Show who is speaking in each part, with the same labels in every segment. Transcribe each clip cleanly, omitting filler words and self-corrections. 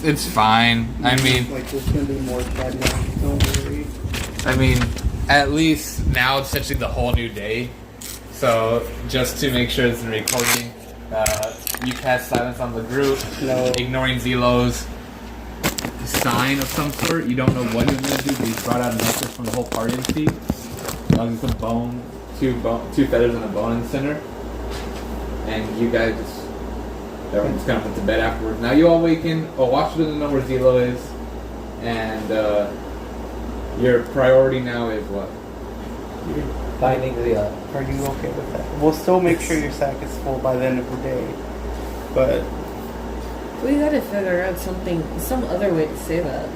Speaker 1: It's fine. I mean,
Speaker 2: like there's gonna be more chat now. Don't worry.
Speaker 1: I mean, at least now it's essentially the whole new day. So just to make sure it's in recording, you cast silence on the group.
Speaker 2: No.
Speaker 1: Ignoring Zelo's sign of some sort. You don't know what he was gonna do, but he brought out a necklace from the whole party to see. It's a bone, two feathers and a bone in the center. And you guys just. Everyone's gonna put to bed afterwards. Now you all awaken. Watch doesn't know where Zelo is, and your priority now is what?
Speaker 3: Finding Zelo.
Speaker 2: Are you okay with that? We'll still make sure your sack is full by the end of the day, but
Speaker 4: we gotta figure out some other way to say that.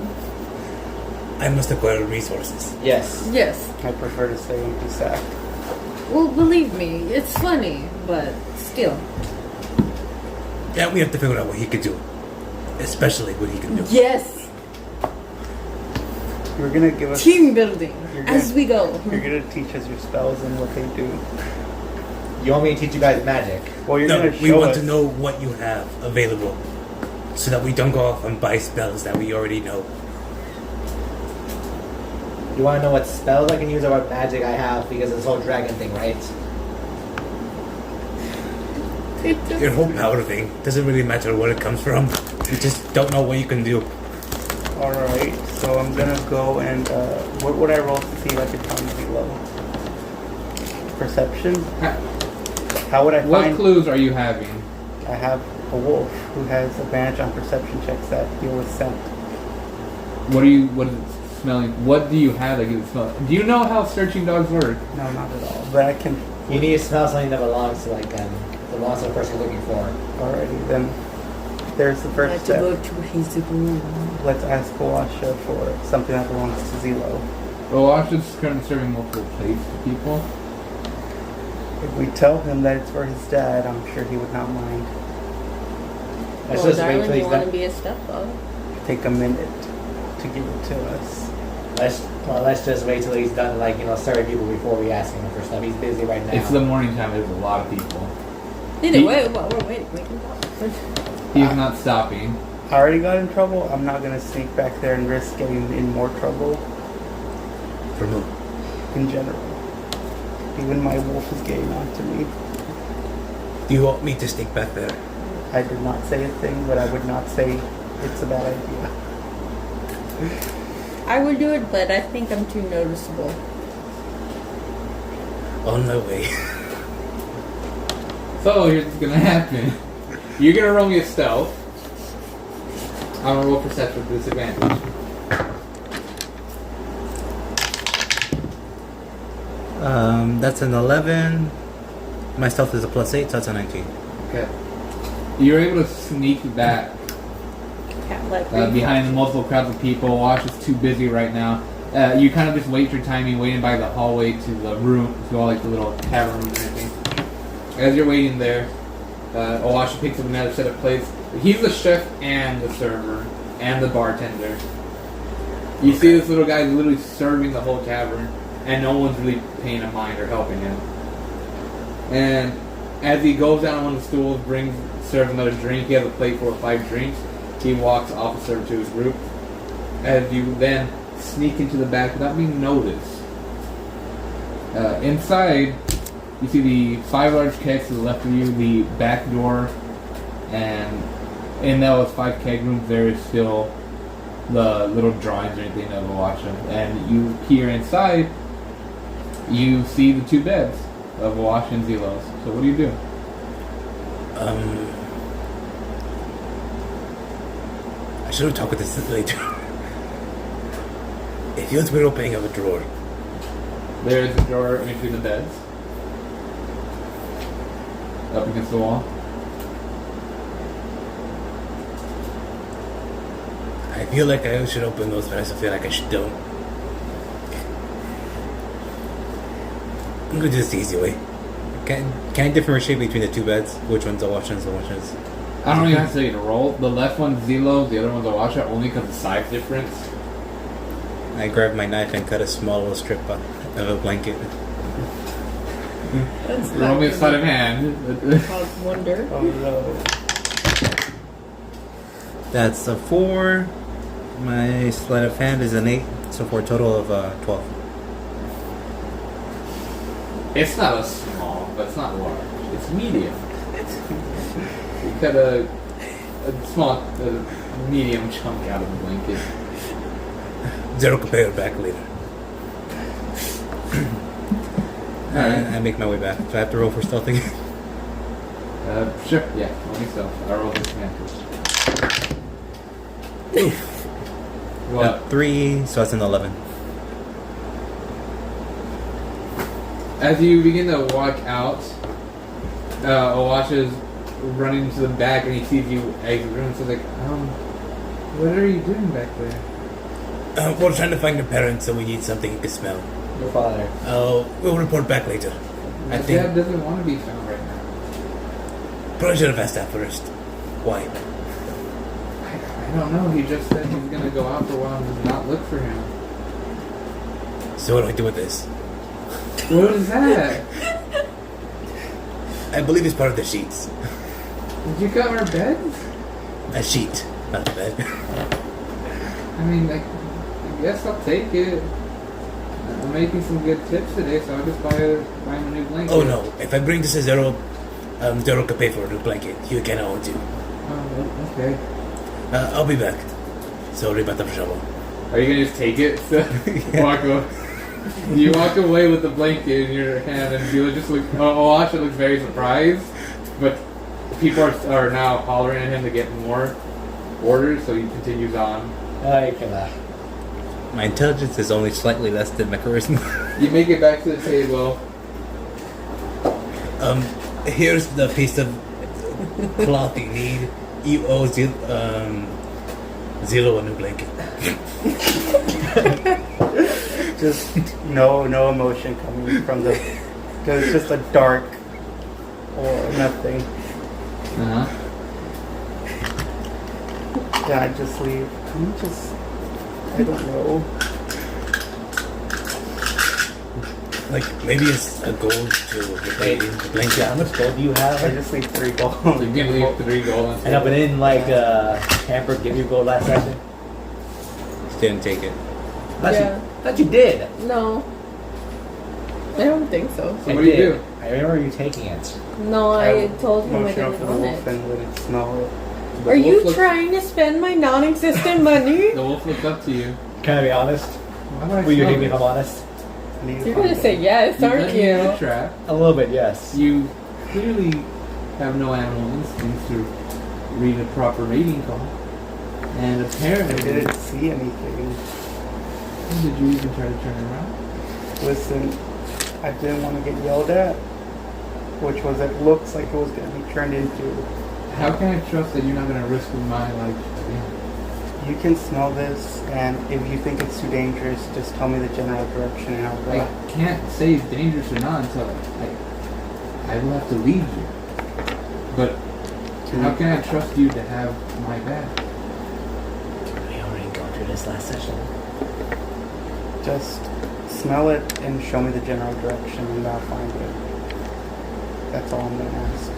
Speaker 5: I must acquire resources.
Speaker 3: Yes.
Speaker 4: Yes.
Speaker 2: I prefer to stay empty sack.
Speaker 4: Well, believe me, it's funny, but still.
Speaker 5: Yeah, we have to figure out what he could do. Especially what he can do.
Speaker 4: Yes!
Speaker 2: You're gonna give us
Speaker 4: team building as we go.
Speaker 2: You're gonna teach us your spells and what they do.
Speaker 3: You want me to teach you guys magic?
Speaker 2: Well, you're gonna show
Speaker 5: we want
Speaker 2: us.
Speaker 5: to know what you have available, so that we don't go off and buy spells that we already know.
Speaker 3: You want to know what spells I can use or what magic I have because of this whole dragon thing, right?
Speaker 5: Your whole power thing doesn't really matter where it comes from. You just don't know what you can do.
Speaker 2: Alright, so I'm gonna go and what would I roll to see if I could find Zelo? Perception? How would I find?
Speaker 1: What clues are you having?
Speaker 2: I have a wolf who has advantage on perception checks that deal with scent.
Speaker 1: What is it smelling? What do you have that gives it smell? Do you know how searching dogs work?
Speaker 2: No, not at all. But I can.
Speaker 3: You need to smell something that belongs to belongs to the person you're looking for.
Speaker 2: Alrighty, then there's the first step. Let's ask Kawasha for something that belongs to Zelo.
Speaker 1: Well, Asha's currently serving multiple plates to people.
Speaker 2: If we tell him that it's for his dad, I'm sure he would not mind.
Speaker 3: Let's
Speaker 4: Well,
Speaker 3: just wait till
Speaker 4: darling,
Speaker 3: he's
Speaker 4: you want
Speaker 3: done.
Speaker 4: to be a stepdog?
Speaker 2: Take a minute to give it to us.
Speaker 3: Let's just wait till he's done, serving people before we ask him for stuff. He's busy right now.
Speaker 1: It's the morning time. There's a lot of people.
Speaker 4: Either way, while we're waiting, we can talk.
Speaker 1: He's not stopping.
Speaker 2: I already got in trouble. I'm not gonna sneak back there and risk getting in more trouble.
Speaker 5: For who?
Speaker 2: In general. Even my wolf is getting on to me.
Speaker 5: Do you want me to stick back there?
Speaker 2: I did not say a thing, but I would not say it's a bad idea.
Speaker 4: I would do it, but I think I'm too noticeable.
Speaker 5: On my way.
Speaker 1: So here's what's gonna happen. You're gonna roll me a stealth. I'm gonna roll perception with disadvantage.
Speaker 5: That's an 11. My stealth is a +8, so that's a 19.
Speaker 1: Okay. You're able to sneak back behind the multiple crowds of people. Wash is too busy right now. You kind of just wait your timing, waiting by the hallway to the room, to all the little tavern rooms and everything. As you're waiting there, Owashi picks up another set of plates. He's the chef and the server and the bartender. You see this little guy literally serving the whole tavern, and no one's really paying a mind or helping him. And as he goes down on one of the stools, serves another drink, he has a plate full of 5 drinks. He walks off the server to his group. As you then sneak into the back without being noticed. Inside, you see the 5 large kegs to the left of you, the back door, and in those 5 keg rooms there is still the little drawings or anything of Owashi. And you peer inside, you see the 2 beds of Owashi and Zelos. So what do you do?
Speaker 5: I should have talked with this later. It feels weird opening up a drawer.
Speaker 1: There is a drawer in between the beds. Up against the wall.
Speaker 5: feel like I should open those, but I also feel like I don't. I'm gonna do this the easy way. Can I differentiate between the two beds? Which one's Awasha's and which one's...
Speaker 1: I don't even have to tell you to roll. The left one's Zelo, the other one's Awasha, only because of size difference.
Speaker 5: I grab my knife and cut a small little strip of a blanket.
Speaker 4: That's
Speaker 1: Roll me a sleight of hand.
Speaker 4: cause wonder.
Speaker 2: Oh no.
Speaker 5: That's a 4. My sleight of hand is an 8. So for a total of 12.
Speaker 1: It's not a small, but it's not large. It's medium. You cut a medium chunk out of the blanket.
Speaker 5: Zero compare back later. I make my way back. Do I have to roll for stealthing?
Speaker 1: Sure, yeah, only so. I rolled this man. What?
Speaker 5: 3, so that's an 11.
Speaker 1: As you begin to walk out, Awasha's running to the back and he sees you exit the room. So he's like, what are you doing back there?
Speaker 5: We're trying to find your parents, so we need something you can smell.
Speaker 3: Your father.
Speaker 5: We'll report back later. I
Speaker 1: His
Speaker 5: think
Speaker 1: dad doesn't want to be found right now.
Speaker 5: probably should have asked that first. Why?
Speaker 1: I don't know. He just said he's going to go out for a while and not look for him.
Speaker 5: So what do I do with this?
Speaker 1: What is that?
Speaker 5: I believe it's part of the sheets.
Speaker 1: Did you cover our beds?
Speaker 5: A sheet, not a bed.
Speaker 1: I mean, I guess I'll take it. I'm making some good tips today, so I'll just buy him a new blanket.
Speaker 5: Oh no! If I bring this to Zero, Zero can pay for a new blanket. You can own too.
Speaker 1: Oh, okay.
Speaker 5: I'll be back. Sorry about the trouble.
Speaker 1: Are you gonna just take it? Walk away. You walk away with the blanket in your hand, and Zila just look. Awasha looks very surprised, but people are now hollering at him to get more orders, so he continues on.
Speaker 3: I can.
Speaker 5: My intelligence is only slightly less than my charisma.
Speaker 1: You make it back to the table.
Speaker 5: Here's the piece of cloth you need. You owe Zilo a new blanket.
Speaker 2: Just no emotion coming from the. Because it's just a dark or nothing.
Speaker 1: Uh-huh.
Speaker 2: Yeah, I just leave. Can you just. I don't know.
Speaker 5: Like maybe it's a gold to repay the blanket.
Speaker 3: Yeah, how much gold do you have?
Speaker 2: I just leave 3 gold.
Speaker 1: So you're gonna leave 3 gold.
Speaker 3: I know, but didn't Hamper give you gold last session?
Speaker 5: Didn't take it.
Speaker 3: Thought you did.
Speaker 4: No. I don't think so.
Speaker 1: So what do you do?
Speaker 3: I remember you taking it.
Speaker 4: No, I told him I
Speaker 2: motion
Speaker 4: didn't
Speaker 2: for the
Speaker 4: want
Speaker 2: wolf
Speaker 4: it.
Speaker 2: and let it smell it.
Speaker 1: The
Speaker 4: Are
Speaker 1: wolf
Speaker 4: you
Speaker 1: looks-
Speaker 4: trying to spend my non-existent money?
Speaker 1: The wolf looks up to you.
Speaker 3: Can I be honest?
Speaker 1: Why would I
Speaker 3: Will you
Speaker 1: smell
Speaker 3: hit me if
Speaker 1: this?
Speaker 3: I'm honest?
Speaker 2: I need to
Speaker 4: You're
Speaker 2: find
Speaker 4: gonna
Speaker 2: it.
Speaker 4: say yes,
Speaker 1: You
Speaker 4: aren't
Speaker 1: let me in the
Speaker 4: you?
Speaker 1: trap.
Speaker 3: A little bit, yes.
Speaker 1: You clearly have no animal instincts to read a proper mating call. And
Speaker 2: I
Speaker 1: apparently,
Speaker 2: didn't see anything.
Speaker 1: did you even try to turn around?
Speaker 2: Listen, I didn't want to get yelled at, which was it looks like it was going to be turned into.
Speaker 1: How can I trust that you're not going to risk my life again?
Speaker 2: You can smell this, and if you think it's too dangerous, just tell me the general direction and I'll go.
Speaker 1: I can't say it's dangerous or not until I will have to leave you. But how can I trust you to have my back?
Speaker 3: We already gone through this last session.
Speaker 2: Just smell it and show me the general direction and I'll find it. That's all I'm going to ask.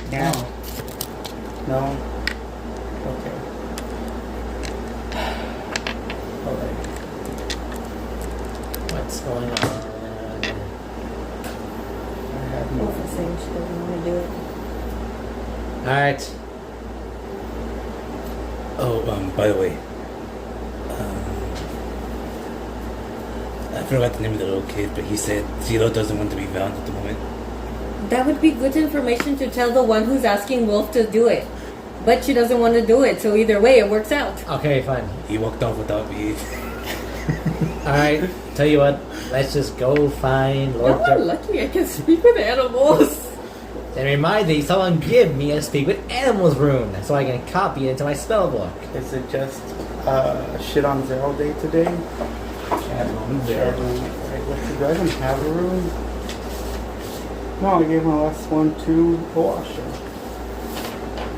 Speaker 2: Yeah. No? Okay.
Speaker 3: Alright. What's going on?
Speaker 2: I have no.
Speaker 4: Wolf is saying she doesn't want to do it.
Speaker 3: Alright.
Speaker 5: Oh, by the way, I forgot the name of the little kid, but he said Zero doesn't want to be found at the moment.
Speaker 4: That would be good information to tell the one who's asking Wolf to do it. But she doesn't want to do it, so either way, it works out.
Speaker 3: Okay, fine.
Speaker 5: He walked off without me.
Speaker 3: Alright, tell you what, let's just go find Lord
Speaker 4: I'm lucky I can speak with animals.
Speaker 3: Then remind thee, someone give me a speak with animals rune so I can copy it into my spell book.
Speaker 2: Is it just shit on 0 day today?
Speaker 1: Zero.
Speaker 2: Right, let's see, do I even have a rune? No, I gave my last one to Oasha.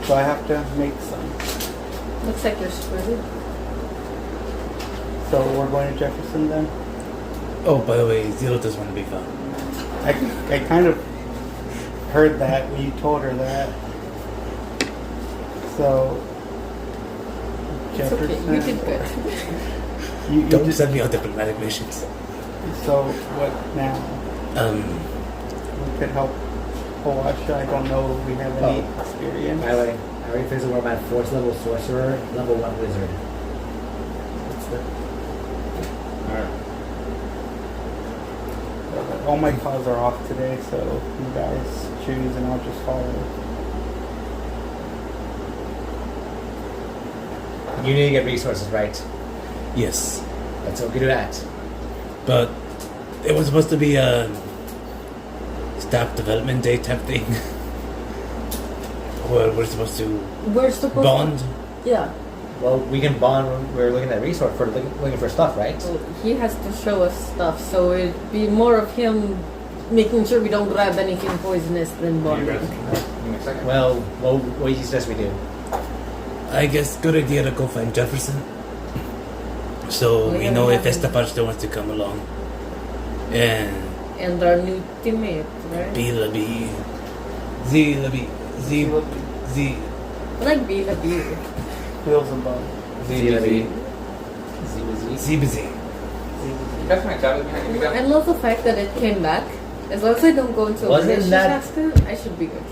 Speaker 2: So I have to make some.
Speaker 4: Looks like you're screwed.
Speaker 2: So we're going to Jefferson then?
Speaker 5: Oh, by the way, Zero does want to be found.
Speaker 2: I kind of heard that when you told her that. So
Speaker 4: It's okay.
Speaker 2: Jefferson.
Speaker 4: You did good.
Speaker 2: You
Speaker 5: Don't
Speaker 2: just,
Speaker 5: send me on diplomatic missions.
Speaker 2: so what now? We could help Oasha. I don't know if we have any experience.
Speaker 3: By the way, I already finished the work by 4th level sorcerer, level 1 wizard.
Speaker 2: What's the,
Speaker 1: Alright.
Speaker 2: all my calls are off today, so you guys choose and I'll just follow.
Speaker 3: You need to get resources right.
Speaker 5: Yes.
Speaker 3: Let's go do that.
Speaker 5: But it was supposed to be a staff development day type thing. Well, we're supposed to
Speaker 4: We're supposed
Speaker 5: bond.
Speaker 4: to. Yeah.
Speaker 3: Well, we can bond when we're looking at resource for looking for stuff, right?
Speaker 4: So he has to show us stuff, so it'd be more of him making sure we don't grab anything poisonous than
Speaker 1: You
Speaker 4: bonding.
Speaker 1: guys- give me a second.
Speaker 3: Well, what do you suggest we do?
Speaker 5: I guess good idea to go find Jefferson. So we know if Estefan still wants to come along. And
Speaker 4: And our new teammate, right?
Speaker 5: B-la-B. Z-la-B. Z. Z.
Speaker 4: I like Bila Bila.
Speaker 2: Feels above.
Speaker 1: ZBZ.
Speaker 5: Z-B-Z.
Speaker 1: That's my job. You got
Speaker 4: I love the fact that it came back. As long as I don't go into a
Speaker 3: Wasn't
Speaker 4: malicious
Speaker 3: that-
Speaker 4: accident, I should be good.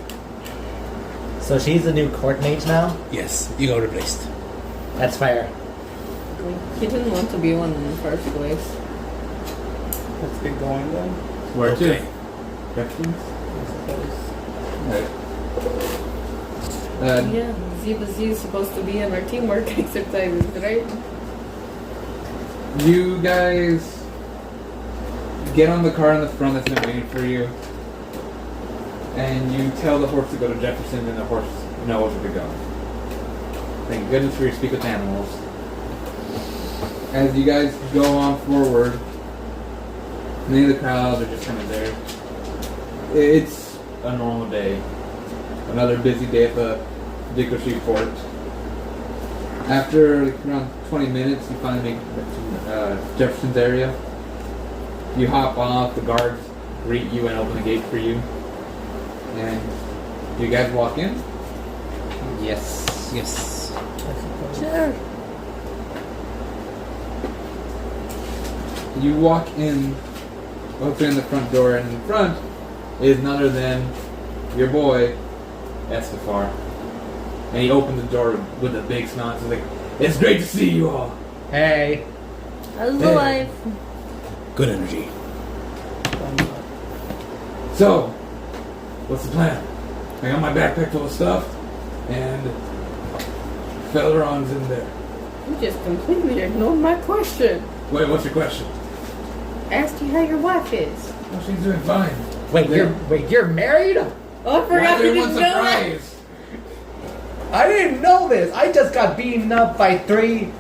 Speaker 3: So she's the new court mage now?
Speaker 5: Yes, you got replaced.
Speaker 3: That's fair.
Speaker 4: He didn't want to be one in the first place.
Speaker 2: Let's get going then.
Speaker 1: Where
Speaker 5: Okay.
Speaker 1: to? Jefferson's? Right.
Speaker 4: Yeah, Ziba Z is supposed to be in our teamwork exercises, right?
Speaker 1: You guys get on the car in the front that's been waiting for you, and you tell the horse to go to Jefferson, and the horse knows where to go. Thank goodness for your speak with animals. As you guys go on forward, many of the crowds are just kind of there. It's a normal day. Another busy day at the Dickoshi Fort. After like, around 20 minutes, you finally make it to Jefferson's area. You hop off, the guards greet you and open the gate for you. And you guys walk in.
Speaker 5: Yes. Yes.
Speaker 4: Sure.
Speaker 1: You walk in, walk in the front door, and in front is none other than your boy, Estefar. And he opened the door with a big smile and says, like, "It's great to see you all."
Speaker 3: Hey.
Speaker 4: How's the
Speaker 5: Hey.
Speaker 4: life?
Speaker 5: Good energy.
Speaker 1: So, what's the plan? I got my backpack full of stuff, and Felleron's in there.
Speaker 4: You just completely ignored my question.
Speaker 1: Wait, what's your question?
Speaker 4: Asked you how your wife is.
Speaker 1: Oh, she's doing fine.
Speaker 3: Wait,
Speaker 1: Yeah.
Speaker 3: you're married?
Speaker 4: Oh, I
Speaker 1: Why
Speaker 4: forgot
Speaker 1: is
Speaker 4: you
Speaker 1: everyone
Speaker 4: didn't know that.
Speaker 1: surprised?
Speaker 3: I didn't know this. I just got beaten up by three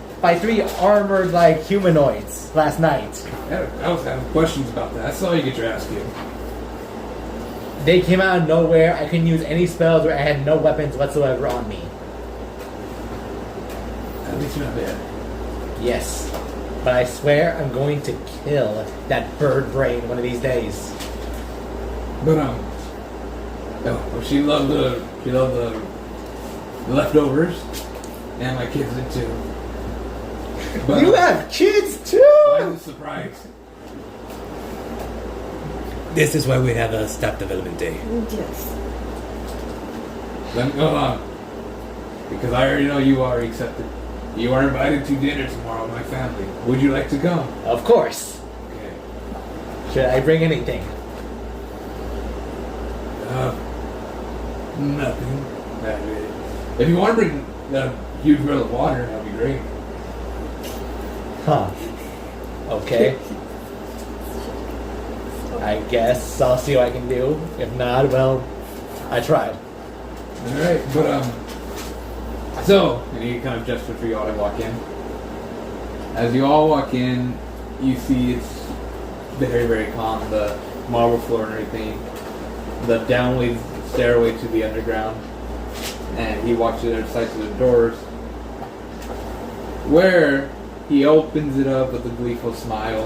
Speaker 3: armored like humanoids last night.
Speaker 1: I was having questions about that. I saw you get your ass kicked.
Speaker 3: They came out of nowhere. I couldn't use any spells or I had no weapons whatsoever on me.
Speaker 1: At least you're not dead.
Speaker 3: Yes. But I swear I'm going to kill that bird brain one of these days.
Speaker 1: But she loved the leftovers, and my kids did too. But,
Speaker 3: You have kids
Speaker 1: why
Speaker 3: too?
Speaker 1: the surprise?
Speaker 5: This is why we have a staff development day.
Speaker 4: Yes.
Speaker 1: Then go on, because I already know you are accepted. You are invited to dinner tomorrow with my family. Would you like to come?
Speaker 3: Of course.
Speaker 1: Okay.
Speaker 3: Should I bring anything?
Speaker 1: Nothing. If you want to bring a huge barrel of water, that'd be great.
Speaker 3: Huh. Okay. I guess I'll see what I can do. If not, well, I tried.
Speaker 1: Alright, but so, and he kind of gestured for you all to walk in. As you all walk in, you see it's very, very calm. The marble floor and everything. The downway stairway to the underground. And he walks to the other side to the doors. Where he opens it up with a gleeful smile.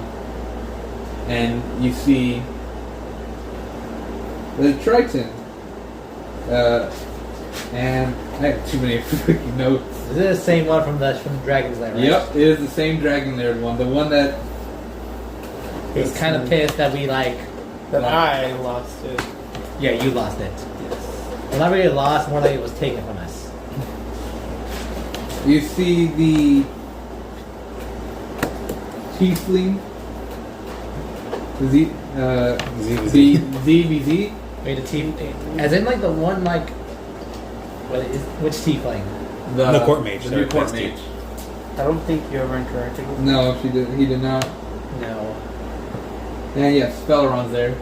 Speaker 1: And you see the Triton. And I have too many freaking notes.
Speaker 3: Is it the same one from the Dragon's Lair, right?
Speaker 1: Yep, it is the same dragon lair one. The one that
Speaker 3: He's kind of pissed that we like.
Speaker 2: That I lost it.
Speaker 3: Yeah, you lost it.
Speaker 2: Yes.
Speaker 3: Well, not really lost, more like it was taken from us.
Speaker 1: you see the tiefling. ZBZ.
Speaker 3: Wait, the team, as in like the one like, which tiefling?
Speaker 5: The court mage.
Speaker 1: The new court mage.
Speaker 2: I don't think you ever interacted with
Speaker 1: No, he did not.
Speaker 3: No.
Speaker 1: And yes, Spelleron's there.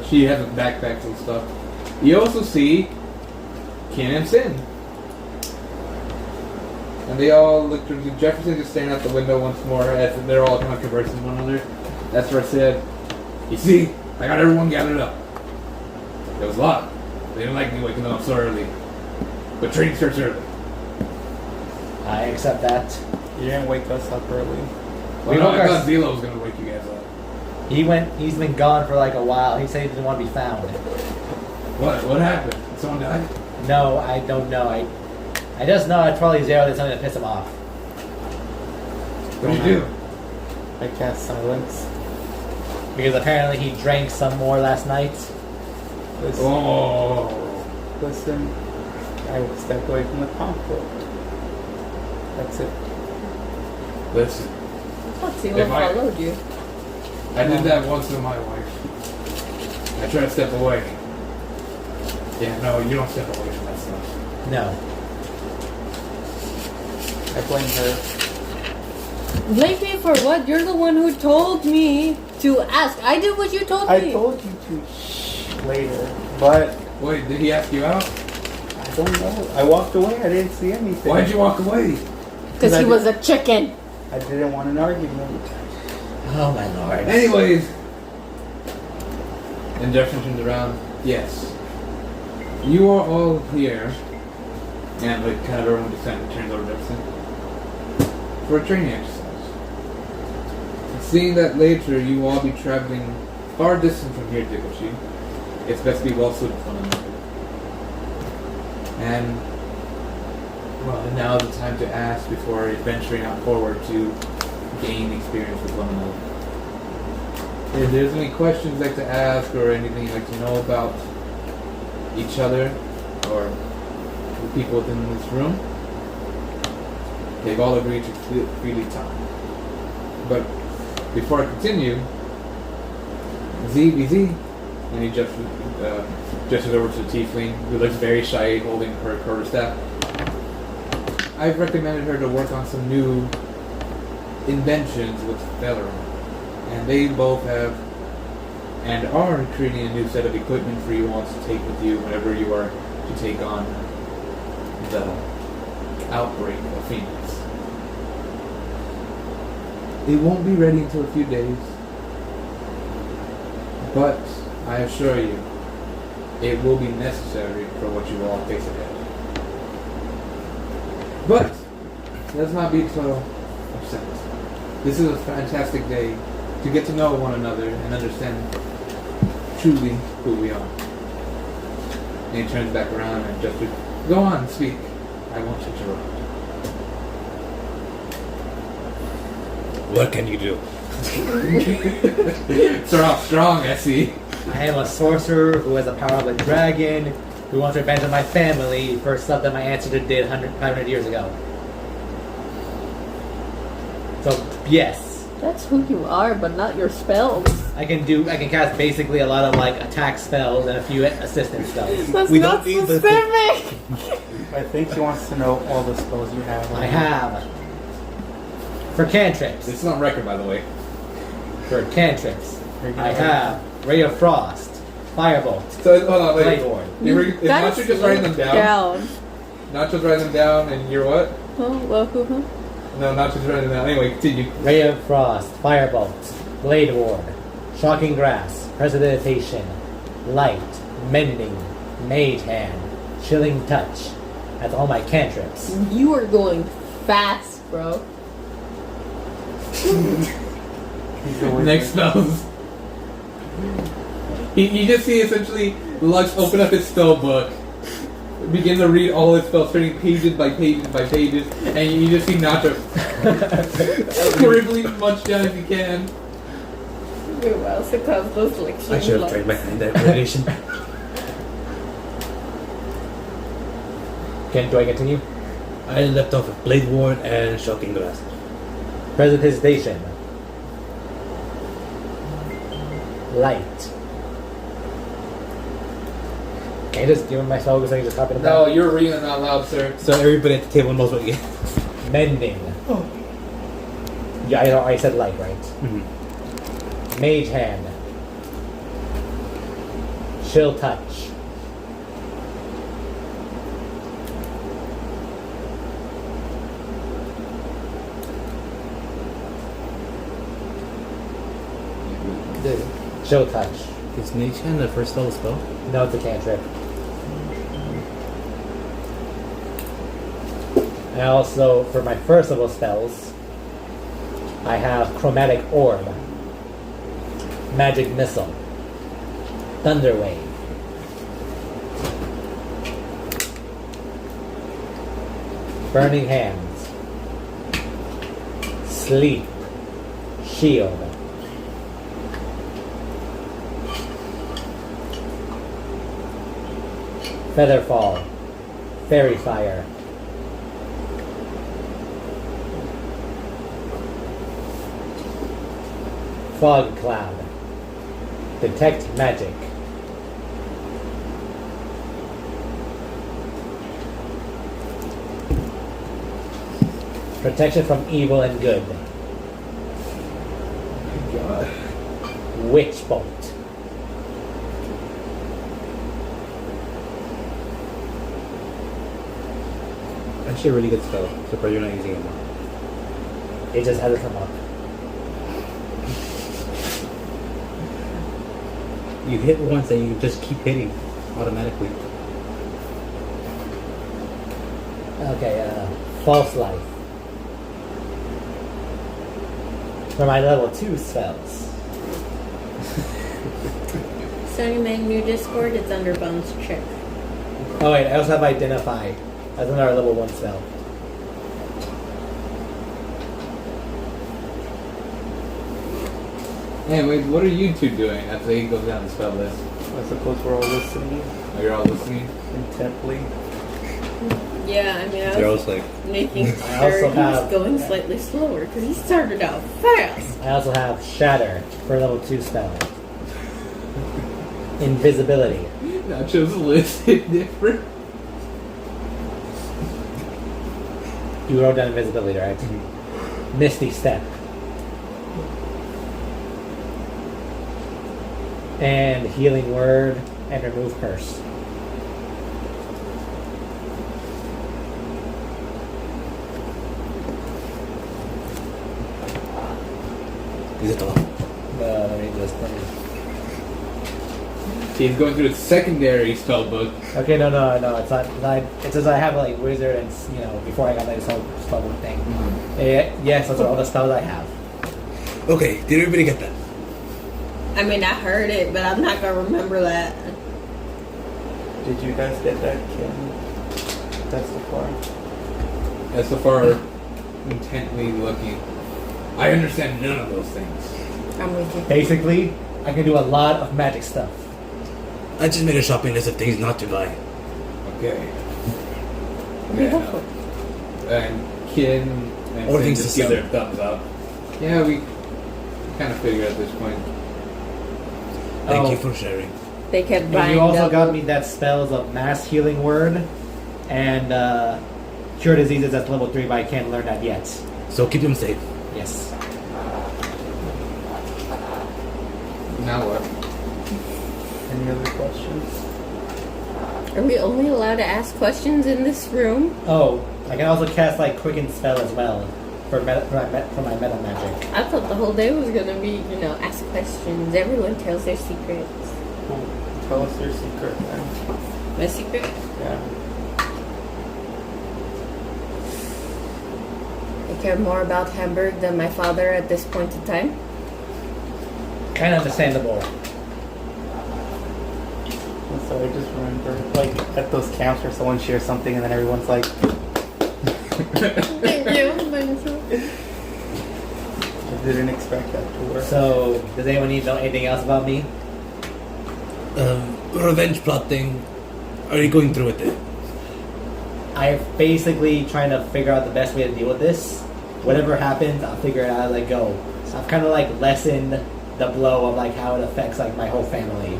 Speaker 1: She has a backpack and stuff. You also see Ken and Sin. And they all look through. Jefferson just standing out the window once more as they're all kind of conversing with one another. That's where I said, "You see, I got everyone gathered up. There was a lot. They didn't like me waking them up so early. But training starts early.
Speaker 3: I accept that.
Speaker 2: You didn't wake us up early.
Speaker 1: Well, no, I thought Zelo was going to wake you guys up.
Speaker 3: He's been gone for like a while. He said he didn't want to be found.
Speaker 1: What happened? Someone died?
Speaker 3: No, I don't know. I just know it's probably Zero did something to piss him off.
Speaker 1: What did you do?
Speaker 2: I cast silence.
Speaker 3: Because apparently he drank some more last night.
Speaker 2: Listen,
Speaker 1: Oh.
Speaker 2: listen, I stepped away from the conflict. That's it.
Speaker 1: Listen,
Speaker 4: I thought Zero
Speaker 1: If I-
Speaker 4: followed you.
Speaker 1: I did that once with my wife. I tried to step away. Yeah, no, you don't step away from that stuff.
Speaker 3: No.
Speaker 2: I blame her.
Speaker 4: Blame me for what? You're the one who told me to ask. I did what you told
Speaker 2: I
Speaker 4: me.
Speaker 2: told you to shh later, but
Speaker 1: Wait, did he ask you out?
Speaker 2: I don't know. I walked away. I didn't see anything.
Speaker 1: Why'd you walk away?
Speaker 4: Because he was a chicken.
Speaker 2: I didn't want an argument.
Speaker 3: Oh my lord.
Speaker 1: Anyways. And Jefferson turns around. Yes. You are all here. And like kind of everyone just kind of turns over to Jefferson. For a training exercise. Seeing that later you will all be traveling far distant from here, Dikochi, it's best to be well suited for one another. And well, now is the time to ask before venturing out forward to gain experience with one another. If there's any questions you'd like to ask or anything you'd like to know about each other or the people within this room, they've all agreed to freely talk. But before I continue, ZBZ, and he gestures over to the tiefling, who looks very shy, holding her quarterstaff. I've recommended her to work on some new inventions with Belleron. And they both have and are creating a new set of equipment for you all to take with you whenever you are to take on the outbreak of Phoenix. It won't be ready until a few days, but I assure you, it will be necessary for what you all face ahead. But let's not be so upset. This is a fantastic day to get to know one another and understand truly who we are. And he turns back around and just go on, speak. I won't interrupt.
Speaker 5: What can you do?
Speaker 1: Start off strong, I see.
Speaker 3: I am a sorcerer who has the power of a dragon, who wants revenge on my family for stuff that my ancestor did 500 years ago. So, yes.
Speaker 4: That's who you are, but not your spells.
Speaker 3: I can cast basically a lot of like attack spells and a few assistant spells.
Speaker 4: That's
Speaker 5: We
Speaker 4: not
Speaker 5: don't need the-
Speaker 4: specific.
Speaker 2: I think he wants to know all the spells you have.
Speaker 3: I have. For cantrips.
Speaker 1: This is on record, by the way.
Speaker 3: For cantrips.
Speaker 2: You're
Speaker 3: I
Speaker 2: gonna-
Speaker 3: have Ray of Frost, Firebolt.
Speaker 1: So hold on, wait.
Speaker 3: Blade Ward.
Speaker 1: Is Nacho just writing them down? Nacho's writing them down, and you're what?
Speaker 4: Oh, well, who?
Speaker 1: No, Nacho's writing them down. Anyway, continue.
Speaker 3: Ray of Frost, Firebolt, Blade Ward, Shocking Grass, Precipitation, Light, Mending, Mage Hand, Chilling Touch. That's all my cantrips.
Speaker 4: You are going fast, bro.
Speaker 1: Next spells. You just see essentially Lux open up his spell book, begin to read all his spells, turning pages by pages by pages, and you just see Nacho scribbling as much down as he can.
Speaker 4: You're well supposed those lectures.
Speaker 5: I should have tried behind that variation.
Speaker 3: Do I continue?
Speaker 5: I left off with Blade Ward and Shocking Glass.
Speaker 3: Precipitation. Light. Can you just give me my spell so I can just copy it
Speaker 1: No,
Speaker 3: down?
Speaker 1: you're reading it out loud, sir.
Speaker 5: So everybody at the table knows what you get.
Speaker 3: Mending. Yeah, I said light, right?
Speaker 5: Mm-hmm.
Speaker 3: Mage Hand. Chill Touch. Chill Touch.
Speaker 5: Is Mage Hand the first level spell?
Speaker 3: No, it's a cantrip. And also, for my first level spells, I have Chromatic Orb, Magic Missile, Thunder Wave, Burning Hands, Sleep, Shield, Featherfall, Fairy Fire, Fog Cloud, Detect Magic, Protection from Evil and Good, Witch Bolt,
Speaker 5: Actually a really good spell. Surprised you're not using it more.
Speaker 3: it just has it from up.
Speaker 5: You hit once and you just keep hitting automatically.
Speaker 3: Okay, False Life. For my level 2 spells.
Speaker 4: Sorry, man, your Discord is under Bones check.
Speaker 3: Oh wait, I also have Identify. That's another level 1 spell.
Speaker 1: Hey, wait, what are you two doing after he goes down the spell list?
Speaker 2: I suppose we're all listening
Speaker 1: Are you all listening?
Speaker 2: intently.
Speaker 4: Yeah, I mean, I
Speaker 5: They're
Speaker 4: was
Speaker 5: also like,
Speaker 4: making
Speaker 3: I also
Speaker 4: sure he was
Speaker 3: have-
Speaker 4: going slightly slower because he started out fast.
Speaker 3: I also have Shatter for a level 2 spell. Invisibility.
Speaker 1: Nacho's listed different.
Speaker 3: You wrote down Invisibility, right? Misty Step. And Healing Word and Remove Curse.
Speaker 5: is it all?
Speaker 3: Let me just.
Speaker 1: He's going through his secondary spell book.
Speaker 3: Okay, no, it's not. It says I have like wizard and before I got that spell book thing. Yes, those are all the spells I have.
Speaker 5: Okay, did everybody get that?
Speaker 4: I mean, I heard it, but I'm not gonna remember that.
Speaker 2: Did you guys get that, Kim? That's the far.
Speaker 1: As so far intently looking. I understand none of those things.
Speaker 4: I'm with you.
Speaker 3: Basically, I can do a lot of magic stuff.
Speaker 5: I just made a shopping list of things not to buy.
Speaker 1: Okay.
Speaker 4: Beautiful.
Speaker 1: And Kin and
Speaker 5: Or
Speaker 1: Finn
Speaker 5: things
Speaker 1: just
Speaker 5: to
Speaker 1: give
Speaker 5: sell.
Speaker 1: their thumbs up. Yeah, we kind of figure at this point.
Speaker 5: Thank
Speaker 3: Oh.
Speaker 5: you for sharing.
Speaker 4: They kept
Speaker 3: And
Speaker 4: buying
Speaker 3: you also
Speaker 4: double.
Speaker 3: got me that spells of Mass Healing Word and Cure Diseases at level 3, but I can't learn that yet.
Speaker 5: So keep them safe.
Speaker 1: Now what?
Speaker 2: Any other questions?
Speaker 4: Are we only allowed to ask questions in this room?
Speaker 3: Oh, I can also cast like quicken spell as well for my metal magic.
Speaker 4: I thought the whole day was gonna be, ask questions. Everyone tells their secrets.
Speaker 2: Cool. Tell us your secret then.
Speaker 4: My secret?
Speaker 2: Yeah.
Speaker 4: I care more about Hamburg than my father at this point in time.
Speaker 3: Kind of understandable.
Speaker 2: I'm sorry, I just remember, like, at those camps where someone shares something and then everyone's like,
Speaker 4: Thank you.
Speaker 2: I didn't expect that to work.
Speaker 3: So, does anyone need to know anything else about me?
Speaker 5: Revenge plotting. Are you going through with it?
Speaker 3: I'm basically trying to figure out the best way to deal with this. Whatever happens, I'll figure it out as I go. So I've kind of like lessened the blow of like how it affects like my whole family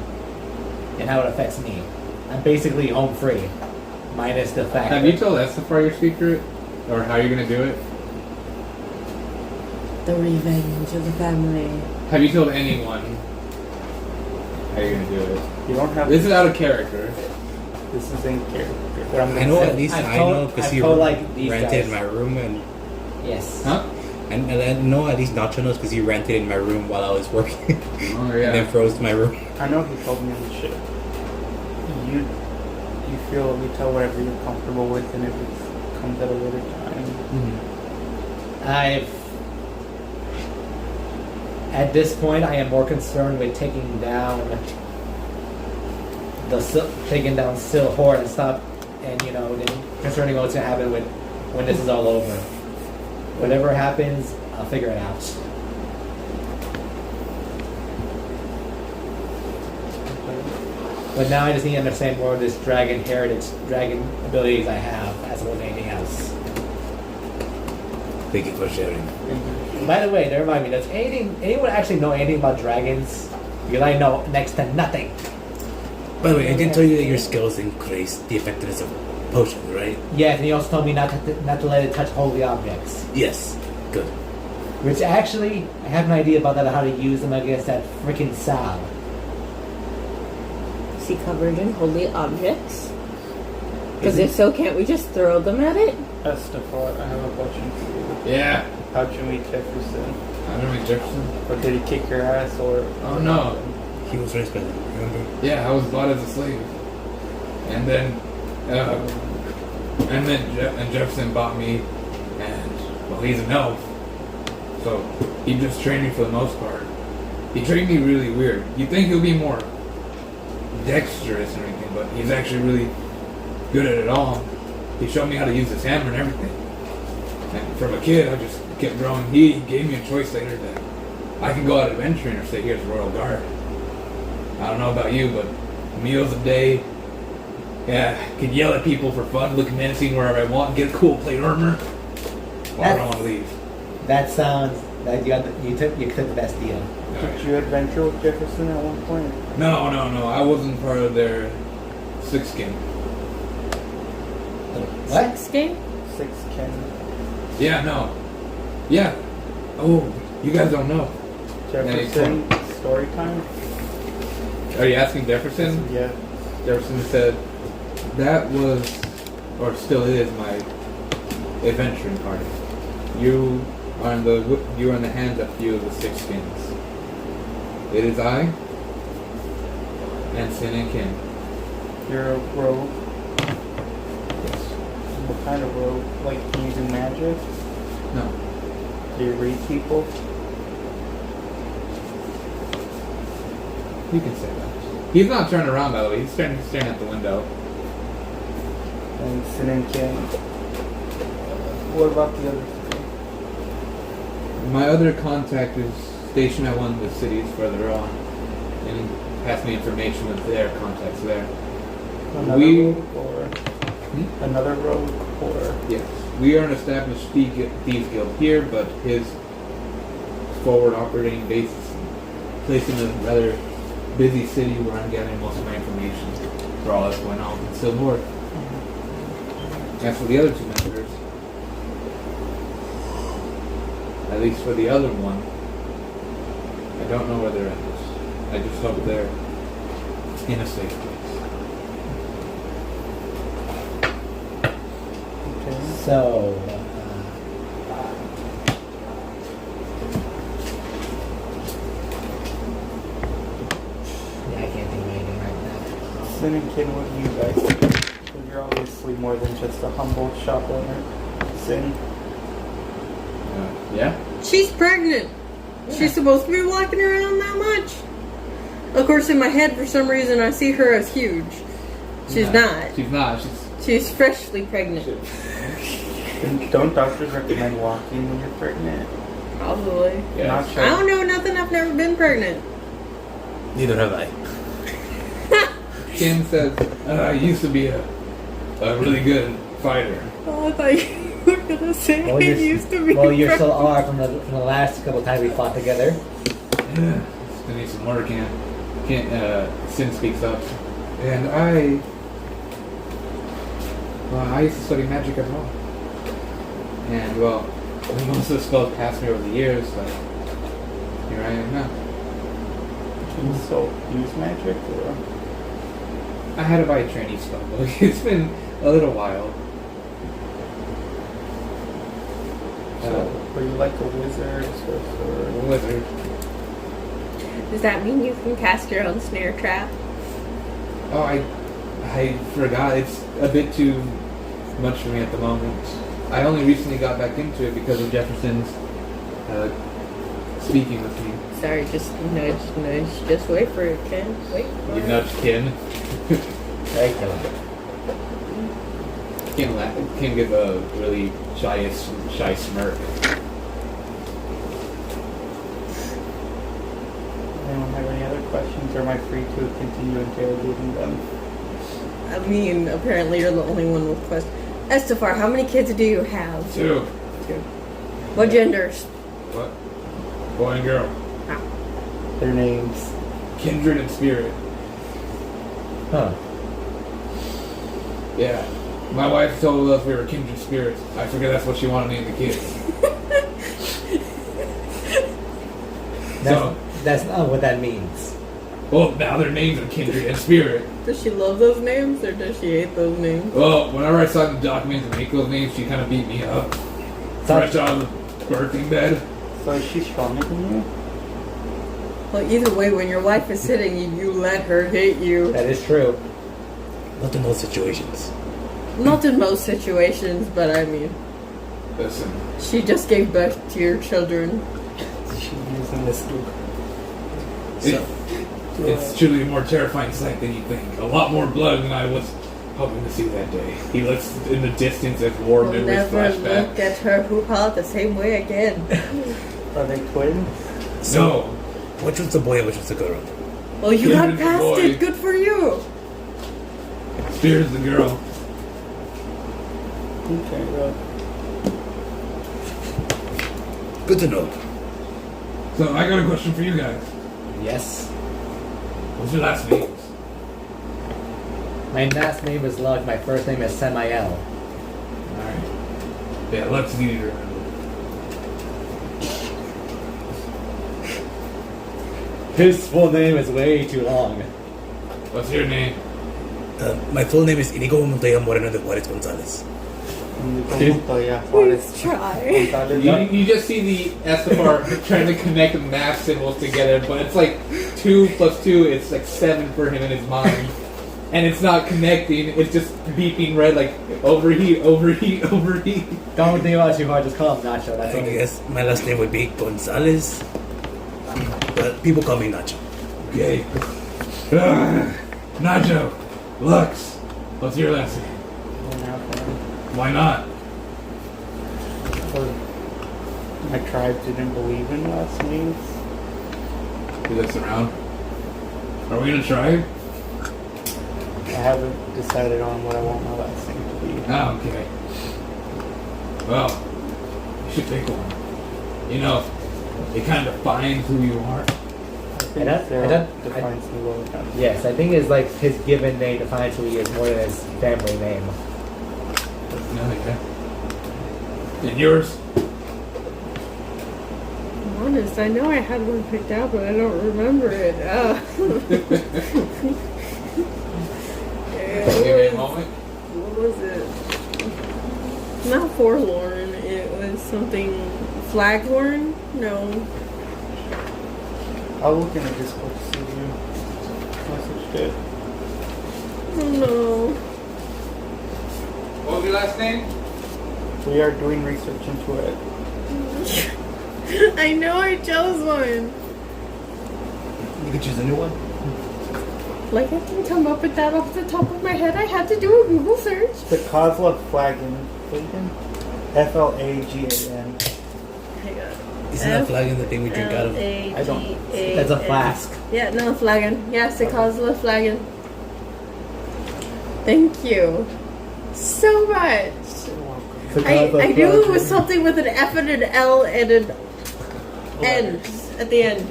Speaker 3: and how it affects me. I'm basically home free, minus the fact.
Speaker 1: Have you told Estefar your secret? Or how you're gonna do it?
Speaker 4: The revenge of the family.
Speaker 1: Have you told anyone how you're gonna do it?
Speaker 2: You don't have
Speaker 1: This is out of character.
Speaker 2: This is in character. But I'm
Speaker 5: I
Speaker 2: gonna
Speaker 5: know
Speaker 2: say,
Speaker 5: at least
Speaker 3: I've
Speaker 5: I
Speaker 3: told-
Speaker 5: know because
Speaker 3: I've
Speaker 5: you
Speaker 3: told, like, these
Speaker 5: rented
Speaker 3: guys.
Speaker 5: my room and
Speaker 3: Yes.
Speaker 1: Huh?
Speaker 5: and I know at least Nacho knows because you rented in my room while I was working
Speaker 1: Oh
Speaker 5: and then
Speaker 1: yeah.
Speaker 5: froze my room.
Speaker 2: I know he told me the shit. You feel we tell whatever you're comfortable with, and if it comes at a later time.
Speaker 3: At this point, I am more concerned with taking down Silhor and stop, and then concerning what's gonna happen when this is all over. Whatever happens, I'll figure it out. But now I just need to understand more of this dragon heritage, dragon abilities I have, as well as anything else.
Speaker 5: Thank you for sharing.
Speaker 3: By the way, remind me, does anyone actually know anything about dragons? Because I know next to nothing.
Speaker 5: By the way, I did tell you that your skills increase the effectiveness of potions, right?
Speaker 3: Yes, and he also told me not to let it touch holy objects.
Speaker 5: Yes. Good.
Speaker 3: Which actually, I have an idea about that, how to use them against that freaking Sal.
Speaker 4: Is he covered in holy objects? Because if so, can't we just throw them at it?
Speaker 2: Estefar, I have a question for you.
Speaker 1: Yeah.
Speaker 2: How'd you meet Jefferson?
Speaker 1: I don't know Jefferson.
Speaker 2: Or did he kick your ass, or?
Speaker 1: Oh no.
Speaker 5: He was raised by them, remember?
Speaker 1: Yeah, I was bought as a slave. And then Jefferson bought me, and well, he's an elf, so he just trained me for the most part. He trained me really weird. You'd think he'll be more dexterous and everything, but he's actually really good at it all. He showed me how to use his hammer and everything. And from a kid, I just kept growing. He gave me a choice later that I could go out adventuring or stay here as Royal Guard. I don't know about you, but meals a day. Yeah, could yell at people for fun, look menacing wherever I want, get a cool plate armor. Well, I don't want to leave.
Speaker 3: That sounds like you took the best deal.
Speaker 2: Did you adventure with Jefferson at one point?
Speaker 1: No. I wasn't part of their six game.
Speaker 3: What?
Speaker 4: 6 game?
Speaker 2: 6 Ken.
Speaker 1: Yeah, no. Yeah. Oh, you guys don't know.
Speaker 2: Jefferson, story time?
Speaker 1: Are you asking Jefferson?
Speaker 2: Yeah.
Speaker 1: Jefferson said that was, or still is, my adventuring party. You are in the hands of few of the six skins. It is I and Sin and Kin.
Speaker 2: You're a rogue.
Speaker 1: Yes.
Speaker 2: What kind of rogue? Like, can you do magic?
Speaker 1: No.
Speaker 2: Do you read people?
Speaker 1: You can say that. He's not turned around, by the way. He's staring at the window.
Speaker 2: And Sin and Kin. What about the other three?
Speaker 1: My other contact is stationed at one of the cities further on, and he passed me information with their contacts there.
Speaker 2: Another rogue or another rogue or
Speaker 1: Yes, we are an established thieves guild here, but his forward operating base is placed in a rather busy city where I'm gathering most of my information for all that's going on in Silhor. As for the other two members, at least for the other one, I don't know where they're at. I just hope they're in a safe place.
Speaker 2: Okay.
Speaker 3: So, yeah, I can't think of anything right now.
Speaker 2: Sin and Kin, what do you guys think? 'Cause you're obviously more than just a humble shop owner. Sin.
Speaker 1: Yeah?
Speaker 4: She's pregnant. She's supposed to be walking around that much. Of course, in my head, for some reason, I see her as huge. She's not.
Speaker 1: She's not.
Speaker 4: She's freshly pregnant.
Speaker 2: And don't doctors recommend walking when you're pregnant?
Speaker 4: Probably.
Speaker 1: Yeah.
Speaker 2: Not sure.
Speaker 4: I don't know nothing. I've never been pregnant.
Speaker 5: Neither have I.
Speaker 1: Kim says, I used to be a really good fighter.
Speaker 4: Oh, I thought you were gonna say
Speaker 3: Well,
Speaker 4: I used to be.
Speaker 3: well, you still
Speaker 4: pregnant.
Speaker 3: are from the last couple times we fought together.
Speaker 1: Yeah. Still need some work, can't Sin speaks up. And I used to study magic as well. And well, most of the spells passed me over the years, so here I am now.
Speaker 2: Can you still use magic? Or?
Speaker 1: I had to buy a trainee spell book. It's been a little while.
Speaker 2: So, were you like a wizard, sorcerer?
Speaker 1: A wizard.
Speaker 4: Does that mean you can cast your own snare trap?
Speaker 1: Oh, I forgot. It's a bit too much for me at the moment. I only recently got back into it because of Jefferson's speaking with me.
Speaker 4: Sorry, just nudge. Just wait for it, Ken. Wait for
Speaker 1: You
Speaker 4: it.
Speaker 1: nudged Kin.
Speaker 3: Very killing.
Speaker 1: Kin gives a really shy smirk.
Speaker 2: Anyone have any other questions, or am I free to continue interrogating them?
Speaker 4: I mean, apparently you're the only one with questions. Estefar, how many kids do you have?
Speaker 1: 2.
Speaker 4: What genders?
Speaker 1: What? Boy and girl.
Speaker 2: Their names.
Speaker 1: Kindred and spirit.
Speaker 3: Huh.
Speaker 1: Yeah. My wife told us we were kindred spirits. I figured that's what she wanted me and the kids.
Speaker 3: That's not what that means.
Speaker 1: Well, now their names are kindred and spirit.
Speaker 4: Does she love those names or does she hate those names?
Speaker 1: Well, whenever I saw the documents to make those names, she kind of beat me up. Fresh out of the birthing bed.
Speaker 2: So is she stronger than you?
Speaker 4: Well, either way, when your wife is sitting, you let her hit you.
Speaker 3: That is true.
Speaker 5: Not in those situations.
Speaker 4: Not in most situations, but I mean,
Speaker 1: Listen,
Speaker 4: she just gave birth to your children.
Speaker 2: She's using this loop.
Speaker 1: it's truly a more terrifying sight than you think. A lot more blood than I was hoping to see that day. He looks in the distance as war
Speaker 4: We'll
Speaker 1: memories
Speaker 4: never
Speaker 1: flash back.
Speaker 4: look at her hoo-ha the same way again.
Speaker 2: Are they twins?
Speaker 1: No.
Speaker 5: Which one's the boy and which one's the girl?
Speaker 4: Well, you got
Speaker 1: Kindred's the
Speaker 4: past
Speaker 1: boy.
Speaker 4: it. Good for you.
Speaker 1: Spirit's the girl.
Speaker 2: Okay, well,
Speaker 5: Good to know.
Speaker 1: So I got a question for you guys.
Speaker 3: Yes.
Speaker 1: What's your last names?
Speaker 3: My last name is Luck. My first name is Samael.
Speaker 1: Alright. Yeah, Luck's easy to remember.
Speaker 3: His full name is way too long.
Speaker 1: What's your name?
Speaker 5: My full name is Inigo Montoya Moreno de Juarez Gonzalez.
Speaker 4: Please try.
Speaker 1: You just see the Estefar trying to connect the math symbols together, but it's like 2 plus 2, it's like 7 for him in his mind. And it's not connecting, it's just beeping red like overheat, overheat, overheat.
Speaker 3: Don't think about it too hard. Just call him Nacho. That's
Speaker 5: I
Speaker 3: all.
Speaker 5: guess my last name would be Gonzalez. But people call me Nacho.
Speaker 1: Okay. Nacho, Lux, what's your last name? Why not?
Speaker 2: My tribe didn't believe in last names.
Speaker 1: He looks around. Are we gonna try?
Speaker 2: I haven't decided on what I want my last name to be.
Speaker 1: Oh, okay. Well, you should pick one. You know, it kind of defines who you are.
Speaker 2: I think
Speaker 3: that-
Speaker 2: Sarah
Speaker 3: that-
Speaker 2: defines me well enough.
Speaker 3: Yes, I think it's like his given name defines who he is more than his family name.
Speaker 1: No, yeah. And yours?
Speaker 4: I'm honest, I know I had one picked out, but I don't remember it.
Speaker 1: Give me a moment.
Speaker 4: What was it? Not forlorn. It was something flaghorn. No.
Speaker 2: I'll look in the Discord to see if you messaged it.
Speaker 4: Oh no.
Speaker 1: What was your last name?
Speaker 2: We are doing research into it.
Speaker 4: I know I chose one.
Speaker 5: You could choose a new one.
Speaker 4: Like I can come up with that off the top of my head. I had to do a Google search.
Speaker 2: The Kozlov Flagon. Flagon?
Speaker 4: Hang on.
Speaker 5: Isn't that flagon the thing we drink out of?
Speaker 2: I don't-
Speaker 3: That's a flask.
Speaker 4: Yeah, no, flagon. Yes, it calls the flagon. Thank you so much. I knew it was something with an F and an L and an N at the end.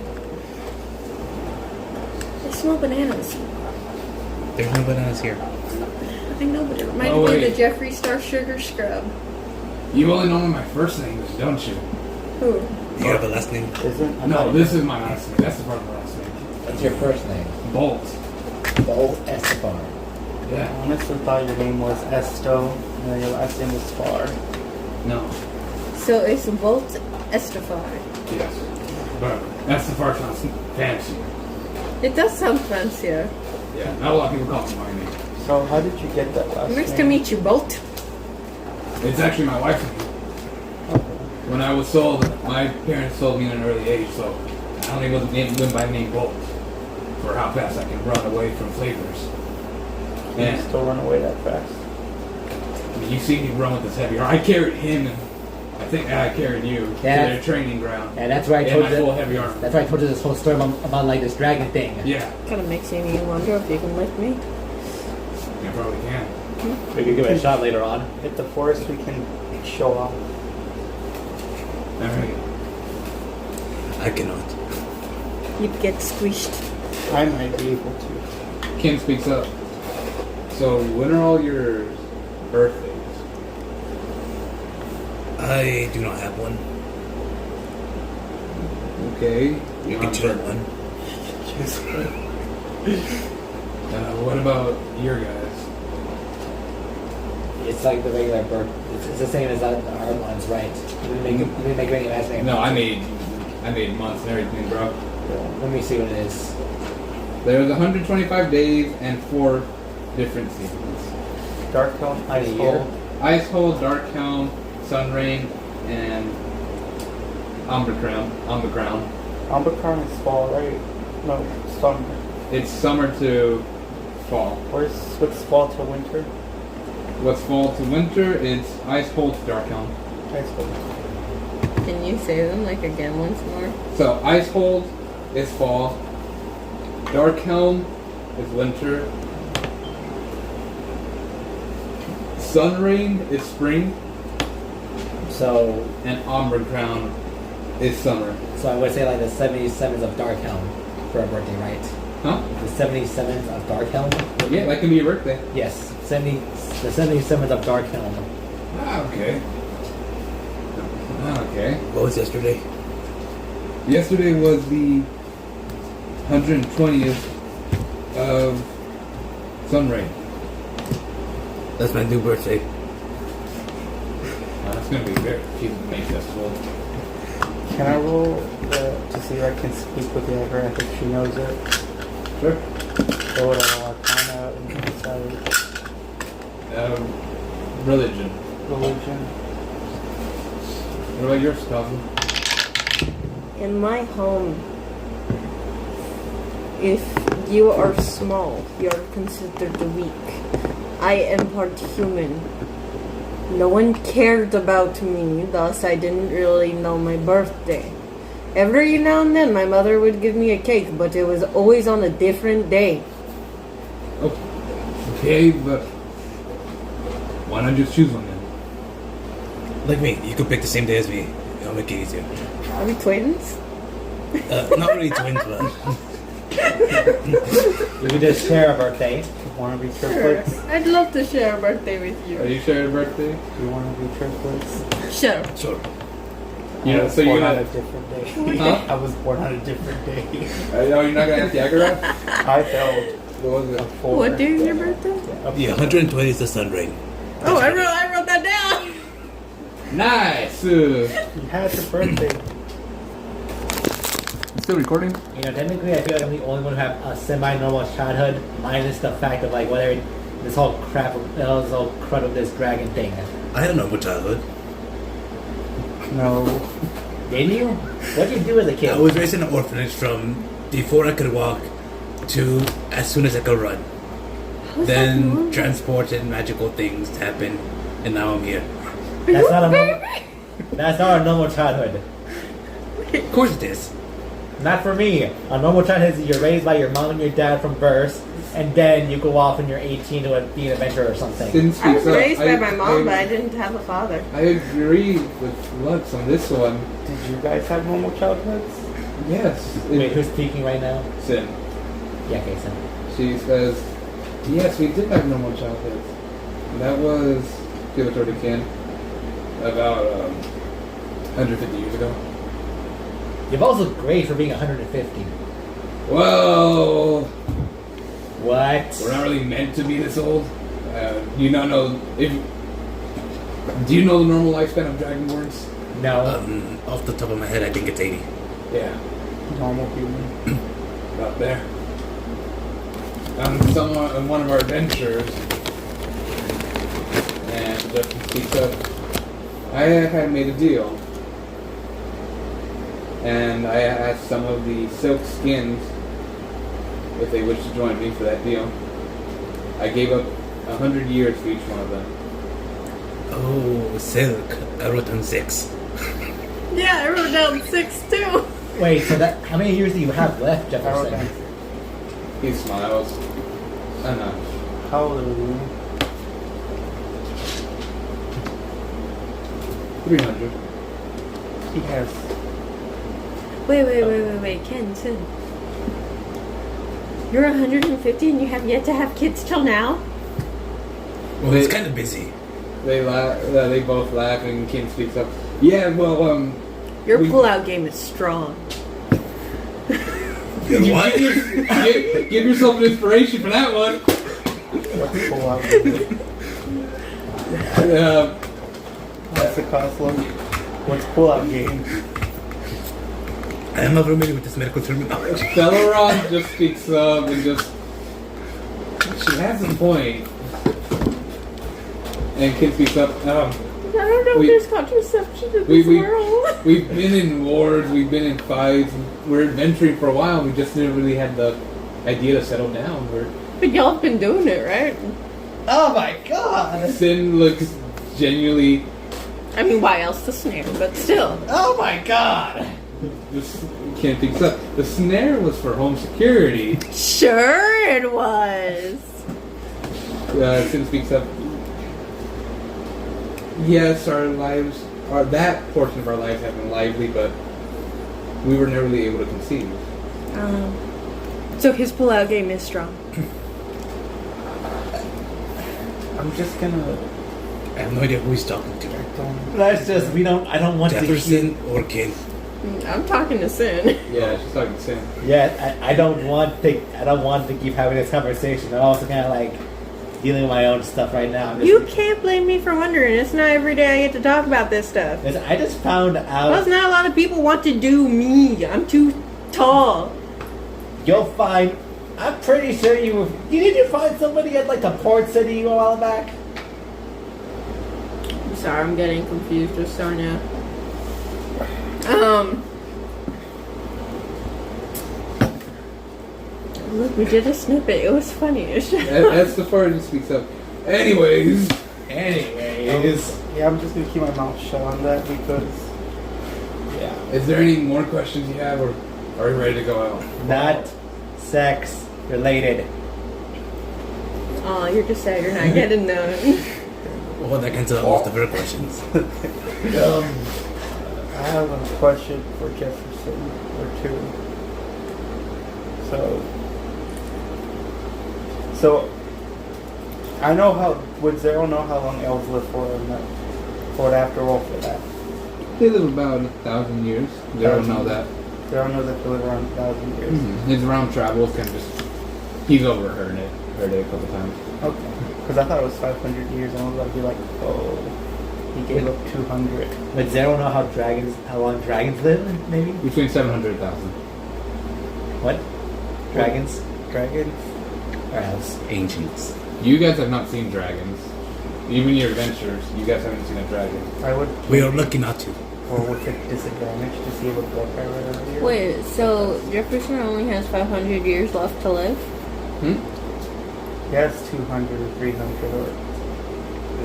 Speaker 4: I smell bananas.
Speaker 5: There's no bananas here.
Speaker 4: I know, but it might
Speaker 1: Oh,
Speaker 4: be
Speaker 1: wait.
Speaker 4: the Jeffree Star Sugar Scrub.
Speaker 1: You only know what my first name is, don't you?
Speaker 4: Who?
Speaker 5: You have a last name?
Speaker 2: Isn't? I
Speaker 1: No,
Speaker 2: thought-
Speaker 1: this is my last name. That's the part of my last name.
Speaker 3: What's your first name?
Speaker 1: Bolt.
Speaker 3: Bolt Estefan.
Speaker 2: I
Speaker 1: Yeah.
Speaker 2: honestly thought your name was Esto, and then your last name was Spar.
Speaker 1: No.
Speaker 4: So it's Volt Estefan.
Speaker 1: Yes. But that's the part sounds fancy.
Speaker 4: It does sound fancier.
Speaker 1: Yeah. Not a lot of people call me my name.
Speaker 2: So how did you get that last
Speaker 4: Nice
Speaker 2: name?
Speaker 4: to meet you, Bolt.
Speaker 1: It's actually my wife's name. When I was sold, my parents sold me at an early age, so I only went by the name Bolt for how fast I can run away from flavors.
Speaker 2: Can
Speaker 1: And
Speaker 2: you still run away that fast?
Speaker 1: I mean, you see me run with this heavy. I carried him, and I think I carried you
Speaker 3: Yeah.
Speaker 1: to their training ground.
Speaker 3: And that's where I
Speaker 1: And
Speaker 3: told
Speaker 1: my
Speaker 3: you.
Speaker 1: full heavy armor.
Speaker 3: That's why I told you this whole story about like this dragon thing.
Speaker 1: Yeah,
Speaker 4: Kind of makes me wonder if you can lift me.
Speaker 1: you probably can.
Speaker 3: We could give it a shot later on.
Speaker 2: Hit the forest, we can show off.
Speaker 1: All right.
Speaker 5: I cannot.
Speaker 4: You'd get squished.
Speaker 2: I might be able to.
Speaker 1: Kim speaks up. So, when are all your birthdays?
Speaker 5: I do not have one.
Speaker 1: Okay.
Speaker 5: You can choose one.
Speaker 1: What about your guys?
Speaker 3: It's like the regular birth. It's the same as our ones, right? We make an imaginary.
Speaker 1: No, I made months and everything, bro.
Speaker 3: Let me see what it is.
Speaker 1: There's 125 days and 4 different seasons.
Speaker 2: Darkhelm,
Speaker 3: A year?
Speaker 1: Icehold, Darkhelm, Sunrain, and Omicron.
Speaker 2: Omicron is fall, right? No, summer.
Speaker 1: It's summer to fall.
Speaker 2: What's fall to winter?
Speaker 1: What's fall to winter? It's Icehold to Darkhelm.
Speaker 2: Ice cold.
Speaker 4: Can you say them like again once more?
Speaker 1: So Icehold is fall. Darkhelm is winter. Sunrain is spring,
Speaker 3: So
Speaker 1: and Omicron is summer.
Speaker 3: I would say like the 77th of Darkhelm for a birthday, right?
Speaker 1: Huh?
Speaker 3: The 77th of Darkhelm?
Speaker 1: Yeah, that can be your birthday.
Speaker 3: Yes, the 77th of Darkhelm.
Speaker 1: Ah, okay. Ah, okay.
Speaker 5: What was yesterday?
Speaker 1: Yesterday was the 120th of Sunrain.
Speaker 5: That's my new birthday.
Speaker 1: That's gonna be very confusing to make festival.
Speaker 2: Can I roll to see if I can speak with Jagger? I think she knows it.
Speaker 1: Sure.
Speaker 2: So what Arcana and Insight,
Speaker 1: Religion.
Speaker 2: religion.
Speaker 1: What about yours, Calvin?
Speaker 4: In my home, if you are small, you are considered weak. I am part human. No one cared about me, thus I didn't really know my birthday. Every now and then my mother would give me a cake, but it was always on a different day.
Speaker 1: Okay, but why not just choose one then?
Speaker 5: Like me, you could pick the same day as me. It'll make it easier.
Speaker 4: Are we twins?
Speaker 5: Not really twins, but
Speaker 3: You could just share a birthday.
Speaker 2: Want to be
Speaker 4: Sure.
Speaker 2: triplets?
Speaker 4: I'd love to share a birthday with
Speaker 1: Are
Speaker 4: you.
Speaker 1: you sharing a birthday?
Speaker 2: Do you want to be triplets?
Speaker 4: Sure.
Speaker 5: sure.
Speaker 1: You
Speaker 2: I
Speaker 1: know,
Speaker 2: was
Speaker 1: so you're
Speaker 2: born on
Speaker 1: gonna.
Speaker 2: a different day.
Speaker 1: Huh?
Speaker 2: I was born on a different day.
Speaker 1: Oh, you're not gonna ask Jagger out?
Speaker 2: I failed.
Speaker 1: What was it?
Speaker 4: What day is your birthday?
Speaker 5: Yeah, 120 is the sun rain.
Speaker 4: Oh, I wrote that down.
Speaker 1: Nice!
Speaker 2: You had your birthday.
Speaker 1: Still recording?
Speaker 3: You know, technically, I feel like I'm the only one who have a semi-normal childhood, minus the fact of like whatever this whole crap, this whole crud of this dragon thing.
Speaker 5: I had a normal childhood.
Speaker 2: No.
Speaker 3: Did you? What did you do as a kid?
Speaker 5: I was raised in an orphanage from before I could walk to as soon as I could run. Then transported magical things happened, and now I'm here.
Speaker 3: That's not a that's not a normal childhood.
Speaker 5: Of course it is.
Speaker 3: Not for me. A normal childhood is you're raised by your mom and your dad from birth, and then you go off when you're 18 to be an adventurer or something.
Speaker 4: I was raised by my mom, but I didn't have a father.
Speaker 1: I agree with Lux on this one.
Speaker 2: Did you guys have normal childhoods?
Speaker 1: Yes.
Speaker 3: Wait, who's speaking right now?
Speaker 1: Sin.
Speaker 3: Yeah, okay, so.
Speaker 1: She says, yes, we did have normal childhoods. And that was, give it toward the can, about 150 years ago.
Speaker 3: You've also great for being 150.
Speaker 1: Whoa!
Speaker 3: What?
Speaker 1: We're not really meant to be this old. You don't know if. Do you know the normal lifespan of dragonborns?
Speaker 3: No.
Speaker 5: Off the top of my head, I think it's 80.
Speaker 1: Yeah,
Speaker 2: Normal human.
Speaker 1: about there. On one of our adventures, and Justin speaks up. I had made a deal, and I asked some of the silk skins if they wished to join me for that deal. I gave up 100 years for each one of them.
Speaker 5: Oh, silk. I wrote down 6.
Speaker 4: Yeah, I wrote down 6 too.
Speaker 3: Wait, so that how many years do you have left, Jefferson?
Speaker 1: He smiles. Enough.
Speaker 2: How old are you?
Speaker 1: 300.
Speaker 2: He has.
Speaker 4: Wait, Kenton. You're 150 and you have yet to have kids till now?
Speaker 5: Well, it's kind of busy.
Speaker 1: They laugh. They both laugh, and Ken speaks up. Yeah, well,
Speaker 4: Your
Speaker 1: we-
Speaker 4: pull-out game is strong.
Speaker 5: What?
Speaker 1: give yourself an inspiration for that one.
Speaker 2: What's pull out? That's the cost look. What's pull out game?
Speaker 5: I am not familiar with this medical terminology.
Speaker 1: Celeron just speaks up and just. She has a point. And Ken speaks up.
Speaker 4: I don't know
Speaker 1: We-
Speaker 4: if there's contraception in
Speaker 1: we-
Speaker 4: this
Speaker 1: we-
Speaker 4: world.
Speaker 1: We've been in wars, we've been in fights, we're adventuring for a while, we just never really had the idea to settle down.
Speaker 4: But y'all have been doing it, right?
Speaker 3: Oh my god!
Speaker 1: Sin looks genuinely.
Speaker 4: I mean, why else the snare? But still.
Speaker 3: Oh my god!
Speaker 1: Just can't think so. The snare was for home security.
Speaker 4: Sure it was.
Speaker 1: Sin speaks up. Yes, our lives, that portion of our lives have been lively, but we were never really able to conceive.
Speaker 4: So his pull-out game is strong.
Speaker 2: I'm just gonna.
Speaker 5: I have no idea who he's talking to.
Speaker 3: That's just I don't want to hear.
Speaker 5: Jefferson or Ken.
Speaker 4: I'm talking to Sin.
Speaker 1: Yeah, she's talking to Sin.
Speaker 3: Yeah, I don't want to keep having this conversation. I'm also kind of like dealing with my own stuff right now. I'm just,
Speaker 4: You can't blame me for wondering. It's not every day I get to talk about this stuff.
Speaker 3: I just found out.
Speaker 4: Plus, not a lot of people want to do me. I'm too tall.
Speaker 3: You'll find. I'm pretty sure did you find somebody at like the port city a while back?
Speaker 4: I'm sorry, I'm getting confused with Sonia. Look, we did a snippet. It was funny.
Speaker 1: That's the part that speaks up. Anyways.
Speaker 2: Yeah, I'm just gonna keep my mouth shut on that because.
Speaker 1: Yeah. Is there any more questions you have, or are you ready to go out?
Speaker 3: Not sex related.
Speaker 4: Oh, you're just sad you're not getting none.
Speaker 5: Well, that cancels out most of her questions.
Speaker 2: I have a question for Jefferson or two. So I know would Zero know how long elves live for and that for after all for that?
Speaker 1: They live about 1,000 years. They don't know that.
Speaker 2: Zero knows that they live around 1,000 years.
Speaker 1: His round travel can just He's overheard it. Heard it a couple times.
Speaker 2: Okay. Because I thought it was 500 years, and I was about to be like, oh, he gave up 200.
Speaker 3: Would Zero know how long dragons live? Maybe.
Speaker 1: Between 700,000.
Speaker 3: What? Dragons
Speaker 2: Dragons?
Speaker 3: or else?
Speaker 5: Ancients.
Speaker 1: You guys have not seen dragons. Even your adventures, you guys haven't seen a dragon.
Speaker 2: I would.
Speaker 5: We are lucky not to.
Speaker 2: Or with a disadvantage to see what the I read earlier.
Speaker 4: Wait, so Jefferson only has 500 years left to live?
Speaker 2: Yeah, it's 200 or 300 or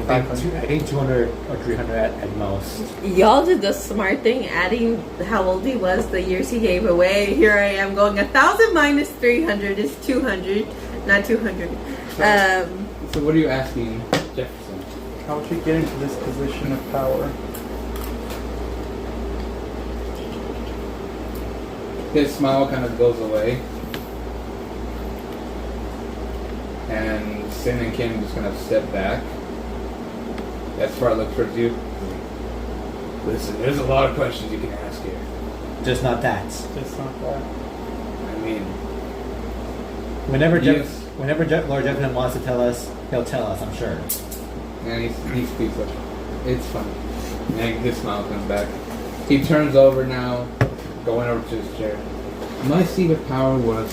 Speaker 3: I think 200 or 300 at most.
Speaker 4: Y'all did the smart thing, adding how old he was, the years he gave away. Here I am going 1,000 minus 300 is 200, not 200.
Speaker 1: So what are you asking Jefferson?
Speaker 2: how would you get into this position of power?
Speaker 1: His smile kind of goes away. And Sin and Kim just kind of step back. As far looks towards you. Listen, there's a lot of questions you can ask here.
Speaker 3: Just not that.
Speaker 2: Just not that.
Speaker 1: I mean,
Speaker 3: Whenever
Speaker 1: Yes.
Speaker 3: Lord Jefferson wants to tell us, he'll tell us, I'm sure.
Speaker 1: and he speaks up. It's funny. And his smile comes back. He turns over now, going over to his chair. My seat of power was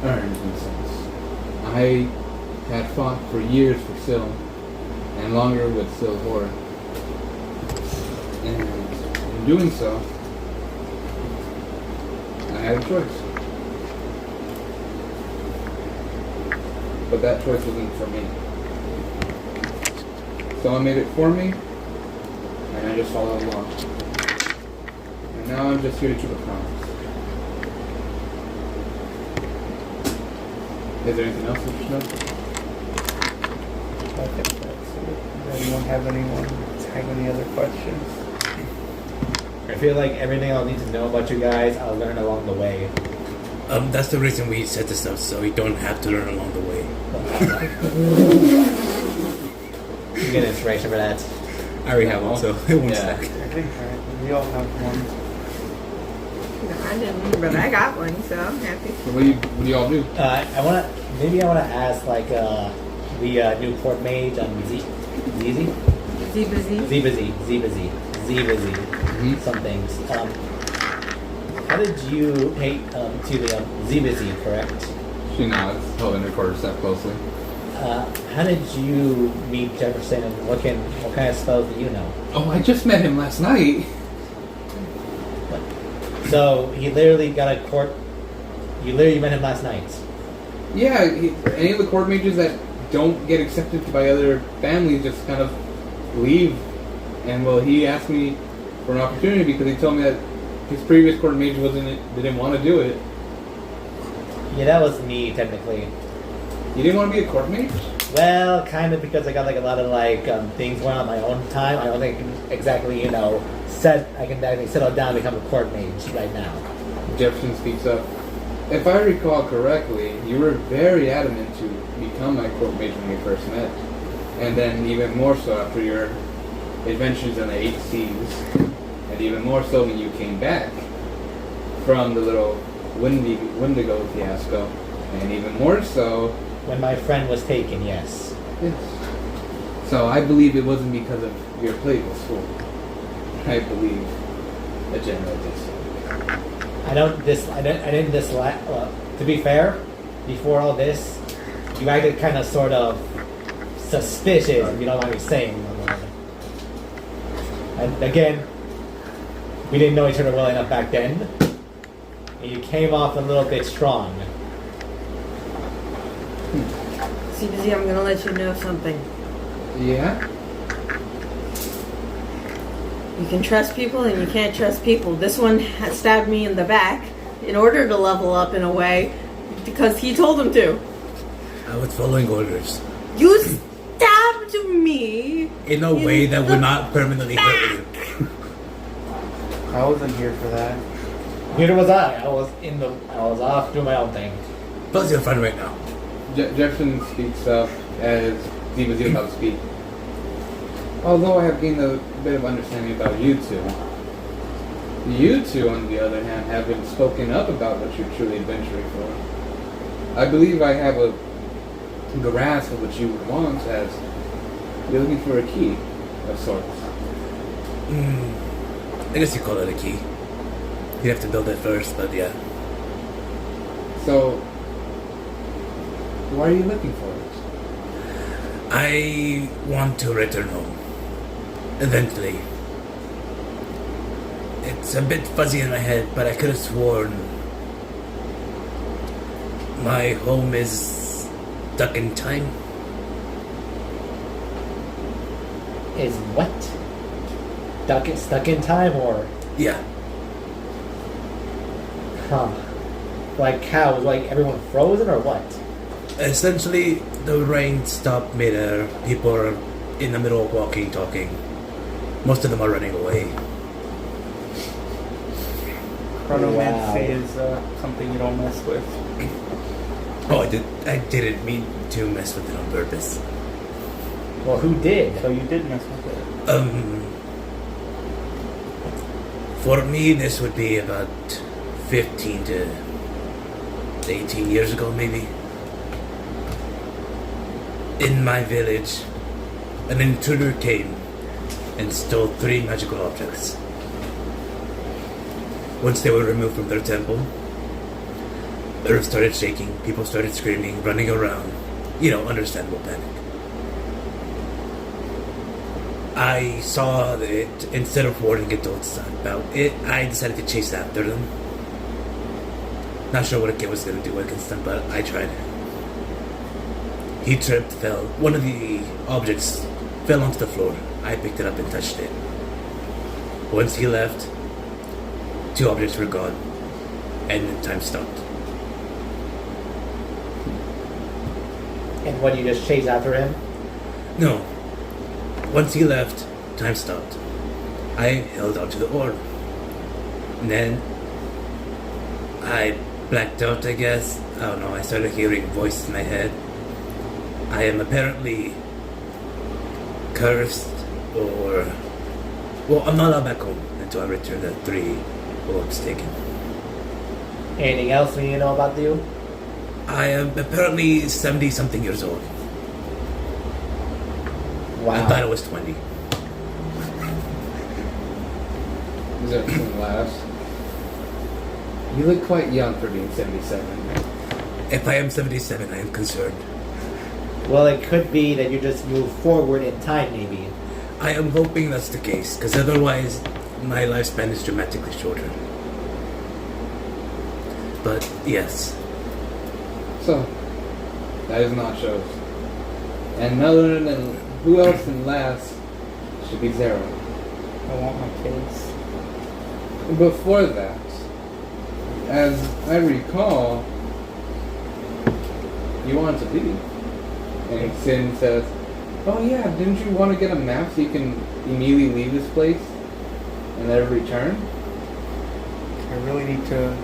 Speaker 1: earned in a sense. I had fought for years for Syl, and longer with Syl Horde. And in doing so, I had a choice. But that choice wasn't for me. Someone made it for me, and I just followed along. And now I'm just here to keep a promise. Is there anything else you should know?
Speaker 2: I think that's it. Does anyone have any other questions?
Speaker 3: I feel like everything I'll need to know about you guys, I'll learn along the way.
Speaker 5: That's the reason we set this up, so we don't have to learn along the way.
Speaker 3: You get inspiration for that.
Speaker 5: I already have one, so it won't
Speaker 3: Yeah.
Speaker 5: stack.
Speaker 2: I think we all have one.
Speaker 4: No, I didn't, but I got one, so I'm happy.
Speaker 1: So what do you all do?
Speaker 3: I wanna ask like the new port mage ZBZ.
Speaker 1: Mm-hmm.
Speaker 3: Some things. How did you ZBZ, correct?
Speaker 1: She nods, holding her quarter step closely.
Speaker 3: How did you meet Jefferson, and what kind of spells do you know?
Speaker 1: Oh, I just met him last night.
Speaker 3: So he literally got a court. You literally met him last night.
Speaker 1: Yeah, any of the court mages that don't get accepted by other families just kind of leave. And well, he asked me for an opportunity because he told me that his previous court mage didn't want to do it.
Speaker 3: Yeah, that was me technically.
Speaker 1: You didn't want to be a court mage?
Speaker 3: Well, kind of, because I got like a lot of things going on my own time. I don't think exactly I can actually settle down and become a court mage right now.
Speaker 1: Jefferson speaks up. If I recall correctly, you were very adamant to become my court mage when we first met. And then even more so after your adventures in the 8 Seas. And even more so when you came back from the little Wendigo fiasco. And even more so
Speaker 3: When my friend was taken, yes.
Speaker 1: yes. So I believe it wasn't because of your playful school. I believe the general did so.
Speaker 3: I didn't dislike. To be fair, before all this, you acted kind of sort of suspicious. If you don't mind me saying. And again, we didn't know each other well enough back then. And you came off a little bit strong.
Speaker 4: CBZ, I'm gonna let you know something.
Speaker 1: Yeah?
Speaker 4: You can trust people and you can't trust people. This one stabbed me in the back in order to level up in a way because he told him to.
Speaker 5: I was following orders.
Speaker 4: You stabbed me
Speaker 5: In a way that would not permanently hurt you.
Speaker 2: I wasn't here for that.
Speaker 3: Neither was I. I was off doing my own thing.
Speaker 5: Plus, you're fun right now.
Speaker 1: Jefferson speaks up as Diva's about to speak. Although I have gained a bit of understanding about you two, You two, on the other hand, haven't spoken up about what you're truly adventuring for. I believe I have a grasp of what you would want, as you're looking for a key of sorts.
Speaker 5: I guess you call it a key. You have to build it first, but yeah.
Speaker 1: So, why are you looking for it?
Speaker 5: I want to return home. Eventually. It's a bit fuzzy in my head, but I could have sworn my home is stuck in time.
Speaker 3: Is what? Stuck in time, or
Speaker 5: Yeah.
Speaker 3: huh? Like how? Like everyone frozen, or what?
Speaker 5: Essentially, the rain stopped mid-air. People are in the middle of walking, talking. Most of them are running away.
Speaker 2: Chronomancy is something you don't mess with.
Speaker 5: Oh, I didn't mean to mess with it on purpose.
Speaker 3: Well, who did?
Speaker 2: So you did mess with it.
Speaker 5: For me, this would be about 15 to 18 years ago, maybe. In my village, an intruder came and stole 3 magical objects. Once they were removed from their temple, the earth started shaking, people started screaming, running around. You know, understandable panic. I saw it. Instead of warning adults about it, I decided to chase after them. Not sure what a kid was going to do against them, but I tried. He tripped, fell. One of the objects fell onto the floor. I picked it up and touched it. Once he left, 2 objects were gone, and time stopped.
Speaker 3: And what, you just chase after him?
Speaker 5: No. Once he left, time stopped. I held onto the orb. And then I blacked out, I guess. I don't know, I started hearing voices in my head. I am apparently cursed, or... Well, I'm not allowed back home until I return the 3 orbs taken.
Speaker 3: Anything else we need to know about you?
Speaker 5: I am apparently 70-something years old.
Speaker 3: Wow.
Speaker 5: I thought I was 20.
Speaker 1: Is everything laughs? You look quite young for being 77.
Speaker 5: If I am 77, I am concerned.
Speaker 3: Well, it could be that you just move forward in time, maybe.
Speaker 5: I am hoping that's the case, because otherwise my lifespan is dramatically shorter. But yes.
Speaker 1: So, that is nachos. And other than who else in last should be Zero.
Speaker 2: I want my case.
Speaker 1: Before that, as I recall, you wanted to leave. And Sin says, "Oh yeah, didn't you want to get a map so you can immediately leave this place and never return?"
Speaker 2: I really need to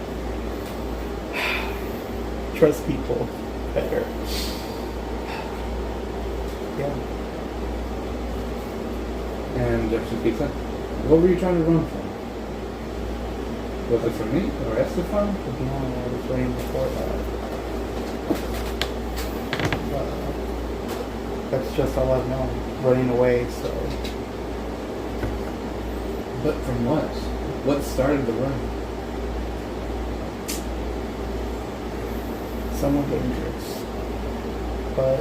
Speaker 2: trust people better. Yeah.
Speaker 1: And Jefferson Pizza, what were you trying to run from? Was it from me or Estefan?
Speaker 2: No, I was waiting before that. That's just all I've known. Running away, so.
Speaker 1: But from what? What started the run?
Speaker 2: Somewhat dangerous. But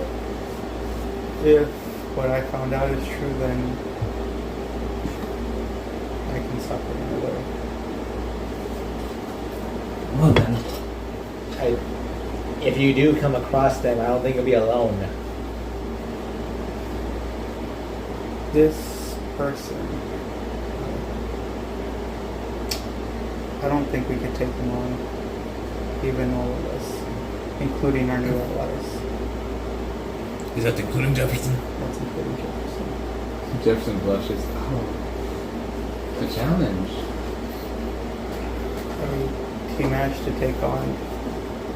Speaker 2: if what I found out is true, then I can stop running away.
Speaker 1: Well then.
Speaker 3: If you do come across them, I don't think you'll be alone.
Speaker 2: This person, I don't think we could take him on, even all of us, including our new allies.
Speaker 5: Is that including Jefferson?
Speaker 2: That's including Jefferson.
Speaker 1: Jefferson blushes. Oh, it's a challenge.
Speaker 2: I mean, he managed to take on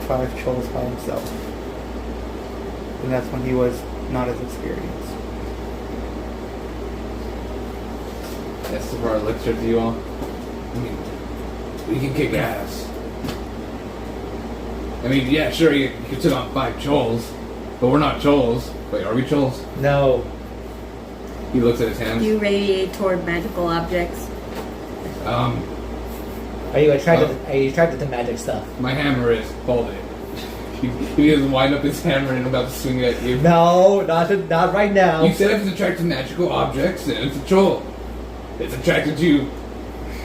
Speaker 2: 5 trolls by himself. And that's when he was not as experienced.
Speaker 1: Estefan looks at you all. I mean, We can kick ass. I mean, yeah, sure, you could sit on 5 trolls, but we're not trolls. Wait, are we trolls?
Speaker 3: No.
Speaker 1: He looks at his hands.
Speaker 4: You radiate toward magical objects.
Speaker 1: Um,
Speaker 3: Are you attracted to magic stuff?
Speaker 1: my hammer is. Hold it. He doesn't wind up his hammer and about to swing it at you.
Speaker 3: No, not right now.
Speaker 1: You said if it's attracted to magical objects, then it's a troll. It's attracted to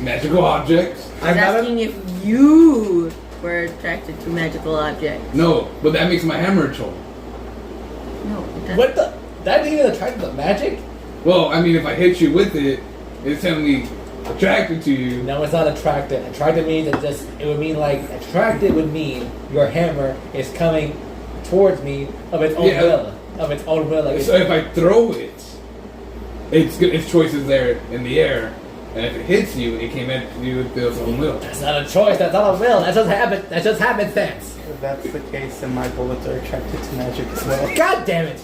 Speaker 1: magical objects.
Speaker 4: I was asking if you were attracted to magical objects.
Speaker 1: No, but that makes my hammer a troll.
Speaker 4: No, it doesn't.
Speaker 3: What the? That's even attracted to magic?
Speaker 1: Well, I mean, if I hit you with it, it's only attracted to you.
Speaker 3: No, it's not attracted. Attracted means it would mean like attracted would mean your hammer is coming towards me of its own will. Of its own will. Like
Speaker 1: So if I throw it, its choice is there in the air, and if it hits you, it came at you with its own will.
Speaker 3: that's not a choice. That's not a will. That's just habit. That's just happenstance.
Speaker 2: If that's the case, then my bullets are attracted to magic as well.
Speaker 3: God damn it!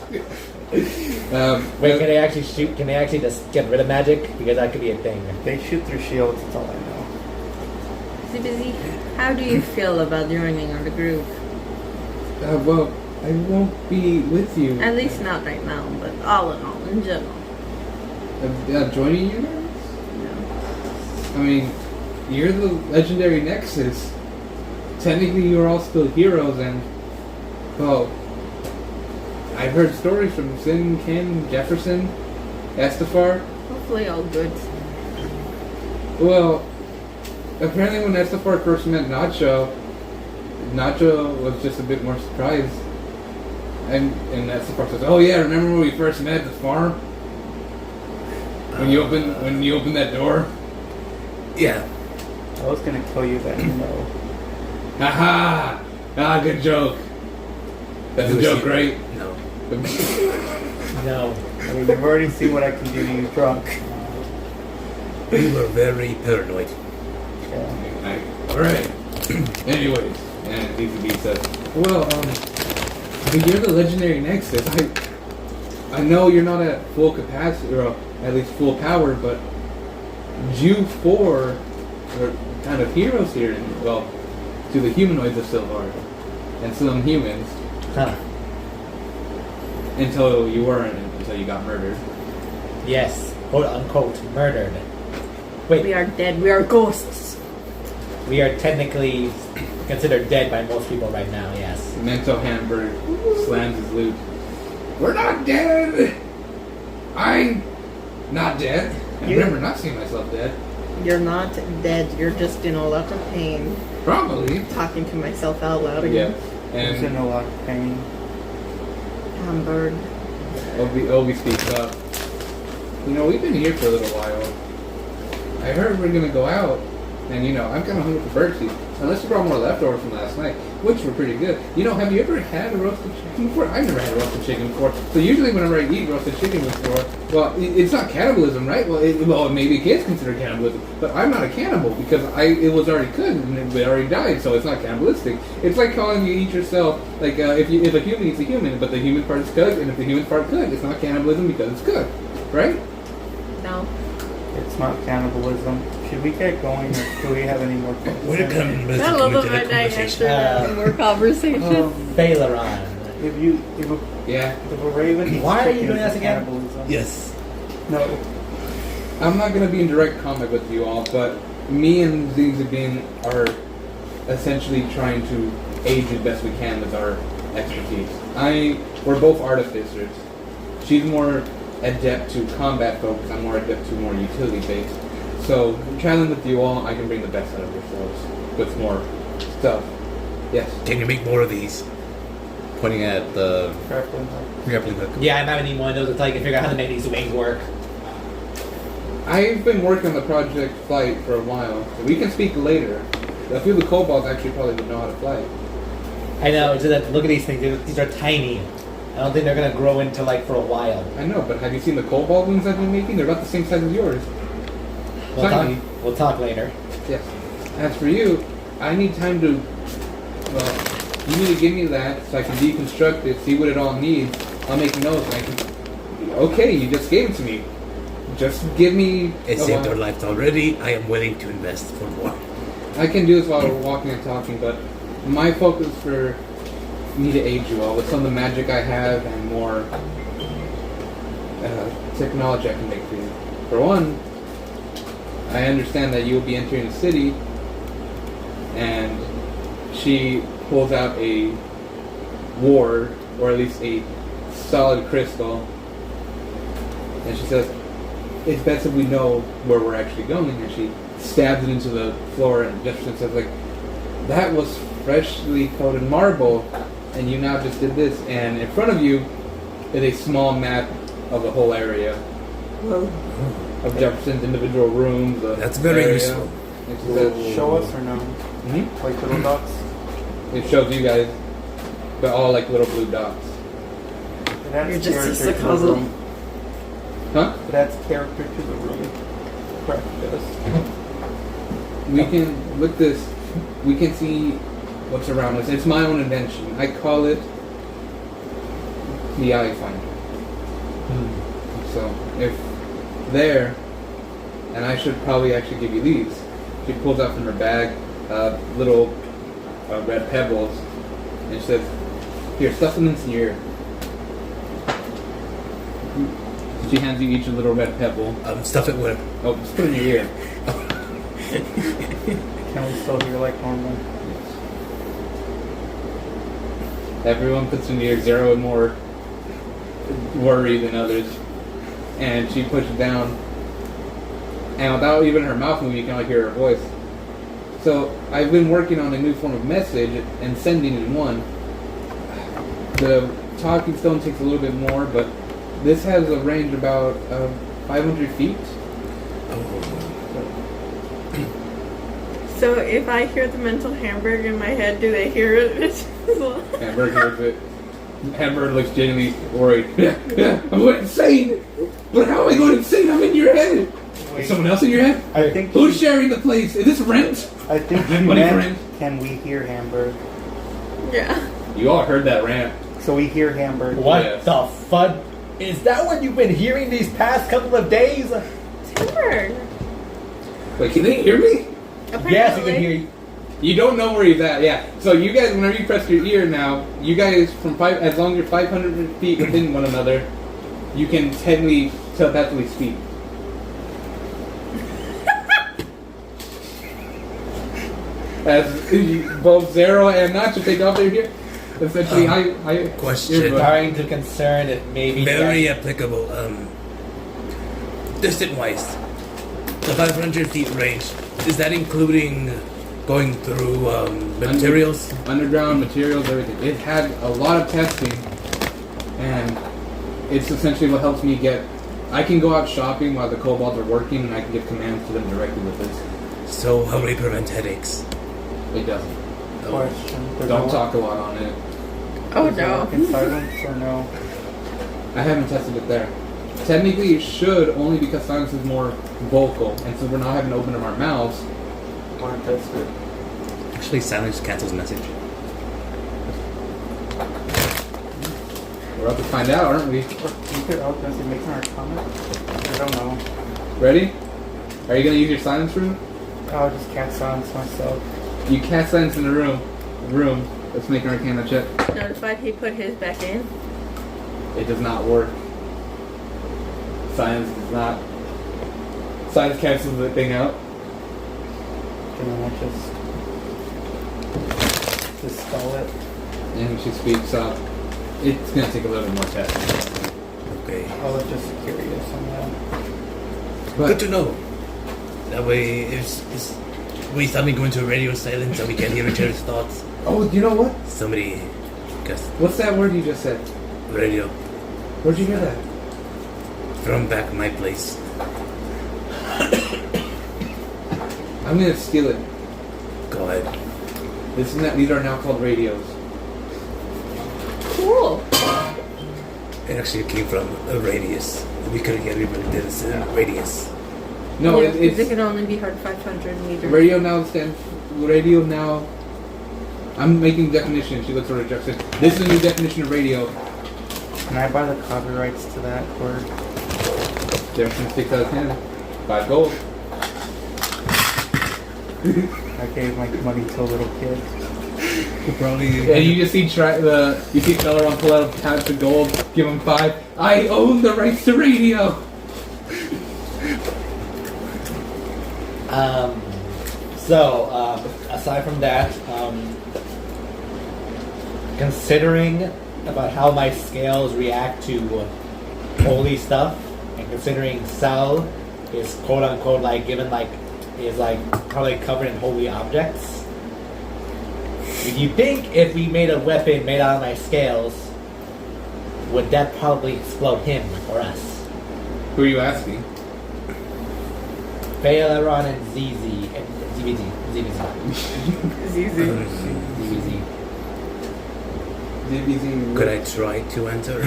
Speaker 3: Wait, can they actually shoot? Can they actually just get rid of magic? Because that could be a thing.
Speaker 2: They shoot through shields, that's all I know.
Speaker 4: Busy. How do you feel about joining our group?
Speaker 1: Well, I won't be with you.
Speaker 4: At least not right now, but all in all, in general.
Speaker 1: Joining you guys? I mean, you're the legendary Nexus. Technically, you're all still heroes, and well, I've heard stories from Sin, Ken, Jefferson, Estefar.
Speaker 4: Hopefully all good.
Speaker 1: Well, apparently when Estefar first met Nacho was just a bit more surprised. And Estefar says, "Oh yeah, remember when we first met at the farm? When you opened that door?"
Speaker 5: Yeah.
Speaker 2: I was gonna kill you then, no.
Speaker 1: Haha! Ah, good joke. That's a joke, right?
Speaker 5: No.
Speaker 3: No.
Speaker 2: I mean, you've already seen what I can do to you drunk.
Speaker 5: You were very paranoid.
Speaker 2: Yeah.
Speaker 1: Alright. Anyways, and DCB says, well, but you're the legendary Nexus. I know you're not at full capacity, or at least full power, but you four are kind of heroes here, and, well, to the humanoids of Silvar, and some humans,
Speaker 3: Huh.
Speaker 1: until you weren't, until you got murdered.
Speaker 3: Yes. Quote unquote murdered. Wait.
Speaker 4: We are dead. We are ghosts.
Speaker 3: We are technically considered dead by most people right now, yes.
Speaker 1: Mento Hamburg slams his loot. We're not dead! I'm not dead. I remember not seeing myself dead.
Speaker 4: You're not dead. You're just in a lot of pain.
Speaker 1: Probably.
Speaker 4: Talking to myself out loud
Speaker 1: Yeah.
Speaker 4: again.
Speaker 2: He's in
Speaker 1: And
Speaker 2: a lot of pain.
Speaker 4: Hamburg.
Speaker 1: Obi speaks up. You know, we've been here for a little while. I heard we're gonna go out, and you know, I'm kind of hungry for birdseed. Unless you brought more leftovers from last night, which were pretty good. You know, have you ever had a roasted chicken before? I've never had a roasted chicken before. So usually whenever I eat roasted chicken before, well, it's not cannibalism, right? Well, maybe it is considered cannibalism, but I'm not a cannibal because it was already cooked and it already died, so it's not cannibalistic. It's like calling you eat yourself, like if a human eats a human, but the human part is cooked, and if the human part cooked, it's not cannibalism because it's cooked, right?
Speaker 4: No.
Speaker 2: It's not cannibalism. Should we get going, or do we have any more questions?
Speaker 5: We're coming
Speaker 4: I love
Speaker 5: into
Speaker 4: it
Speaker 5: the
Speaker 4: when I answer
Speaker 5: conversation.
Speaker 4: that more conversation.
Speaker 3: Baileron.
Speaker 1: Yeah.
Speaker 2: If a raven eats
Speaker 3: Why are you
Speaker 2: chicken,
Speaker 3: doing
Speaker 2: is
Speaker 3: this
Speaker 2: it
Speaker 3: again?
Speaker 2: cannibalism?
Speaker 5: Yes.
Speaker 2: No.
Speaker 1: I'm not going to be in direct combat with you all, but me and Zigzagin are essentially trying to aid you the best we can with our expertise. We're both artificers. She's more adept to combat focus, I'm more adept to more utility based. So, traveling with you all, I can bring the best out of yourselves with more stuff. Yes.
Speaker 5: Can you make more of these? Pointing at the grappling hook.
Speaker 3: Yeah, I'm having one of those until I can figure out how to make these wings work.
Speaker 1: I've been working on the Project Flight for a while, so we can speak later. A few of the kobolds actually probably would know how to fly.
Speaker 3: I know, it's just that look at these things, these are tiny. I don't think they're gonna grow into like for a while.
Speaker 1: I know, but have you seen the kobold wings I've been making? They're about the same size as yours. Tiny.
Speaker 3: We'll talk later.
Speaker 1: Yes. As for you, I need time to, well, you need to give me that so I can deconstruct it, see what it all needs. I'll make notes and I can, okay, you just gave it to me. Just give me
Speaker 5: It
Speaker 1: a
Speaker 5: saved
Speaker 1: while.
Speaker 5: our lives already. I am willing to invest for more.
Speaker 1: I can do this while we're walking and talking, but my focus for me to aid you all with some of the magic I have and more technology I can make for you. For one, I understand that you will be entering the city, and she pulls out a ward, or at least a solid crystal, and she says, it's best if we know where we're actually going, and she stabs it into the floor, and Jefferson says, like, that was freshly coated marble, and you now just did this, and in front of you is a small map of the whole area.
Speaker 4: Whoa.
Speaker 1: Of Jefferson's individual rooms.
Speaker 5: That's very
Speaker 1: area.
Speaker 5: useful.
Speaker 1: And she says,
Speaker 2: Show us or no?
Speaker 1: mhm.
Speaker 2: Like little dots?
Speaker 1: It shows you guys, but all like little blue dots.
Speaker 2: It adds
Speaker 4: You're just
Speaker 2: character
Speaker 4: a
Speaker 2: to the
Speaker 4: puzzle.
Speaker 2: room.
Speaker 1: Huh?
Speaker 2: It adds character to the room. Correct, it does.
Speaker 1: We can, with this, we can see what's around us. It's my own invention. I call it the Eye Finder. So, if there, and I should probably actually give you these. She pulls out from her bag little red pebbles, and she says, here, stuff them in your ear. She hands you each a little red pebble.
Speaker 5: Stuff it where?
Speaker 1: Oh, just put it in your ear.
Speaker 2: Can we still hear like normal?
Speaker 1: Everyone puts in your ear, zero and more worry than others. And she puts it down, and without even her mouth moving, you can only hear her voice. So I've been working on a new form of message and sending it in one. The talking stone takes a little bit more, but this has a range about 500 feet.
Speaker 4: So if I hear the mental hamburger in my head, do they hear it as well?
Speaker 1: Hamburg hears it. Hamburg looks genuinely worried. I'm going insane! But how am I going insane? I'm in your head! Is someone else in your head?
Speaker 2: I think
Speaker 1: Who's sharing the place? Is this rent?
Speaker 2: I think she
Speaker 1: Money
Speaker 2: meant,
Speaker 1: friend.
Speaker 2: can we hear Hamburg?
Speaker 4: Yeah.
Speaker 1: You all heard that rant.
Speaker 2: So we hear Hamburg.
Speaker 3: What
Speaker 1: Yes.
Speaker 3: the fud? Is that what you've been hearing these past couple of days?
Speaker 4: Hamburg.
Speaker 1: Wait, can they hear me?
Speaker 3: Yes, we can hear you.
Speaker 1: You don't know where he's at, yeah. So you guys, whenever you press your ear now, you guys, as long as you're 500 feet within one another, you can technically telepathically speak. As both Zero and Nacho take off their gear, essentially, I
Speaker 5: Question.
Speaker 1: earbud.
Speaker 3: Starting to concern if maybe
Speaker 5: Very applicable. Distance-wise, the 500 feet range, is that including going through materials?
Speaker 1: Underground materials, everything. It had a lot of testing, and it's essentially what helps me get. I can go out shopping while the kobolds are working, and I can give commands to them directly with this.
Speaker 5: So how will it prevent headaches?
Speaker 1: It doesn't.
Speaker 2: Question. There's
Speaker 1: Don't
Speaker 2: no-
Speaker 1: talk a lot on it.
Speaker 4: Oh
Speaker 2: there's no
Speaker 4: no.
Speaker 2: work in silence or no?
Speaker 1: I haven't tested it there. Technically, it should, only because silence is more vocal, and so we're not having to open up our mouths.
Speaker 2: Want to test it?
Speaker 5: Actually, silence cancels message.
Speaker 1: We're about to find out, aren't we?
Speaker 2: Or you could, I was going to say, making our comment? I don't know.
Speaker 1: Ready? Are you gonna use your silence room?
Speaker 2: I'll just cast silence myself.
Speaker 1: You cast silence in the room. Let's make an Arcana check.
Speaker 4: Notified he put his back in.
Speaker 1: It does not work. Silence does not. Silence cancels the thing out.
Speaker 2: Can I just dispel it?
Speaker 1: And she speaks up. It's gonna take a little bit more testing.
Speaker 5: Okay.
Speaker 2: I was just curious on that.
Speaker 1: But
Speaker 5: Good to know. That way, if we suddenly go into radio silence and we can hear each other's thoughts,
Speaker 1: oh, you know what?
Speaker 5: somebody guess
Speaker 1: What's that word you just said?
Speaker 5: radio
Speaker 1: Where'd you hear that?
Speaker 5: from back my place.
Speaker 1: I'm gonna steal it.
Speaker 5: Go ahead.
Speaker 1: These are now called radios.
Speaker 4: Cool.
Speaker 5: It actually came from a radius. We couldn't get everybody did this radius.
Speaker 1: No,
Speaker 4: Yeah, 'cause it
Speaker 1: it's
Speaker 4: can only be heard 500 meters.
Speaker 1: radio now stands. Radio now. I'm making definition. She looks at Jefferson. This is a new definition of radio.
Speaker 2: Can I buy the copyrights to that word?
Speaker 1: Jefferson 6 out of 10. 5 gold.
Speaker 2: I gave my money to a little kid.
Speaker 5: Probably.
Speaker 1: And you just see you see Celeron pull out a pouch of gold, give him 5. I own the rights to radio.
Speaker 3: Aside from that, considering about how my scales react to holy stuff, and considering Sal is quote unquote is probably covered in holy objects. Do you think if we made a weapon made out of my scales, would that probably explode him or us?
Speaker 1: Who are you asking?
Speaker 3: Phaeron and ZZ and ZBZ.
Speaker 1: ZBZ.
Speaker 5: Could I try to enter?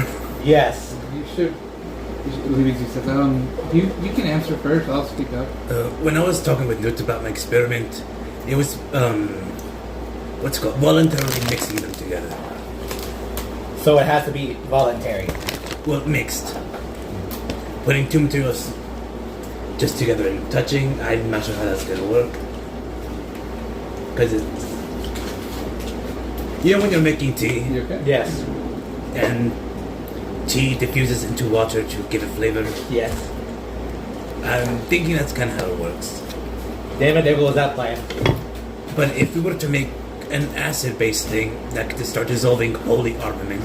Speaker 3: Yes.
Speaker 1: You should. ZBZ says, you can answer first. I'll speak up.
Speaker 5: When I was talking with Newt about my experiment, it was what's it called, voluntarily mixing them together.
Speaker 3: So it has to be voluntary.
Speaker 5: Well, mixed. Putting two materials just together and touching, I'm not sure how that's gonna work. Because it's... You know when you're making tea,
Speaker 1: You okay?
Speaker 3: Yes.
Speaker 5: and tea diffuses into water to give it flavor?
Speaker 3: Yes.
Speaker 5: I'm thinking that's kind of how it works.
Speaker 3: Damn it, there goes that plan.
Speaker 5: But if we were to make an acid-based thing that could start dissolving holy armament,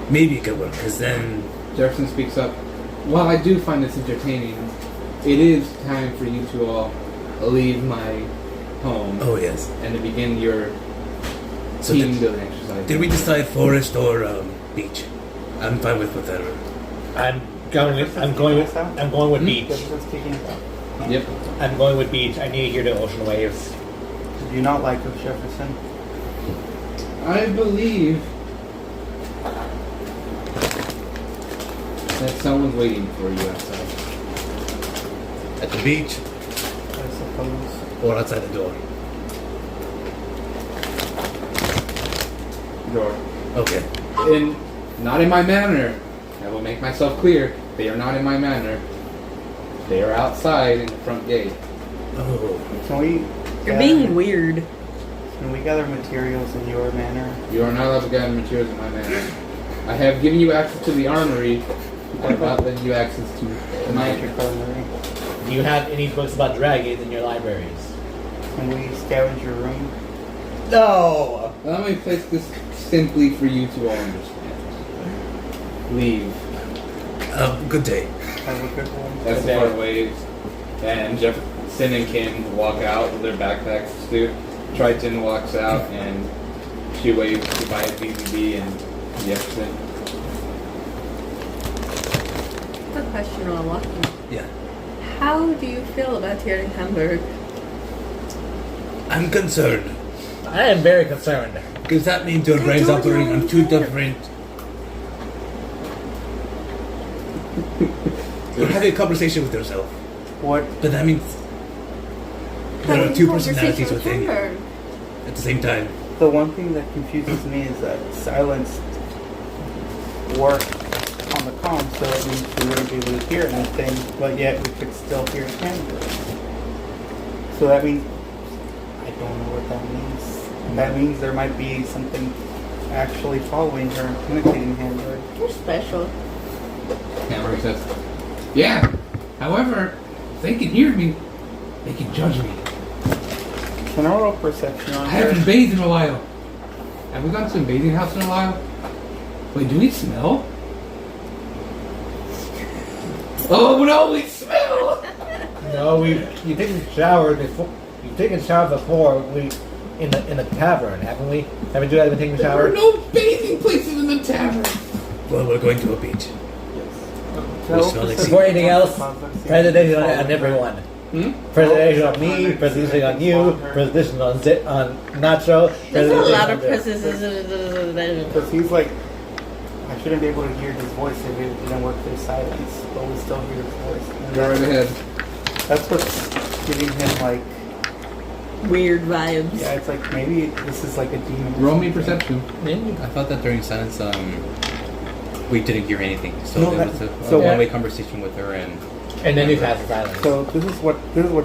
Speaker 5: maybe it could work, because then...
Speaker 1: Jefferson speaks up. While I do find this entertaining, it is time for you to all leave my home
Speaker 5: Oh, yes.
Speaker 1: and to begin your
Speaker 5: So
Speaker 1: team building exercise.
Speaker 5: Did we decide forest or beach? I'm fine with whatever.
Speaker 3: I'm going with beach.
Speaker 2: Jefferson's kicking us out.
Speaker 1: Yep.
Speaker 3: I'm going with beach. I need to hear the ocean waves.
Speaker 2: Do you not like us, Jefferson?
Speaker 1: I believe that someone's waiting for you outside.
Speaker 5: At the beach
Speaker 2: I suppose.
Speaker 5: or outside the door?
Speaker 1: Door.
Speaker 5: Okay.
Speaker 1: Not in my manor. I will make myself clear. They are not in my manor. They are outside in the front gate.
Speaker 5: Oh.
Speaker 2: Can we?
Speaker 4: You're
Speaker 2: gather-
Speaker 4: being weird.
Speaker 2: Can we gather materials in your manor?
Speaker 1: You are not allowed to gather materials in my manor. I have given you access to the armory. I have not given you access to
Speaker 2: The
Speaker 1: my
Speaker 2: magic armory.
Speaker 3: Do you have any books about dragons in your libraries?
Speaker 2: Can we scavenge your room?
Speaker 3: No!
Speaker 1: Let me place this simply for you to all understand. Leave.
Speaker 5: Good day.
Speaker 2: Have a good one.
Speaker 1: That's the part waves. And Jefferson and Kim walk out with their backpacks too. Triton walks out and she waves goodbye to BBB and Jefferson.
Speaker 4: Good question while walking.
Speaker 5: Yeah.
Speaker 4: How do you feel about here in Hamburg?
Speaker 5: I'm concerned.
Speaker 3: I am very concerned.
Speaker 5: Because that means your brain's
Speaker 4: told you
Speaker 5: operating on
Speaker 4: already
Speaker 5: two
Speaker 4: there.
Speaker 5: different... You're having a conversation with yourself.
Speaker 2: What?
Speaker 5: But that means there are two personalities within you
Speaker 4: Hamburg.
Speaker 5: at the same time.
Speaker 2: The one thing that confuses me is that silence worked on the comm, so it means we wouldn't be able to hear anything, but yet we could still hear Hamburg. So that means I don't know what that means. That means there might be something actually following her and communicating Hamburg.
Speaker 4: You're special.
Speaker 1: Hamburg says, yeah, however, if they can hear me, they can judge me.
Speaker 2: Can I roll perception on
Speaker 1: I haven't
Speaker 2: her?
Speaker 1: bathed in a while. Have we gone to a bathing house in a while? Wait, do we smell? Oh no, we smell!
Speaker 3: No, you taken a shower before. You've taken a shower before. In the tavern, haven't we? Haven't you guys been taking a
Speaker 1: There
Speaker 3: shower?
Speaker 1: are no bathing places in the tavern.
Speaker 5: Well, we're going to a beach.
Speaker 2: Roll
Speaker 5: smell like-
Speaker 2: perception
Speaker 3: Before anything
Speaker 2: on
Speaker 3: else,
Speaker 2: the concept.
Speaker 3: presentation on everyone. Presentation on me,
Speaker 2: Concept.
Speaker 3: presentation on you, presentation on Nacho.
Speaker 4: There's a lot of
Speaker 3: presentation
Speaker 4: presses.
Speaker 2: Because he's like, I shouldn't be able to hear his voice if it didn't work through silence, but we still hear his voice. And
Speaker 1: Go right ahead.
Speaker 2: that's what's giving him like,
Speaker 4: Weird vibes.
Speaker 2: yeah, it's like maybe this is like a demon. or
Speaker 1: Roll me
Speaker 2: something.
Speaker 1: perception.
Speaker 6: I thought that during silence, we didn't hear anything. So
Speaker 2: No,
Speaker 6: there
Speaker 2: that-
Speaker 6: was a
Speaker 2: so-
Speaker 6: one-way conversation with her, and
Speaker 3: And then you pass the silence.
Speaker 2: So this is what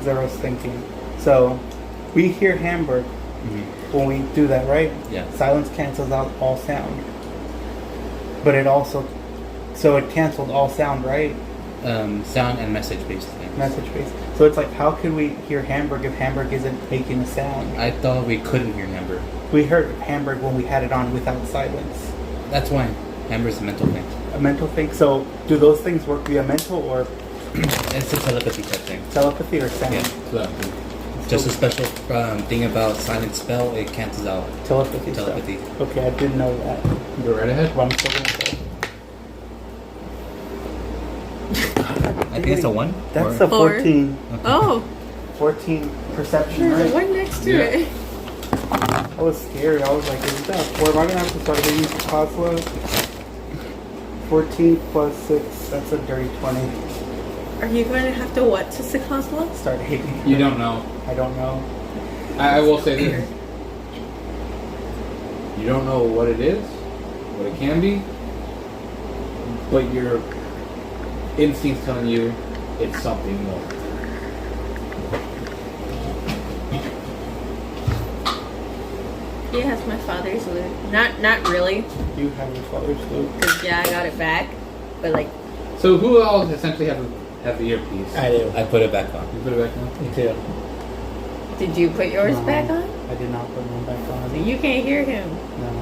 Speaker 2: Zero's thinking. So, we hear Hamburg
Speaker 6: Mm-hmm.
Speaker 2: when we do that, right?
Speaker 6: Yeah.
Speaker 2: Silence cancels out all sound. But it also... So it canceled all sound, right?
Speaker 6: Sound and message-based things.
Speaker 2: Message based. So it's like, how could we hear Hamburg if Hamburg isn't making a sound?
Speaker 6: I thought we couldn't hear Hamburg.
Speaker 2: We heard Hamburg when we had it on without silence.
Speaker 6: That's why Hamburg's a mental thing.
Speaker 2: A mental thing. So do those things work via mental or
Speaker 6: It's a telepathy type thing.
Speaker 2: telepathy or sound?
Speaker 6: Yeah. Just a special thing about silent spell, it cancels out
Speaker 2: Telepathy.
Speaker 6: telepathy.
Speaker 2: Stuff. Okay, I didn't know that.
Speaker 1: Go right ahead.
Speaker 2: What I'm still gonna say.
Speaker 6: I think it's a 1.
Speaker 2: That's
Speaker 6: or-
Speaker 2: a 14.
Speaker 4: Oh,
Speaker 2: 14 perception,
Speaker 4: there's a
Speaker 2: right?
Speaker 4: one next to
Speaker 1: Yeah.
Speaker 4: it.
Speaker 2: That was scary. I was like, is that 4? Am I gonna have to start reading Cosmo? 14 plus 6, that's a dirty 20.
Speaker 4: Are you going to have to what to Sikosla?
Speaker 2: Start hating.
Speaker 1: You don't know.
Speaker 2: I don't know.
Speaker 1: I will say this. You don't know what it is, what it can be, but your instinct's telling you it's something more.
Speaker 4: He has my father's loot. Not really,
Speaker 2: You have your father's loot.
Speaker 4: because yeah, I got it back. But like,
Speaker 1: So who else essentially has the earpiece?
Speaker 3: I do.
Speaker 6: I put it back on.
Speaker 1: You put it back on?
Speaker 3: Me too.
Speaker 4: did you put yours
Speaker 2: No.
Speaker 4: back on?
Speaker 2: I did not put mine back on.
Speaker 4: You can't hear him.
Speaker 2: No.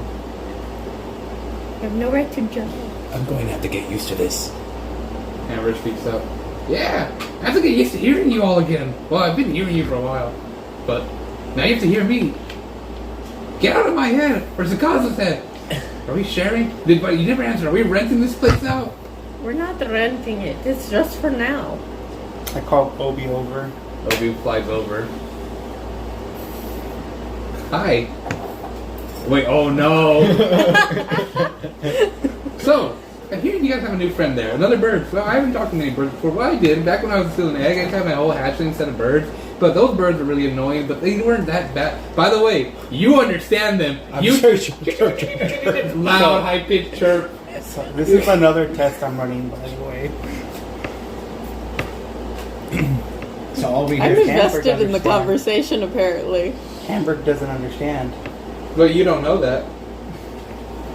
Speaker 4: You have no right to judge.
Speaker 6: I'm going to have to get used to this.
Speaker 1: Amber speaks up. Yeah, I have to get used to hearing you all again. Well, I've been hearing you for a while, but now you have to hear me. Get out of my head, or Zakaza's head. Are we sharing? You never answered. Are we renting this place out?
Speaker 4: We're not renting it. It's just for now.
Speaker 2: I called Obi over.
Speaker 1: Obi flies over. Hi. Wait, oh no. So, I hear you guys have a new friend there. Another bird. Well, I haven't talked to many birds before. Well, I did. Back when I was still an egg, I had my whole hatchling set of birds. But those birds were really annoying, but they weren't that bad. By the way, you understand them. Loud, high-pitched chirp.
Speaker 2: So this is another test I'm running, by the way.
Speaker 3: So all we
Speaker 4: I'm
Speaker 3: hear
Speaker 2: Hamburg
Speaker 4: invested in the
Speaker 2: understand.
Speaker 4: conversation, apparently.
Speaker 2: Hamburg doesn't understand.
Speaker 1: But you don't know that.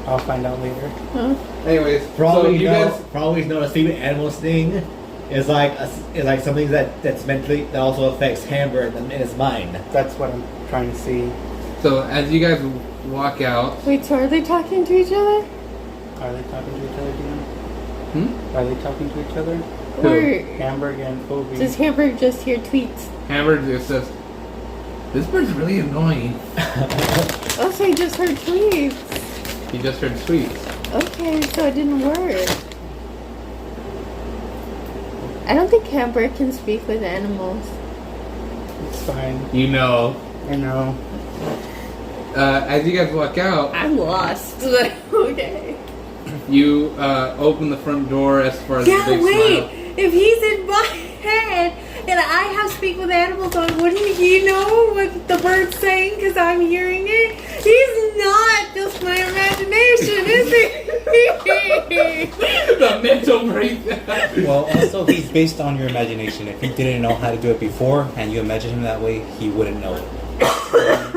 Speaker 2: I'll find out later.
Speaker 4: Huh?
Speaker 1: Anyways,
Speaker 3: For all
Speaker 1: so
Speaker 3: we
Speaker 1: you
Speaker 3: know,
Speaker 1: guys...
Speaker 3: for all we know, the sleeping animals thing is like something that's mentally that also affects Hamburg in his mind.
Speaker 2: That's what I'm trying to see.
Speaker 1: So as you guys walk out...
Speaker 4: Wait, so are they talking to each other?
Speaker 2: Are they talking to each other, Dina?
Speaker 1: Hmm?
Speaker 2: Are they talking to each other?
Speaker 1: Who?
Speaker 4: Or
Speaker 2: Hamburg and Obi.
Speaker 4: does Hamburg just hear tweets?
Speaker 1: Hammer just says, this bird's really annoying.
Speaker 4: Oh, so he just heard tweets.
Speaker 1: He just heard tweets.
Speaker 4: Okay, so it didn't work. I don't think Hamburg can speak with animals.
Speaker 2: It's fine.
Speaker 1: You know.
Speaker 2: I know.
Speaker 1: As you guys walk out,
Speaker 4: I'm lost. Okay.
Speaker 1: you open the front door as far as
Speaker 4: Yeah,
Speaker 1: the big
Speaker 4: wait.
Speaker 1: smile.
Speaker 4: If he's in my head and I have speak with animals on, wouldn't he know what the bird's saying because I'm hearing it? He's not just my imagination, is he?
Speaker 1: The mental breakdown.
Speaker 6: Well, also, he's based on your imagination. If he didn't know how to do it before, and you imagine him that way, he wouldn't know it.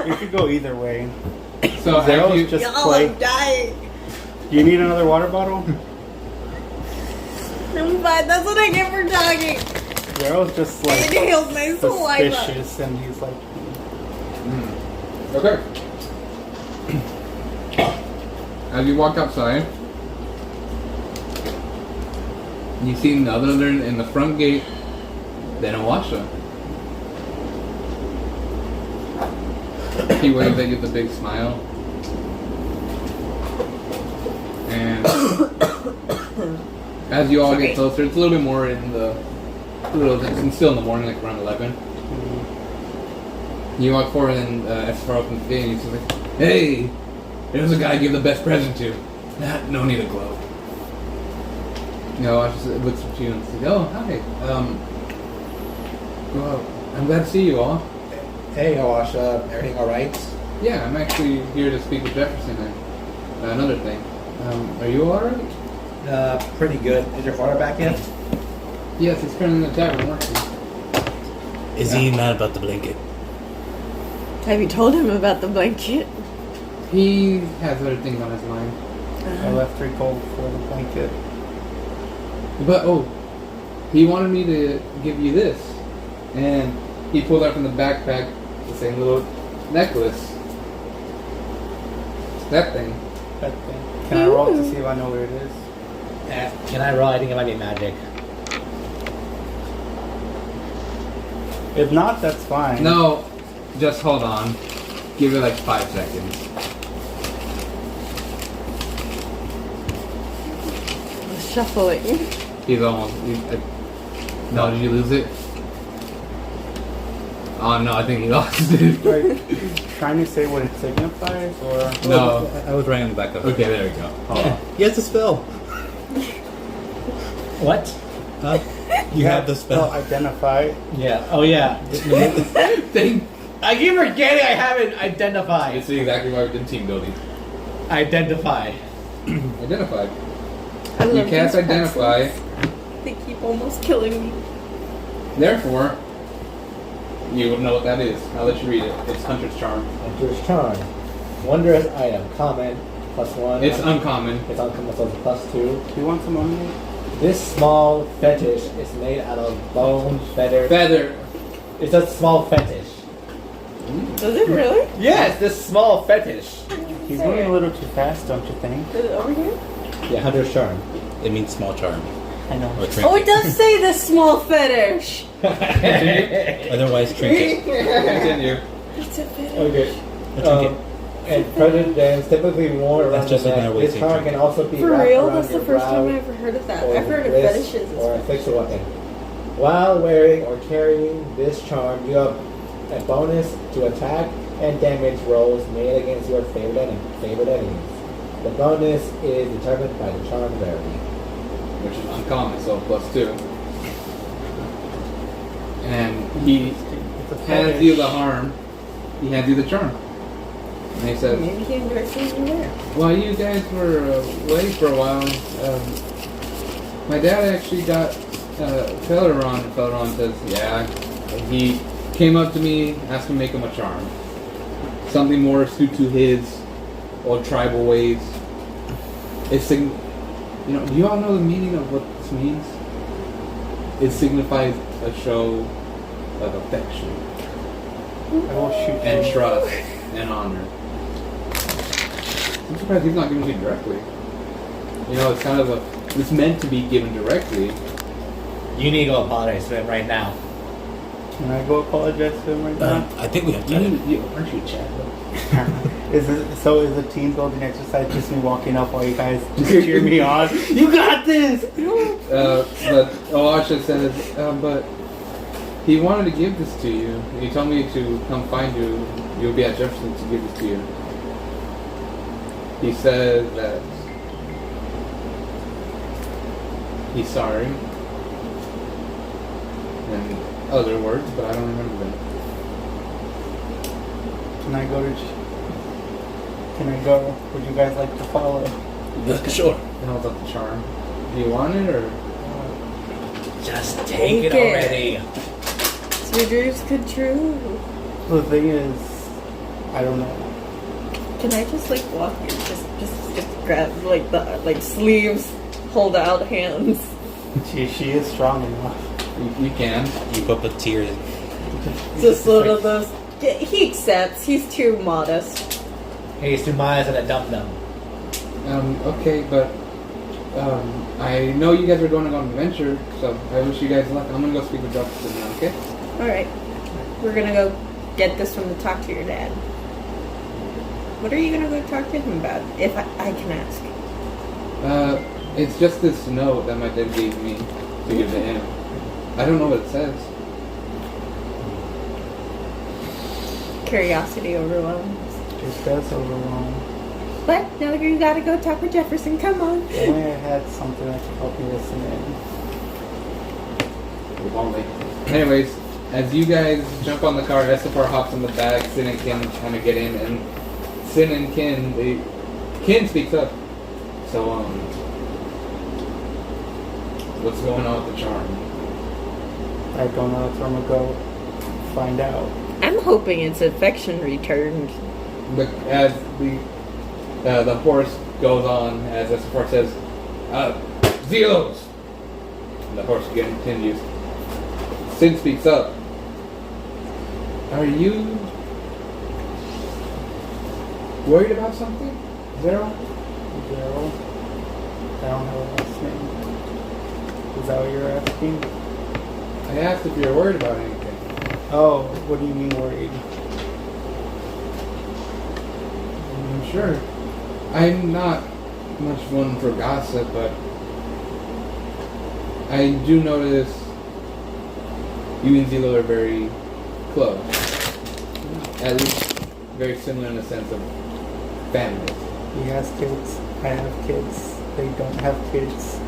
Speaker 2: We could go either way.
Speaker 1: So
Speaker 2: Zero's
Speaker 1: as you,
Speaker 2: just
Speaker 4: Y'all,
Speaker 2: play.
Speaker 4: I'm dying.
Speaker 2: Do you need another water bottle?
Speaker 4: I'm fine. That's what I get for talking.
Speaker 2: Zero's just
Speaker 4: It
Speaker 2: like
Speaker 4: heals my saliva.
Speaker 2: suspicious, and he's like,
Speaker 1: okay. As you walk outside, you see none other in the front gate than Awasha. He waves at you with a big smile. And as you all get closer, it's a little bit more in the... It's still in the morning, like around 11. You walk forward and as far opens the gate and he's like, hey! There's a guy I give the best present to. No need a glove. You know, I just looks at you and says, oh, hi. Well, I'm glad to see you all.
Speaker 3: Hey, Awasha, everything all right?
Speaker 1: Yeah, I'm actually here to speak with Jefferson. Another thing. Are you alright?
Speaker 3: Pretty good. Is your father back yet?
Speaker 1: Yes, he's currently in the tavern working.
Speaker 5: Is he mad about the blanket?
Speaker 4: Have you told him about the blanket?
Speaker 1: He has other things on his mind.
Speaker 2: I left Rico for the blanket.
Speaker 1: But he wanted me to give you this, and he pulled out from the backpack the same little necklace. That thing.
Speaker 2: That thing. Can I roll to see if I know where it is?
Speaker 3: Can I roll? I think it might be magic.
Speaker 2: If not, that's fine.
Speaker 1: No, just hold on. Give it like 5 seconds.
Speaker 4: Shuffling.
Speaker 1: He's almost. No, did you lose it? Oh no, I think he lost it.
Speaker 2: Like, trying to say what it signifies, or
Speaker 1: No.
Speaker 6: I was right on the back of it.
Speaker 1: Okay, there we go. Hold on.
Speaker 6: He has the spell.
Speaker 3: What?
Speaker 6: Huh? You have the spell.
Speaker 2: identify.
Speaker 3: Yeah. Oh yeah. I keep forgetting I haven't identified.
Speaker 1: It's exactly why we did team building.
Speaker 3: Identify.
Speaker 1: Identified.
Speaker 4: I
Speaker 1: You
Speaker 4: love
Speaker 1: cast
Speaker 4: these
Speaker 1: identify,
Speaker 4: pencils. They keep almost killing me.
Speaker 1: therefore, you would know what that is. I'll let you read it. It's Hunter's Charm.
Speaker 3: Hunter's Charm. Wondrous item. Common. +1.
Speaker 1: It's uncommon.
Speaker 3: It's uncommon, so it's +2.
Speaker 2: Do you want some on me?
Speaker 3: This small fetish is made out of bone, feather.
Speaker 1: Feather.
Speaker 3: It's a small fetish.
Speaker 4: Does it really?
Speaker 3: Yes, this small fetish.
Speaker 2: He's moving a little too fast, don't you think?
Speaker 4: Is it over here?
Speaker 3: Yeah, Hunter's Charm.
Speaker 6: It means small charm.
Speaker 2: I know.
Speaker 6: Or trinket.
Speaker 4: Oh, it does say the small fetish.
Speaker 6: Otherwise, trinket.
Speaker 1: Continue.
Speaker 4: It's a fetish.
Speaker 3: Okay.
Speaker 6: A trinket.
Speaker 3: And present gems typically worn around
Speaker 6: That's just
Speaker 3: the
Speaker 6: another
Speaker 3: neck.
Speaker 6: way to
Speaker 3: This
Speaker 6: say
Speaker 3: charm
Speaker 6: trinket.
Speaker 3: can also be
Speaker 4: For
Speaker 3: wrapped
Speaker 4: real?
Speaker 3: around
Speaker 4: That's the
Speaker 3: your
Speaker 4: first
Speaker 3: brow
Speaker 4: time I ever heard of that.
Speaker 3: or
Speaker 4: I've heard of
Speaker 3: wrist
Speaker 4: fetishes.
Speaker 3: or a fixed weapon. While wearing or carrying this charm, you have a bonus to attack and damage rolls made against your favorite enemies. The bonus is determined by the charm rarity.
Speaker 1: Which is uncommon, so +2. And he
Speaker 2: It's a
Speaker 1: hands you the harm. He hands you the charm. And he says,
Speaker 4: Maybe he enjoys seeing you there.
Speaker 1: while you guys were away for a while, my dad actually got Felleron. And Felleron says, yeah. And he came up to me, asked me to make him a charm. Something more suited to his old tribal ways. It's do you all know the meaning of what this means? It signifies a show of affection
Speaker 2: I will shoot
Speaker 1: and
Speaker 2: you.
Speaker 1: trust and honor. I'm surprised he's not giving it to you directly. It's kind of it's meant to be given directly.
Speaker 3: You need to go apologize to him right now.
Speaker 2: Can I go apologize to him right now?
Speaker 6: I think we have time.
Speaker 1: Aren't you Chad?
Speaker 2: Is a team building exercise just me walking up while you guys cheer me on? You got this!
Speaker 1: But Oasha says, but he wanted to give this to you. He told me to come find you. You'll be at Jefferson to give this to you. He said that he's sorry. And other words, but I don't remember them.
Speaker 2: Can I go? Would you guys like to follow?
Speaker 6: Sure.
Speaker 1: The hell's up the charm? Do you want it or?
Speaker 3: Just
Speaker 4: Take
Speaker 3: take it
Speaker 4: it.
Speaker 3: already.
Speaker 4: So your dreams come true.
Speaker 2: The thing is, I don't know.
Speaker 4: Can I just walk in? Just grab the sleeves, hold out hands.
Speaker 2: She is strong enough.
Speaker 1: You can.
Speaker 6: You put the tears.
Speaker 4: Just sort of those. He accepts. He's too modest.
Speaker 3: He's too miles and a dum-dum.
Speaker 1: Okay, but I know you guys are going on an adventure, so I wish you guys luck. I'm gonna go speak with Jefferson now, okay?
Speaker 4: All right, we're gonna go get this one to talk to your dad. What are you gonna go talk to him about? If I can ask.
Speaker 1: It's just this note that my dad gave me to give to him. I don't know what it says.
Speaker 4: Curiosity overwhelms.
Speaker 2: It does overwhelm.
Speaker 4: But now you gotta go talk with Jefferson. Come on.
Speaker 2: If only I had something that could help me listen in.
Speaker 1: If only. Anyways, as you guys jump on the car, SFR hops in the back, Sin and Kin kind of get in, and Sin and Kin, Kin speaks up. So, what's going on with the charm?
Speaker 2: I don't know. That's where I'm gonna go find out.
Speaker 4: I'm hoping its affection returned.
Speaker 1: But as the horse goes on, as Estefar says, Zelos! And the horse again continues. Sin speaks up. Are you worried about something? Zero?
Speaker 2: Gerald. I don't know his last name. Is that what you're asking?
Speaker 1: I asked if you're worried about anything.
Speaker 2: Oh, what do you mean worried?
Speaker 1: I'm sure. I'm not much one for gossip, but I do notice you and Zelo are very close. At least very similar in the sense of family.
Speaker 2: He has kids. I have kids. They don't have kids.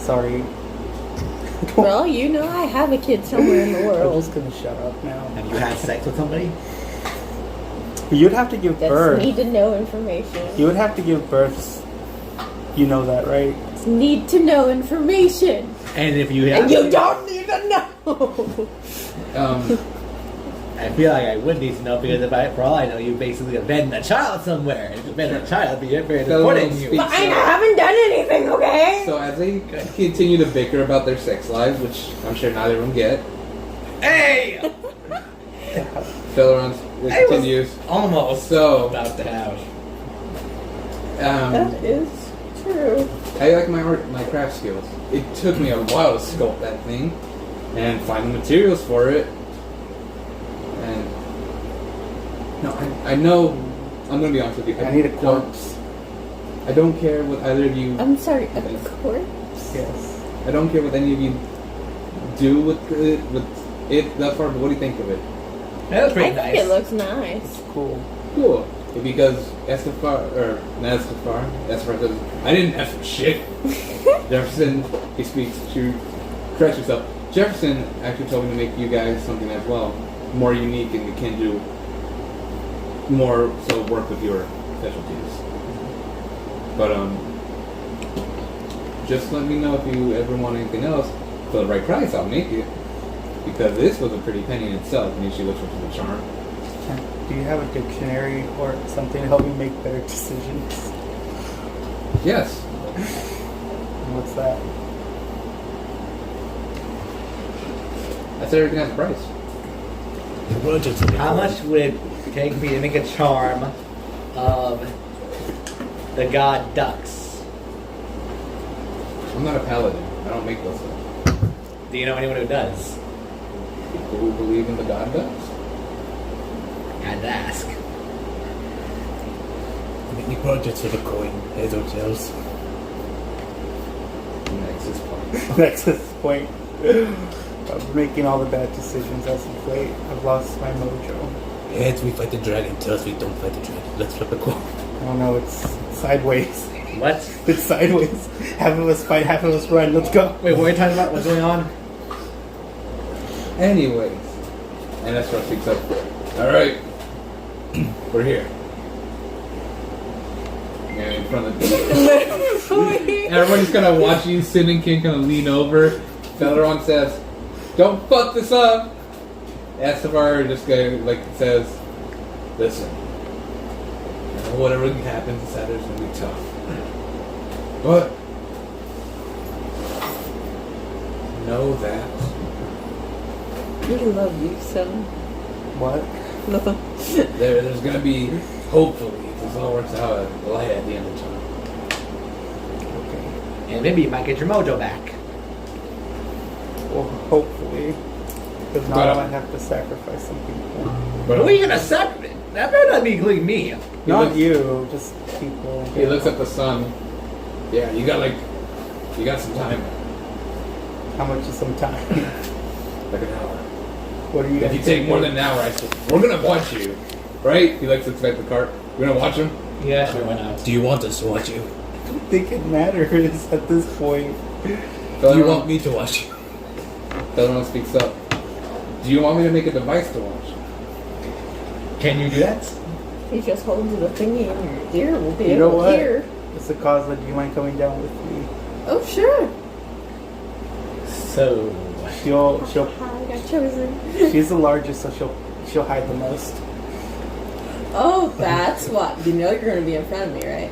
Speaker 2: Sorry.
Speaker 4: Well, you know I have a kid somewhere in the
Speaker 2: I'm
Speaker 4: world.
Speaker 2: just gonna shut up now.
Speaker 3: Have you had sex with somebody?
Speaker 2: You'd have to give
Speaker 4: That's
Speaker 2: birth.
Speaker 4: need to know information.
Speaker 2: You would have to give birth. You know that, right?
Speaker 4: It's need to know information.
Speaker 3: And if you have,
Speaker 4: And you don't need to know.
Speaker 3: I feel like I would need to know because if I, for all I know, you basically abandoned a child somewhere. If you abandoned a child, I'd be very
Speaker 1: So
Speaker 3: reporting
Speaker 1: we'll
Speaker 3: you.
Speaker 1: speak-
Speaker 4: But I haven't done anything, okay?
Speaker 1: So as they continue to bicker about their sex lives, which I'm sure neither of them get,
Speaker 3: Hey!
Speaker 1: Philron
Speaker 3: I was
Speaker 1: continues.
Speaker 3: almost
Speaker 1: So,
Speaker 3: about to have.
Speaker 4: That is true.
Speaker 1: I like my craft skills. It took me a while to sculpt that thing and find the materials for it. And no, I know. I'm gonna be honest with you.
Speaker 2: I need a
Speaker 1: don't-
Speaker 2: corpse.
Speaker 1: I don't care what either of you.
Speaker 4: I'm sorry, a corpse?
Speaker 2: Yes.
Speaker 1: I don't care what any of you do with it thus far. But what do you think of it?
Speaker 3: That was
Speaker 4: I
Speaker 3: pretty
Speaker 4: think
Speaker 3: nice.
Speaker 4: it looks nice.
Speaker 2: It's cool.
Speaker 1: Cool. Because Estefar, or not Estefar says, I didn't ask for shit. Jefferson, he speaks to correct yourself. Jefferson actually told me to make you guys something as well, more unique, and you can do more so work with your specialties. But just let me know if you ever want anything else for the right price. I'll make it because this was a pretty penny in itself. And she looks for the charm.
Speaker 2: Do you have a dictionary or something to help me make better decisions?
Speaker 1: Yes.
Speaker 2: What's that?
Speaker 1: I said everything has a price.
Speaker 3: How much would it take me to make a charm of the god ducks?
Speaker 1: I'm not a paladin. I don't make those things.
Speaker 3: Do you know anyone who does?
Speaker 1: People who believe in the god gods?
Speaker 3: I'd ask.
Speaker 5: Many projects for the coin, as hotels.
Speaker 1: Nexus point.
Speaker 2: Nexus point. I'm making all the bad decisions as of late. I've lost my mojo.
Speaker 5: Heads we fight the dragon, tails we don't fight the dragon. Let's flip a coin.
Speaker 2: I don't know, it's sideways.
Speaker 3: What?
Speaker 2: It's sideways. Half of us fight, half of us run. Let's go.
Speaker 3: Wait, what are you talking about? What's going on?
Speaker 1: Anyways. And that's what speaks up. Alright. We're here. And in front of the everybody's gonna watch you. Sin and King kind of lean over. Felleron says, "Don't fuck this up." Estefar just says, "Listen, whatever happens, this Saturday's gonna be tough. But know that
Speaker 4: We love you, son.
Speaker 2: What?
Speaker 4: Nothing.
Speaker 1: there's gonna be, hopefully, if this all works out, a light at the end of time."
Speaker 2: Okay.
Speaker 3: And maybe you might get your mojo back.
Speaker 2: Well, hopefully. Because now
Speaker 1: But,
Speaker 2: I might have to sacrifice some people.
Speaker 1: But
Speaker 3: Who are you gonna sacrifice? That better not be including me.
Speaker 2: Not
Speaker 1: looks-
Speaker 2: you, just people.
Speaker 1: he looks at the sun. Yeah, you got some time,
Speaker 2: How much is some time?
Speaker 1: like an hour.
Speaker 2: What are you
Speaker 1: If you take more than an hour, I say, we're gonna watch you, right? He looks at the cart. We're gonna watch him.
Speaker 3: Yeah, sure, why not?
Speaker 5: Do you want us to watch you?
Speaker 2: I don't think it matters at this point.
Speaker 5: Do you want me to watch you?
Speaker 1: Felleron speaks up. Do you want me to make a device to watch?
Speaker 3: Can you do that?
Speaker 4: He just holds the thingy in your ear. We'll be
Speaker 2: You know
Speaker 4: able
Speaker 2: what?
Speaker 4: to hear.
Speaker 2: It's a cause that you mind coming down with me.
Speaker 4: Oh, sure.
Speaker 3: So,
Speaker 2: She'll
Speaker 4: I got chosen.
Speaker 2: she's the largest, so she'll hide the most.
Speaker 4: Oh, that's what. You know you're going to be in front of me, right?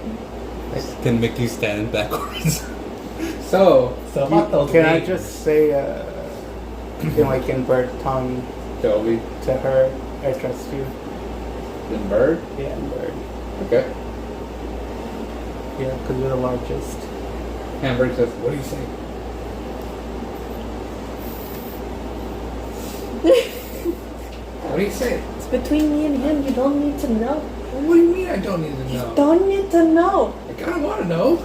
Speaker 6: Can make you stand backwards.
Speaker 1: So,
Speaker 3: So fuck those
Speaker 2: Can I
Speaker 3: names.
Speaker 2: just say, in bird tongue
Speaker 1: Toby,
Speaker 2: to her, I trust you?
Speaker 1: then Bird.
Speaker 2: Yeah, in bird.
Speaker 1: Okay.
Speaker 2: Yeah, because you're the largest.
Speaker 1: Hamburg says, "What do you say?" What do you say?
Speaker 4: It's between me and him. You don't need to know.
Speaker 1: What do you mean I don't need to know?
Speaker 4: Don't need to know.
Speaker 1: I kind of want to know.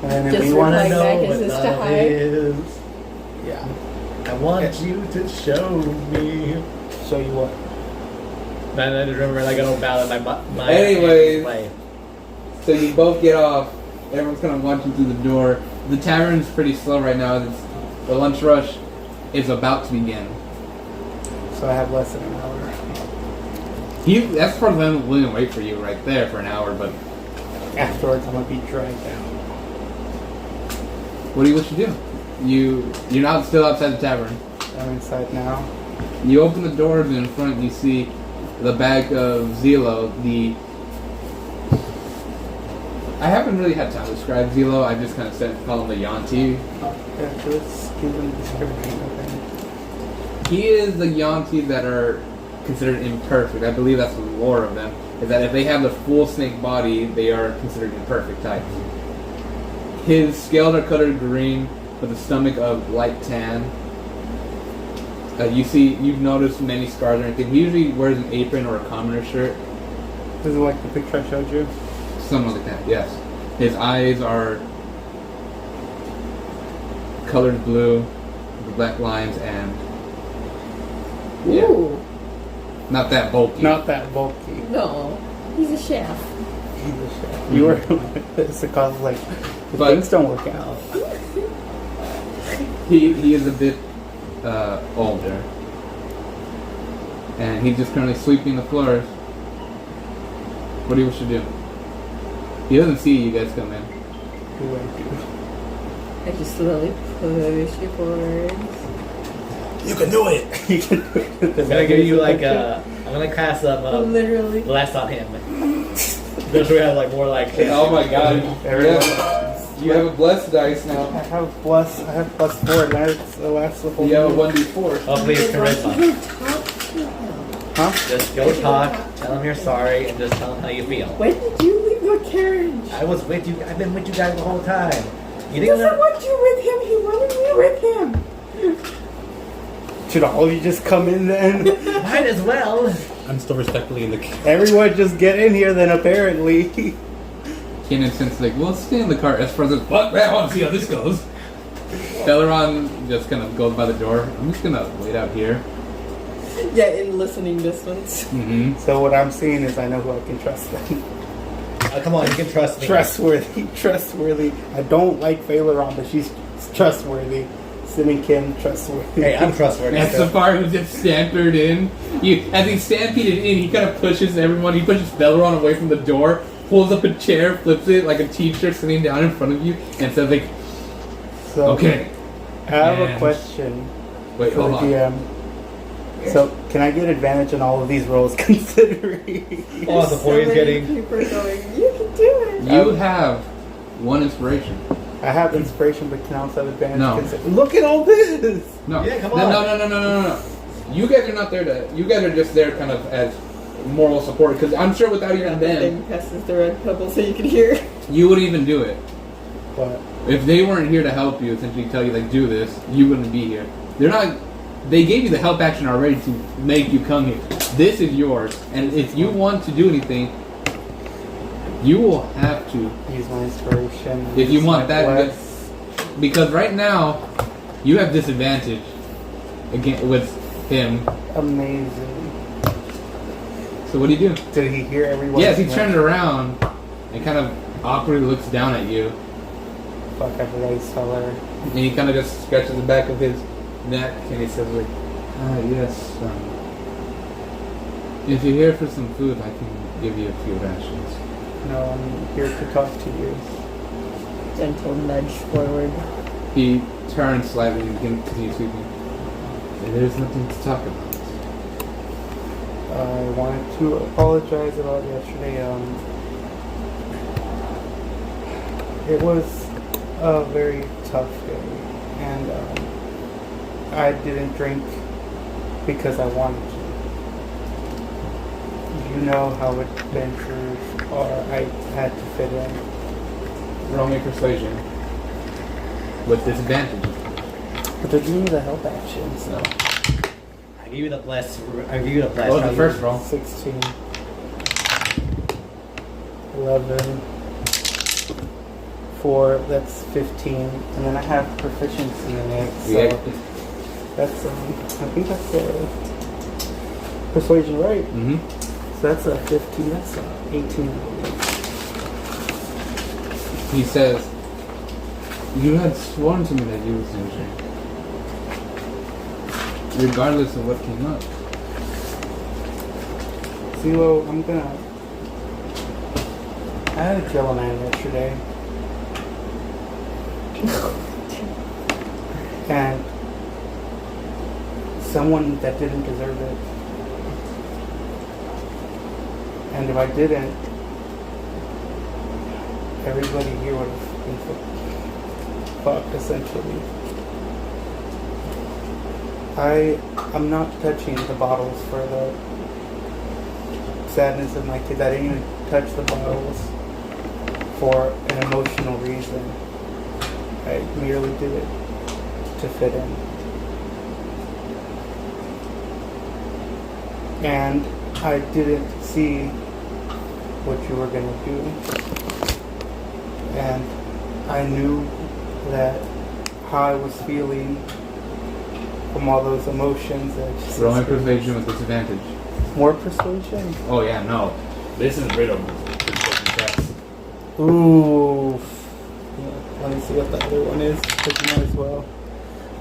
Speaker 2: And then if
Speaker 4: Just
Speaker 2: we want to
Speaker 4: replying
Speaker 2: know
Speaker 4: back
Speaker 2: what
Speaker 4: is this to
Speaker 2: love
Speaker 4: hide?
Speaker 2: is, yeah.
Speaker 3: I want you to show me.
Speaker 2: Show you what?
Speaker 3: Man, I just remember like an old ballad my
Speaker 1: Anyways.
Speaker 3: play.
Speaker 1: So you both get off. Everyone's kind of watching through the door. The tavern's pretty slow right now. The lunch rush is about to begin.
Speaker 2: So I have less than an hour.
Speaker 1: That's for them willing to wait for you right there for an hour, but
Speaker 2: Afterwards, I'm gonna be dragged out.
Speaker 1: what do you wish to do? You're not still outside the tavern.
Speaker 2: I'm inside now.
Speaker 1: You open the door and in front you see the bag of Zelo. I haven't really had time to describe Zelo. I just kind of said call him the Yanti.
Speaker 2: Yeah, let's give them a description of him.
Speaker 1: He is the Yanti that are considered imperfect. I believe that's the lore of them. Is that if they have the full snake body, they are considered imperfect types. His scales are colored green with a stomach of light tan. You've noticed many scars or anything. He usually wears an apron or a commoner shirt.
Speaker 2: This is like the picture I showed you.
Speaker 1: Something like that, yes. His eyes are colored blue with black lines and yeah,
Speaker 4: Ooh.
Speaker 1: not that bulky.
Speaker 2: Not that bulky.
Speaker 4: No. He's a chef.
Speaker 2: He's a chef. You were it's because like
Speaker 1: But-
Speaker 2: things don't work out.
Speaker 1: He is a bit older, and he's just currently sweeping the floors. What do you wish to do? He doesn't see you guys come in.
Speaker 2: Who I do.
Speaker 4: I just slowly push you forwards.
Speaker 6: You can do it.
Speaker 2: You can do it.
Speaker 3: I'm gonna give you like I'm gonna cast some
Speaker 4: Literally.
Speaker 3: bless on him. Just so we have like more like.
Speaker 1: Oh my god!
Speaker 2: Everyone.
Speaker 1: You have a blessed dice now.
Speaker 2: I have plus 4 and that's the whole
Speaker 1: You have a
Speaker 2: move.
Speaker 1: 1d4.
Speaker 3: Oh please, charisma.
Speaker 4: You talk to him.
Speaker 2: Huh?
Speaker 3: Just go talk, tell him you're sorry, and just tell him how you feel.
Speaker 4: When did you leave the carriage?
Speaker 3: I was with you. I've been with you guys the whole time. You
Speaker 4: He
Speaker 3: didn't.
Speaker 4: doesn't want you with him. He wanted me with him.
Speaker 2: Should all of you just come in then?
Speaker 3: Might as well.
Speaker 6: I'm still respectfully in the
Speaker 2: Everyone just get in here then apparently.
Speaker 1: Kenan sense like, well, stay in the car. As far as what? I want to see how this goes. Celeron just kind of goes by the door. I'm just gonna wait out here.
Speaker 4: Yeah, in listening distance.
Speaker 1: Mm-hmm.
Speaker 2: So what I'm seeing is I know who I can trust then.
Speaker 3: Come on, you can trust me.
Speaker 2: Trustworthy. I don't like Phaeron, but she's trustworthy. Kim, trustworthy.
Speaker 3: Hey, I'm trustworthy.
Speaker 1: And Safari was just stampered in. As he stampeded in, he kind of pushes everyone. He pushes Belleron away from the door, pulls up a chair, flips it like a teacher sitting down in front of you, and says like,
Speaker 2: So,
Speaker 1: okay.
Speaker 2: I have a
Speaker 1: And-
Speaker 2: question
Speaker 1: Wait,
Speaker 2: for
Speaker 1: hold
Speaker 2: the
Speaker 1: on.
Speaker 2: DM. So, can I get advantage on all of these rolls considering?
Speaker 3: Oh, the boy is getting.
Speaker 4: People are going, you can do it.
Speaker 1: You have one inspiration.
Speaker 2: I have inspiration, but can I also have advantage?
Speaker 1: No.
Speaker 2: Look at all this!
Speaker 1: No.
Speaker 3: Yeah, come
Speaker 1: No,
Speaker 3: on.
Speaker 1: no. You guys are not there to. You guys are just there kind of as moral support. Because I'm sure without even
Speaker 4: The
Speaker 1: them,
Speaker 4: thing passes the red pebble so you can hear.
Speaker 1: you wouldn't even do it.
Speaker 2: But
Speaker 1: If they weren't here to help you, essentially tell you like do this, you wouldn't be here. They're not. They gave you the help action already to make you come here. This is yours, and if you want to do anything, you will have to.
Speaker 2: use my inspiration.
Speaker 1: If you
Speaker 2: use
Speaker 1: want
Speaker 2: my
Speaker 1: that,
Speaker 2: bless.
Speaker 1: because right now you have disadvantage again with him.
Speaker 2: Amazing.
Speaker 1: So what do you do?
Speaker 2: Did he hear everyone?
Speaker 1: Yes, he turned around and kind of awkwardly looks down at you,
Speaker 2: Fuck, I forgot his color.
Speaker 1: and he kind of just scratches the back of his neck, and he says like, yes, if you're here for some food, I can give you a few rations.
Speaker 2: No, I'm here to talk to you.
Speaker 4: Gentle nudge forward.
Speaker 1: He turns slightly and continues speaking. There's nothing to talk about.
Speaker 2: I wanted to apologize about yesterday. It was a very tough day, and I didn't drink because I wanted to. You know how adventures are. I had to fit in.
Speaker 1: Roll me persuasion. With disadvantage.
Speaker 2: But they give me the help action, so.
Speaker 3: I give you the bless. I give you the bless.
Speaker 1: What was the first roll?
Speaker 2: 16. 11. 4, that's 15. And then I have proficiency in it, so
Speaker 1: Yeah.
Speaker 2: that's, I think that's persuasion, right?
Speaker 1: Mm-hmm.
Speaker 2: So that's a 15, that's a 18.
Speaker 1: He says, you had sworn to me that you was injured. Regardless of what came up.
Speaker 2: Zelo, I'm gonna. I had to kill a man yesterday. And someone that didn't deserve it. And if I didn't, everybody here would have been fucked, essentially. I'm not touching the bottles for the sadness of my kids. I didn't even touch the bottles for an emotional reason. I merely did it to fit in. And I didn't see what you were gonna do. And I knew that how I was feeling from all those emotions.
Speaker 1: Roll my persuasion with disadvantage.
Speaker 2: More persuasion?
Speaker 1: Oh yeah, no. This is riddle.
Speaker 2: Ooh. Yeah, let me see what the other one is. Because you might as well.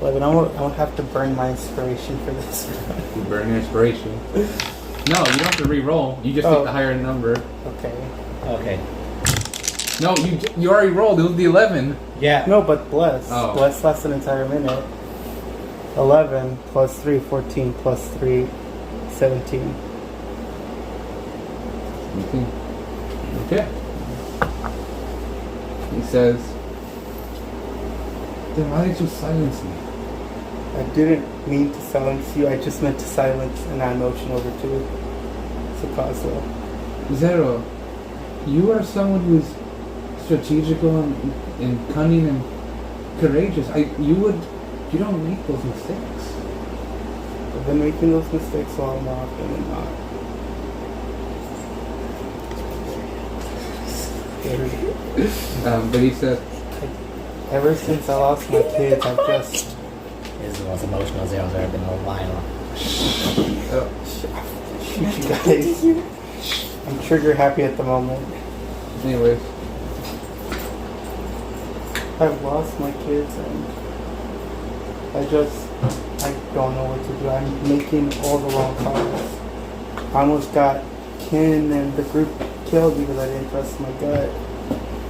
Speaker 2: 11. I won't have to burn my inspiration for this.
Speaker 1: You burn your inspiration. No, you don't have to re-roll. You just take the higher number.
Speaker 2: Okay.
Speaker 3: Okay.
Speaker 1: No, you already rolled. It was the 11.
Speaker 3: Yeah.
Speaker 2: No, but bless.
Speaker 1: Oh.
Speaker 2: Bless lasts an entire minute. 11 plus 3, 14 plus 3, 17.
Speaker 1: Okay. He says, then why did you silence me?
Speaker 2: I didn't mean to silence you. I just meant to silence an emotion over to Sukaso.
Speaker 1: Zero, you are someone who is strategical and cunning and courageous. You don't make those mistakes.
Speaker 2: I've been making those mistakes a lot more often than not.
Speaker 1: But he said,
Speaker 2: Ever since I lost my kids, I've just...
Speaker 3: This is the most emotional Zero's ever been in a while.
Speaker 2: Shoot you guys. I'm trigger happy at the moment.
Speaker 1: anyways,
Speaker 2: I've lost my kids and I don't know what to do. I'm making all the wrong calls. I almost got Ken and the group killed because I didn't trust my gut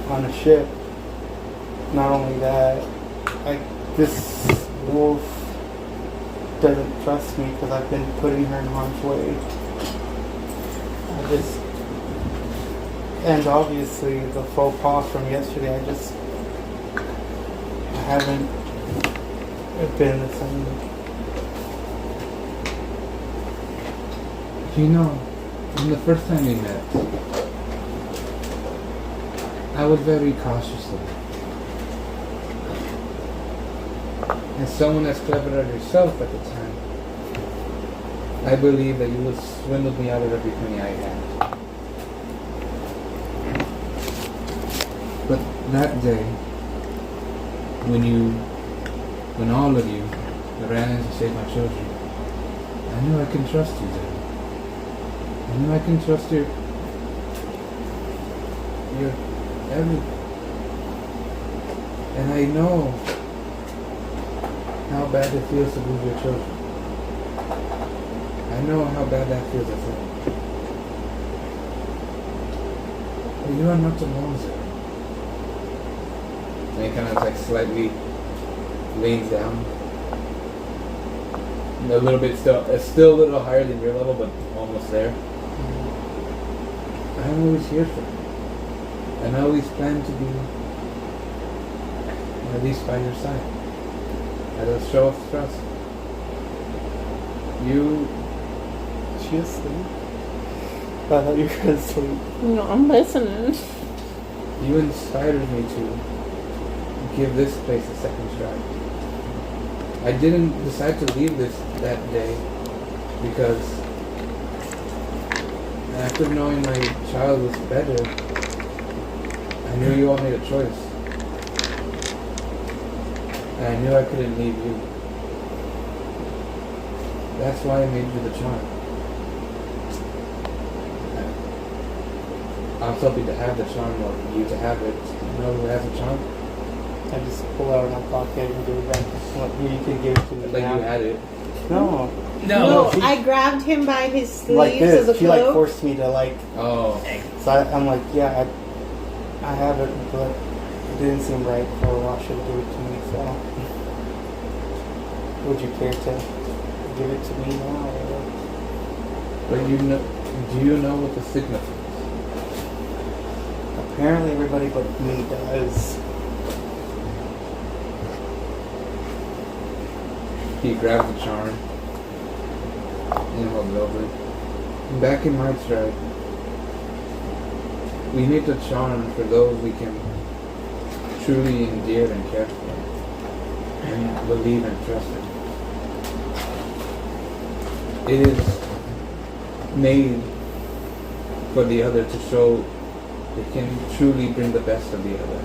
Speaker 2: on a ship. Not only that, this wolf doesn't trust me because I've been putting her in harm's way. And obviously the faux pas from yesterday, I haven't been the same.
Speaker 1: you know, when the first time we met, I was very cautious of it. As someone as clever as yourself at the time, I believe that you would swindle me out of every penny I had. But that day, when all of you ran in to save my children, I knew I can trust you then. I knew I can trust your everything. And I know how bad it feels to lose your children. I know how bad that feels as well. But you are not alone, sir. And he kind of like slightly leans down. A little bit still. It's still a little higher than your level, but almost there. I'm always here for you. And I always plan to be at least by your side. As a show of trust. You
Speaker 2: She asleep? I thought you were asleep.
Speaker 4: No, I'm listening.
Speaker 1: inspired me to give this place a second try. I didn't decide to leave this that day because after knowing my child was better, I knew you all made a choice. And I knew I couldn't leave you. That's why I made you the charm. I'm so happy to have the charm or you to have it. You know who has a charm?
Speaker 2: I just pull out of my pocket and give it back. What, you can give it to me
Speaker 1: Like
Speaker 2: now.
Speaker 1: you had it.
Speaker 2: No.
Speaker 4: No,
Speaker 2: she-
Speaker 4: I grabbed him by his sleeves
Speaker 2: Like
Speaker 4: of the
Speaker 2: this. She like
Speaker 4: cloak.
Speaker 2: forced me to like.
Speaker 1: Oh.
Speaker 2: So I'm like, yeah, I have it, but it didn't seem right for Washa to give it to me. So would you care to give it to me now? Or?
Speaker 1: But you know, do you know what the signifies?
Speaker 2: Apparently, everybody but me does.
Speaker 1: He grabbed the charm and held it over. Back in my tribe, we need the charm for those we can truly endear and care for, and believe and trust in. It is made for the other to show it can truly bring the best of the other.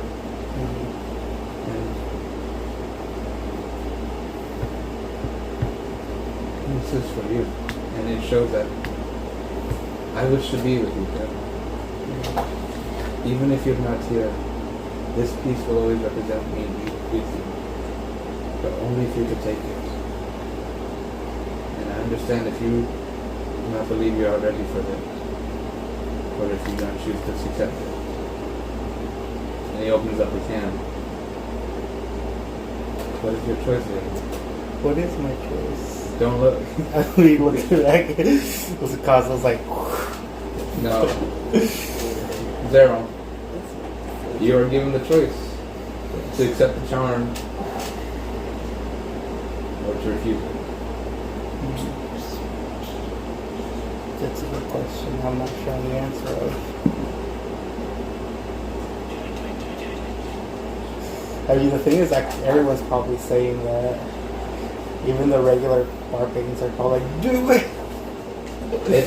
Speaker 1: And this is for you. And it shows that I wish to be with you, Kevin. Even if you're not here, this piece will always represent me with you. But only if you could take it. And I understand if you do not believe you are ready for this. Or if you don't choose to accept it. And he opens up his hand. What is your choice there?
Speaker 2: What is my choice?
Speaker 1: Don't look.
Speaker 2: I mean, what the heck? Was it cause I was like,
Speaker 1: No. Zero. You are given the choice to accept the charm or to refuse it.
Speaker 2: that's a good question. I'm not sure the answer of. I mean, the thing is, like, everyone's probably saying that. Even the regular barbarians are probably like, do it!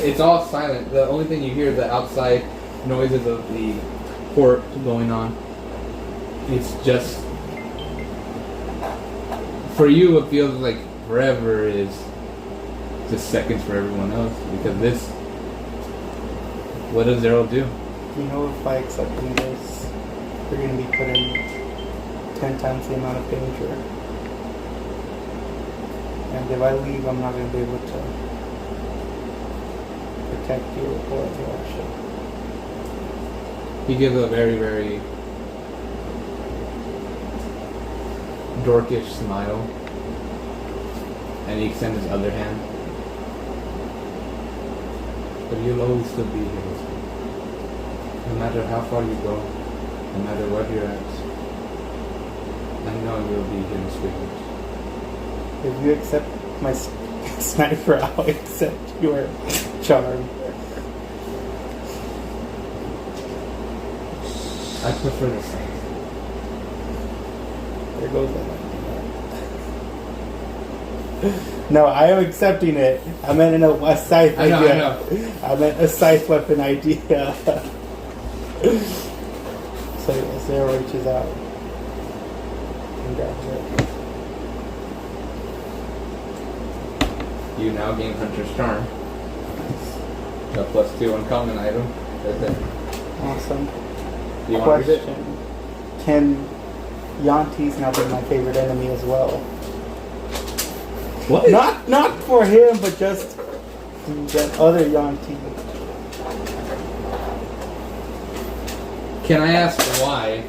Speaker 1: It's all silent. The only thing you hear is the outside noises of the port going on. It's just for you. It feels like forever is just seconds for everyone else because this. What does Zero do?
Speaker 2: You know, if I accept this, you're going to be put in 10 times the amount of danger. And if I leave, I'm not going to be able to protect you or the action.
Speaker 1: He gives a very, very dorkish smile, and he extends his other hand. But you'll always still be here with me. No matter how far you go, no matter what you're at, I know you'll be here in spirit.
Speaker 2: If you accept my sniper, I'll accept your charm.
Speaker 1: I prefer the same.
Speaker 2: There goes that idea. No, I am accepting it. I meant a scythe
Speaker 1: I know,
Speaker 2: idea.
Speaker 1: I know.
Speaker 2: I meant a scythe weapon idea. So Zero reaches out and grabs it.
Speaker 1: You now gain Hunter's Charm. A +2 uncommon item. Right there.
Speaker 2: Awesome.
Speaker 1: You want to read it?
Speaker 2: Question. Can Yantis now be my favorite enemy as well?
Speaker 1: What?
Speaker 2: Not for him, but just that other Yanti.
Speaker 1: Can I ask why?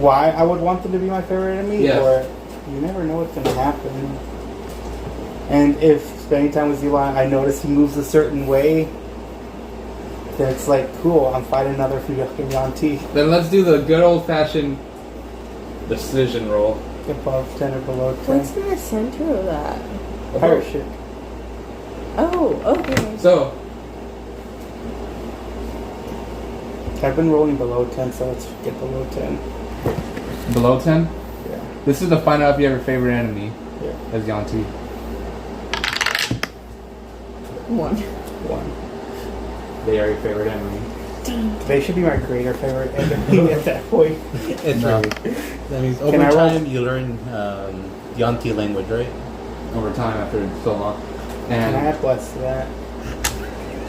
Speaker 2: Why I would want them to be my favorite enemy?
Speaker 1: Yes.
Speaker 2: Or you never know what's gonna happen. And if spending time with Zelon, I notice he moves a certain way, then it's like, cool, I'm fighting another Yanti.
Speaker 1: Then let's do the good old fashioned decision roll.
Speaker 2: Above 10 or below 10.
Speaker 4: What's the center of that?
Speaker 2: Pirate ship.
Speaker 4: Oh, okay.
Speaker 1: So,
Speaker 2: I've been rolling below 10, so let's get below 10.
Speaker 1: below 10?
Speaker 2: Yeah.
Speaker 1: This is to find out if you have a favorite enemy
Speaker 2: Yeah.
Speaker 1: as Yanti.
Speaker 4: 1.
Speaker 2: 1.
Speaker 1: They are your favorite enemy.
Speaker 2: They should be my greater favorite enemy at that point.
Speaker 6: It's
Speaker 1: No.
Speaker 6: right. That means over
Speaker 2: Can I roll?
Speaker 6: time you learn Yanti language, right?
Speaker 1: Over time after so long.
Speaker 2: And I
Speaker 1: And
Speaker 2: add plus to that.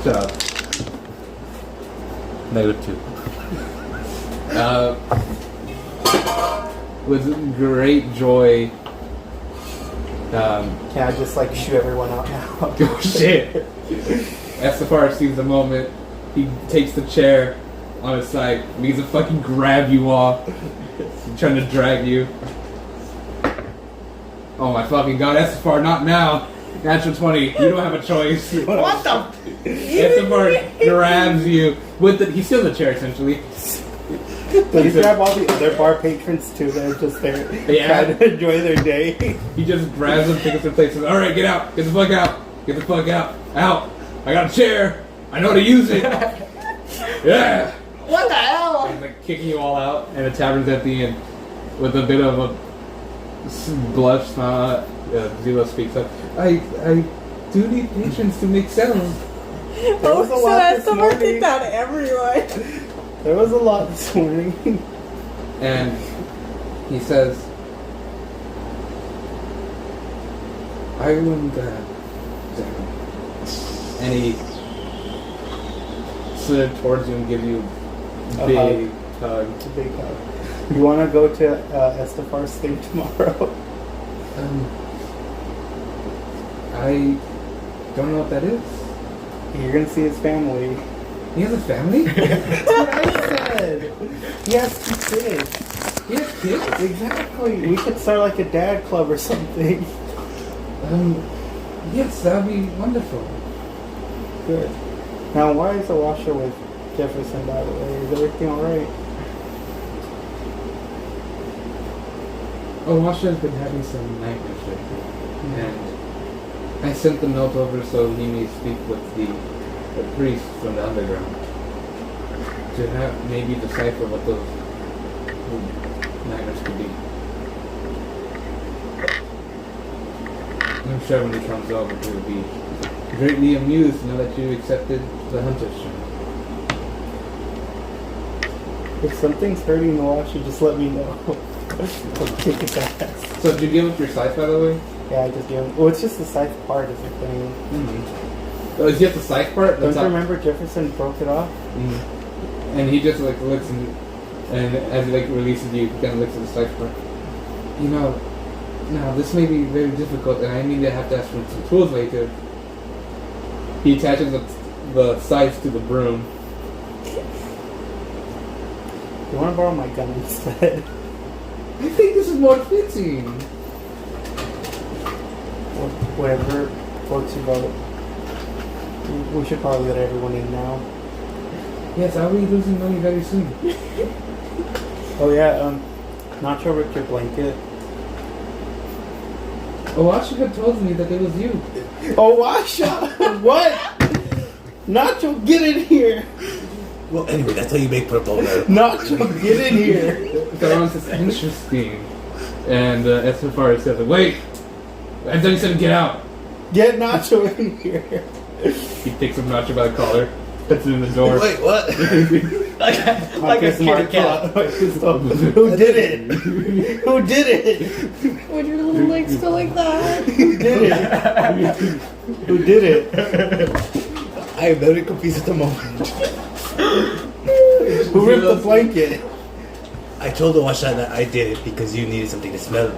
Speaker 1: shut up.
Speaker 6: -2.
Speaker 1: With great joy.
Speaker 2: Can I just like shoot everyone out now?
Speaker 1: Oh shit! Estefar sees the moment. He takes the chair on his side. He's to fucking grab you off. He's trying to drag you. Oh my fucking god, Estefar, not now! Natural 20, you don't have a choice.
Speaker 2: What the?
Speaker 1: Estefar grabs you with the. He's still in the chair essentially.
Speaker 2: Please grab all the other bar patrons too that are just there
Speaker 1: Yeah.
Speaker 2: trying to enjoy their day.
Speaker 1: He just grabs them, takes them to places. Alright, get out! Get the fuck out! Get the fuck out! Out! I got a chair! I know how to use it! Yeah!
Speaker 4: What the hell?
Speaker 1: He's like kicking you all out, and the tavern's empty, and with a bit of a blush smile, Zila speaks up. I do need patrons to make sounds.
Speaker 2: There was a lot this
Speaker 4: Someone
Speaker 2: morning.
Speaker 4: kicked out everyone.
Speaker 2: There was a lot this morning.
Speaker 1: And he says, I wouldn't, and he slid towards you and give you a
Speaker 2: A
Speaker 1: big hug.
Speaker 2: It's a big hug. You want to go to Estefar's thing tomorrow?
Speaker 1: I don't know what that is.
Speaker 2: You're gonna see his family.
Speaker 1: He has a family?
Speaker 2: That's what I said. He has 2 kids.
Speaker 1: He has kids?
Speaker 2: Exactly. We should start like a dad club or something.
Speaker 1: Yes, that'd be wonderful.
Speaker 2: Good. Now, why is the washer with Jefferson, by the way? Is everything alright?
Speaker 1: Oh, Washa has been having some nightmares lately. And I sent the note over so he may speak with the priest from the underground to have maybe decipher what those nightmares could be. I'm sure when he comes over, he will be greatly amused to know that you accepted the hunter's job.
Speaker 2: If something's hurting the washer, just let me know. I'll kick his ass.
Speaker 1: So did you give up your scythe, by the way?
Speaker 2: Yeah, I just gave him. Well, it's just the scythe part is the thing.
Speaker 1: Mm-hmm. Oh, is just the scythe part?
Speaker 2: Don't you remember Jefferson broke it off?
Speaker 1: Mm-hmm. And he just like looks and as he like releases you, he kind of looks at the scythe part. You know, now this may be very difficult, and I may have to ask for some tools later. He attaches the scythe to the broom.
Speaker 2: You want to borrow my gun instead?
Speaker 1: I think this is more fitting.
Speaker 2: Whatever floats your boat. We should probably let everyone in now.
Speaker 1: Yes, I'll be losing money very soon.
Speaker 2: Oh yeah, Nacho ripped your blanket.
Speaker 1: Oh, Asha had told me that it was you.
Speaker 2: Oh, Washa! What? Nacho, get in here!
Speaker 5: Well, anyway, that's how you make purple now.
Speaker 2: Nacho, get in here!
Speaker 1: So I was just interesting. And Estefar says, wait! I thought you said get out!
Speaker 2: Get Nacho in here!
Speaker 1: He takes him Nacho by the collar, puts it in the door.
Speaker 5: Wait, what?
Speaker 3: Like a kitty cat.
Speaker 2: Who did it? Who did it?
Speaker 4: Would your little legs go like that?
Speaker 2: Who did it? Who did it?
Speaker 5: I am very confused at the moment.
Speaker 2: Who ripped the blanket?
Speaker 5: I told the washer that I did it because you needed something to smell.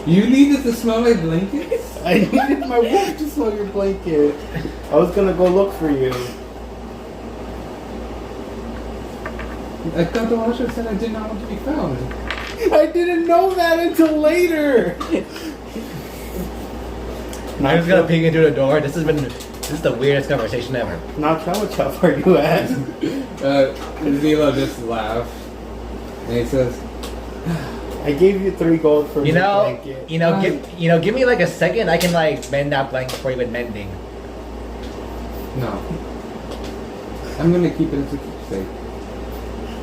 Speaker 1: You needed to smell my blanket?
Speaker 2: I needed my wife to smell your blanket. I was gonna go look for you.
Speaker 1: I thought the washer said I did not want to be found.
Speaker 2: I didn't know that until later.
Speaker 3: I'm just gonna peek into the door. This is the weirdest conversation ever.
Speaker 2: Nacho, how much health are you at?
Speaker 1: Zelo just laughs. And he says,
Speaker 2: I gave you 3 gold for
Speaker 3: You
Speaker 2: the
Speaker 3: know,
Speaker 2: blanket.
Speaker 3: give me like a second. I can like mend that blanket for you with mending.
Speaker 1: no. I'm gonna keep it as a keepsake.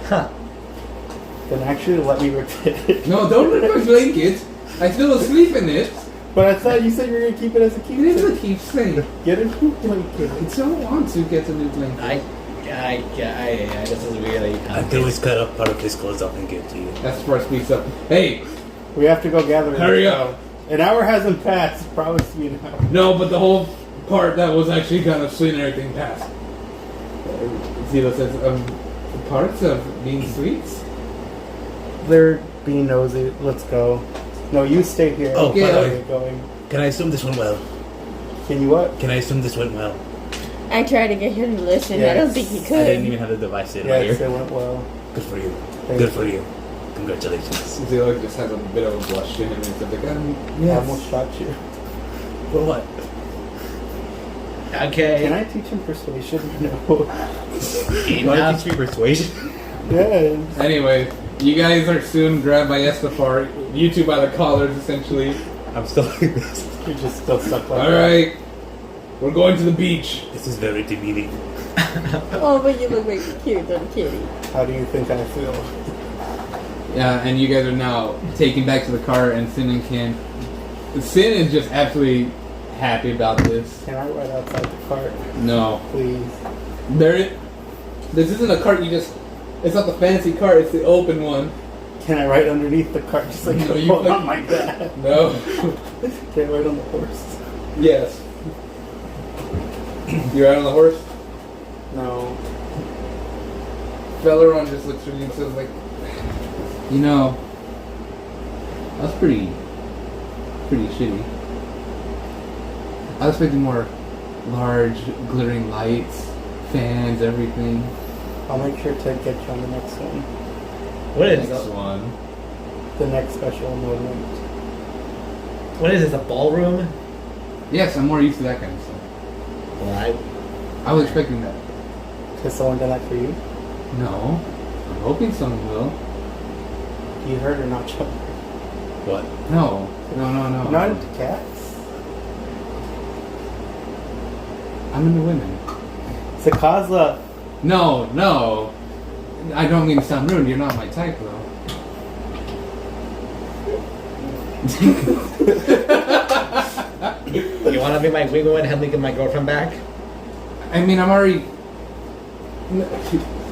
Speaker 3: Huh.
Speaker 2: Then actually let me rip it.
Speaker 1: No, don't rip my blanket. I fell asleep in it.
Speaker 2: But I thought you said you were gonna keep it as a
Speaker 1: It is a
Speaker 2: keepsake.
Speaker 1: keepsake.
Speaker 2: Get a new blanket.
Speaker 1: I don't want to get a new blanket.
Speaker 3: This is really
Speaker 5: I can
Speaker 3: complicated.
Speaker 5: always cut up part of his clothes off and give it to you.
Speaker 1: That's where I speaks up. Hey,
Speaker 2: We have to go gather it.
Speaker 1: Hurry up.
Speaker 2: An hour hasn't passed. Promise you now.
Speaker 1: no, but the whole part that was actually kind of sweet and everything passed. Zelo says, parts of being sweets?
Speaker 2: They're being nosy. Let's go. No, you stay here.
Speaker 5: Oh,
Speaker 1: by the
Speaker 2: Where
Speaker 1: way.
Speaker 2: are you going?
Speaker 5: Can I assume this went well?
Speaker 2: Can you what?
Speaker 5: Can I assume this went well?
Speaker 4: I tried to get him to listen. I don't think he
Speaker 5: I
Speaker 4: could.
Speaker 5: didn't even have the device in my
Speaker 2: Yes,
Speaker 5: ear.
Speaker 2: it went well.
Speaker 5: Good for you.
Speaker 2: Thank
Speaker 5: Good
Speaker 2: you.
Speaker 5: for you. Congratulations.
Speaker 1: Zelo just has a bit of a blush to him and says, like,
Speaker 2: I
Speaker 1: yes.
Speaker 2: almost shot you.
Speaker 5: For what?
Speaker 3: Okay.
Speaker 2: Can I teach him persuasion? No.
Speaker 5: You want to teach me persuasion?
Speaker 2: Yes.
Speaker 1: Anyway, you guys are soon grabbed by Estafar, you two by the collars, essentially.
Speaker 5: I'm still like this.
Speaker 2: You're just still stuck like that.
Speaker 1: Alright, we're going to the beach.
Speaker 5: This is very demeaning.
Speaker 4: Oh, but you look like a cute little kitty.
Speaker 2: How do you think I feel?
Speaker 1: Yeah, and you guys are now taken back to the car, and Sin and Ken. Sin is just absolutely happy about this.
Speaker 2: Can I ride outside the cart,
Speaker 1: No.
Speaker 2: please?
Speaker 1: This isn't a cart you just... It's not the fancy cart, it's the open one.
Speaker 2: Can I ride underneath the cart just like
Speaker 1: No, you
Speaker 2: hold
Speaker 1: like-
Speaker 2: on like that?
Speaker 1: No.
Speaker 2: Can I ride on the horse?
Speaker 1: Yes. You ride on the horse?
Speaker 2: No.
Speaker 1: Veleron just looks at you and says, like, you know, that's pretty shitty. I was expecting more large, glittering lights, fans, everything.
Speaker 2: I'll make sure to get you on the next one.
Speaker 3: What is
Speaker 1: Next
Speaker 3: this?
Speaker 1: one.
Speaker 2: The next special moment.
Speaker 3: What is this? A ballroom?
Speaker 1: Yes, I'm more used to that kind of stuff.
Speaker 3: Well,
Speaker 1: I was expecting that.
Speaker 2: Has someone done that for you?
Speaker 1: No. I'm hoping someone will.
Speaker 2: You heard or not, Joe?
Speaker 5: What?
Speaker 1: No. No.
Speaker 2: Not into cats?
Speaker 1: I'm into women.
Speaker 2: Sakazla.
Speaker 1: No. I don't mean to sound rude. You're not my type, though.
Speaker 3: you want to be my wiggle and help me get my girlfriend back?
Speaker 1: I mean, I'm already...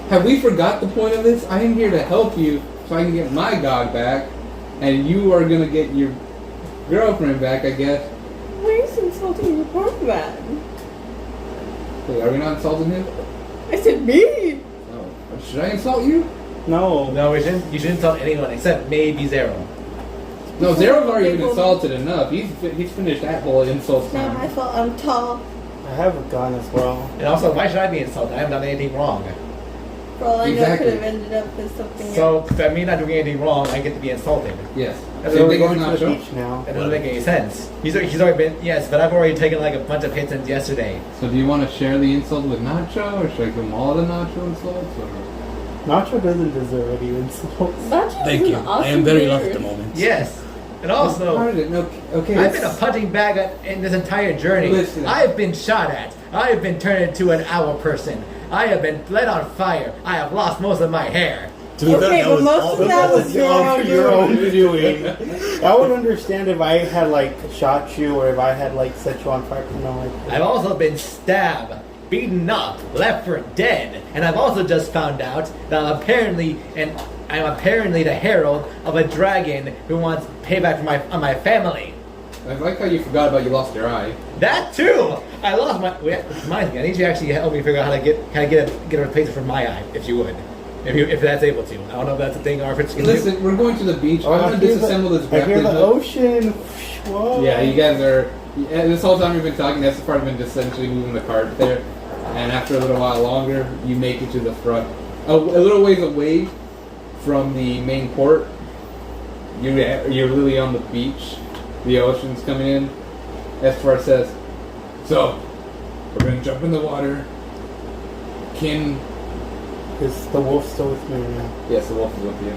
Speaker 1: Have we forgot the point of this? I am here to help you so I can get my dog back, and you are going to get your girlfriend back, I guess.
Speaker 4: Why are you insulting your poor man?
Speaker 1: Wait, are we not insulting him?
Speaker 4: I said me.
Speaker 1: Oh. Should I insult you?
Speaker 2: No.
Speaker 3: No, you shouldn't insult anyone except maybe Zero.
Speaker 1: No, Zero's already been insulted enough. He's finished that whole insult
Speaker 4: It's not my
Speaker 1: time.
Speaker 4: fault. I'm tall.
Speaker 2: I have a gun as well.
Speaker 3: And also, why should I be insulted? I haven't done anything wrong.
Speaker 4: For all I know,
Speaker 1: Exactly.
Speaker 4: could have ended up with something
Speaker 3: So,
Speaker 4: else.
Speaker 3: by me not doing anything wrong, I get to be insulted.
Speaker 1: Yes.
Speaker 3: That's
Speaker 2: So
Speaker 1: Same
Speaker 2: we're
Speaker 1: thing as
Speaker 2: going to the
Speaker 1: Nacho.
Speaker 2: beach now.
Speaker 3: That doesn't make any sense. He's already been, yes, but I've already taken like a bunch of hits since yesterday.
Speaker 1: So do you want to share the insult with Nacho, or should I give him all the Nacho insults? Or...
Speaker 2: Nacho doesn't deserve any insults.
Speaker 4: Nacho's
Speaker 5: Thank
Speaker 4: an
Speaker 5: you.
Speaker 4: awesome
Speaker 5: I am very
Speaker 4: player.
Speaker 5: lost at the moment.
Speaker 3: Yes. And also,
Speaker 1: How did it? No, okay.
Speaker 3: I've been a punching bag in this entire journey.
Speaker 1: Listen.
Speaker 3: I have been shot at. I have been turned into an owl person. I have been lit on fire. I have lost most of my hair.
Speaker 5: To be fair,
Speaker 4: Okay,
Speaker 5: that
Speaker 4: but
Speaker 5: was
Speaker 4: most
Speaker 5: all
Speaker 4: of
Speaker 5: the
Speaker 4: that
Speaker 5: best.
Speaker 4: was your own
Speaker 2: doing. I would understand if I had like shot you or if I had like set you on fire. No,
Speaker 3: I've also been stabbed, beaten up, left for dead, and I've also just found out that I'm apparently the herald of a dragon who wants payback on my family.
Speaker 1: I like how you forgot about you lost your eye.
Speaker 3: That too! I lost my. Wait, reminds me. I need you to actually help me figure out how to get a replacement for my eye, if you would, if that's able to. I don't know if that's a thing or if it's.
Speaker 1: Listen, we're going to the beach.
Speaker 2: Oh,
Speaker 1: I'm going to disassemble this
Speaker 2: I hear
Speaker 1: grappling
Speaker 2: the
Speaker 1: hook.
Speaker 2: ocean. Whoa.
Speaker 1: Yeah, you guys are... Yeah, this whole time we've been talking, that's the part been just essentially moving the cart there. And after a little while longer, you make it to the front. A little ways away from the main port. You're literally on the beach. The ocean's coming in. Esphar says, so, we're gonna jump in the water. Kin...
Speaker 2: Is the wolf still with me now?
Speaker 1: Yes, the wolf is with you.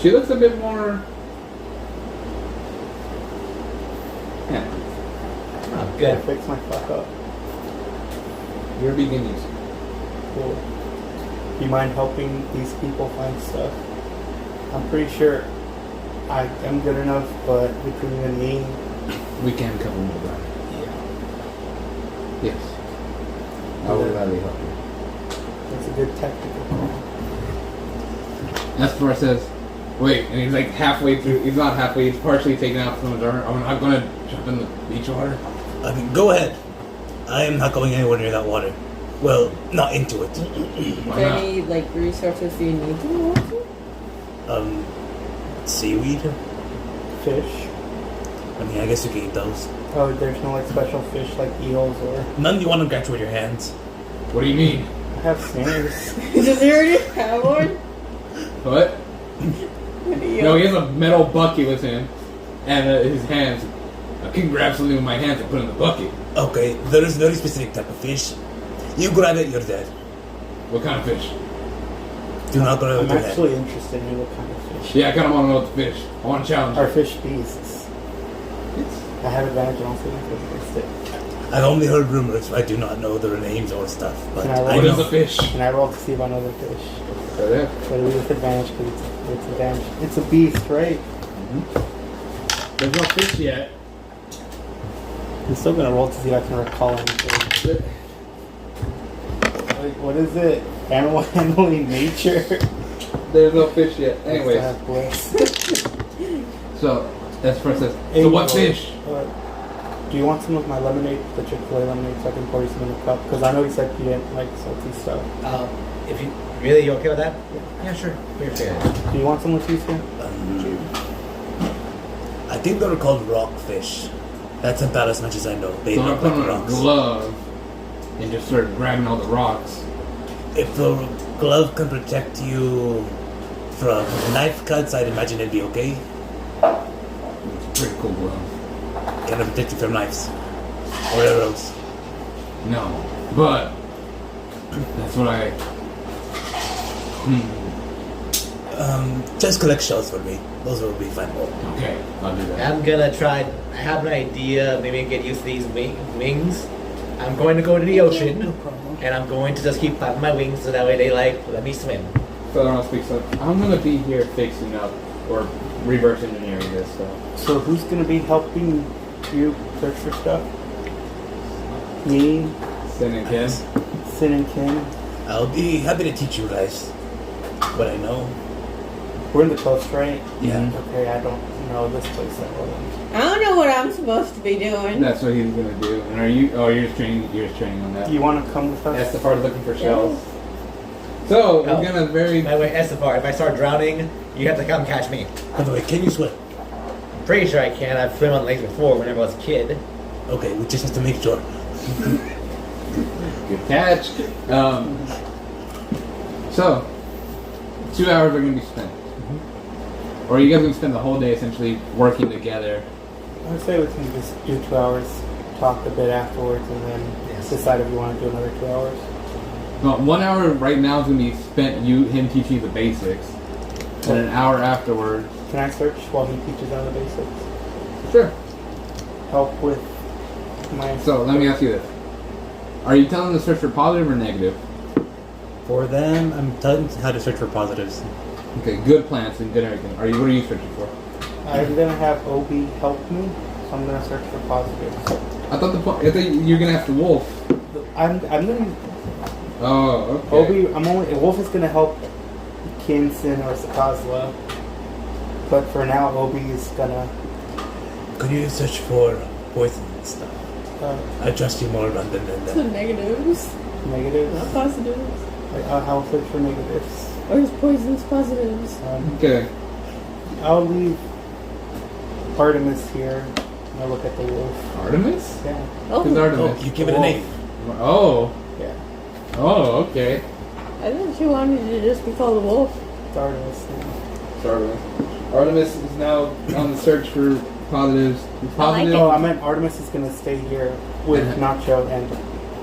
Speaker 1: She looks a bit more... Yeah,
Speaker 3: Oh,
Speaker 2: Gotta
Speaker 3: good.
Speaker 2: fix my fuck up.
Speaker 1: you're beginnings.
Speaker 2: Cool. Do you mind helping these people find stuff? I'm pretty sure I am good enough, but between you and me,
Speaker 1: We can cover more ground.
Speaker 2: yeah,
Speaker 1: Yes. I will gladly help you.
Speaker 2: it's a good tactical call.
Speaker 1: Esphar says, wait, and he's like halfway through, he's not halfway, he's partially taken out from his armor. I'm not gonna jump in the beach water.
Speaker 5: I mean, go ahead. I am not going anywhere near that water. Well, not into it.
Speaker 1: Why
Speaker 4: there
Speaker 1: not?
Speaker 4: any like resources do you need to go to?
Speaker 5: Seaweed?
Speaker 2: Fish.
Speaker 5: I mean, I guess you can eat those.
Speaker 2: Oh, there's no like special fish like eels or.
Speaker 5: None you want to catch with your hands.
Speaker 1: What do you mean?
Speaker 2: I have snares.
Speaker 4: Does he already have one?
Speaker 1: What?
Speaker 4: What do you-
Speaker 1: No, he has a metal bucket with him, and his hands. I can grab something with my hands and put it in the bucket.
Speaker 5: Okay, there is a very specific type of fish. You grab it, you're dead.
Speaker 1: What kind of fish?
Speaker 5: Do not grab it
Speaker 2: I'm
Speaker 5: with your hand.
Speaker 2: actually interested in what kind of fish.
Speaker 1: Yeah, I kind of want to know what the fish. I want to challenge
Speaker 2: Are
Speaker 1: you.
Speaker 2: fish beasts? I have advantage on saving throws against it.
Speaker 5: I've only heard rumors. I do not know their names or stuff. But
Speaker 2: Can I roll
Speaker 5: I
Speaker 1: What is
Speaker 5: know.
Speaker 1: the fish?
Speaker 2: Can I roll to see if I know the fish?
Speaker 1: Right there.
Speaker 2: But it is with advantage because it's advantage. It's a beast, right?
Speaker 1: There's no fish yet.
Speaker 2: I'm still gonna roll to see if I can recall anything. Like, what is it? Animal handling nature?
Speaker 1: There's no fish yet. Anyways,
Speaker 2: Must have bliss.
Speaker 1: so Esphar says,
Speaker 2: Hey,
Speaker 1: so what
Speaker 2: roll.
Speaker 1: fish?
Speaker 2: Do you want some of my lemonade, the Chick-fil-A lemonade, so I can pour you some in a cup? Because I know you said you didn't like salty stuff.
Speaker 3: If you really okay with that? Yeah, sure. We're good.
Speaker 2: Do you want some Leticia?
Speaker 5: I think they were called rockfish. That's about as much as I know. They
Speaker 1: So I
Speaker 5: look
Speaker 1: put
Speaker 5: like
Speaker 1: on a
Speaker 5: rocks.
Speaker 1: glove and just start grabbing all the rocks.
Speaker 5: If the glove can protect you from knife cuts, I'd imagine it'd be okay.
Speaker 1: It's a pretty cool glove.
Speaker 5: Can it protect you from knives or arrows?
Speaker 1: No, but that's what I.
Speaker 5: Just collect shells for me. Those will be fine.
Speaker 1: Okay, I'll do that.
Speaker 3: I'm gonna try. I have an idea. Maybe get used to these wings. I'm going to go to the ocean, and I'm going to just keep flapping my wings so that way they let me swim.
Speaker 1: So I don't speak. So I'm gonna be here fixing up or reverse engineering this stuff.
Speaker 2: So who's gonna be helping you search for stuff? Me,
Speaker 1: Sin and Ken.
Speaker 2: Sin and Ken.
Speaker 5: I'll be happy to teach you guys what I know.
Speaker 2: We're in the coast, right?
Speaker 5: Yeah.
Speaker 2: Okay, I don't know this place that well.
Speaker 4: I don't know what I'm supposed to be doing.
Speaker 1: That's what he's gonna do. And are you? Oh, you're just training. You're just training on that.
Speaker 2: Do you want to come with
Speaker 1: That's
Speaker 2: us?
Speaker 1: the part of looking for shells. So
Speaker 3: Oh.
Speaker 1: we're gonna very.
Speaker 3: By the way, Esphar, if I start drowning, you have to come catch me.
Speaker 5: By the way, can you swim?
Speaker 3: I'm pretty sure I can. I've swum on lakes before whenever I was a kid.
Speaker 5: Okay, we just have to make sure.
Speaker 1: Good catch. So 2 hours are gonna be spent, or you guys gonna spend the whole day essentially working together.
Speaker 2: I would say we can just do 2 hours, talk a bit afterwards, and then
Speaker 3: Yes.
Speaker 2: decide if you want to do another 2 hours.
Speaker 1: No, 1 hour right now is gonna be spent him teaching you the basics, and an hour afterwards.
Speaker 2: Can I search while he teaches on the basics?
Speaker 1: Sure.
Speaker 2: Help with my.
Speaker 1: So let me ask you this: are you telling them to search for positive or negative?
Speaker 6: For them, I'm telling them how to search for positives.
Speaker 1: Okay, good plants and good everything. What are you searching for?
Speaker 2: I'm gonna have Obi help me, so I'm gonna search for positives.
Speaker 1: I thought you're gonna ask the wolf.
Speaker 2: I'm gonna.
Speaker 1: Oh, okay.
Speaker 2: Obi, Wolf is gonna help Kinson or Sakazla, but for now, Obi is gonna.
Speaker 5: Could you search for poison and stuff? I trust you more than
Speaker 4: The
Speaker 5: them.
Speaker 4: negatives,
Speaker 2: Negatives.
Speaker 4: not positives.
Speaker 2: I'll search for negatives.
Speaker 4: Or is poisons positives?
Speaker 1: Okay.
Speaker 2: I'll leave Artemis here. And I'll look at the wolf.
Speaker 1: Artemis?
Speaker 2: Yeah.
Speaker 1: Who's
Speaker 4: Oh,
Speaker 1: Artemis?
Speaker 5: Oh, you give it a name.
Speaker 1: Oh.
Speaker 2: Yeah.
Speaker 1: Oh, okay.
Speaker 4: I thought she wanted to just be called a wolf.
Speaker 2: It's Artemis now.
Speaker 1: It's Artemis. Artemis is now on the search for positives. The positive
Speaker 2: Oh, I meant Artemis is gonna stay here with Nacho,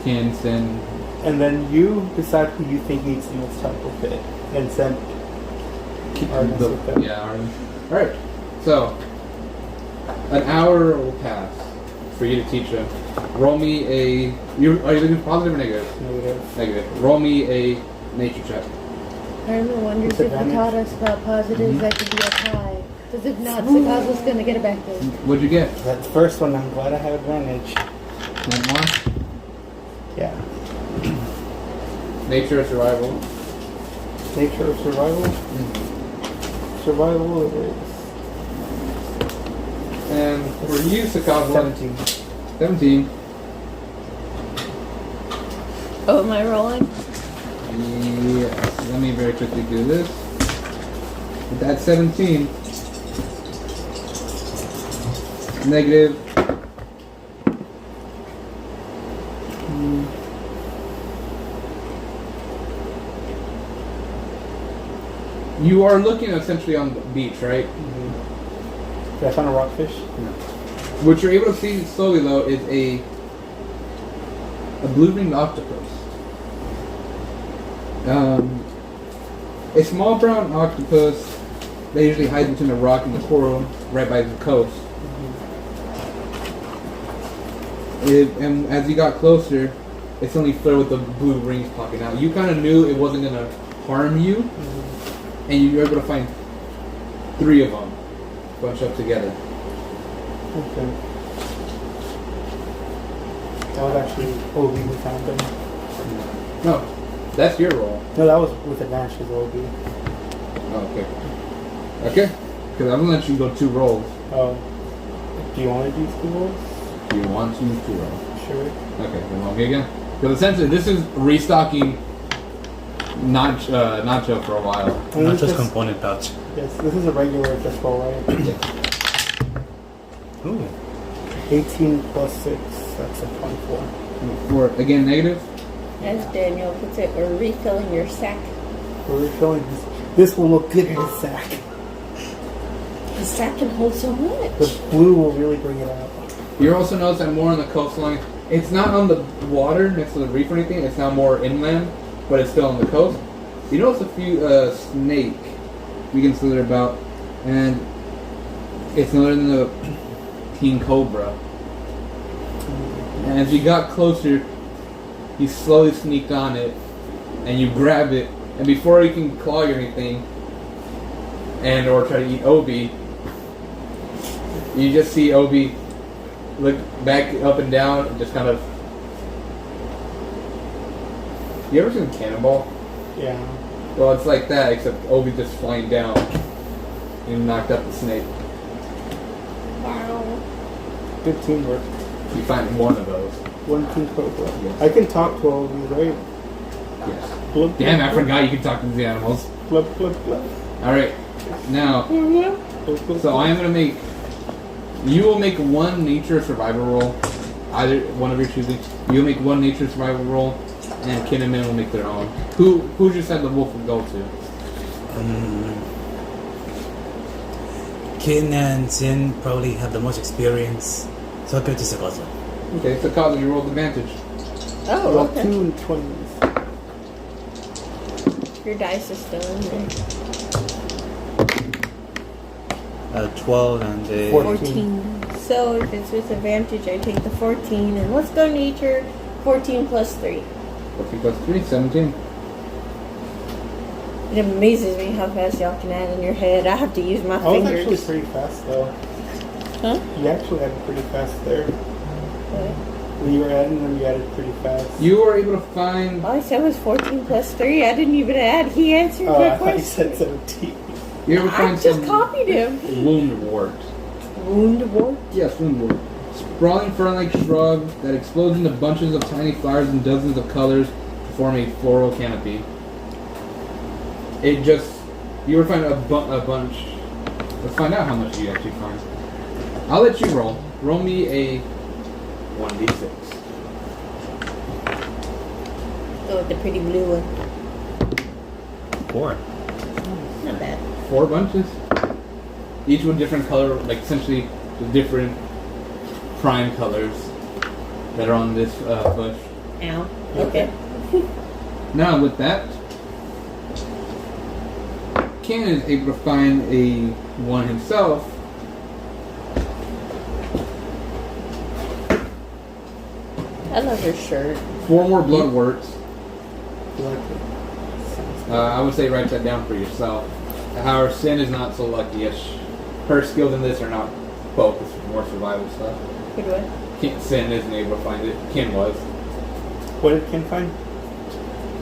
Speaker 1: can send.
Speaker 2: and then you decide who you think needs the most help with it, and send Artemis with them.
Speaker 1: Yeah, Artemis. Alright, so an hour will pass for you to teach them. Roll me a. Are you looking positive or negative?
Speaker 2: Negative.
Speaker 1: Negative. Roll me a nature check.
Speaker 7: Irma wonders if he
Speaker 2: Disadvantage.
Speaker 7: taught us about positives, that could be a tie. Because if not, Sakazo's going to get it back there.
Speaker 1: What'd you get?
Speaker 2: That first one, I'm glad I had advantage.
Speaker 1: One.
Speaker 2: Yeah.
Speaker 1: Nature or survival?
Speaker 2: Nature of survival. Survival it is.
Speaker 1: And for you, Sakawa,
Speaker 2: 17.
Speaker 1: 17.
Speaker 4: Oh, am I rolling?
Speaker 1: Yes. Let me very quickly do this. With that 17. Negative. You are looking essentially on the beach, right?
Speaker 2: Did I find a rockfish?
Speaker 1: What you're able to see slowly, though, is a blue-ringed octopus. A small brown octopus that usually hides between the rock and the coral right by the coast. And as you got closer, it's only filled with the blue rings popping out. You kind of knew it wasn't going to harm you, and you were able to find 3 of them bunched up together.
Speaker 2: Okay. That was actually OB who found them.
Speaker 1: No, that's your roll.
Speaker 2: No, that was with advantage because OB.
Speaker 1: Oh, okay. Okay, because I'm going to let you go 2 rolls.
Speaker 2: Oh. Do you want to do 2 rolls?
Speaker 1: Do you want to 2 rolls?
Speaker 2: Sure.
Speaker 1: Okay, then roll me again. Because essentially, this is restocking Nacho for a while.
Speaker 2: And
Speaker 6: Not
Speaker 2: this
Speaker 6: just
Speaker 2: is-
Speaker 6: component pouch.
Speaker 2: Yes, this is a regular just roll, right?
Speaker 6: Ooh.
Speaker 2: 18 plus 6, that's a 24.
Speaker 1: For again, negative.
Speaker 4: As Daniel puts it, we're refilling your sack.
Speaker 2: We're refilling this. This will look good in a sack.
Speaker 4: The sack can hold so much.
Speaker 2: The blue will really bring it out.
Speaker 1: You also notice that more on the coastline. It's not on the water next to the reef or anything. It's now more inland, but it's still on the coast. You notice a few snake begins to slither about, and it's none other than the king cobra. And as you got closer, you slowly sneak on it, and you grab it, and before you can claw or anything, and or try to eat Obi, you just see Obi look back up and down and just kind of. You ever seen Cannonball?
Speaker 2: Yeah.
Speaker 1: Well, it's like that, except Obi just flying down and knocked up the snake.
Speaker 4: Wow.
Speaker 2: Good teamwork.
Speaker 1: You find one of those.
Speaker 2: One king cobra.
Speaker 1: Yes.
Speaker 2: I can talk to all of these, right?
Speaker 1: Yes.
Speaker 2: Blub,
Speaker 1: Damn, I
Speaker 2: blub,
Speaker 1: forgot you could talk to these animals.
Speaker 2: Blub, blub, blub.
Speaker 1: Alright, now,
Speaker 2: Blub, blub,
Speaker 1: so I'm gonna make. You will make 1 nature survival roll. Either one of your choosing. You'll make 1 nature survival roll, and Kin and Min will make their own. Who just said the wolf will go to?
Speaker 5: Kin and Sin probably have the most experience, so I'll go to Sakazo.
Speaker 1: Okay, so Kazu, you rolled advantage.
Speaker 4: Oh,
Speaker 2: Well,
Speaker 4: okay.
Speaker 2: 2 and 20s.
Speaker 4: Your dice is still in there.
Speaker 6: 12 and a
Speaker 2: 14.
Speaker 4: So if it's with advantage, I take the 14. And let's go nature. 14 plus 3.
Speaker 1: 14 plus 3, 17.
Speaker 4: It amazes me how fast y'all can add in your head. I have to use my
Speaker 2: I was actually
Speaker 4: fingers.
Speaker 2: pretty fast, though.
Speaker 4: Huh?
Speaker 2: You actually added pretty fast there.
Speaker 4: What?
Speaker 2: When you were adding them, you added pretty fast.
Speaker 1: You were able to find.
Speaker 4: All I said was 14 plus 3. I didn't even add. He answered
Speaker 2: Oh,
Speaker 4: my
Speaker 2: I thought you
Speaker 4: question.
Speaker 2: said 17.
Speaker 1: You ever
Speaker 4: I
Speaker 1: find
Speaker 4: just
Speaker 1: some
Speaker 4: copied him.
Speaker 1: wound wart?
Speaker 4: Wound wart?
Speaker 1: Yes, wound wart. Sprawling fern-like shrub that explodes into bunches of tiny flowers in dozens of colors to form a floral canopy. It just. You would find a bunch. Let's find out how much you actually find. I'll let you roll. Roll me a 1d6.
Speaker 4: Go with the pretty blue one.
Speaker 6: 4.
Speaker 4: Not bad.
Speaker 1: 4 bunches. Each one different color, like essentially the different prime colors that are on this bush.
Speaker 4: Ow. Okay.
Speaker 1: Now with that, Ken is able to find a one himself.
Speaker 4: I love her shirt.
Speaker 1: 4 more blood works.
Speaker 2: You like it?
Speaker 1: I would say write that down for yourself. However, Sin is not so lucky as her skills in this are not focused, more survival stuff.
Speaker 4: Good way.
Speaker 1: Sin isn't able to find it. Ken was.
Speaker 2: What did Ken find?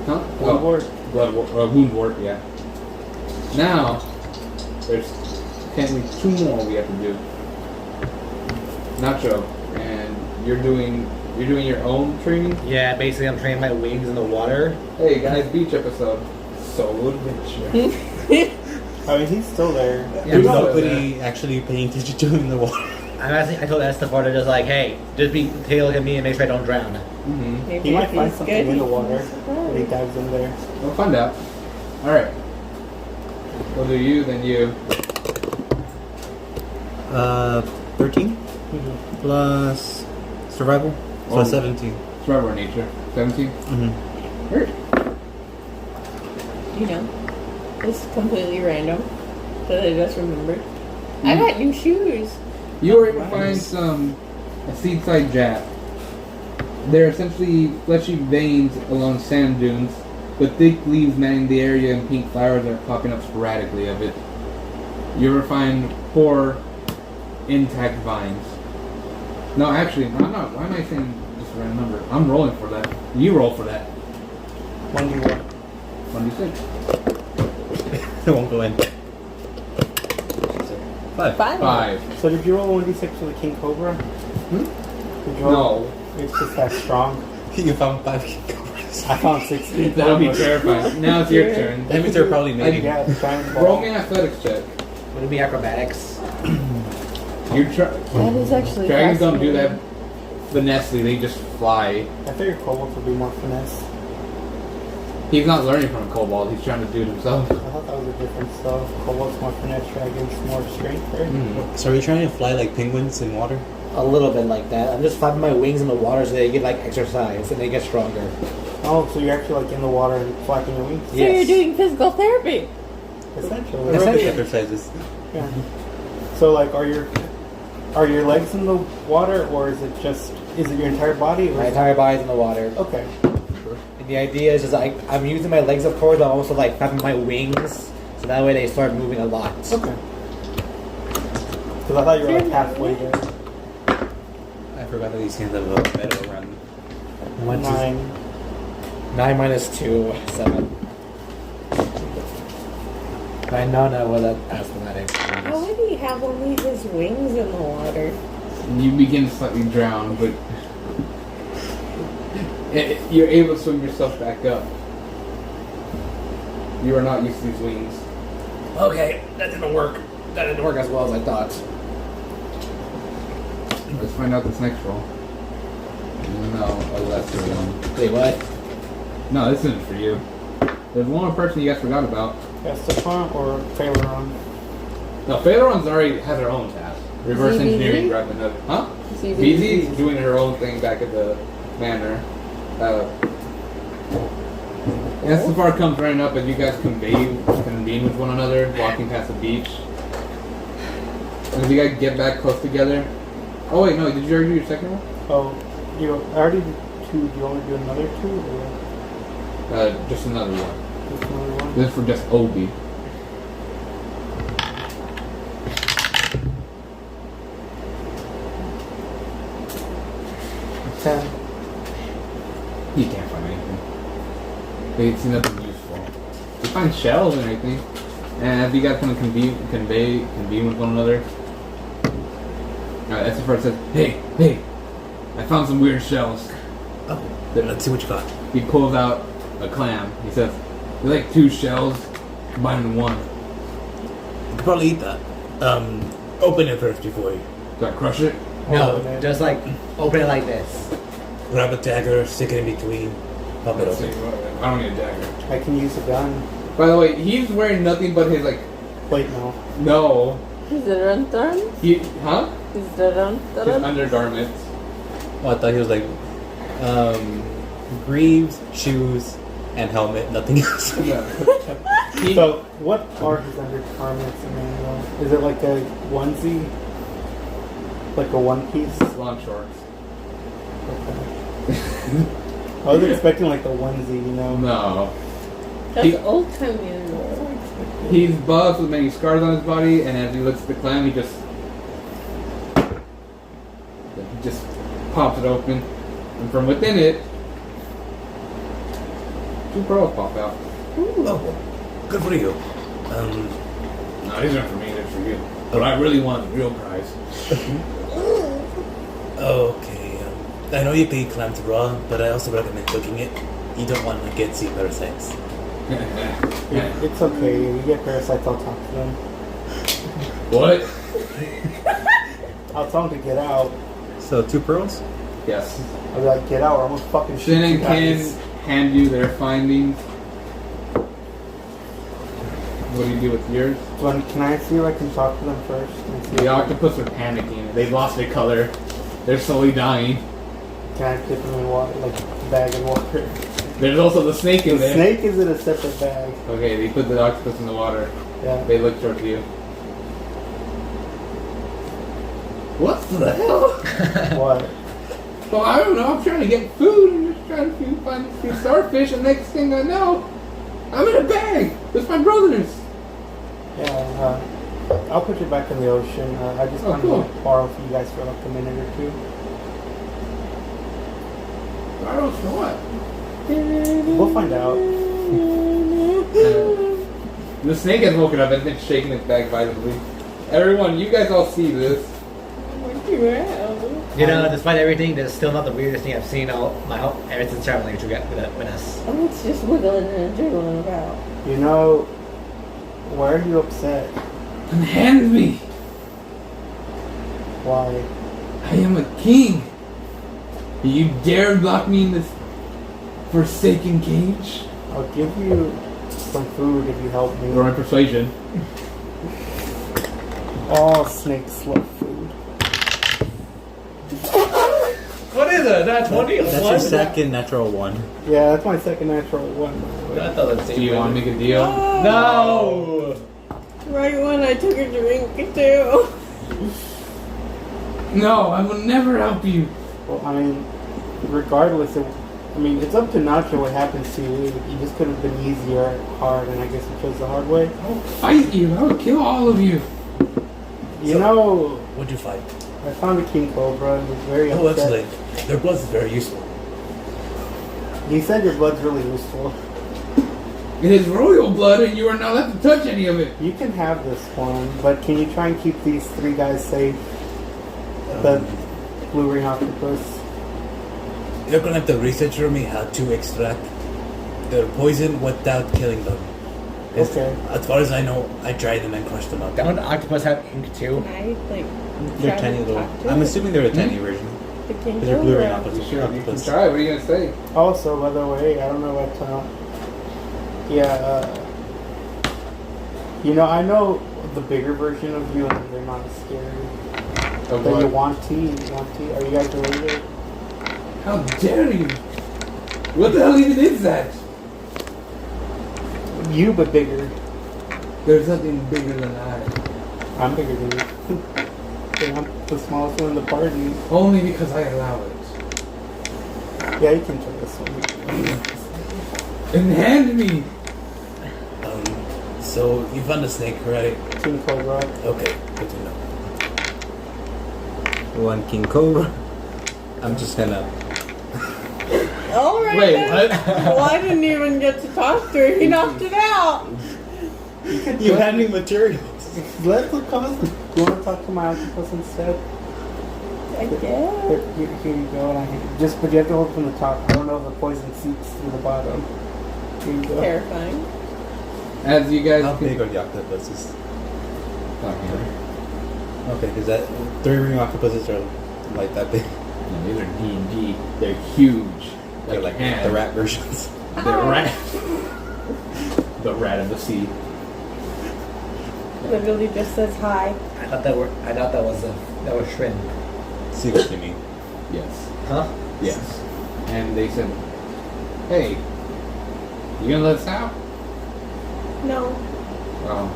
Speaker 1: Huh?
Speaker 2: Wound wart.
Speaker 1: Wound wart, yeah. Now, there's technically 2 more we have to do. Nacho, and you're doing your own training?
Speaker 3: Yeah, basically I'm training my wings in the water.
Speaker 1: Hey guys, beach episode. Solo adventure.
Speaker 2: I mean, he's still there.
Speaker 3: Yeah,
Speaker 6: There's
Speaker 3: no,
Speaker 6: nobody actually paying attention to him in the water.
Speaker 3: I told Estefar to just like, hey, just take a look at me and make sure I don't drown.
Speaker 1: Mm-hmm.
Speaker 4: Maybe
Speaker 2: He might
Speaker 4: if
Speaker 2: find
Speaker 4: he's
Speaker 2: something
Speaker 4: good,
Speaker 2: in the
Speaker 4: he
Speaker 2: water
Speaker 4: can
Speaker 2: when he
Speaker 4: survive.
Speaker 2: dives in there.
Speaker 1: We'll find out. Alright. We'll do you, then you.
Speaker 6: 13 plus survival. So
Speaker 1: Oh.
Speaker 6: 17.
Speaker 1: Survival or nature. 17?
Speaker 6: Mm-hmm.
Speaker 1: Alright.
Speaker 4: You know, it's completely random, but I just remembered. I got new shoes.
Speaker 1: You were able to find a seaside jat. They're essentially fleshy veins along sand dunes, with thick leaves manning the area and pink flowers are popping up sporadically of it. You ever find 4 intact vines. No, actually, I'm not. Why am I saying just a random number? I'm rolling for that. You roll for that.
Speaker 2: 1d1.
Speaker 1: 1d6.
Speaker 6: It won't go in. 5.
Speaker 1: 5.
Speaker 2: So did you roll 1d6 for the king cobra? Did you roll?
Speaker 1: No.
Speaker 2: It's just that strong.
Speaker 6: You found 5 cobras.
Speaker 2: I found 16.
Speaker 1: That would be terrifying. Now it's your turn.
Speaker 6: That means they're probably mating.
Speaker 2: Yeah, the giant ball.
Speaker 1: Roll me an athletics check.
Speaker 3: Would it be acrobatics?
Speaker 1: You try.
Speaker 4: That is actually
Speaker 1: Dragons don't do
Speaker 4: fascinating.
Speaker 1: that finessely. They just fly.
Speaker 2: I figured kobolds would be more finesse.
Speaker 1: He's not learning from a kobold. He's trying to do it himself.
Speaker 2: I thought that was a different stuff. Kobolds more finesse, dragons more strength, right?
Speaker 6: So are you trying to fly like penguins in water?
Speaker 3: A little bit like that. I'm just flapping my wings in the water so they get like exercise and they get stronger.
Speaker 2: Oh, so you're actually like in the water and flapping your wings?
Speaker 4: So you're doing physical therapy.
Speaker 2: Essentially.
Speaker 6: Aerobic exercises.
Speaker 2: Yeah. So like, are your legs in the water, or is it your entire body? Or
Speaker 3: My entire body's in the water.
Speaker 2: Okay.
Speaker 3: And the idea is just like I'm using my legs of course, but I'm also like flapping my wings so that way they start moving a lot.
Speaker 2: Okay. Because I thought you were like halfway there.
Speaker 6: I forgot that these hands have a metal around them.
Speaker 3: 9 minus 2, 7. I know what that athletics
Speaker 4: How
Speaker 3: is.
Speaker 4: would he have only his wings in the water?
Speaker 1: You begin to slightly drown, but you're able to swim yourself back up. You are not used to these wings.
Speaker 3: Okay, that didn't work. That didn't work as well as I thought.
Speaker 1: Let's find out this next roll. No, a lesser one.
Speaker 3: Wait, what?
Speaker 1: No, this isn't for you. There's one more person you guys forgot about.
Speaker 2: Estefan or Phaleron?
Speaker 1: No, Phaleron's already has her own task. Reverse
Speaker 4: ZBZ?
Speaker 1: engineering, grabbing another. Huh? BZ's doing her own thing back at the manor. Estefar comes running up as you guys convene with one another, walking past the beach. And as you guys get back close together. Oh wait, no, did you already do your second one?
Speaker 2: Oh, I already did 2. Do you want to do another 2 or
Speaker 1: Just another one.
Speaker 2: just another one?
Speaker 1: This is for just Obi.
Speaker 2: Ten.
Speaker 1: You can't find anything. They see nothing useful. You find shells and everything. And as you guys kind of convene with one another. Estefar says, Hey, I found some weird shells.
Speaker 6: Oh, then let's see what you got.
Speaker 1: He pulls out a clam. He says, they're like 2 shells combined in one.
Speaker 6: You could probably eat that. Open it first before you
Speaker 1: Do I crush it?
Speaker 3: No, just like open it like this.
Speaker 6: grab a dagger, stick it in between, pop it
Speaker 1: Let's see.
Speaker 6: open.
Speaker 1: I don't need a dagger.
Speaker 2: I can use a gun.
Speaker 1: By the way, he's wearing nothing but his
Speaker 2: Wait, no.
Speaker 1: no.
Speaker 4: Is it run thorn?
Speaker 1: Huh?
Speaker 4: Is that
Speaker 1: His undergarments.
Speaker 6: Oh, I thought he was like greaves, shoes, and helmet. Nothing else.
Speaker 2: So, what are his undergarments, Emmanuel? Is it like a onesie? Like a one piece?
Speaker 1: Long shorts.
Speaker 2: Okay. I was expecting like the onesie, you know?
Speaker 1: No.
Speaker 4: That's
Speaker 1: He-
Speaker 4: old timey.
Speaker 1: He's buff with many scars on his body, and as he looks at the clam, he just pops it open, and from within it, 2 pearls pop out.
Speaker 5: Oh, good for you.
Speaker 1: No, these aren't for me; they're for you. But I really want the real prize.
Speaker 5: Okay. I know you can eat clams raw, but I also recommend cooking it. You don't want to get sea parasites.
Speaker 2: It's okay. You get parasites, I'll talk to them.
Speaker 1: What?
Speaker 2: I'll tell them to get out.
Speaker 6: So 2 pearls.
Speaker 1: Yes.
Speaker 2: I'll be like, get out or I'm gonna fucking shoot
Speaker 1: Shin
Speaker 2: you
Speaker 1: and Ken
Speaker 2: guys.
Speaker 1: hand you their findings. What do you do with yours?
Speaker 2: Can I see if I can talk to them first? And see
Speaker 1: The
Speaker 2: if-
Speaker 1: octopus are panicking. They've lost their color. They're slowly dying.
Speaker 2: Can I dip them in water, like a bag of water?
Speaker 1: There's also the snake in
Speaker 2: The
Speaker 1: there.
Speaker 2: snake is in a separate bag.
Speaker 1: Okay, they put the octopus in the water.
Speaker 2: Yeah.
Speaker 1: They look towards you. What the hell?
Speaker 2: What?
Speaker 1: Well, I don't know. I'm trying to get food. I'm just trying to find a few starfish, and next thing I know, I'm in a bag with my brothers.
Speaker 2: Yeah, I'll put you back in the ocean. I just
Speaker 1: Oh,
Speaker 2: kind
Speaker 1: cool.
Speaker 2: of want to borrow for you guys for like a minute or two.
Speaker 1: I don't know what.
Speaker 2: We'll find out.
Speaker 1: The snake has woken up and been shaking its bag violently. Everyone, you guys all see this.
Speaker 3: You know, despite everything, that's still not the weirdest thing I've seen ever since traveling with us.
Speaker 4: Oh, it's just wiggling and jiggling about.
Speaker 2: You know, why are you upset?
Speaker 1: Unhand me.
Speaker 2: Why?
Speaker 1: I am a king. You dare lock me in this forsaken cage?
Speaker 2: I'll give you some food if you help me.
Speaker 1: Roll my persuasion.
Speaker 2: All snakes love food.
Speaker 3: What is it? That's 20?
Speaker 6: That's your second natural 1.
Speaker 2: Yeah, that's my second natural one. By the way.
Speaker 3: I thought that's
Speaker 1: Do you want to make a deal?
Speaker 3: No!
Speaker 4: Right when I took a drink too.
Speaker 1: No, I will never help you.
Speaker 2: Well, I mean, regardless of, it's up to Nacho what happens to you. You just could have been easy or hard, and I guess you chose the hard way.
Speaker 1: I will fight you. I will kill all of you.
Speaker 2: You know,
Speaker 5: What'd you fight?
Speaker 2: I found a king cobra and was very
Speaker 5: Oh,
Speaker 2: upset.
Speaker 5: excellent. Their blood is very useful.
Speaker 2: He said your blood's really useful.
Speaker 1: It is royal blood, and you are not allowed to touch any of it.
Speaker 2: You can have this one, but can you try and keep these 3 guys safe? The blue ring octopus.
Speaker 5: You're gonna have to research for me how to extract their poison without killing them. 'Cause
Speaker 2: Okay.
Speaker 5: As far as I know, I dried them and crushed them up.
Speaker 3: Don't octopus have ink too?
Speaker 4: I
Speaker 6: They're tiny little. I'm assuming they're a tiny version.
Speaker 4: the king
Speaker 6: Because they're blue ring
Speaker 4: cobra.
Speaker 6: octopus.
Speaker 1: You can
Speaker 6: octopus.
Speaker 1: try. What are you gonna say?
Speaker 2: Also, by the way, I don't know what. I know the bigger version of you, and they're not as scary.
Speaker 1: Of
Speaker 2: But
Speaker 1: what?
Speaker 2: you want tea? Are you guys related?
Speaker 1: How dare you? What the hell even is that?
Speaker 2: You, but bigger.
Speaker 1: There's nothing bigger than I.
Speaker 2: I'm bigger than you. And I'm the smallest one in the party.
Speaker 1: Only because I allow it.
Speaker 2: Yeah, you can try this one.
Speaker 1: And hand me.
Speaker 5: So you found a snake, right?
Speaker 2: King Cobra.
Speaker 5: Okay, good to know.
Speaker 6: 1 king cobra. I'm just gonna.
Speaker 4: Alright
Speaker 1: Wait,
Speaker 4: then.
Speaker 1: what?
Speaker 4: Well, I didn't even get to talk to her. He knocked it out.
Speaker 6: You had me materials.
Speaker 2: Let's look on. You want to talk to my octopus instead?
Speaker 4: I guess.
Speaker 2: Here you go. And but you have to hold from the top. I don't know if the poison seeps through the bottom. Here you go.
Speaker 4: Terrifying.
Speaker 1: As you guys
Speaker 6: How
Speaker 1: can-
Speaker 6: big are the octopuses?
Speaker 1: Fuck, man.
Speaker 6: Okay, because that 3 ring octopuses are like that big.
Speaker 1: No, these are D&D. They're huge.
Speaker 6: They're like
Speaker 1: hand.
Speaker 6: the rat versions.
Speaker 1: The rat. The rat of the sea.
Speaker 4: literally just says hi.
Speaker 3: I thought that was shrimp.
Speaker 6: See what you mean.
Speaker 1: Yes.
Speaker 3: Huh?
Speaker 1: Yes. And they said, "Hey, you gonna let us out?"
Speaker 4: No.
Speaker 1: Oh.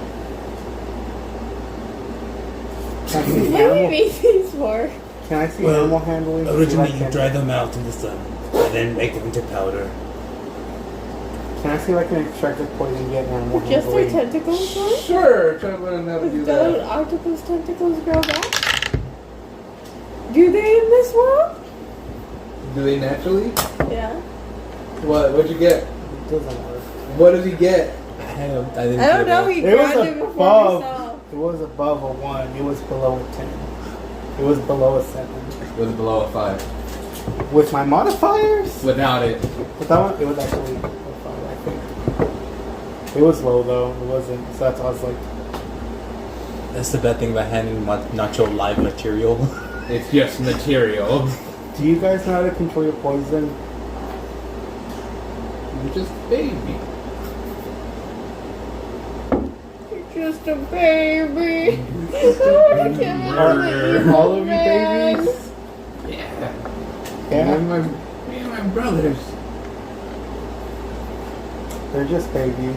Speaker 2: Can I see
Speaker 4: What do you
Speaker 2: animal,
Speaker 4: make these for?
Speaker 2: can I see
Speaker 5: Well,
Speaker 2: animal handling?
Speaker 5: Originally,
Speaker 2: See if I
Speaker 5: you
Speaker 2: can-
Speaker 5: dry them out in the sun, and then make them into powder.
Speaker 2: Can I see if I can extract the poison yet animal
Speaker 4: Just their
Speaker 2: handling?
Speaker 4: tentacles, right?
Speaker 1: Sure. Try to let them know to do
Speaker 4: Don't
Speaker 1: that.
Speaker 4: octopus tentacles grow back? Do they in this world?
Speaker 1: Do they naturally?
Speaker 4: Yeah.
Speaker 1: What'd you get?
Speaker 2: It doesn't work.
Speaker 1: What did he get?
Speaker 6: I didn't
Speaker 4: I don't know. He
Speaker 2: It was
Speaker 4: grabbed it before we
Speaker 2: above.
Speaker 4: saw.
Speaker 2: It was above a 1. It was below a 10. It was below a 7.
Speaker 1: Was it below a 5?
Speaker 2: With my modifiers?
Speaker 1: Without it.
Speaker 2: With that one, it was actually a 5, I think. It was low though. It wasn't. So that's why I was like,
Speaker 6: That's the bad thing about handing Nacho live material.
Speaker 1: It's just material.
Speaker 2: do you guys know how to control your poison?
Speaker 1: You just baby.
Speaker 4: You're just a baby.
Speaker 2: Are all of you babies?
Speaker 1: Yeah.
Speaker 2: Yeah.
Speaker 1: Me and my brothers.
Speaker 2: They're just babies.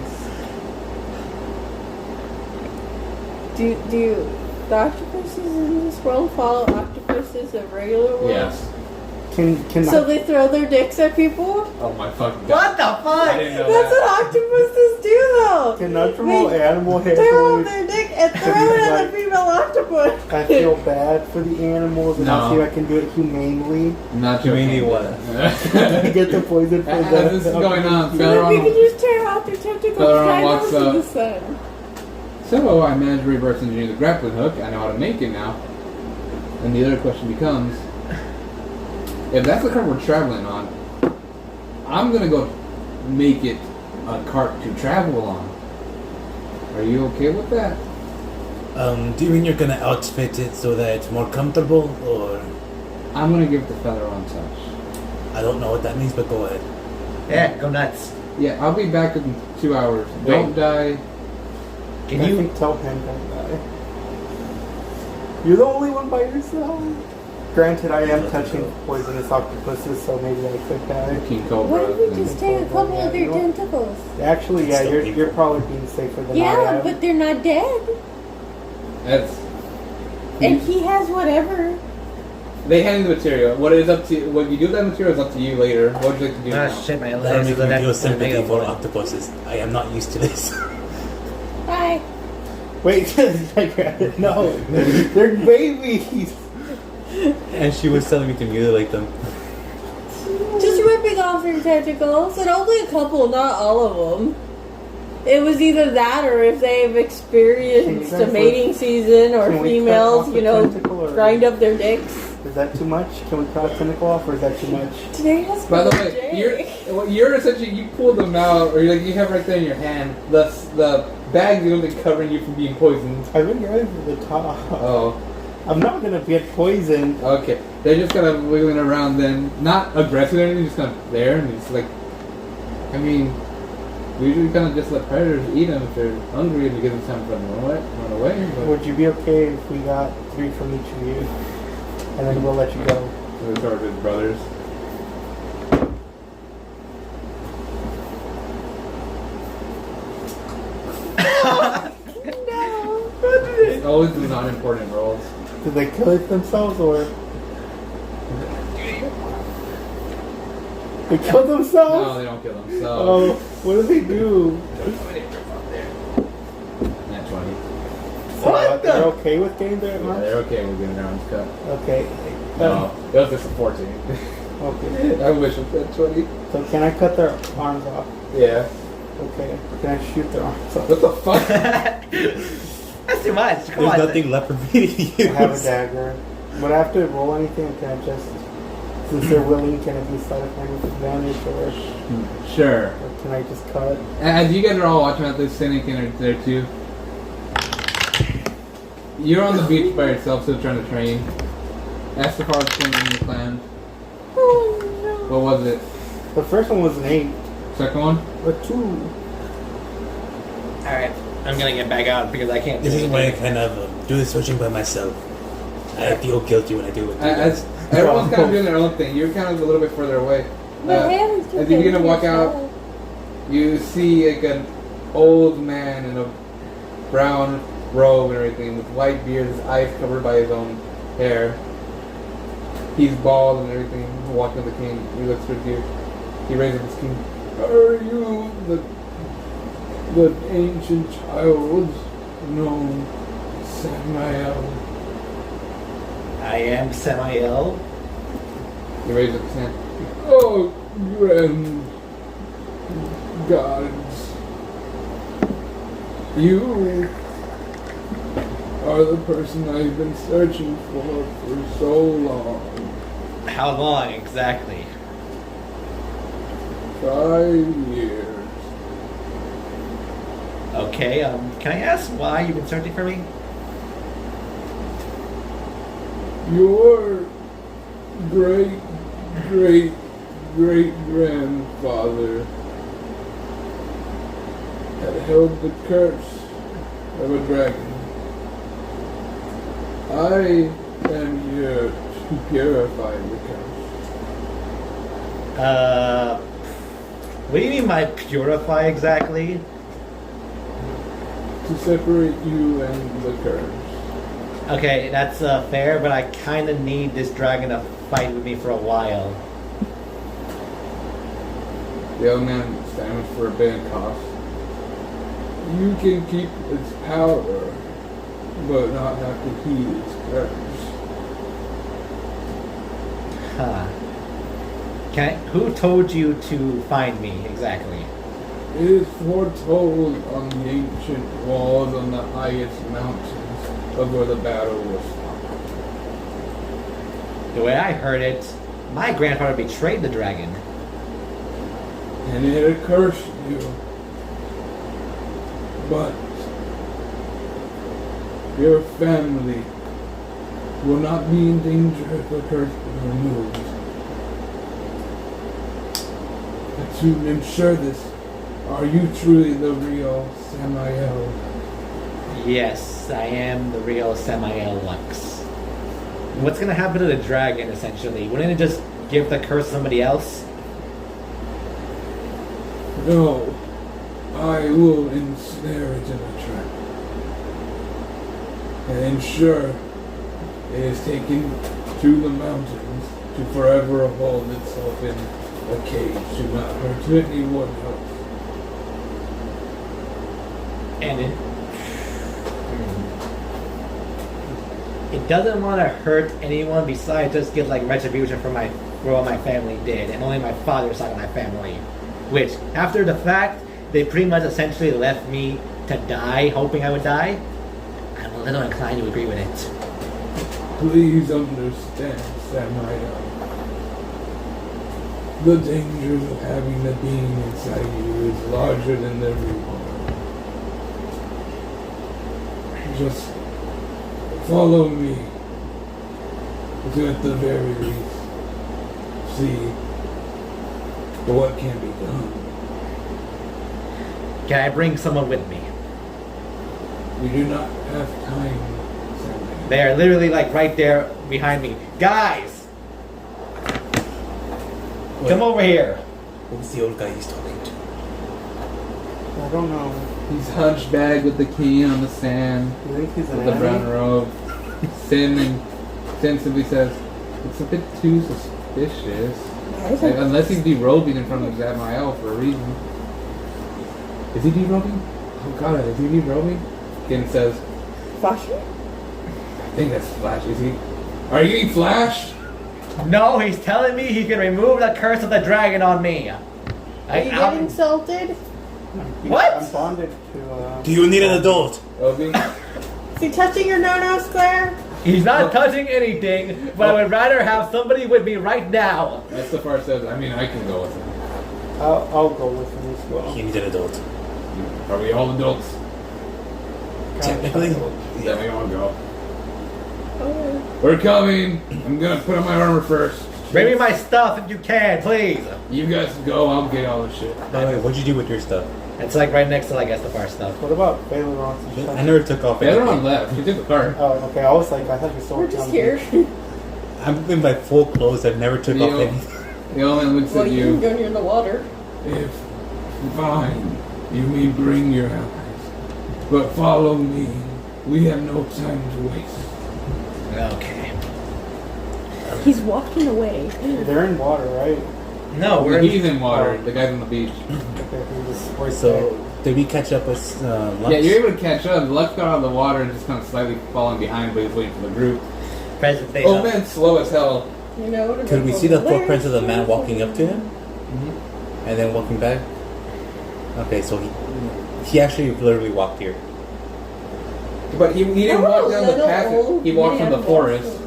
Speaker 4: Do the octopuses in this world follow octopuses of regular world?
Speaker 1: Yes.
Speaker 2: Can
Speaker 4: So they throw their dicks at people?
Speaker 1: Oh my fucking god.
Speaker 3: What the
Speaker 1: I
Speaker 3: fuck?
Speaker 1: didn't know
Speaker 4: That's
Speaker 1: that.
Speaker 4: what octopuses do though.
Speaker 2: can natural
Speaker 4: They
Speaker 2: animal
Speaker 4: throw
Speaker 2: handling?
Speaker 4: their dick and throw it at the female octopus.
Speaker 2: I feel bad for the animals, and I'll
Speaker 1: No.
Speaker 2: see if I can do it humanely.
Speaker 1: Not
Speaker 6: You mean
Speaker 1: joking.
Speaker 6: what?
Speaker 2: I get the poison for
Speaker 1: As
Speaker 2: that.
Speaker 1: this is going on,
Speaker 4: We can
Speaker 1: Celeron
Speaker 4: just tear out their tentacles
Speaker 1: Celeron
Speaker 4: right
Speaker 1: walks
Speaker 4: out to the
Speaker 1: up.
Speaker 4: sun.
Speaker 1: So I managed to reverse engineer the grappling hook. I know how to make it now. And the other question becomes, if that's the cart we're traveling on, I'm gonna go make it a cart to travel on. Are you okay with that?
Speaker 5: Do you mean you're gonna outfit it so that it's more comfortable, or
Speaker 1: I'm gonna give it the feather on touch.
Speaker 5: I don't know what that means, but go ahead.
Speaker 3: Yeah, go nuts.
Speaker 1: Yeah, I'll be back in 2 hours. Don't die.
Speaker 3: Can
Speaker 2: I
Speaker 3: you?
Speaker 2: think tell him don't die. You're the only one by yourself. Granted, I am touching poisonous octopuses, so maybe I could die.
Speaker 1: King
Speaker 4: Why
Speaker 1: Cobra.
Speaker 4: don't we just take a couple of their
Speaker 2: You know?
Speaker 4: tentacles?
Speaker 2: Actually, yeah,
Speaker 5: Still
Speaker 2: you're
Speaker 5: people.
Speaker 2: probably being safer than I
Speaker 4: Yeah,
Speaker 2: am.
Speaker 4: but they're not dead.
Speaker 1: That's.
Speaker 4: And he has whatever.
Speaker 1: They hand you the material. What is up to what you do with that material is up to you later. What would you like to do?
Speaker 3: Ah,
Speaker 1: now?
Speaker 3: shit, my
Speaker 5: That'll
Speaker 3: legs
Speaker 5: make
Speaker 3: are
Speaker 5: me feel
Speaker 3: that
Speaker 5: sympathy
Speaker 3: mega
Speaker 5: for
Speaker 3: boring.
Speaker 5: octopuses. I am not used to this.
Speaker 4: Hi.
Speaker 2: Wait, no, they're babies.
Speaker 6: And she was telling me to mutilate them.
Speaker 4: Just ripping off their tentacles, and only a couple, not all of them. It was either that, or if they've experienced
Speaker 2: Can you
Speaker 4: a
Speaker 2: guys
Speaker 4: mating season, or
Speaker 2: can we cut
Speaker 4: females,
Speaker 2: off
Speaker 4: you
Speaker 2: the
Speaker 4: know,
Speaker 2: tentacle, or-
Speaker 4: grind up their dicks.
Speaker 2: Is that too much? Can we cut a tentacle off, or is that too much?
Speaker 4: Today has
Speaker 1: By the
Speaker 4: been a
Speaker 1: way,
Speaker 4: day.
Speaker 1: you're essentially you pull them out, or like you have right there in your hand. The bag's literally covering you from being poisoned.
Speaker 2: I've been going to the top.
Speaker 1: Oh,
Speaker 2: I'm not gonna get poisoned.
Speaker 1: okay. They're just kind of wiggling around, then not aggressive or anything, just kind of there, and it's like, I mean, we usually kind of just let predators eat them if they're hungry, and we give them time to run away. But
Speaker 2: Would you be okay if we got 3 from each of you, and then we'll let you go?
Speaker 1: those are his brothers.
Speaker 4: No.
Speaker 1: It's always the non-important roles.
Speaker 2: Did they kill it themselves, or they killed
Speaker 1: No,
Speaker 2: themselves?
Speaker 1: they don't kill them.
Speaker 2: Oh,
Speaker 1: So
Speaker 2: what do they do?
Speaker 1: that's funny.
Speaker 2: So they're okay with getting their
Speaker 1: Yeah,
Speaker 2: arms?
Speaker 1: they're okay with getting their arms cut.
Speaker 2: Okay.
Speaker 1: No, it was just a 14.
Speaker 2: Okay.
Speaker 1: I wish it said 20.
Speaker 2: So can I cut their arms off?
Speaker 1: Yeah.
Speaker 2: Okay. Can I shoot their arms off?
Speaker 1: What the fuck?
Speaker 3: That's too much. Come
Speaker 6: There's
Speaker 3: on.
Speaker 6: nothing left for me to use.
Speaker 2: I have a dagger. Would I have to roll anything, or can I just, since they're willing, can it be sleight of hand with advantage,
Speaker 1: Sure.
Speaker 2: or can I just cut?
Speaker 1: As you guys are all watching out, this Cynic are there too. You're on the beach by yourself, still trying to train. Astafar's swimming in the clan.
Speaker 4: Oh no.
Speaker 1: What was it?
Speaker 2: The first one was an 8.
Speaker 1: Second one?
Speaker 2: A 2.
Speaker 3: Alright. I'm gonna get back out because I can't.
Speaker 5: This
Speaker 3: do
Speaker 5: is why I
Speaker 3: anything.
Speaker 5: kind of do the searching by myself. I feel guilty when I do it.
Speaker 1: As everyone's kind of doing their own thing, you're kind of a little bit further away. As you begin to walk out, you see like an old man in a brown robe and everything, with white beard, his eyes covered by his own hair. He's bald and everything, walking with the king. He looks towards you. He raises his king. Are you the ancient child known Samael?
Speaker 3: I am semi-ill.
Speaker 1: He raises his hand. Oh, grand gods. You are the person I've been searching for so long.
Speaker 3: How long exactly?
Speaker 1: 5 years.
Speaker 3: Okay. Can I ask why you've been searching for me?
Speaker 1: Your great grandfather had held the curse of a dragon. I am here to purify the curse.
Speaker 3: What do you mean by purify exactly?
Speaker 1: To separate you and the curse.
Speaker 3: Okay, that's fair, but I kind of need this dragon to fight with me for a while.
Speaker 1: The young man stands for a bit of cost. You can keep its power, but not have to heed its curse.
Speaker 3: Huh. Who told you to find me exactly?
Speaker 1: It is foretold on the ancient walls on the highest mountains of where the battle was fought.
Speaker 3: The way I heard it, my grandfather betrayed the dragon.
Speaker 1: And it accursed you. But your family will not be in danger if the curse is removed. But to ensure this, are you truly the real Samael?
Speaker 3: Yes, I am the real Samael Lux. What's gonna happen to the dragon, essentially? Wouldn't it just give the curse to somebody else?
Speaker 1: No, I will ensnare it in a trap and ensure it is taken to the mountains to forever hold itself in a cage to not hurt anyone else.
Speaker 3: And it doesn't want to hurt anyone besides just get like retribution for what my family did, and only my father's side of my family. Which, after the fact, they pretty much essentially left me to die, hoping I would die. I'm a little inclined to agree with it.
Speaker 1: Please understand, Samael. The dangers of having the being inside you is larger than the reward. Just follow me to, at the very least, see what can be done.
Speaker 3: Can I bring someone with me?
Speaker 1: We do not have time, Samael.
Speaker 3: They are literally like right there behind me. Guys! Come over here.
Speaker 5: Who's the old guy he's talking to?
Speaker 2: I don't know.
Speaker 1: He's hunchback with the key on the sand,
Speaker 2: You think he's an
Speaker 1: with the brown
Speaker 2: enemy?
Speaker 1: robe. Sin simply says, it's a bit too suspicious. Unless he's derobing in front of Samael for a reason. Is he derobing? Oh god, is he derobing? Ken says,
Speaker 4: Flashing?
Speaker 1: I think that's Flash. Is he? Are you getting flashed?
Speaker 3: No, he's telling me he can remove the curse of the dragon on me.
Speaker 4: Are you getting insulted?
Speaker 3: What?
Speaker 2: I'm bonded to.
Speaker 5: Do you need an adult?
Speaker 1: Obi?
Speaker 4: Is he touching your no-no square?
Speaker 3: He's not touching anything, but I would rather have somebody with me right now.
Speaker 1: That's the part says, I mean, I can go with him.
Speaker 2: I'll go with him as well.
Speaker 5: He needs an adult.
Speaker 1: Are we all adults?
Speaker 5: Technically,
Speaker 1: Then we all go. We're coming. I'm gonna put on my armor first.
Speaker 3: Bring me my stuff if you can, please.
Speaker 1: You guys go, I'll get all the shit.
Speaker 5: By the way, what'd you do with your stuff?
Speaker 3: It's like right next to, I guess, the bar stuff.
Speaker 2: What about Baylor?
Speaker 6: I never took off
Speaker 1: The other
Speaker 6: anything.
Speaker 1: one left. She took the cart.
Speaker 2: Oh, okay. I was like, I thought you still
Speaker 4: We're just here.
Speaker 6: I'm in my full clothes. I've never took off
Speaker 1: Yo.
Speaker 6: anything.
Speaker 1: The old man looks
Speaker 4: Well,
Speaker 1: at
Speaker 4: you can
Speaker 1: you.
Speaker 4: go near the water.
Speaker 8: If fine, you may bring your allies, but follow me. We have no time to waste.
Speaker 3: Okay.
Speaker 4: He's walking away.
Speaker 2: They're in water, right?
Speaker 3: No, we're
Speaker 1: He's in water. The guy's on the beach.
Speaker 2: Okay, we just right
Speaker 6: So, did we catch up with Lux?
Speaker 1: Yeah, you're able to catch up. Lux got out of the water and just kind of slightly falling behind, but he's waiting for the group.
Speaker 3: presentation.
Speaker 1: Oh man's slow as hell.
Speaker 4: You know.
Speaker 6: Could we see the footprints of the man walking up to him? And then walking back? Okay, so he actually literally walked here.
Speaker 1: But he didn't walk down the path. He walked from the forest.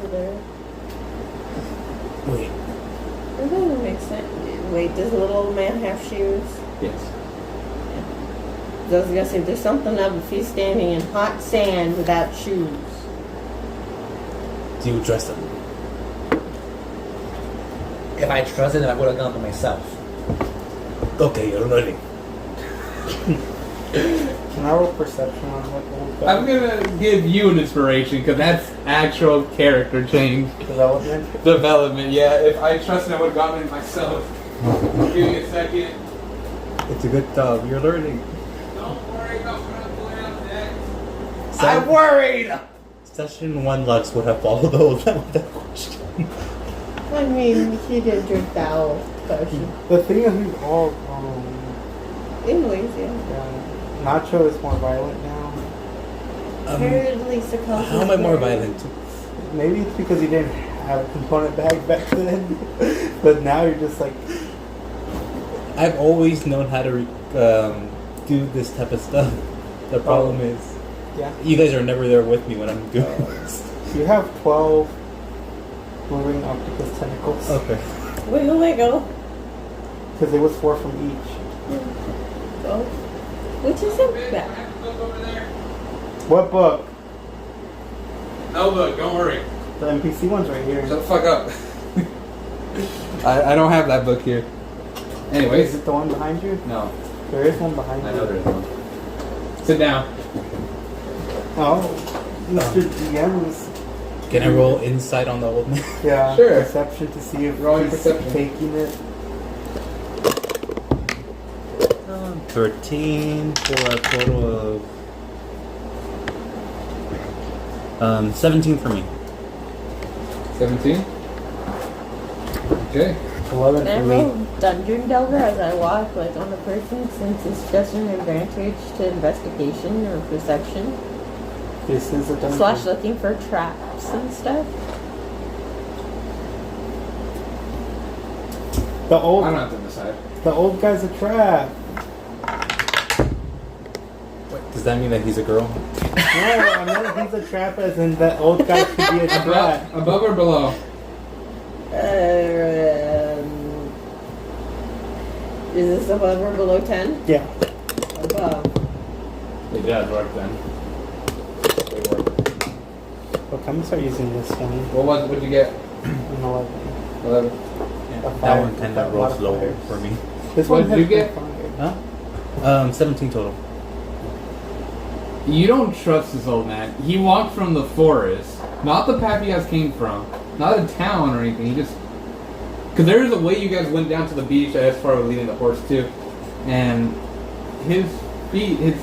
Speaker 6: Wait.
Speaker 4: That doesn't make sense. Wait, does the little old man have shoes?
Speaker 1: Yes.
Speaker 4: I was gonna say, there's something up if he's standing in hot sand without shoes.
Speaker 6: Do you trust him?
Speaker 3: If I trusted him, I would have gone for myself.
Speaker 6: Okay, you're learning.
Speaker 2: Can I roll perception on what old guy?
Speaker 1: I'm gonna give you an inspiration because that's actual character change
Speaker 2: Development.
Speaker 1: development. Yeah, if I trusted, I would have gotten it myself. Give me a second.
Speaker 6: It's a good job. You're learning.
Speaker 1: Don't worry about what I'm pulling out next.
Speaker 6: So,
Speaker 1: I'm worried.
Speaker 6: Session 1 Lux would have followed the old man with that question.
Speaker 4: I mean, he did drink that old potion.
Speaker 2: The thing is, we all
Speaker 4: Anyways, yeah.
Speaker 2: Nacho is more violent now.
Speaker 4: Apparently, Sakoshi's
Speaker 6: How am I more
Speaker 4: very-
Speaker 6: violent?
Speaker 2: Maybe it's because you didn't have a component bag back then, but now you're just like,
Speaker 6: I've always known how to do this type of stuff. The problem is,
Speaker 2: yeah.
Speaker 6: you guys are never there with me when I'm doing this.
Speaker 2: You have 12 moving octopus tentacles.
Speaker 6: Okay.
Speaker 4: Wiggle, wiggle.
Speaker 2: Because it was 4 from each.
Speaker 4: Oh. Which isn't bad.
Speaker 2: What book?
Speaker 1: No, look, don't worry.
Speaker 2: The NPC one's right here.
Speaker 1: Shut the fuck up. I don't have that book here.
Speaker 2: Is
Speaker 1: Anyways,
Speaker 2: it the one behind you?
Speaker 1: no,
Speaker 2: There is one behind
Speaker 1: I
Speaker 2: you.
Speaker 1: know there's one. Sit down.
Speaker 2: Oh, Mr. DM's.
Speaker 6: Can I roll insight on the old man?
Speaker 2: Yeah,
Speaker 1: Sure.
Speaker 2: perception to see if
Speaker 1: Roll your
Speaker 2: he's
Speaker 1: perception.
Speaker 2: taking it.
Speaker 6: 13 for a total of 17 for me.
Speaker 1: 17. Okay.
Speaker 2: 11
Speaker 4: Can I
Speaker 2: for me.
Speaker 4: roll Dungeon Delver as I walk, like, on the person, since it's just an advantage to investigation or perception?
Speaker 2: This is a dungeon.
Speaker 4: Slash looking for traps and stuff?
Speaker 2: The
Speaker 1: I
Speaker 2: old,
Speaker 1: don't have to decide.
Speaker 2: the old guy's a trap.
Speaker 6: Does that mean that he's a girl?
Speaker 2: No, I mean he's a trap as in that old guy could be a trap.
Speaker 1: Above or below?
Speaker 4: Is this above or below 10?
Speaker 2: Yeah.
Speaker 4: Above.
Speaker 1: It does work then. They work.
Speaker 2: Well, come start using this one.
Speaker 1: What'd you get?
Speaker 2: An 11.
Speaker 1: 11.
Speaker 2: A
Speaker 6: That
Speaker 2: fire-
Speaker 6: one kind of
Speaker 2: a lot
Speaker 6: rolls lower
Speaker 2: fires.
Speaker 6: for me.
Speaker 2: This
Speaker 1: What
Speaker 2: one
Speaker 1: did you
Speaker 2: has
Speaker 1: get?
Speaker 2: fire.
Speaker 6: Huh? 17 total.
Speaker 1: You don't trust this old man. He walked from the forest, not the path you guys came from, not a town or anything. He just, because there is a way you guys went down to the beach as far as leading the horse too, and his feet, his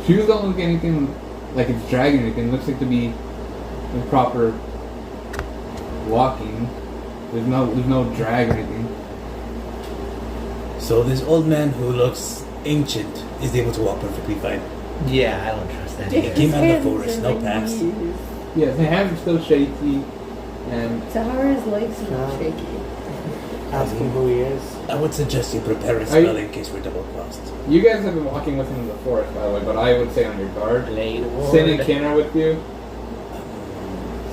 Speaker 1: shoes don't look anything like it's dragging anything. It looks like to be improper walking. There's no drag or anything.
Speaker 6: So this old man who looks ancient is able to walk perfectly fine.
Speaker 3: Yeah, I don't trust that.
Speaker 6: He
Speaker 3: either.
Speaker 6: came out of the
Speaker 4: Hands
Speaker 6: forest,
Speaker 4: are
Speaker 6: no
Speaker 4: like
Speaker 6: pass.
Speaker 4: these.
Speaker 1: Yeah, his hands are still shaky, and
Speaker 4: So how are his legs not
Speaker 2: Yeah.
Speaker 4: shaky?
Speaker 2: Ask him who he is.
Speaker 6: I would suggest you prepare a
Speaker 1: you-
Speaker 6: spell in case we're double crossed.
Speaker 1: you guys have been walking with him in the forest, by the way. But I would say on your guard.
Speaker 3: Blade ward.
Speaker 1: Sin and Kin are with you.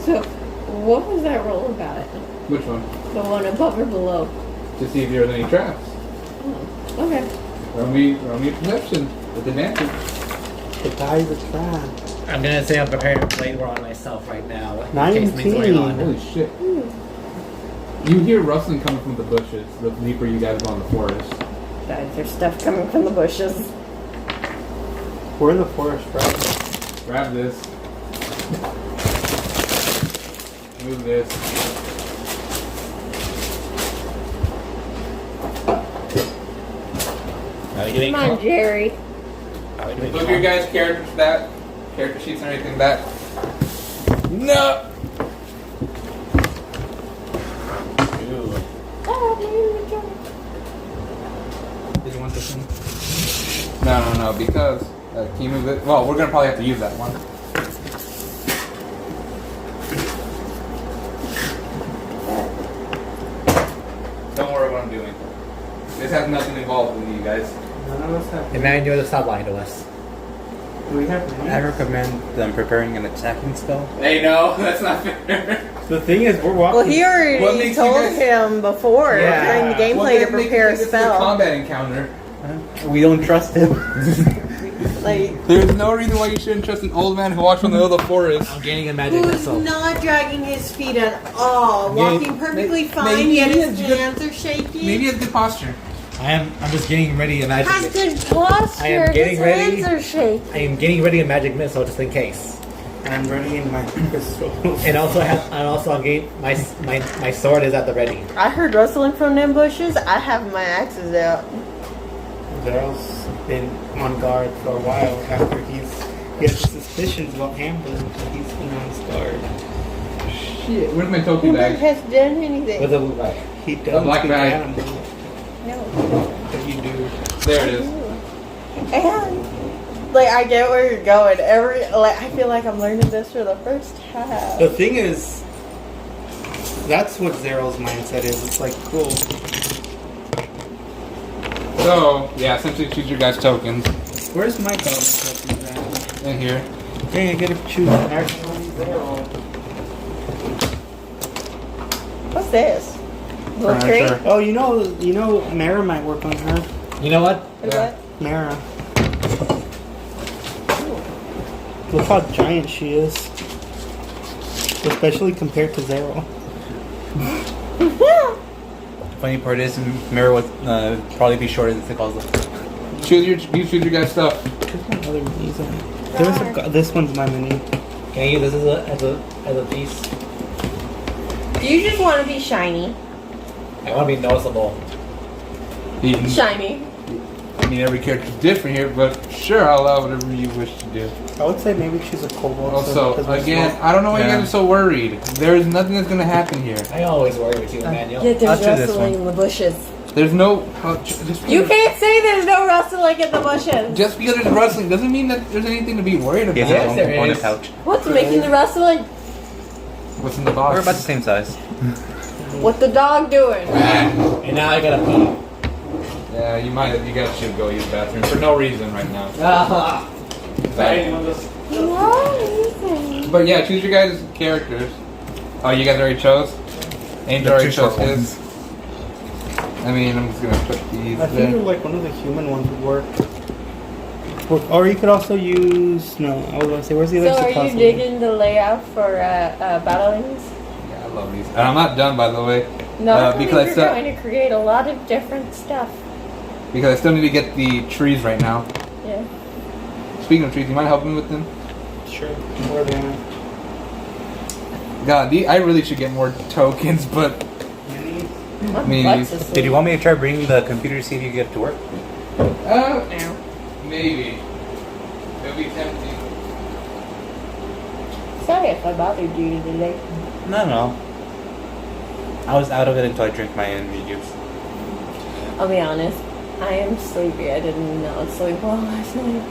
Speaker 4: So, what was that roll about?
Speaker 1: Which one?
Speaker 4: The one above or below?
Speaker 1: To see if there's any traps.
Speaker 4: Okay.
Speaker 1: Roll me perception with advantage.
Speaker 2: The guy's a trap.
Speaker 3: I'm gonna say I'm preparing to blade war on myself right now. In case things
Speaker 2: 19.
Speaker 3: going on.
Speaker 1: Holy shit. You hear rustling coming from the bushes the deeper you guys go in the forest.
Speaker 4: Guys, there's stuff coming from the bushes.
Speaker 2: We're in the forest, right?
Speaker 1: Grab this. Move this.
Speaker 4: Come on, Jerry.
Speaker 1: Look your guys' characters back. Character sheets and everything back. No! Did you want this one? No, because can you move it? Well, we're gonna probably have to use that one. Don't worry what I'm doing. This has nothing involved with you guys.
Speaker 2: None of us have.
Speaker 3: Emmanuel, stop lying to us.
Speaker 2: Do we have
Speaker 6: I recommend them preparing an attacking spell.
Speaker 1: Hey, no, that's not fair.
Speaker 2: The thing is, we're walking.
Speaker 4: Well, he
Speaker 1: What
Speaker 4: already
Speaker 1: makes you
Speaker 4: told
Speaker 1: guys-
Speaker 4: him before
Speaker 2: Yeah.
Speaker 4: during the gameplay to prepare a
Speaker 1: This is a
Speaker 4: spell.
Speaker 1: combat encounter.
Speaker 6: We don't trust him.
Speaker 4: Like,
Speaker 1: There's no reason why you shouldn't trust an old man who walks from the middle of the forest.
Speaker 3: I'm gaining a magic
Speaker 4: who's
Speaker 3: missile.
Speaker 4: not dragging his feet at all, walking perfectly fine,
Speaker 1: maybe
Speaker 4: yet
Speaker 1: he
Speaker 4: his
Speaker 1: has good-
Speaker 4: hands are shaking.
Speaker 1: Maybe he has good posture.
Speaker 3: I'm just getting ready a magic
Speaker 4: has
Speaker 3: missile.
Speaker 4: good posture.
Speaker 3: I am getting
Speaker 4: his
Speaker 3: ready.
Speaker 4: hands are shaking.
Speaker 3: I am getting ready a magic missile just in case.
Speaker 2: I'm ready in my pistol.
Speaker 3: And also I'm getting my sword is at the ready.
Speaker 4: I heard rustling from them bushes. I have my axes out.
Speaker 2: Daryl's been on guard for a while after he has suspicions about Amber, but he's been on his guard.
Speaker 1: Shit, where's my Toki
Speaker 4: Who
Speaker 1: bag?
Speaker 4: has done anything?
Speaker 3: With a blue bag.
Speaker 2: He does
Speaker 1: black
Speaker 2: speak
Speaker 1: bag.
Speaker 2: animal,
Speaker 4: No.
Speaker 2: but you do.
Speaker 1: There it is.
Speaker 4: And like I get where you're going. I feel like I'm learning this for the first time.
Speaker 2: The thing is, that's what Zeryl's mindset is. It's like, cool.
Speaker 1: So, yeah, essentially choose your guys' tokens
Speaker 2: Where's my goblin tokens at?
Speaker 1: in here.
Speaker 2: Dang, I gotta choose actually Zeryl.
Speaker 4: What's this? Little tree?
Speaker 1: Furniture.
Speaker 2: Oh, you know, Mara might work on her.
Speaker 3: You know what?
Speaker 4: Is
Speaker 1: Yeah.
Speaker 4: that?
Speaker 2: Mara. Look how giant she is. Especially compared to Zeryl.
Speaker 6: Funny part is, Mira would probably be shorter than Thick
Speaker 1: You choose your guys' stuff.
Speaker 2: There's no other minis on it. This one's my mini.
Speaker 3: Can I use this as a piece?
Speaker 4: Do you just want to be shiny?
Speaker 3: I want to be noticeable.
Speaker 4: Shiny.
Speaker 1: I mean, every character's different here, but sure, I'll allow whatever you wish to do.
Speaker 2: I would say maybe choose a kobold.
Speaker 1: Also,
Speaker 2: because we're
Speaker 1: again,
Speaker 2: small.
Speaker 1: I don't know why you
Speaker 6: Yeah.
Speaker 1: guys are so worried. There is nothing that's gonna happen here.
Speaker 3: I always worry with you, Emmanuel.
Speaker 4: Yet
Speaker 6: I'll
Speaker 4: there's
Speaker 6: choose this
Speaker 4: rustling
Speaker 6: one.
Speaker 4: in the bushes.
Speaker 1: There's no.
Speaker 4: You can't say there's no rustling in the bushes.
Speaker 1: Just because there's rustling doesn't mean that there's anything to be worried about.
Speaker 6: He has
Speaker 3: Yes,
Speaker 6: his
Speaker 3: there
Speaker 6: own component
Speaker 3: is.
Speaker 6: pouch.
Speaker 4: What's making the rustling?
Speaker 1: What's in the box?
Speaker 6: We're about the same size.
Speaker 4: What the dog doing?
Speaker 3: And now I gotta pee.
Speaker 1: Yeah, you guys should go use the bathroom for no reason right now.
Speaker 3: Ah.
Speaker 4: No reason.
Speaker 1: But yeah, choose your guys' characters. Oh, you guys already chose? Angel
Speaker 6: The
Speaker 1: already
Speaker 6: two short
Speaker 1: chose his.
Speaker 6: ones.
Speaker 1: I mean, I'm just gonna put these
Speaker 2: I figure
Speaker 1: there.
Speaker 2: like one of the human ones would work. Or you could also use. No, I was gonna say, where's the
Speaker 4: So
Speaker 2: other
Speaker 4: are you
Speaker 2: possible?
Speaker 4: digging the layout for battlings?
Speaker 1: Yeah, I love these. And I'm not done, by the way.
Speaker 4: No, I
Speaker 1: because
Speaker 4: believe
Speaker 1: I
Speaker 4: you're going to create a lot of different stuff.
Speaker 1: Because I still need to get the trees right now.
Speaker 4: Yeah.
Speaker 1: Speaking of trees, you mind helping me with them?
Speaker 2: Sure. Where are they at?
Speaker 1: God, I really should get more tokens, but
Speaker 2: Minis?
Speaker 4: My
Speaker 1: Me.
Speaker 4: butt's
Speaker 6: Did
Speaker 4: asleep.
Speaker 6: you want me to try bringing the computer to see if you get it to work?
Speaker 4: Ow.
Speaker 1: maybe. It would be tempting.
Speaker 4: Sorry if I bothered you today.
Speaker 6: No. I was out of it until I drank my energy juice.
Speaker 4: I'll be honest. I am sleepy. I did not sleep well last night.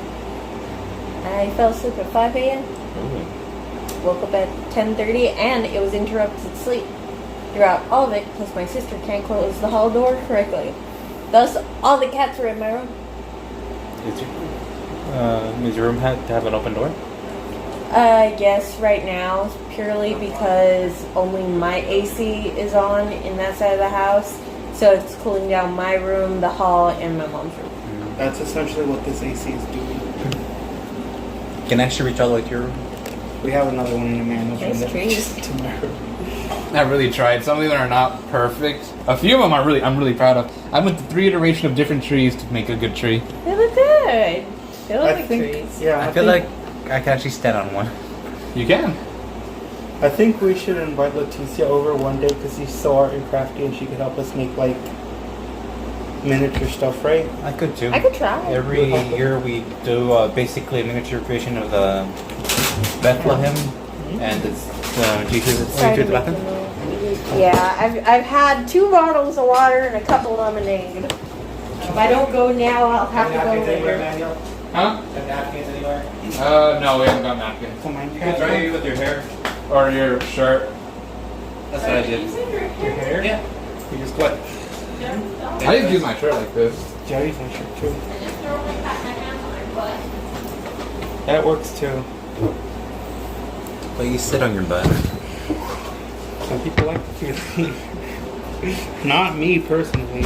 Speaker 4: I fell asleep at 5 a.m. Woke up at 10:30, and it was interrupted sleep throughout all of it because my sister can't close the hall door correctly. Thus, all the cats were in my room.
Speaker 6: Does your room have to have an open door?
Speaker 4: Yes, right now, purely because only my AC is on in that side of the house. So it's cooling down my room, the hall, and my mom's room.
Speaker 2: That's essentially what this AC is doing.
Speaker 6: Can I actually reach all the way to your room?
Speaker 2: We have another one in Emmanuel's room
Speaker 4: Nice
Speaker 2: that
Speaker 4: trees.
Speaker 2: reaches to my room.
Speaker 1: I really tried. Some of them are not perfect. A few of them I'm really proud of. I went through 3 iterations of different trees to make a good tree.
Speaker 9: They look good. They look
Speaker 2: I
Speaker 9: like
Speaker 2: think,
Speaker 9: trees.
Speaker 2: yeah,
Speaker 6: I feel like I can actually stand on one.
Speaker 1: You can.
Speaker 2: I think we should invite Leticia over one day because she's so art and crafty and she could help us make like miniature stuff, right?
Speaker 6: I could too.
Speaker 9: I could try.
Speaker 6: Every year we do basically a miniature version of the Bethlehem, and it's do you hear the
Speaker 9: Sorry to
Speaker 6: the
Speaker 9: make
Speaker 6: bathroom?
Speaker 9: them all- Yeah, I've had 2 bottles of water and a cup of lemonade. If I don't go now, I'll have to go later.
Speaker 1: Huh?
Speaker 3: Napkins anywhere?
Speaker 1: No, we haven't got napkins.
Speaker 2: Oh my
Speaker 3: You can dry it with your hair.
Speaker 1: Or your shirt.
Speaker 3: That's what I did.
Speaker 2: Your hair?
Speaker 3: Yeah.
Speaker 2: You just what?
Speaker 1: I just use my shirt like this.
Speaker 2: Jerry's my shirt too. That works too.
Speaker 6: But you sit on your butt.
Speaker 2: Some people like the feeling. Not me personally.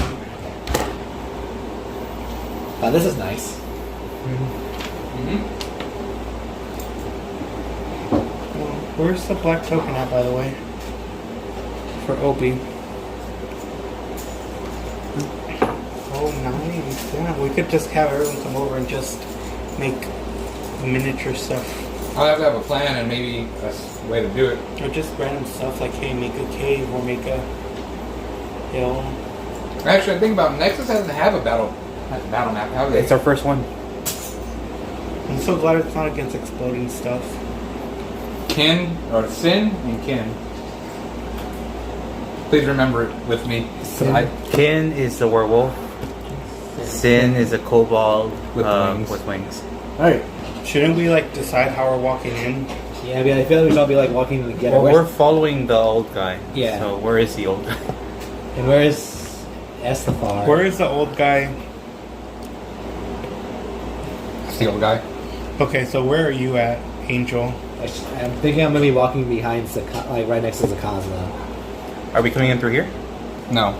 Speaker 3: Oh, this is nice.
Speaker 1: Mm-hmm.
Speaker 2: Well, where's the black token at, by the way? For Opie. Oh, nice. Yeah, we could just have everyone come over and just make miniature stuff.
Speaker 1: I'll have to have a plan and maybe a way to do it.
Speaker 2: Or just random stuff like, hey, make a cave or make a hill.
Speaker 1: Actually, I think about Nexus doesn't have a battle map. How they?
Speaker 6: It's our first one.
Speaker 2: I'm so glad it's not against exploding stuff.
Speaker 1: Kin or Sin and Kin. Please remember it with me.
Speaker 6: Kin is the werewolf. Sin is a kobold
Speaker 1: With wings.
Speaker 3: Alright.
Speaker 2: Shouldn't we like decide how we're walking in?
Speaker 3: Yeah, I mean, I feel like we should all be like walking together.
Speaker 6: Well, we're following the old guy.
Speaker 3: Yeah.
Speaker 6: So where is the old guy?
Speaker 3: And where is Estefar?
Speaker 2: Where is the old guy?
Speaker 1: That's the old guy.
Speaker 2: Okay, so where are you at, Angel?
Speaker 3: I'm thinking I'm gonna be walking behind, like right next to Zakazna.
Speaker 6: Are we coming in through here?
Speaker 1: No.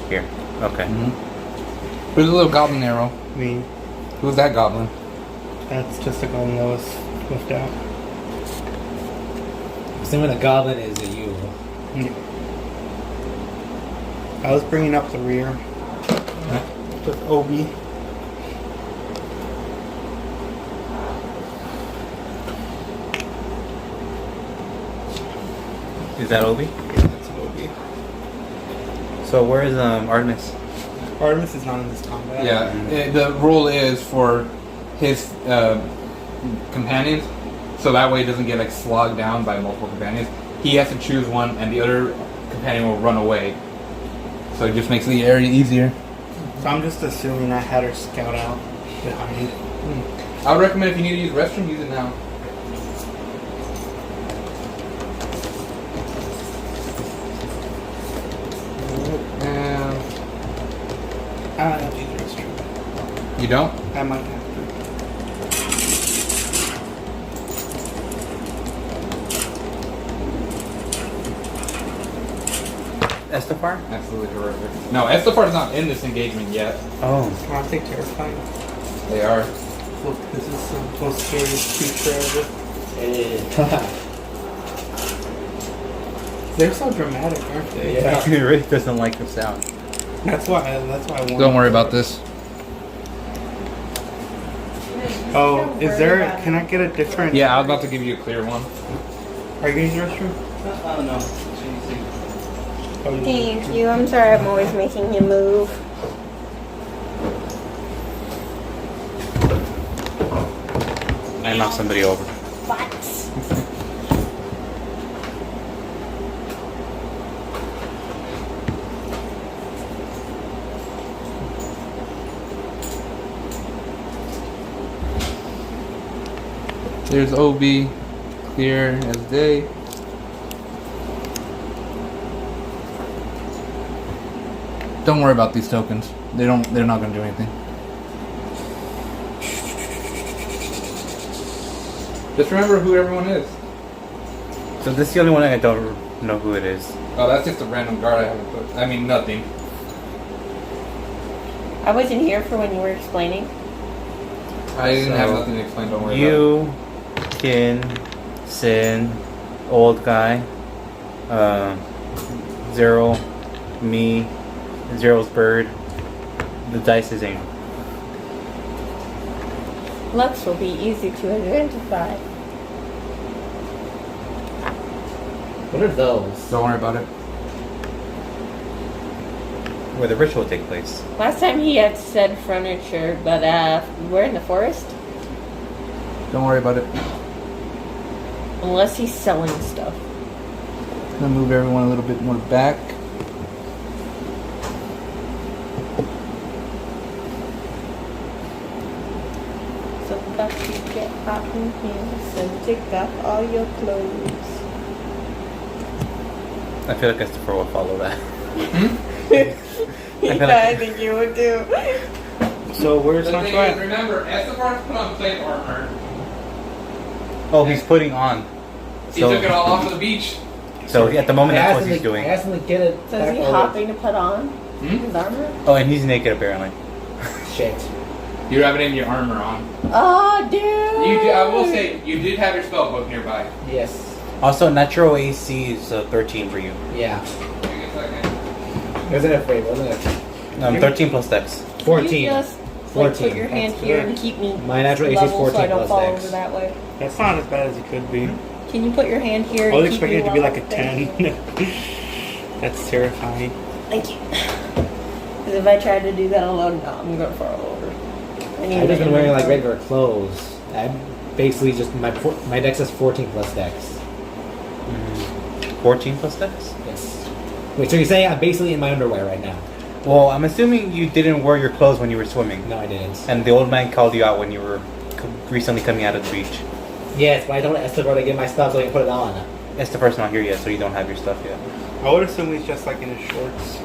Speaker 6: Here. Okay.
Speaker 1: There's a little goblin arrow.
Speaker 2: Me.
Speaker 1: Who's that goblin?
Speaker 2: That's just a golem that was left out.
Speaker 3: Assuming a goblin is a you.
Speaker 2: Yeah. I was bringing up the rear with Obi.
Speaker 6: Is that Obi?
Speaker 2: That's Obi.
Speaker 6: So where is Artemis?
Speaker 2: Artemis is not in this combat.
Speaker 1: Yeah. The rule is for his companions, so that way he doesn't get like slogged down by multiple companions. He has to choose one, and the other companion will run away. So it just makes the area easier.
Speaker 2: So I'm just assuming I had her scout out behind.
Speaker 1: I would recommend if you need to use the restroom, use it now.
Speaker 2: I don't have to use the restroom.
Speaker 1: You don't?
Speaker 2: I might have to.
Speaker 6: Estefar?
Speaker 1: Absolutely horrific. No, Estefar's not in this engagement yet.
Speaker 6: Oh.
Speaker 2: Aren't they terrifying?
Speaker 1: They are.
Speaker 2: Look, this is the most scariest creature ever. They're so dramatic, aren't they?
Speaker 3: Yeah.
Speaker 6: He really doesn't like the sound.
Speaker 2: That's why I want.
Speaker 1: Don't worry about this.
Speaker 2: Oh, is there? Can I get a different?
Speaker 1: Yeah, I was about to give you a clear one.
Speaker 2: Are you gonna use the restroom?
Speaker 6: No.
Speaker 2: Oh, you
Speaker 9: Thank you. I'm sorry I'm always making you move.
Speaker 6: I knocked somebody over.
Speaker 9: What?
Speaker 1: There's OB, clear as day. Don't worry about these tokens. They're not gonna do anything. Just remember who everyone is.
Speaker 6: So this is the only one I don't know who it is.
Speaker 1: Oh, that's just a random guard I haven't put. I mean, nothing.
Speaker 9: I wasn't here for when you were explaining.
Speaker 1: I didn't have
Speaker 6: So,
Speaker 1: nothing to explain. Don't worry
Speaker 6: You, Kin, Sin, old guy, Zero, me, Zero's bird. The dice is aim.
Speaker 9: Lux will be easy to identify.
Speaker 3: What are those?
Speaker 1: Don't worry about it.
Speaker 6: Where the ritual will take place.
Speaker 9: Last time he had said furniture, but we're in the forest.
Speaker 1: Don't worry about it.
Speaker 9: Unless he's selling stuff.
Speaker 1: I'm gonna move everyone a little bit more back.
Speaker 9: So that you get hot in hands and take off all your clothes.
Speaker 6: I feel like Esther will follow that.
Speaker 9: I think you would do.
Speaker 2: So where's
Speaker 1: The thing
Speaker 2: Sancho
Speaker 1: is,
Speaker 2: at?
Speaker 1: remember, Estefar's put on plate armor.
Speaker 6: Oh, he's putting on.
Speaker 1: He took it all off of the beach.
Speaker 6: So at the moment, that's what he's
Speaker 3: I
Speaker 6: doing.
Speaker 3: asked him to get it.
Speaker 9: So
Speaker 3: back
Speaker 9: is he
Speaker 3: over.
Speaker 9: hopping to put on his armor?
Speaker 6: Oh, and he's naked apparently.
Speaker 3: Shit.
Speaker 1: You're having your armor on.
Speaker 9: Oh, dude!
Speaker 1: I will say, you did have your spell book nearby.
Speaker 3: Yes.
Speaker 6: Also, natural AC is 13 for you.
Speaker 3: Yeah.
Speaker 1: Give me a second.
Speaker 3: Wasn't it afraid, wasn't it?
Speaker 6: 13 plus dex.
Speaker 3: 14.
Speaker 9: You just
Speaker 3: 14.
Speaker 9: put your hand
Speaker 3: That's
Speaker 9: here
Speaker 3: good.
Speaker 9: and keep me
Speaker 3: My natural AC is
Speaker 9: level
Speaker 3: 14
Speaker 9: so I don't
Speaker 3: plus
Speaker 9: fall
Speaker 3: dex.
Speaker 9: over that way.
Speaker 2: That's not as bad as it could be.
Speaker 9: Can you put your hand here?
Speaker 2: I was
Speaker 9: and keep
Speaker 2: expecting
Speaker 9: me
Speaker 2: it to be like
Speaker 9: level?
Speaker 2: a
Speaker 9: Thank you.
Speaker 2: 10. That's terrifying.
Speaker 9: Thank you. Because if I tried to do that alone, no, I'm gonna fall over.
Speaker 3: I've just been wearing like regular clothes. I'm basically just my dex is 14 plus dex.
Speaker 6: 14 plus dex?
Speaker 3: Yes. Wait, so you're saying I'm basically in my underwear right now?
Speaker 6: Well, I'm assuming you didn't wear your clothes when you were swimming.
Speaker 3: No, I didn't.
Speaker 6: And the old man called you out when you were recently coming out of the beach.
Speaker 3: Yes, but I don't ask her to get my stuff so I can put it on.
Speaker 6: Estefar's not here yet, so you don't have your stuff yet.
Speaker 2: I would assume he's just like in his shorts.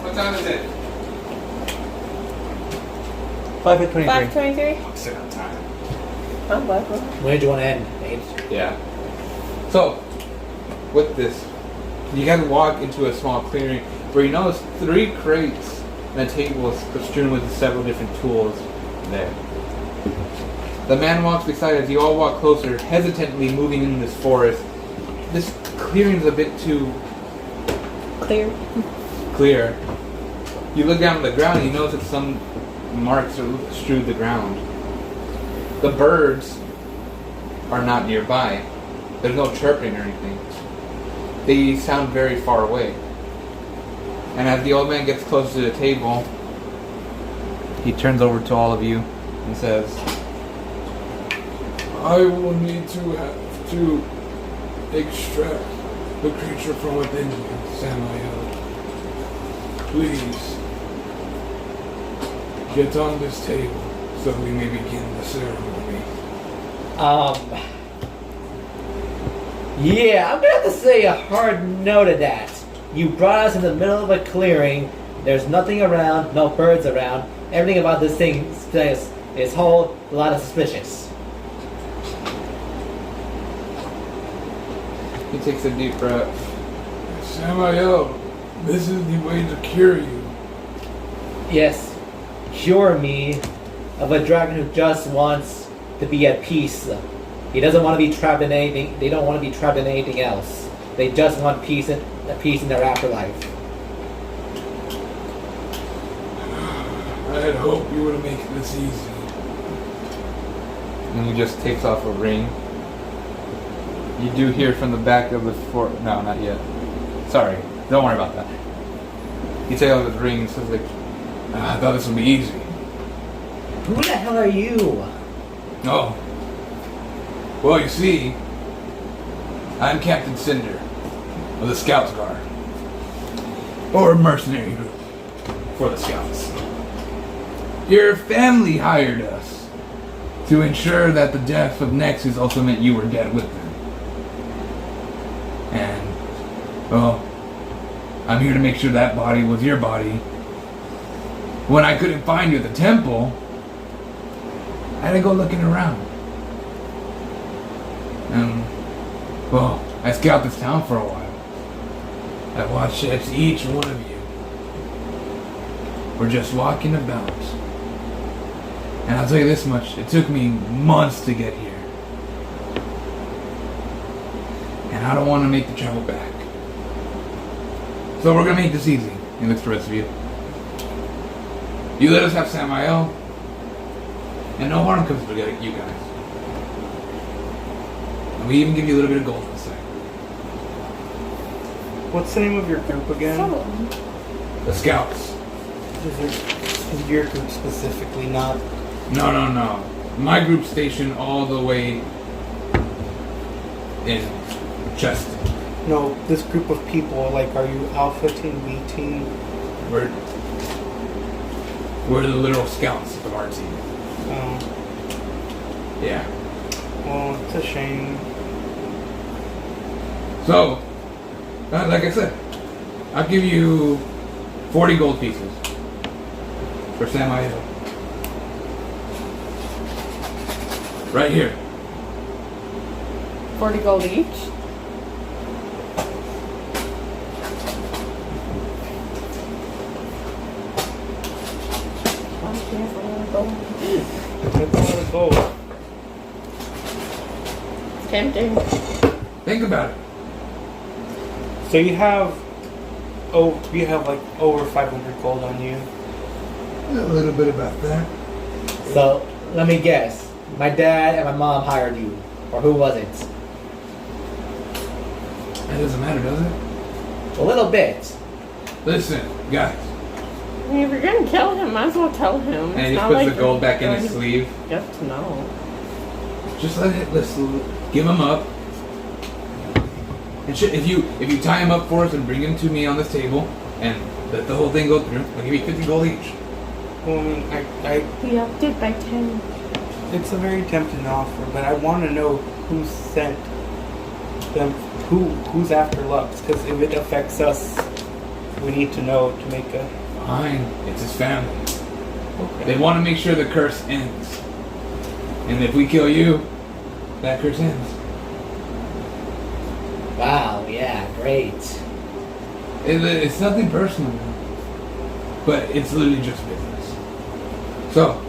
Speaker 1: What time is it?
Speaker 6: 5:23.
Speaker 9: 5:23?
Speaker 1: I'm sick on time.
Speaker 9: I'm black.
Speaker 3: When did you want to end, Nate?
Speaker 1: Yeah. So, with this, you guys walk into a small clearing where you notice 3 crates and a table is strewn with several different tools there. The man walks beside as you all walk closer, hesitantly moving in this forest. This clearing is a bit too clear. You look down on the ground and you notice that some marks are strewed the ground. The birds are not nearby. There's no chirping or anything. They sound very far away. And as the old man gets closer to the table, he turns over to all of you and says,
Speaker 8: I will need to have to extract the creature from within you, Samael. Please, get on this table so we may begin the ceremony.
Speaker 3: Yeah, I'm gonna have to say a hard no to that. You brought us in the middle of a clearing. There's nothing around, no birds around. Everything about this thing is whole lot of suspicious.
Speaker 1: he takes a deep breath.
Speaker 8: Samael, this is the way to cure you.
Speaker 3: Yes, cure me of a dragon who just wants to be at peace. He doesn't want to be trapped in anything. They don't want to be trapped in anything else. They just want peace in their afterlife.
Speaker 8: I had hoped you would make this easy.
Speaker 1: And he just takes off a ring. You do hear from the back of the fort. No, not yet. Sorry. Don't worry about that. He takes off his ring and says, like, I thought this would be easy.
Speaker 3: Who the hell are you?
Speaker 8: Oh. Well, you see, I'm Captain Cinder of the Scouts Guard. Or a mercenary group for the Scouts. Your family hired us to ensure that the death of Nexus also meant you were dead with them. And, well, I'm here to make sure that body was your body. When I couldn't find you at the temple, I had to go looking around. And, well, I scouted this town for a while. I watched as each one of you were just walking about. And I'll tell you this much, it took me months to get here. And I don't want to make the travel back. So we're gonna make this easy. He looks to the rest of you. You let us have Samael, and no harm comes to you guys. And we even give you a little bit of gold for the sake.
Speaker 2: What's the name of your group again?
Speaker 8: The Scouts.
Speaker 2: Is your group specifically not?
Speaker 8: No. My group's stationed all the way in Chester.
Speaker 2: No, this group of people, like, are you Alpha Team, B Team?
Speaker 8: We're the literal scouts of our team.
Speaker 2: Oh,
Speaker 8: Yeah.
Speaker 2: well, it's a shame.
Speaker 8: So, like I said, I'll give you 40 gold pieces for Samael. Right here.
Speaker 9: 40 gold each.
Speaker 2: That's a lot of gold.
Speaker 9: Tempting.
Speaker 8: Think about it.
Speaker 2: So you have like over 500 gold on you.
Speaker 8: A little bit about that.
Speaker 3: So, let me guess. My dad and my mom hired you. Or who was it?
Speaker 8: That doesn't matter, does it?
Speaker 3: A little bit.
Speaker 8: Listen, guys.
Speaker 9: I mean, if you're gonna kill him, might as well tell him.
Speaker 8: And he
Speaker 9: It's
Speaker 8: just
Speaker 9: not
Speaker 8: puts
Speaker 9: like
Speaker 8: the gold
Speaker 9: you're
Speaker 8: back in his
Speaker 9: going to
Speaker 8: sleeve.
Speaker 9: Get to know.
Speaker 8: Just listen, give him up. And if you tie him up for us and bring him to me on this table and let the whole thing go through, I'll give you 50 gold each.
Speaker 2: Well, I mean,
Speaker 9: He upped it by 10.
Speaker 2: it's a very tempting offer, but I want to know who sent them, who's after Lux, because if it affects us, we need to know to make a.
Speaker 8: Fine, it's his family.
Speaker 2: Okay.
Speaker 8: They want to make sure the curse ends. And if we kill you, that curse ends.
Speaker 3: Wow, yeah, great.
Speaker 8: It's nothing personal, but it's literally just business. So,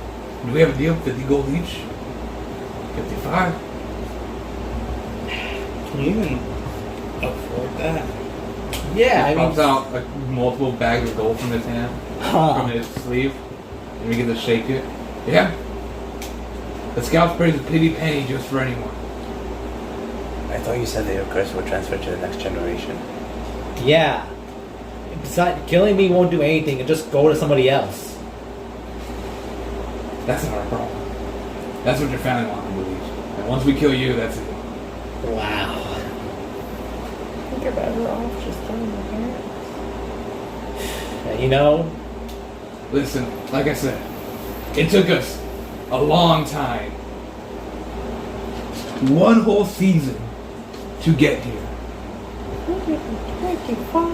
Speaker 8: do we have a deal? 50 gold each? 55?
Speaker 2: Can you even afford that?
Speaker 3: Yeah,
Speaker 8: He
Speaker 3: I mean,
Speaker 8: pops out like multiple bags of gold from his hand, from his sleeve, and we get to shake it. Yeah. The scouts praise a pity penny just for anyone.
Speaker 6: I thought you said that your curse would transfer to the next generation.
Speaker 3: yeah. Besides, killing me won't do anything. And just go to somebody else.
Speaker 8: That's not our problem. That's what your family wants to believe. And once we kill you, that's it.
Speaker 3: Wow.
Speaker 9: I think you're better off just killing your parents.
Speaker 3: And you know,
Speaker 8: Listen, like I said, it took us a long time. One whole season to get here.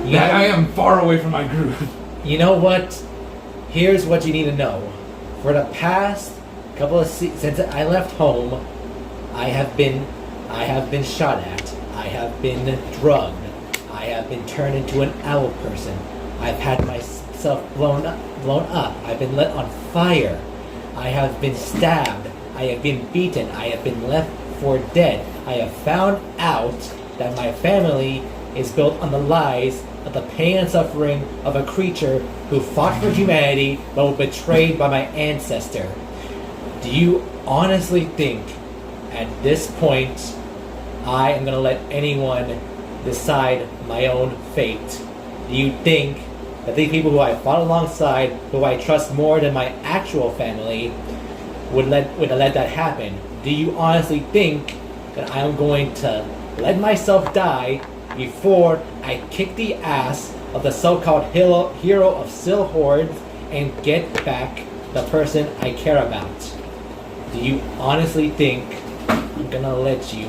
Speaker 3: Yeah.
Speaker 8: I am far away from my group.
Speaker 3: you know what? Here's what you need to know. For the past couple of since I left home, I have been shot at. I have been drugged. I have been turned into an owl person. I've had myself blown up. I've been lit on fire. I have been stabbed. I have been beaten. I have been left for dead. I have found out that my family is built on the lies of the pain and suffering of a creature who fought for humanity but was betrayed by my ancestor. Do you honestly think at this point I am going to let anyone decide my own fate? Do you think that these people who I fought alongside, who I trust more than my actual family, would let that happen? Do you honestly think that I'm going to let myself die before I kick the ass of the so-called hero of Sil Hordes and get back the person I care about? Do you honestly think I'm gonna let you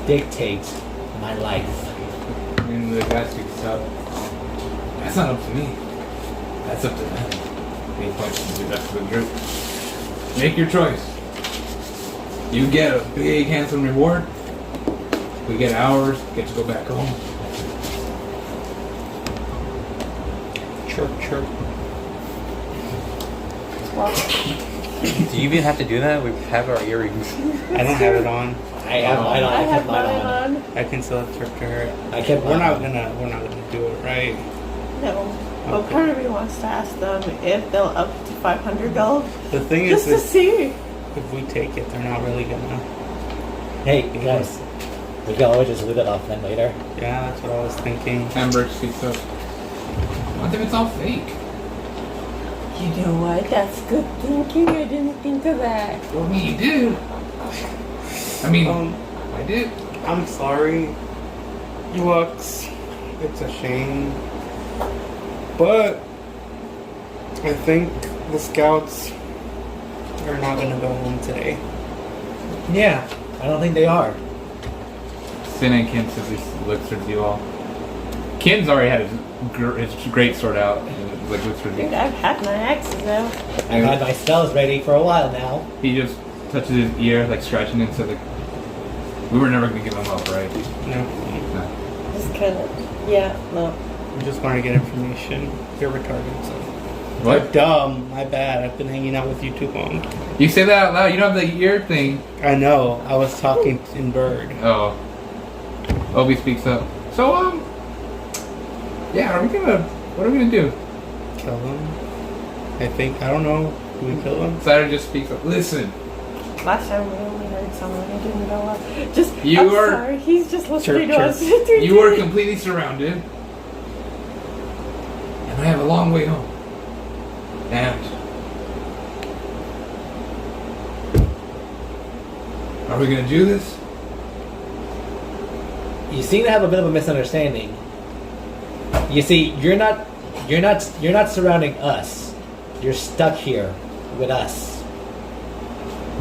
Speaker 3: dictate my life?
Speaker 8: And the guy speaks up. That's not up to me. That's up to them. They point to the rest of the group. Make your choice. You get a big, handsome reward. We get ours. Get to go back home.
Speaker 2: Chirp, chirp.
Speaker 6: Do you even have to do that? We have our earrings.
Speaker 2: I don't have it on.
Speaker 3: I I have mine on. I kept mine on.
Speaker 2: I can still talk to her.
Speaker 3: I kept
Speaker 2: We're
Speaker 3: mine
Speaker 2: not
Speaker 3: on.
Speaker 2: gonna do it, right?
Speaker 9: No. Well, part of me wants to ask them if they'll up to 500 gold.
Speaker 2: The thing
Speaker 9: Just
Speaker 2: is,
Speaker 9: to see.
Speaker 2: if we take it, they're not really gonna.
Speaker 3: Hey, guys. We can always just leave it off then later.
Speaker 2: Yeah, that's what I was thinking.
Speaker 1: Amber speaks up. What if it's all fake?
Speaker 9: You know what? That's good thinking. I didn't think of that.
Speaker 1: Well, I mean, you did. I mean, I did.
Speaker 2: I'm sorry, Lux. It's a shame, but I think the scouts are not gonna go home today.
Speaker 3: Yeah, I don't think they are.
Speaker 1: Sin and Kin says he looks towards you all. Kin's already had his great sword out. And like looks towards you.
Speaker 9: Dude, I've had my axes out.
Speaker 3: I've had my spells ready for a while now.
Speaker 1: He just touches his ear, like scratching it, and says, like, "We were never gonna give him up, right?"
Speaker 2: No,
Speaker 1: No.
Speaker 9: Just kind of. Yeah, no.
Speaker 2: we just want to get information. You're retarded, so.
Speaker 1: What?
Speaker 2: You're dumb. My bad. I've been hanging out with you too long.
Speaker 1: You say that out loud. You don't have the ear thing.
Speaker 2: I know. I was talking in bird.
Speaker 1: Oh. Obi speaks up. So, yeah, what are we gonna do?
Speaker 2: Kill them. I think. I don't know. Do we kill them?
Speaker 1: Cider just speaks up. Listen,
Speaker 9: Last time we only heard someone who didn't go up. Just.
Speaker 1: You
Speaker 9: I'm
Speaker 1: are-
Speaker 9: sorry. He's just listening to
Speaker 2: Sure.
Speaker 9: us.
Speaker 1: you are completely surrounded. And I have a long way home. And are we gonna do this?
Speaker 3: You seem to have a bit of a misunderstanding. You see, you're not surrounding us. You're stuck here with us.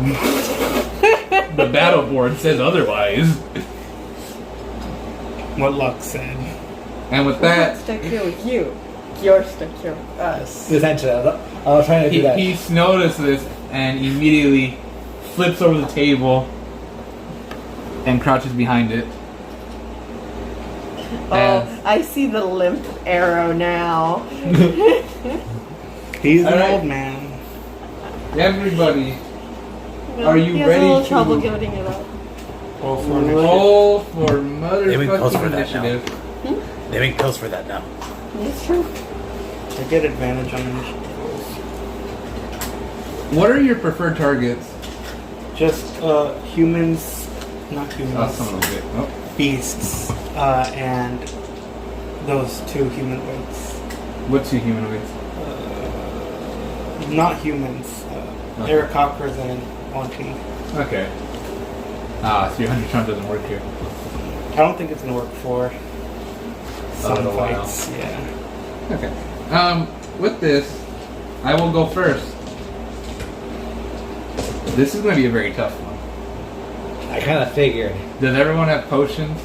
Speaker 1: The battle board says otherwise.
Speaker 2: What Lux said.
Speaker 1: And with
Speaker 9: We're not
Speaker 1: that,
Speaker 9: stuck here with you. You're stuck here with us.
Speaker 3: Essentially, I was trying to do that.
Speaker 1: he noticed this and immediately flips over the table and crouches behind it.
Speaker 9: Oh, I see the limp arrow now.
Speaker 2: He's an
Speaker 1: Alright.
Speaker 2: old man.
Speaker 1: Everybody, Are you
Speaker 9: he has
Speaker 1: ready
Speaker 9: a little
Speaker 1: to-
Speaker 9: trouble giving it up.
Speaker 2: Roll for initiative.
Speaker 1: roll for
Speaker 6: They make pills for
Speaker 1: motherfucking
Speaker 6: that now.
Speaker 1: initiative.
Speaker 6: They make pills for that now.
Speaker 9: It's true.
Speaker 2: I get advantage on initiative rolls.
Speaker 1: What are your preferred targets?
Speaker 2: Just humans, not humans,
Speaker 1: Oh, some of them. Oh.
Speaker 2: beasts, and those two humanoids.
Speaker 1: What two humanoids?
Speaker 2: Not humans.
Speaker 1: Okay.
Speaker 2: Aarakocras and Wanting.
Speaker 1: Okay. So your 100 charm doesn't work here.
Speaker 2: I don't think it's gonna work for some
Speaker 1: in a while.
Speaker 2: fights. Yeah.
Speaker 1: Okay. With this, I will go first. This is going to be a very tough one.
Speaker 3: I kind of figured.
Speaker 1: Does everyone have potions?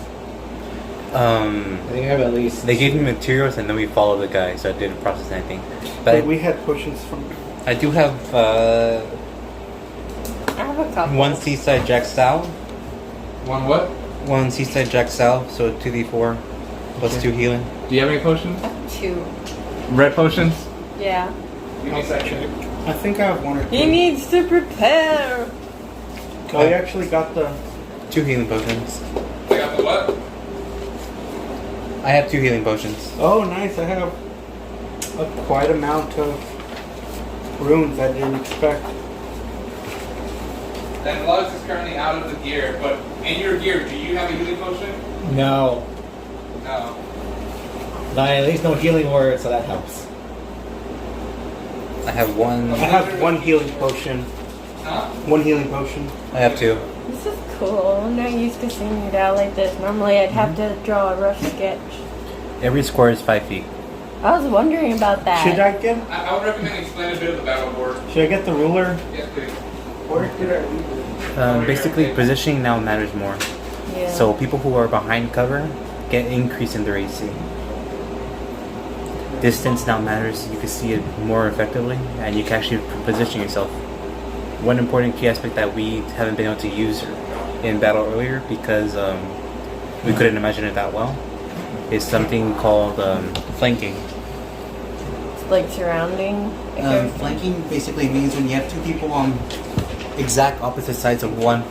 Speaker 3: I think I have at least.
Speaker 6: They gave me materials and then we followed the guy, so I didn't process anything.
Speaker 2: But
Speaker 6: But
Speaker 2: we had potions from.
Speaker 6: I do have
Speaker 9: I have a couple.
Speaker 6: one Seaside Jack Sal,
Speaker 1: One what?
Speaker 6: one Seaside Jack Sal, so 2d4 plus
Speaker 1: Okay.
Speaker 6: 2 healing.
Speaker 1: Do you have any potions?
Speaker 9: Two.
Speaker 1: Red potions?
Speaker 9: Yeah.
Speaker 1: Give me a second.
Speaker 2: I think I have one or two.
Speaker 9: He needs to prepare.
Speaker 2: Oh, you actually got the.
Speaker 6: 2 healing potions.
Speaker 1: I got the what?
Speaker 6: I have 2 healing potions.
Speaker 2: Oh, nice! I have a quite amount of runes I didn't expect.
Speaker 1: Then Lux is currently out of the gear, but in your gear, do you have a healing potion?
Speaker 3: No.
Speaker 1: No.
Speaker 3: But at least no healing word, so that helps.
Speaker 6: I have one.
Speaker 2: I have one healing potion.
Speaker 1: Huh?
Speaker 2: One healing potion.
Speaker 6: I have 2.
Speaker 9: This is cool. I'm not used to seeing it out like this. Normally I'd have to draw a rough sketch.
Speaker 6: Every square is 5 feet.
Speaker 9: I was wondering about that.
Speaker 2: Should I get?
Speaker 1: I would recommend explain a bit of the battle board.
Speaker 2: Should I get the ruler?
Speaker 1: Yes, please.
Speaker 2: Where did I leave it?
Speaker 6: Basically, positioning now matters more.
Speaker 9: Yeah.
Speaker 6: So people who are behind cover get increase in their AC. Distance now matters. You can see it more effectively, and you can actually position yourself. One important key aspect that we haven't been able to use in battle earlier because we couldn't imagine it that well is something called flanking.
Speaker 9: It's like surrounding.
Speaker 6: Flanking basically means when you have two people on exact opposite sides of one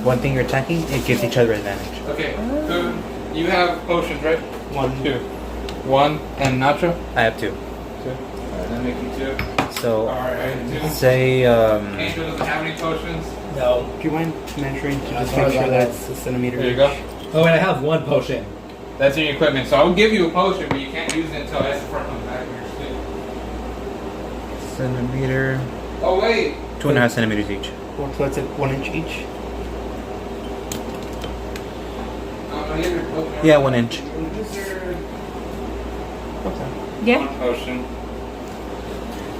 Speaker 6: One thing you're attacking, it gives each other advantage.
Speaker 1: Okay. So you have potions, right?
Speaker 2: 1,
Speaker 1: 2. 1 and Nacho?
Speaker 6: I have 2.
Speaker 1: 2. Alright, that makes you 2.
Speaker 6: So,
Speaker 1: Alright, 2.
Speaker 6: say,
Speaker 1: Angel doesn't have any potions.
Speaker 3: No.
Speaker 2: Do you mind measuring to just
Speaker 3: As far
Speaker 2: make
Speaker 3: as
Speaker 2: sure
Speaker 3: I know.
Speaker 2: that's a centimeter?
Speaker 1: There you go.
Speaker 3: Oh, and I have 1 potion.
Speaker 1: That's in your equipment. So I will give you a potion, but you can't use it until S4 comes back from your sleep.
Speaker 6: centimeter,
Speaker 1: Oh, wait.
Speaker 6: 2.5 centimeters each.
Speaker 2: Well, so it's at 1 inch each.
Speaker 1: You have your potion.
Speaker 6: Yeah, 1 inch.
Speaker 1: Use your
Speaker 2: Okay.
Speaker 9: Yeah.
Speaker 1: one potion.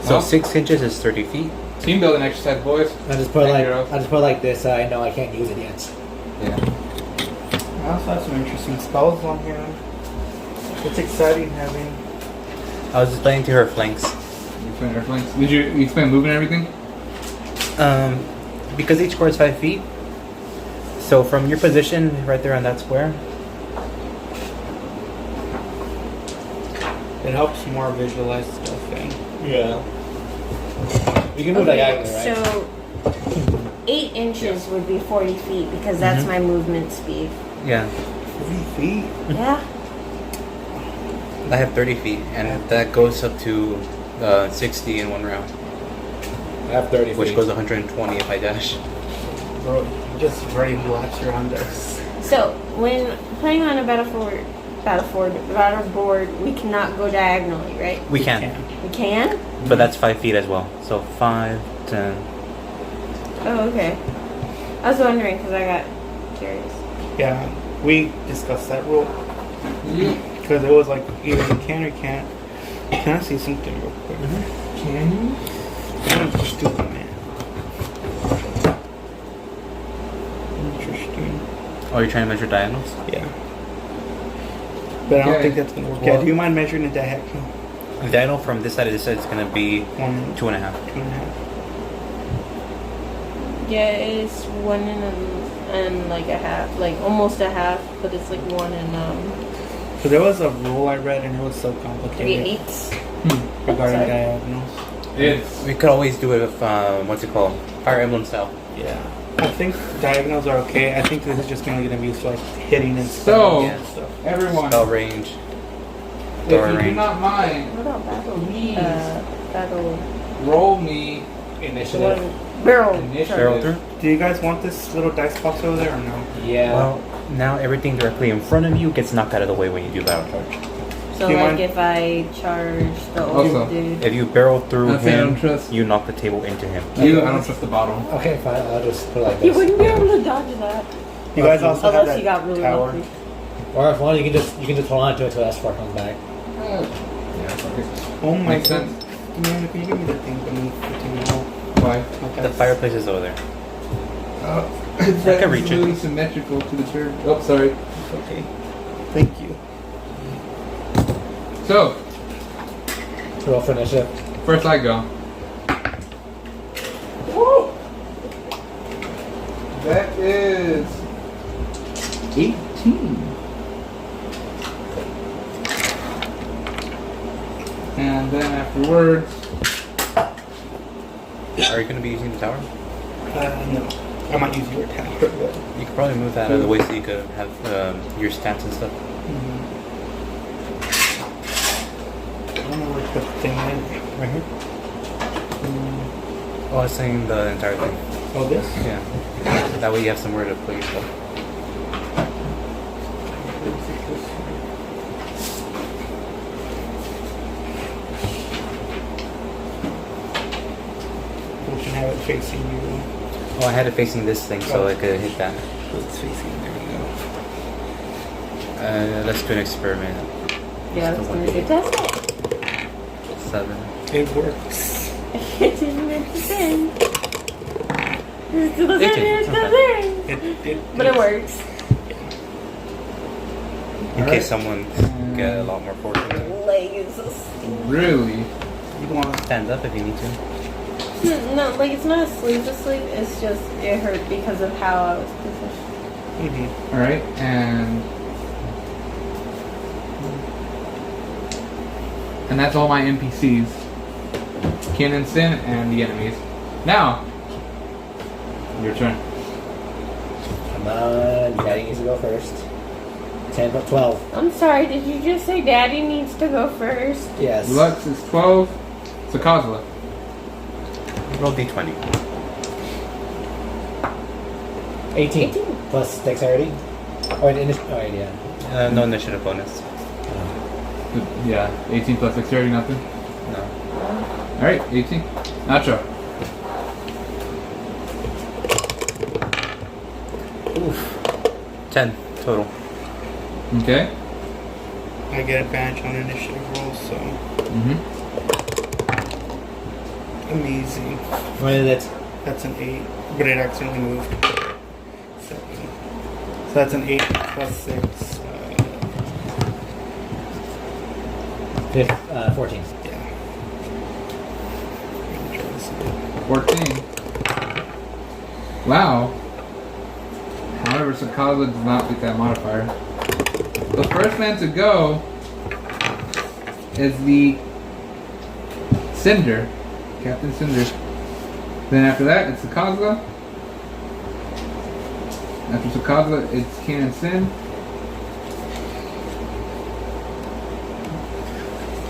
Speaker 6: So
Speaker 1: Well,
Speaker 6: 6 inches is 30 feet.
Speaker 1: team building exercise, boys.
Speaker 3: I just put it like
Speaker 1: Thank you.
Speaker 3: I just put it like this. I know I can't use it yet.
Speaker 1: Yeah.
Speaker 2: I also have some interesting spells on here. It's exciting having.
Speaker 6: I was explaining to her flanks.
Speaker 1: You explain your flanks. Did you explain moving and everything?
Speaker 6: Because each square is 5 feet. So from your position, right there on that square,
Speaker 2: It helps more visualize stuff.
Speaker 3: Yeah. You can move diagonally, right?
Speaker 9: So 8 inches would be 40 feet because that's my movement speed.
Speaker 6: yeah,
Speaker 2: 40 feet?
Speaker 9: Yeah.
Speaker 6: I have 30 feet, and that goes up to 60 in 1 round,
Speaker 3: I have 30
Speaker 6: which
Speaker 3: feet.
Speaker 6: goes 120 if I dash.
Speaker 2: Bro, you just already laps around us.
Speaker 9: So when playing on a battleboard, we cannot go diagonally, right?
Speaker 6: We can,
Speaker 9: We can?
Speaker 6: but that's 5 feet as well. So 5, 10.
Speaker 9: Oh, okay. I was wondering because I got curious.
Speaker 2: Yeah, we discussed that rule.
Speaker 1: Yeah.
Speaker 2: Because it was like either you can or you can't. Can I see something real quick?
Speaker 1: Can you?
Speaker 2: I'm stupid, man. Interesting.
Speaker 6: Oh, you're trying to measure diagonals?
Speaker 2: Yeah. But I don't
Speaker 1: Okay.
Speaker 2: think that's gonna work. Yeah, do you mind measuring the diagonal?
Speaker 6: The diagonal from this side to this side is going to be
Speaker 2: 1,
Speaker 6: 2.5.
Speaker 2: 2.5.
Speaker 9: Yeah, it's 1 and like a half, like almost a half, but it's like 1 and
Speaker 2: So there was a rule I read and it was so
Speaker 9: 3
Speaker 2: complicated
Speaker 9: eighths.
Speaker 2: regarding
Speaker 9: Sorry.
Speaker 2: diagonals.
Speaker 1: It's
Speaker 6: We could always do it with, what's it called? Fire Emblem style.
Speaker 2: Yeah. I think diagonals are okay. I think this is just mainly going to be used for like hitting and
Speaker 1: So-
Speaker 2: spelling and stuff.
Speaker 1: everyone.
Speaker 6: Spell range.
Speaker 1: If you do
Speaker 6: range.
Speaker 1: not mind,
Speaker 9: What about battle?
Speaker 1: Please.
Speaker 9: Battle.
Speaker 1: roll me
Speaker 3: Initiative.
Speaker 9: Barrel.
Speaker 1: initiative.
Speaker 6: Barrel through?
Speaker 2: Do you guys want this little dice box over there or no?
Speaker 3: Yeah.
Speaker 6: Well, now everything directly in front of you gets knocked out of the way when you do battle charge.
Speaker 9: So
Speaker 2: Do you
Speaker 9: like
Speaker 2: mind-
Speaker 9: if I charge the
Speaker 1: Also,
Speaker 9: old dude.
Speaker 6: If you barrel through
Speaker 1: That's it, I don't
Speaker 6: him,
Speaker 1: trust.
Speaker 6: you knock the table into him.
Speaker 1: You, I don't trust the bottle.
Speaker 3: Okay, fine. I'll just put it like
Speaker 9: You
Speaker 3: this.
Speaker 9: wouldn't be able to dodge that.
Speaker 2: You guys also have
Speaker 9: Unless
Speaker 2: that
Speaker 9: you got really
Speaker 2: tower.
Speaker 9: lucky.
Speaker 3: Or if one, you can just hold on to it until S4 comes back.
Speaker 1: Yeah, fuck it.
Speaker 2: Oh my
Speaker 1: Makes
Speaker 2: god.
Speaker 1: sense.
Speaker 2: Man, can you give me the thing beneath the thing now?
Speaker 1: Why?
Speaker 2: Okay.
Speaker 6: The fireplace is over there.
Speaker 1: It's
Speaker 6: I can reach it.
Speaker 1: really symmetrical to the chair. Oh, sorry.
Speaker 2: Okay. Thank you.
Speaker 1: So,
Speaker 3: Roll for initiative.
Speaker 1: first I go. That is 18. And then afterwards,
Speaker 6: Are you going to be using the tower?
Speaker 2: No. I might use your tower, but.
Speaker 6: You could probably move that out of the way so you could have your stats and stuff.
Speaker 2: I don't know where the thing is.
Speaker 6: Right here? Oh, I was saying the entire thing.
Speaker 2: Oh, this?
Speaker 6: Yeah. That way you have somewhere to put your stuff.
Speaker 2: We can have it facing you.
Speaker 6: Oh, I had it facing this thing so I could hit that.
Speaker 2: So it's facing, there we go.
Speaker 6: Let's do an experiment.
Speaker 9: Yeah,
Speaker 6: Just
Speaker 9: that's
Speaker 6: the
Speaker 9: gonna
Speaker 6: one.
Speaker 9: do test it.
Speaker 6: 7.
Speaker 2: It works.
Speaker 9: It didn't meant to thing. It doesn't
Speaker 6: It did.
Speaker 9: mean the
Speaker 6: Okay.
Speaker 9: thing. But it works.
Speaker 6: In case someone get a lot more fortunate.
Speaker 9: Leg is so stupid.
Speaker 1: really?
Speaker 6: You can stand up if you need to.
Speaker 9: No, like it's not asleep asleep, it's just it hurt because of how I was positioned.
Speaker 1: Alright, and that's all my NPCs. Kin and Sin and the enemies. Now, your turn.
Speaker 3: Daddy needs to go first. 10 plus 12.
Speaker 9: I'm sorry, did you just say Daddy needs to go first?
Speaker 3: Yes.
Speaker 1: Lux is 12. Sakazla.
Speaker 6: Roll d20.
Speaker 3: 18. Plus dexterity. Oh, yeah.
Speaker 6: No initiative bonus.
Speaker 1: Yeah, 18 plus dexterity, nothing.
Speaker 6: No.
Speaker 1: Alright, 18. Nacho.
Speaker 6: Oof. 10 total.
Speaker 1: Okay.
Speaker 2: I get advantage on initiative rolls, so
Speaker 1: Mm-hmm.
Speaker 2: amazing.
Speaker 3: What is it?
Speaker 2: That's an 8, but it accidentally moved. 7. So that's an 8 plus 6.
Speaker 3: 14.
Speaker 2: Yeah.
Speaker 1: 14. Wow. However, Sakazla does not beat that modifier. The first man to go is the Cinder. Captain Cinder. Then after that, it's Sakazla. After Sakazla, it's Canon Sin.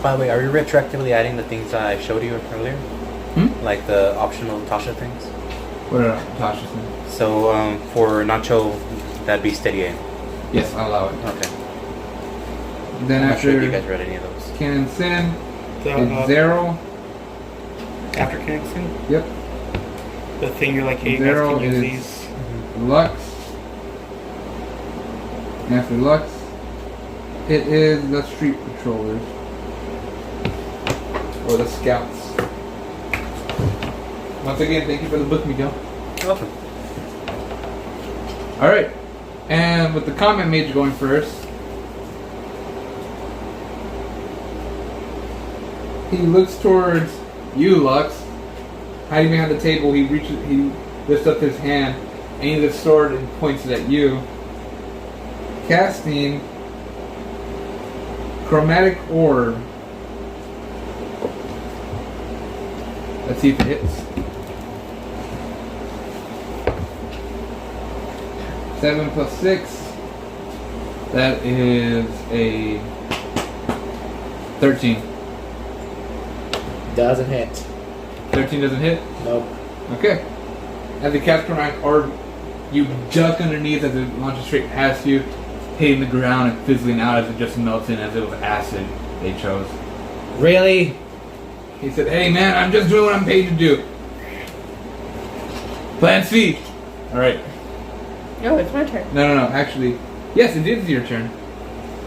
Speaker 6: By the way, are you retroactively adding the things I showed you earlier? Like the optional Tasha things?
Speaker 1: What are Tasha's name?
Speaker 6: So, for Nacho, that'd be steady aim.
Speaker 1: Yes, I'll allow it.
Speaker 6: Okay.
Speaker 1: Then
Speaker 6: I'm not sure if you
Speaker 1: after
Speaker 6: guys read any of those.
Speaker 1: Canon Sin,
Speaker 2: The,
Speaker 1: it's Zero.
Speaker 2: after connecting,
Speaker 1: Yep.
Speaker 2: the thing you're like, hey, you guys
Speaker 1: Zero
Speaker 2: can use
Speaker 1: is
Speaker 2: these.
Speaker 1: Lux. And after Lux, it is the Street Patrollers. Or the Scouts. Once again, thank you for the book, Miguel.
Speaker 6: Welcome.
Speaker 1: Alright. And with the Combat Mage going first, he looks towards you, Lux. Hiding behind the table, he lifts up his hand, aims his sword and points it at you. Casting Chromatic Orb. Let's see if it hits. 7 plus 6. That is a 13.
Speaker 3: Doesn't hit.
Speaker 1: 13 doesn't hit?
Speaker 3: Nope.
Speaker 1: Okay. As the cast Chromatic Orb, you duck underneath as it launches straight past you, hitting the ground and fizzling out as it just melts in as it was acid they chose.
Speaker 3: Really?
Speaker 1: He said, hey man, I'm just doing what I'm paid to do. Plan C. Alright.
Speaker 9: No, it's my turn.
Speaker 1: No, actually. Yes, it is your turn.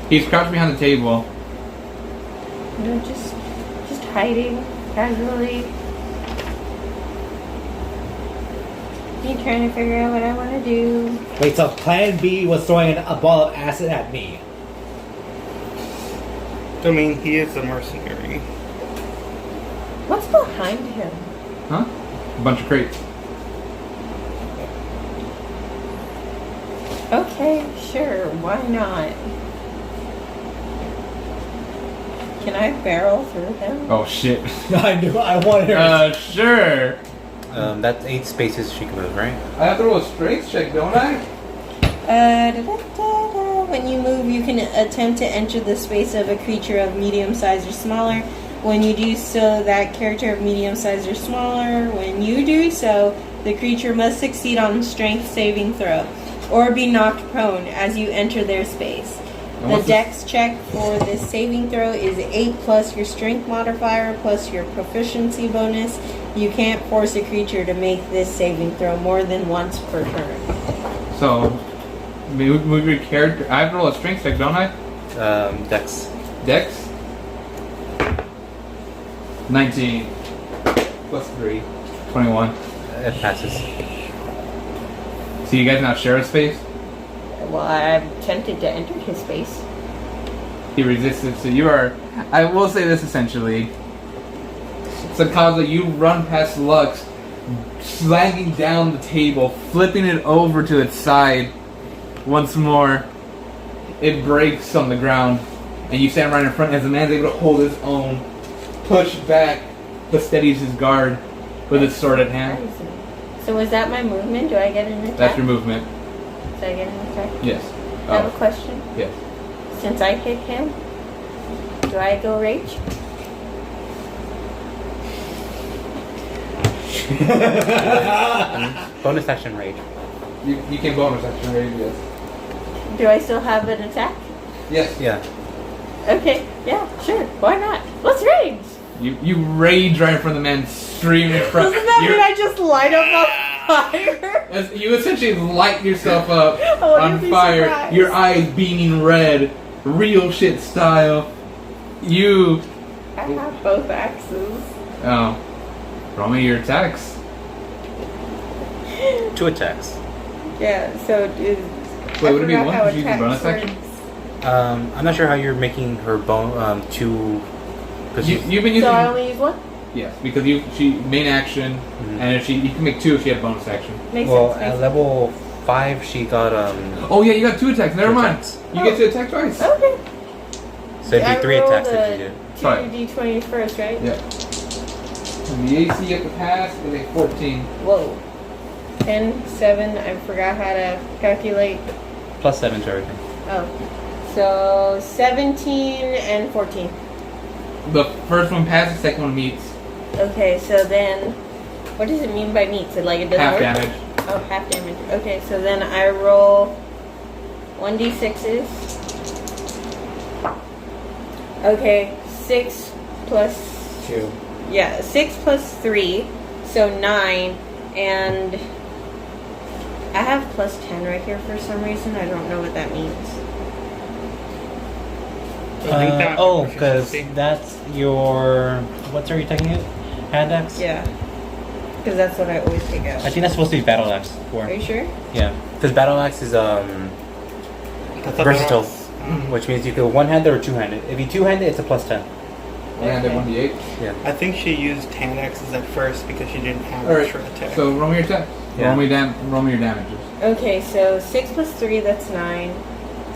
Speaker 1: He's crouched behind the table.
Speaker 9: No, just hiding casually. Me trying to figure out what I want to do.
Speaker 3: Wait, so Plan B was throwing a ball of acid at me.
Speaker 2: I mean, he is a mercenary.
Speaker 9: What's behind him?
Speaker 1: Huh? A bunch of crates.
Speaker 9: Okay, sure, why not? Can I barrel through him?
Speaker 1: Oh shit.
Speaker 3: I knew I wanted her.
Speaker 1: Sure.
Speaker 6: That's 8 spaces she can move, right?
Speaker 1: I have to roll a strength check, don't I?
Speaker 9: When you move, you can attempt to enter the space of a creature of medium size or smaller. When you do so, that character of medium size or smaller, when you do so, the creature must succeed on strength saving throw, or be knocked prone as you enter their space. The dex check for this saving throw is 8 plus your strength modifier plus your proficiency bonus. You can't force a creature to make this saving throw more than once per turn.
Speaker 1: So, move your character. I have to roll a strength check, don't I?
Speaker 6: Dex.
Speaker 1: Dex? 19. Plus 3. 21.
Speaker 6: It passes.
Speaker 1: So you guys now share a space?
Speaker 9: Well, I'm tempted to enter his space.
Speaker 1: He resisted, so you are... I will say this essentially. Sakazla, you run past Lux, slanging down the table, flipping it over to its side. Once more, it breaks on the ground, and you stand right in front as the man's able to hold his own, push back, but steadies his guard with his sword at hand.
Speaker 9: So was that my movement? Do I get an attack?
Speaker 1: That's your movement.
Speaker 9: Did I get an attack?
Speaker 1: Yes.
Speaker 9: I have a
Speaker 1: Oh,
Speaker 9: question.
Speaker 1: yes.
Speaker 9: Since I hit him, do I go rage?
Speaker 6: Bonus action rage.
Speaker 1: You can bonus action rage, yes.
Speaker 9: Do I still have an attack?
Speaker 1: Yes.
Speaker 6: Yeah.
Speaker 9: Okay, yeah, sure. Why not? Let's rage.
Speaker 1: You rage right in front of the man, screaming in front.
Speaker 9: Doesn't that mean
Speaker 1: You're-
Speaker 9: I just light up on fire?
Speaker 1: As you essentially light yourself up
Speaker 9: I wouldn't
Speaker 1: on
Speaker 9: be
Speaker 1: fire,
Speaker 9: surprised.
Speaker 1: your eyes beaming red, real shit style. You,
Speaker 9: I have both axes.
Speaker 1: oh, roll me your attacks.
Speaker 6: 2 attacks.
Speaker 9: Yeah, so is.
Speaker 1: Wait, would it be
Speaker 9: forgot
Speaker 1: one?
Speaker 9: how
Speaker 1: Did you use the bonus
Speaker 9: attacks
Speaker 1: action?
Speaker 9: works.
Speaker 6: I'm not sure how you're making her bone 2. Because
Speaker 1: You've been using
Speaker 9: So I only use one?
Speaker 1: yes, because she main action, and if you can make 2 if she had bonus action.
Speaker 9: Makes
Speaker 6: well,
Speaker 9: sense.
Speaker 6: at
Speaker 9: Makes
Speaker 6: level 5 she got
Speaker 1: Oh yeah, you got 2 attacks. Never
Speaker 6: 2
Speaker 1: mind.
Speaker 6: attacks.
Speaker 1: You get to attack twice.
Speaker 9: sense. Okay.
Speaker 6: So it'd
Speaker 9: I
Speaker 6: be 3
Speaker 9: roll
Speaker 6: attacks
Speaker 9: the
Speaker 6: that you did.
Speaker 9: 2d20 first, right?
Speaker 1: Yeah. And the AC at the pass is a 14.
Speaker 9: Whoa. 10, 7, I forgot how to calculate.
Speaker 6: Plus 7 to everything.
Speaker 9: Oh. So 17 and 14.
Speaker 1: The first one passes, second one meets.
Speaker 9: Okay, so then what does it mean by meets? Like it doesn't
Speaker 1: Half
Speaker 9: work?
Speaker 1: damage.
Speaker 9: Oh, half damage. Okay, so then I roll 1d6s. Okay, 6 plus
Speaker 3: 2.
Speaker 9: yeah, 6 plus 3, so 9, and I have plus 10 right here for some reason. I don't know what that means.
Speaker 6: Because that's your. What are you taking it? Hand axe?
Speaker 9: Yeah, because that's what I always take
Speaker 6: I
Speaker 9: out.
Speaker 6: think that's supposed to be battle axe for.
Speaker 9: Are you sure?
Speaker 6: Yeah. Because battle axe is
Speaker 2: I thought
Speaker 6: versatile,
Speaker 2: that was-
Speaker 6: which means you can one-handed or two-handed. If you two-handed, it's a plus 10.
Speaker 1: And then
Speaker 9: Okay.
Speaker 1: 1d8.
Speaker 2: I think she used hand axes at first because she didn't have
Speaker 1: Alright,
Speaker 2: extra attack.
Speaker 1: so roll me your attack.
Speaker 6: Yeah.
Speaker 1: Roll me your damages.
Speaker 9: Okay, so 6 plus 3, that's 9,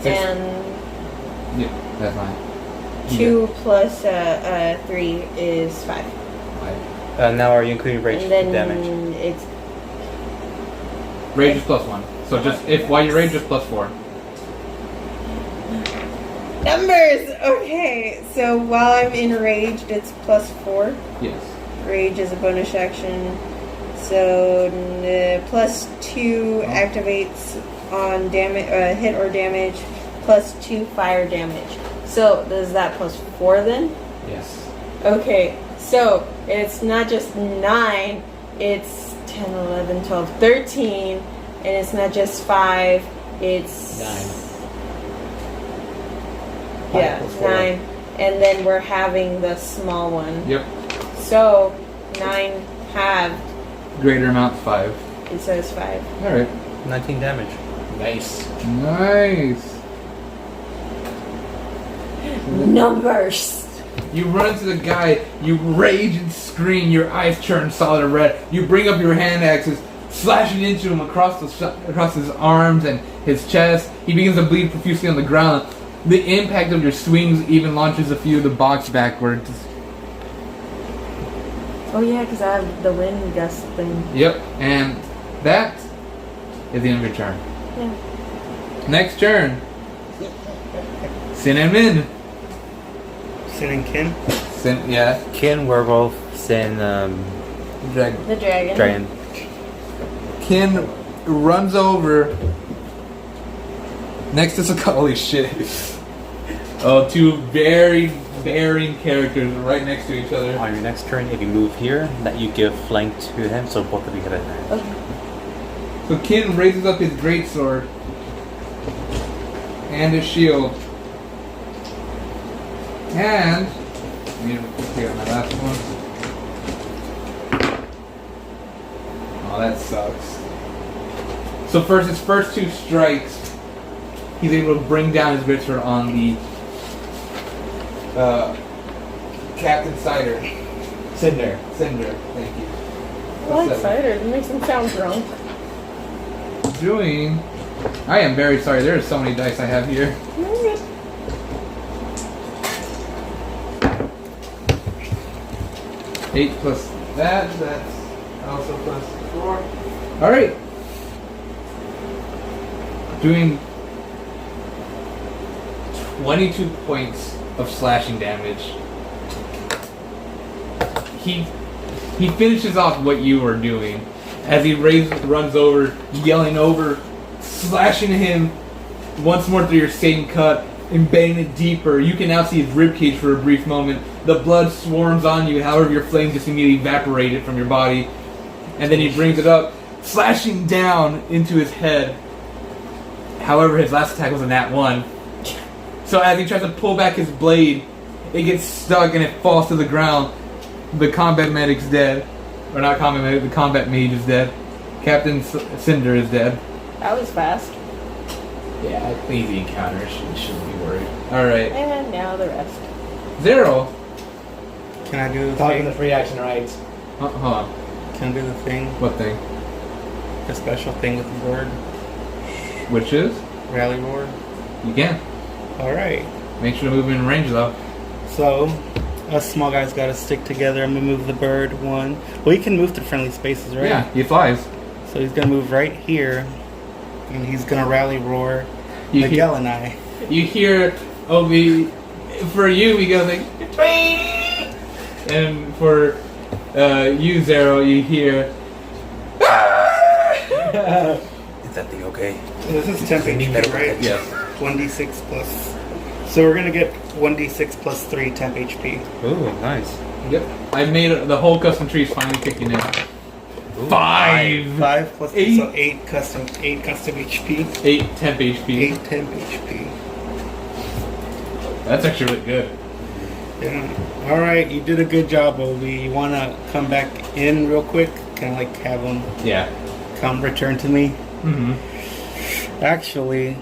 Speaker 1: Six.
Speaker 9: and
Speaker 1: Yeah, that's fine.
Speaker 9: 2 plus 3 is 5.
Speaker 1: Five.
Speaker 6: Now are you including rage
Speaker 9: And then
Speaker 6: damage?
Speaker 9: it's
Speaker 1: Rage is plus 1. So just while you rage, just plus 4.
Speaker 9: numbers. Okay, so while I'm enraged, it's plus 4.
Speaker 1: Yes.
Speaker 9: Rage is a bonus action. So plus 2 activates on damage, hit or damage. Plus 2 fire damage. So is that plus 4 then?
Speaker 1: Yes.
Speaker 9: Okay, so it's not just 9, it's 10, 11, 12, 13, and it's not just 5, it's
Speaker 3: 9.
Speaker 9: Yeah,
Speaker 3: 5 plus 4.
Speaker 9: 9. And then we're having the small one.
Speaker 1: Yep.
Speaker 9: So 9 halved,
Speaker 1: Greater amount 5.
Speaker 9: it says 5.
Speaker 1: All right.
Speaker 6: 19 damage.
Speaker 3: Nice.
Speaker 1: Nice.
Speaker 9: Numbers!
Speaker 1: You run into the guy, you rage and scream, your eyes turn solid red. You bring up your hand axes, slashing into him across his arms and his chest. He begins to bleed profusely on the ground. The impact of your swings even launches a few of the box backwards.
Speaker 9: Oh yeah, because I have the wind gust thing.
Speaker 1: Yep, and that is the end of your turn.
Speaker 9: Yeah.
Speaker 1: Next turn, Sin and Min.
Speaker 2: Sin and Kin.
Speaker 1: Sin, yeah,
Speaker 6: Kin, werewolf, Sin,
Speaker 1: Dragon.
Speaker 9: The dragon.
Speaker 6: dragon.
Speaker 1: Kin runs over next to some. Holy shit! Oh, two very varying characters right next to each other.
Speaker 6: On your next turn, if you move here, that you give flank to him, so both of you have advantage.
Speaker 9: Okay.
Speaker 1: So Kin raises up his greatsword and his shield. And I need to get my last one. Oh, that sucks. So first, his first 2 strikes, he's able to bring down his greatsword on the Captain Cider.
Speaker 3: Cinder.
Speaker 1: Cinder. Thank you.
Speaker 9: I like cider. It makes him sound drunk.
Speaker 1: Doing. I am very sorry. There are so many dice I have here. 8 plus that. That's also plus 4. All right. doing 22 points of slashing damage. He finishes off what you were doing as he runs over, yelling over, slashing him once more through your same cut, embedding it deeper. You can now see his ribcage for a brief moment. The blood swarms on you, however your flame just immediately evaporated from your body. And then he brings it up, slashing down into his head. However, his last attack was a nat 1. So as he tries to pull back his blade, it gets stuck and it falls to the ground. The combat medic's dead. Or not combat medic, the combat mage is dead. Captain Cinder is dead.
Speaker 9: That was fast.
Speaker 1: Yeah, easy encounter. Shouldn't be worried. Alright.
Speaker 9: And now the rest.
Speaker 1: Zero.
Speaker 2: Can I do the
Speaker 3: Talking
Speaker 2: thing?
Speaker 3: the free action rights.
Speaker 1: Hold on.
Speaker 2: Can I do the thing?
Speaker 1: What thing?
Speaker 2: The special thing with the bird?
Speaker 1: Which is?
Speaker 2: Rally roar?
Speaker 1: You can.
Speaker 2: Alright.
Speaker 1: Make sure to move in range though.
Speaker 2: So, us small guys gotta stick together. I'm gonna move the bird 1. Well, he can move to friendly spaces, right?
Speaker 1: Yeah, he flies.
Speaker 2: So he's gonna move right here. And he's gonna rally roar
Speaker 1: You
Speaker 2: Miguel and I.
Speaker 1: You hear Obi, for you, he goes like, and for you, Zero, you hear.
Speaker 5: Is that thing okay?
Speaker 2: This is temp HP, right?
Speaker 1: Yes.
Speaker 2: 1d6 plus. So we're gonna get 1d6 plus 3 temp HP.
Speaker 6: Ooh, nice.
Speaker 1: Yep. I made the whole custom trees finally kicking in.
Speaker 6: Ooh,
Speaker 1: 5!
Speaker 2: 5 plus
Speaker 1: 8.
Speaker 2: so 8 custom HP.
Speaker 1: 8 temp HP.
Speaker 2: 8 temp HP.
Speaker 1: That's actually really good.
Speaker 2: Yeah. Alright, you did a good job, Obi. You wanna come back in real quick? Can I like have him
Speaker 1: Yeah.
Speaker 2: come return to me?
Speaker 1: Mm-hmm.
Speaker 2: Actually,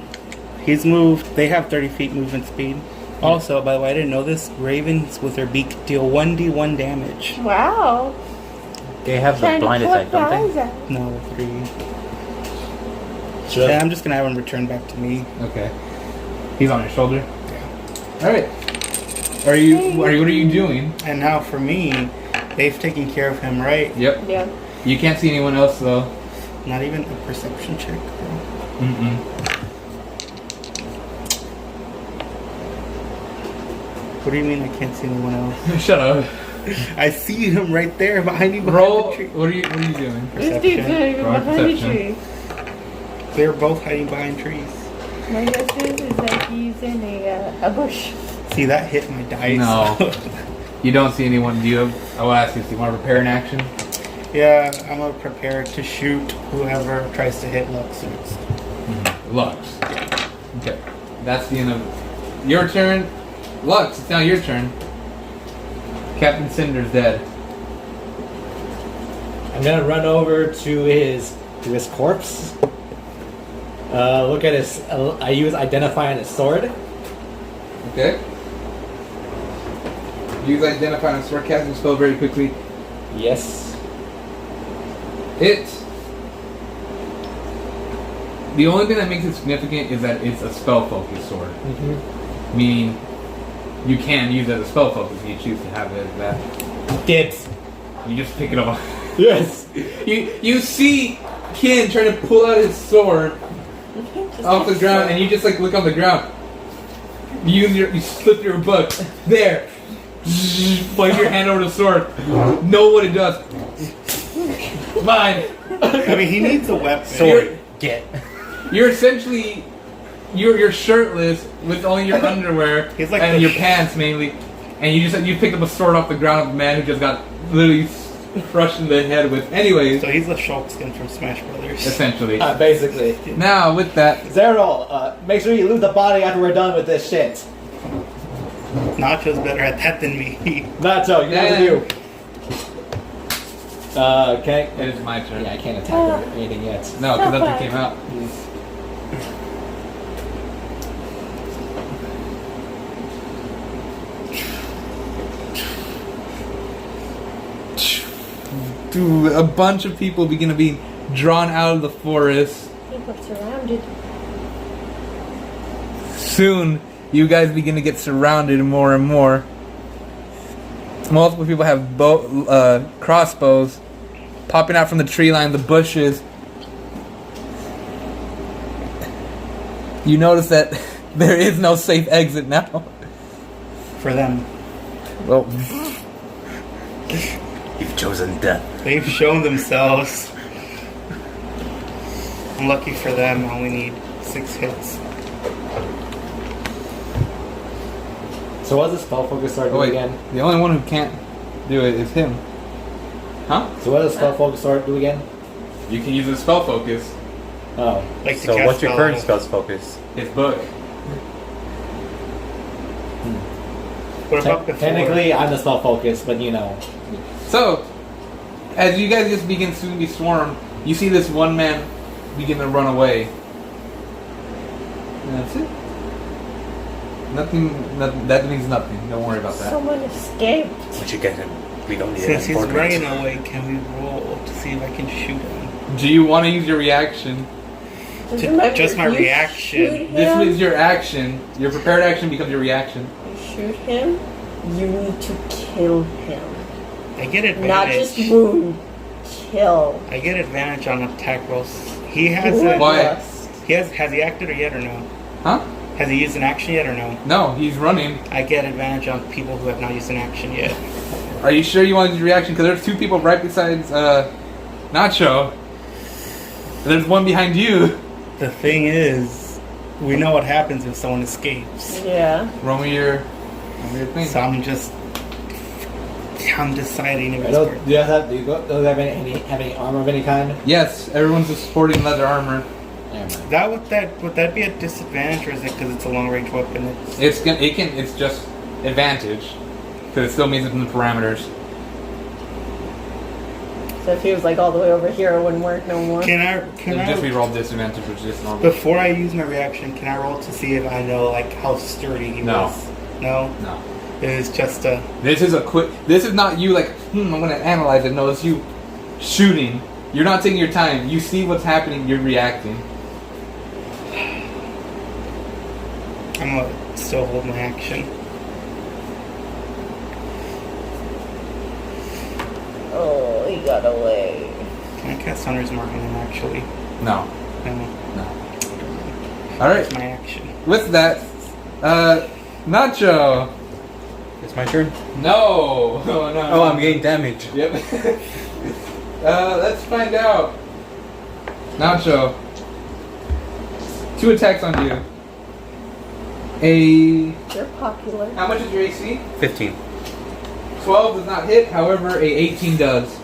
Speaker 2: he's moved. They have 30 feet movement speed. Also, by the way, I didn't know this. Ravens with their beak deal 1d1 damage.
Speaker 9: Wow.
Speaker 6: They have the blind effect, don't they?
Speaker 2: No, 3.
Speaker 3: Sure.
Speaker 2: Yeah, I'm just gonna have him return back to me.
Speaker 1: Okay. He's on your shoulder.
Speaker 2: Yeah.
Speaker 1: All right. What are you doing?
Speaker 2: And now for me, they've taken care of him, right?
Speaker 1: Yep.
Speaker 9: Yeah.
Speaker 1: You can't see anyone else though.
Speaker 2: Not even a perception check, bro.
Speaker 1: Mm-mm.
Speaker 2: What do you mean I can't see anyone else?
Speaker 1: Shut up.
Speaker 2: I see him right there behind you. Behind
Speaker 1: Roll.
Speaker 2: the tree.
Speaker 1: What are you doing?
Speaker 9: This dude's not even
Speaker 1: Roll
Speaker 9: behind the
Speaker 1: perception.
Speaker 9: tree.
Speaker 2: They're both hiding behind trees.
Speaker 9: My guess is that he's in a bush.
Speaker 2: See, that hit my dice.
Speaker 1: No. You don't see anyone. Do you have? I will ask you. Do you want to prepare an action?
Speaker 2: Yeah, I'm gonna prepare to shoot whoever tries to hit Lux next.
Speaker 1: Lux. Okay. That's the end of your turn. Lux, it's now your turn. Captain Cinder's dead.
Speaker 3: I'm gonna run over to his corpse. Look at his. I use identify on his sword.
Speaker 1: Okay. Use identify on sword casting spell very quickly.
Speaker 3: Yes.
Speaker 1: The only thing that makes it significant is that it's a spell focused sword.
Speaker 3: Mm-hmm.
Speaker 1: Meaning you can use it as a spell focus if you choose to have it as that.
Speaker 3: Dibs.
Speaker 1: You just pick it up.
Speaker 3: Yes.
Speaker 1: You see Ken trying to pull out his sword off the ground, and you just like look on the ground. You slip your book there. Place your hand over the sword. Know what it does. Mine.
Speaker 2: I mean, he needs a weapon.
Speaker 1: Sword.
Speaker 6: Get.
Speaker 1: You're essentially you're shirtless with only your underwear
Speaker 2: He's like
Speaker 1: and
Speaker 2: the
Speaker 1: your pants mainly, and you picked up a sword off the ground of a man who just got literally crushed in the head with. Anyways,
Speaker 2: So he's the Shulkskin from Smash Brothers.
Speaker 1: essentially.
Speaker 3: Basically.
Speaker 1: Now with that,
Speaker 3: Zerol, make sure you loot the body after we're done with this shit.
Speaker 2: Nacho's better at that than me.
Speaker 3: Nacho, you know what to do. Okay.
Speaker 1: it is my turn.
Speaker 3: Yeah, I can't attack or anything yet.
Speaker 1: No, because that thing came out. Dude, a bunch of people begin to be drawn out of the forest.
Speaker 9: People surrounded.
Speaker 1: Soon, you guys begin to get surrounded more and more. Multiple people have crossbows popping out from the tree line, the bushes. You notice that there is no safe exit now.
Speaker 2: For them.
Speaker 1: Well,
Speaker 5: You've chosen death.
Speaker 2: They've shown themselves. Unlucky for them, I only need 6 hits.
Speaker 3: So what does spell focus sword do
Speaker 1: wait,
Speaker 3: again?
Speaker 1: the only one who can't do it is him. Huh?
Speaker 3: So what does spell focus sword do again?
Speaker 1: You can use a spell focus.
Speaker 3: Oh.
Speaker 2: Like to
Speaker 6: So
Speaker 2: cast
Speaker 6: what's your
Speaker 2: spell
Speaker 6: current
Speaker 2: level.
Speaker 6: spell's focus?
Speaker 1: His book.
Speaker 2: What about before?
Speaker 3: Technically, I'm the spell focus, but you know.
Speaker 1: So, as you guys just begin to be swarmed, you see this one man begin to run away. And that's it. Nothing, that means nothing. Don't worry about that.
Speaker 4: Someone escaped.
Speaker 5: Once you get him, we don't need
Speaker 2: Since
Speaker 5: an
Speaker 2: he's
Speaker 5: important.
Speaker 2: running away, can we roll to see if I can shoot him?
Speaker 1: Do you want to use your reaction?
Speaker 4: Doesn't matter
Speaker 2: Just my
Speaker 4: if you
Speaker 2: reaction.
Speaker 4: shoot
Speaker 1: This
Speaker 4: him,
Speaker 1: is your action. Your prepared action becomes your reaction.
Speaker 4: you shoot him, you need to kill him.
Speaker 2: I get advantage.
Speaker 4: Not just wound. Kill.
Speaker 2: I get advantage on attack rolls. He has
Speaker 1: Why?
Speaker 2: has he acted or yet or no?
Speaker 1: Huh?
Speaker 2: Has he used an action yet or no?
Speaker 1: No, he's running.
Speaker 2: I get advantage on people who have not used an action yet.
Speaker 1: Are you sure you want to use your reaction? Because there's 2 people right besides Nacho. There's one behind you.
Speaker 2: The thing is, we know what happens if someone escapes.
Speaker 4: Yeah.
Speaker 1: Roll me your thing.
Speaker 2: So I'm deciding if
Speaker 3: Do
Speaker 2: it's
Speaker 3: you
Speaker 2: worth.
Speaker 3: guys have, do you have any armor of any kind?
Speaker 1: Yes, everyone's just sporting leather armor.
Speaker 3: Never mind.
Speaker 2: Would that be a disadvantage, or is it because it's a long range weapon?
Speaker 1: It's just advantage because it still means it's in the parameters.
Speaker 4: So if he was like all the way over here, it wouldn't work no more.
Speaker 2: Can
Speaker 1: It'd just be
Speaker 2: I
Speaker 1: rolled disadvantage, which is just normal.
Speaker 2: before I use my reaction? Can I roll to see if I know like how sturdy he
Speaker 1: No.
Speaker 2: was? No.
Speaker 1: No,
Speaker 2: It is just a.
Speaker 1: this is a quick. This is not you like. I'm gonna analyze it. No, it's you shooting. You're not taking your time. You see what's happening. You're reacting.
Speaker 2: I'm gonna still hold my action.
Speaker 4: Oh, he got away.
Speaker 2: Can I cast Hunter's Mark on him? Actually,
Speaker 1: No.
Speaker 2: no.
Speaker 1: All right.
Speaker 2: That's my action.
Speaker 1: With that, Nacho.
Speaker 6: It's my turn.
Speaker 1: No. Oh, no.
Speaker 6: Oh, I'm getting damage.
Speaker 1: Yep. Let's find out. Nacho. 2 attacks on you.
Speaker 4: You're popular.
Speaker 1: How much is your AC?
Speaker 6: 15.
Speaker 1: 12 does not hit, however, a 18 does.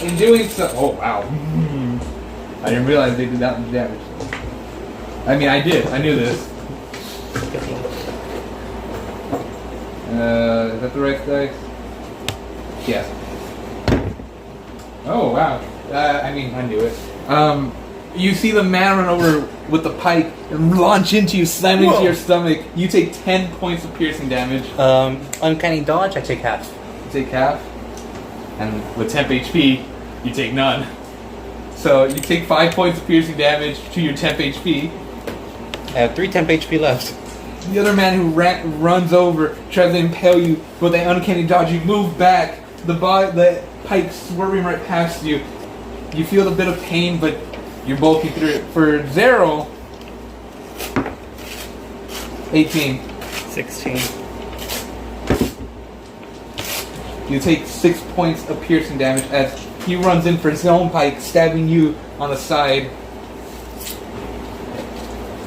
Speaker 1: In doing so, oh wow. I didn't realize they did that much damage. I mean, I did. I knew this. Is that the right dice? Yes. Oh wow. I mean, I knew it. You see the man run over with the pike and launch into you, slamming into your stomach. You take 10 points of piercing damage.
Speaker 6: Uncanny dodge, I take half.
Speaker 1: You take half. And with temp HP, you take none. So you take 5 points of piercing damage to your temp HP.
Speaker 6: I have 3 temp HP left.
Speaker 1: The other man who runs over, tries to impale you with an uncanny dodge. You move back. The pike swerving right past you. You feel a bit of pain, but you're bulking through it. For Zero, 18.
Speaker 2: 16.
Speaker 1: You take 6 points of piercing damage as he runs in for his own pike, stabbing you on the side.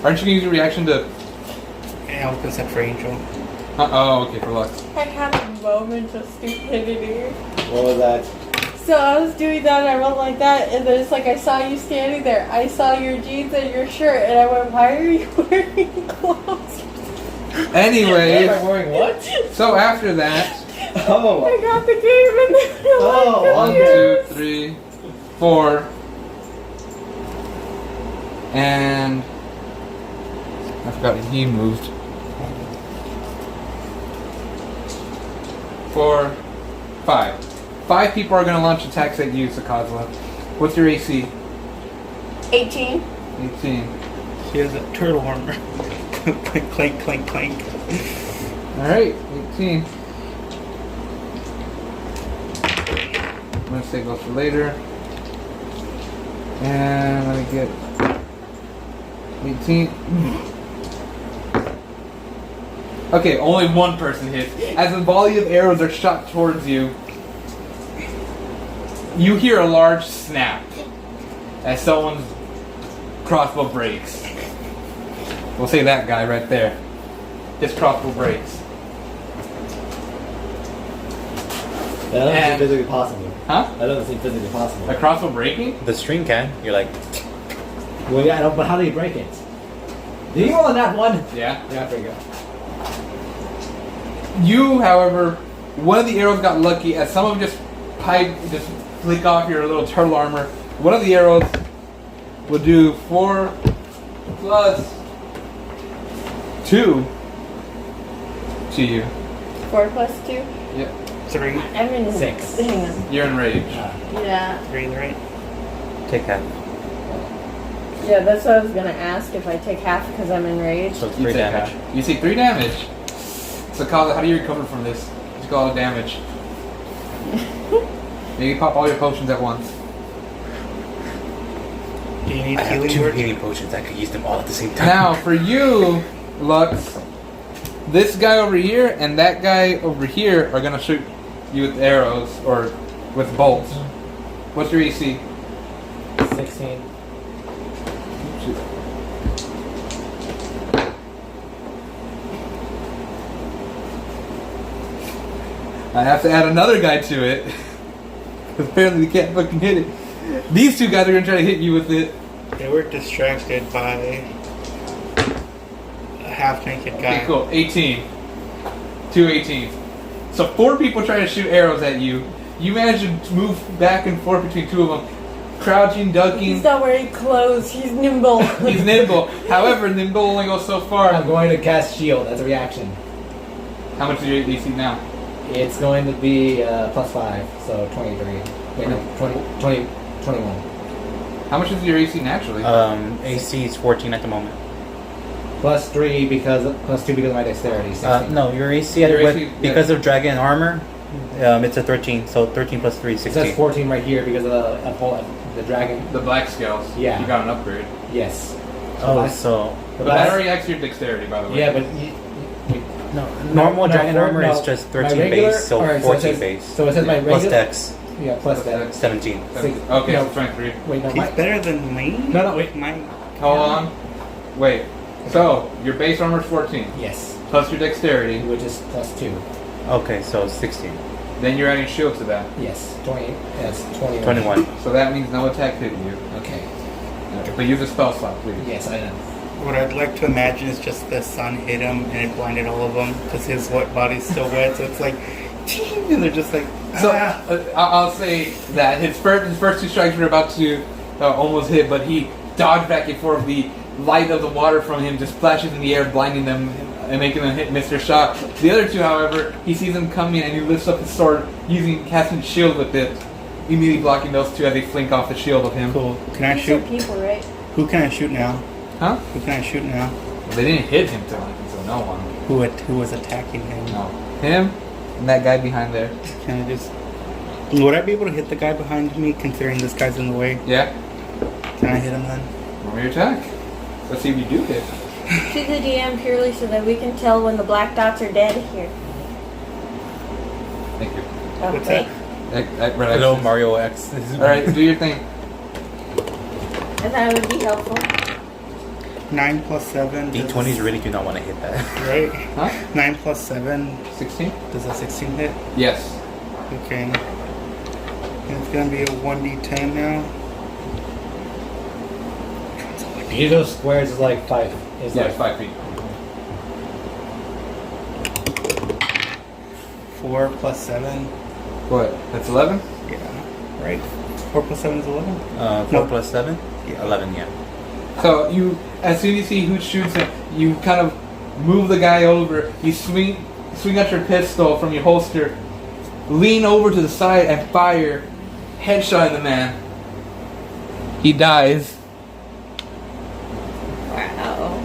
Speaker 1: Aren't you going to use your reaction to...
Speaker 2: Yeah, I was gonna set for Angel.
Speaker 1: oh, okay, for luck.
Speaker 4: I had a moment of stupidity.
Speaker 3: What was that?
Speaker 4: So I was doing that and I went like that, and then it's like I saw you standing there. I saw your jeans and your shirt, and I went, why are you wearing clothes?
Speaker 1: Anyway,
Speaker 3: Am I wearing what?
Speaker 1: so after that...
Speaker 3: Oh.
Speaker 4: I got the game and then
Speaker 3: Oh,
Speaker 1: 1,
Speaker 3: okay.
Speaker 1: 2, 3, 4, and I forgot he moved. 4, 5. 5 people are going to launch attacks at you, Sakazla. What's your AC?
Speaker 4: 18.
Speaker 1: 18.
Speaker 2: She has a turtle armor. Clank, clank, clank, clank.
Speaker 1: Alright, 18. I'm going to save those for later. And let me get 18. Okay, only one person hits. As a volley of arrows are shot towards you, you hear a large snap as someone's crossbow breaks. We'll say that guy right there. His crossbow breaks.
Speaker 3: That doesn't
Speaker 1: And-
Speaker 3: seem physically possible.
Speaker 1: Huh?
Speaker 3: That doesn't seem physically possible.
Speaker 1: A crossbow breaking?
Speaker 6: The string can. You're like,
Speaker 3: Well, yeah, I don't, but how do you break it? Did you roll on that one?
Speaker 1: Yeah.
Speaker 3: Yeah, there you go.
Speaker 1: You, however, one of the arrows got lucky as some of them just flick off your little turtle armor. One of the arrows will do 4 plus 2 to you.
Speaker 9: 4 plus 2?
Speaker 1: Yep.
Speaker 2: 3.
Speaker 9: I'm in
Speaker 3: 6.
Speaker 9: Hang on.
Speaker 1: You're enraged.
Speaker 9: Yeah.
Speaker 2: 3, right?
Speaker 6: take half.
Speaker 9: Yeah, that's what I was gonna ask, if I take half because I'm enraged.
Speaker 6: So it's
Speaker 1: You
Speaker 6: 3
Speaker 1: take
Speaker 6: damage.
Speaker 1: half. You take 3 damage. So, Kyle, how do you recover from this? You call it damage. Maybe pop all your potions at once.
Speaker 2: Do you need
Speaker 6: I have
Speaker 2: healing
Speaker 6: 2
Speaker 2: word?
Speaker 6: healing potions. I could use them all at the same time.
Speaker 1: Now, for you, Lux, this guy over here and that guy over here are gonna shoot you with arrows or with bolts. What's your AC?
Speaker 3: 16.
Speaker 1: I have to add another guy to it. Because apparently they can't fucking hit it. These 2 guys are gonna try to hit you with it.
Speaker 2: They were distracted by a half-naked guy.
Speaker 1: Okay, cool. 18. 2 18s. So 4 people try to shoot arrows at you. You manage to move back and forth between 2 of them. Crouching, ducking.
Speaker 9: He's not wearing clothes, he's nimble.
Speaker 1: He's nimble. However, nimble only goes so far.
Speaker 3: I'm going to cast shield as a reaction.
Speaker 1: How much is your AC now?
Speaker 3: It's going to be plus 5, so 23. Wait, no, 21.
Speaker 1: How much is your AC naturally?
Speaker 6: AC is 14 at the moment.
Speaker 3: Plus 3 because plus 2 because of my dexterity. 16.
Speaker 6: No, your AC,
Speaker 1: Your
Speaker 6: with-
Speaker 1: AC
Speaker 6: because of dragon armor, it's a 13. So 13 plus 3 is
Speaker 3: It says
Speaker 6: 16.
Speaker 3: 14 right here because of the dragon.
Speaker 1: The black scales.
Speaker 3: Yeah.
Speaker 1: You got an upgrade.
Speaker 3: Yes.
Speaker 6: Oh,
Speaker 3: I-
Speaker 6: so
Speaker 1: But
Speaker 3: But
Speaker 1: that
Speaker 3: I-
Speaker 1: already acts your dexterity, by the way.
Speaker 3: Yeah, but
Speaker 6: no, normal
Speaker 3: no,
Speaker 6: dragon
Speaker 3: for-
Speaker 6: armor
Speaker 3: no,
Speaker 6: is just
Speaker 3: my
Speaker 6: 13
Speaker 3: regular-
Speaker 6: base, so
Speaker 3: alright,
Speaker 6: 14
Speaker 3: it says,
Speaker 6: base.
Speaker 3: So it says my
Speaker 6: Plus
Speaker 3: regular.
Speaker 6: dex,
Speaker 3: Yeah, plus that.
Speaker 6: 17.
Speaker 1: Okay,
Speaker 3: No.
Speaker 1: so 23.
Speaker 3: Wait, no,
Speaker 2: He's
Speaker 3: my,
Speaker 2: better than me?
Speaker 3: No, no, wait.
Speaker 2: Mine.
Speaker 1: Hold on. Wait. So, your base armor is 14.
Speaker 3: yes,
Speaker 1: Plus your dexterity.
Speaker 3: which is plus 2.
Speaker 6: Okay, so 16.
Speaker 1: Then you're adding shield to that.
Speaker 3: Yes, 20. Yes, 21.
Speaker 6: 21.
Speaker 1: So that means no attack hitting you.
Speaker 3: Okay.
Speaker 1: But use a spell slot, please.
Speaker 3: Yes, I know.
Speaker 2: What I'd like to imagine is just the sun hit him and it blinded all of them because his wet body's still wet. So it's like, ting, and they're just like,
Speaker 1: So
Speaker 2: ah.
Speaker 1: I'll say that his first 2 strikes were about to almost hit, but he dodged back and forth. The light of the water from him just flashes in the air, blinding them and making them hit Mr. Shot. The other 2, however, he sees them coming and he lifts up his sword, casting shield with it, immediately blocking those 2 as they flank off the shield of him.
Speaker 2: Cool. Can I
Speaker 9: These are
Speaker 2: shoot?
Speaker 9: people, right?
Speaker 2: Who can I shoot now?
Speaker 1: Huh?
Speaker 2: Who can I shoot now?
Speaker 1: Well, they didn't hit him so no one.
Speaker 2: Who was attacking him?
Speaker 1: No. Him and that guy behind there.
Speaker 2: Can I just? Would I be able to hit the guy behind me, considering this guy's in the way?
Speaker 1: Yeah.
Speaker 2: Can I hit him then?
Speaker 1: Roll your attack. Let's see if you do hit.
Speaker 9: To the DM purely so that we can tell when the black dots are dead here.
Speaker 1: Thank you.
Speaker 9: Oh,
Speaker 2: What's
Speaker 9: wait.
Speaker 6: Hello, Mario X.
Speaker 1: Alright, do your thing.
Speaker 9: I thought it would be helpful.
Speaker 2: 9 plus 7.
Speaker 6: D20s really do not want to hit that.
Speaker 2: Right?
Speaker 1: Huh?
Speaker 2: 9 plus 7.
Speaker 1: 16?
Speaker 2: Does a 16 hit?
Speaker 1: Yes.
Speaker 2: Okay. And it's gonna be a 1d10 now.
Speaker 3: Each of those squares is like 5. Is
Speaker 1: Yeah,
Speaker 3: like
Speaker 1: it's 5 feet.
Speaker 2: 4 plus 7.
Speaker 1: What? That's 11?
Speaker 2: Yeah. Right? 4 plus 7 is 11?
Speaker 6: 4
Speaker 2: No.
Speaker 6: plus 7?
Speaker 2: Yeah.
Speaker 6: 11, yeah.
Speaker 1: So you, as soon as you see who shoots him, you kind of move the guy over. You swing out your pistol from your holster, lean over to the side and fire. Headshot the man. He dies.
Speaker 9: Wow.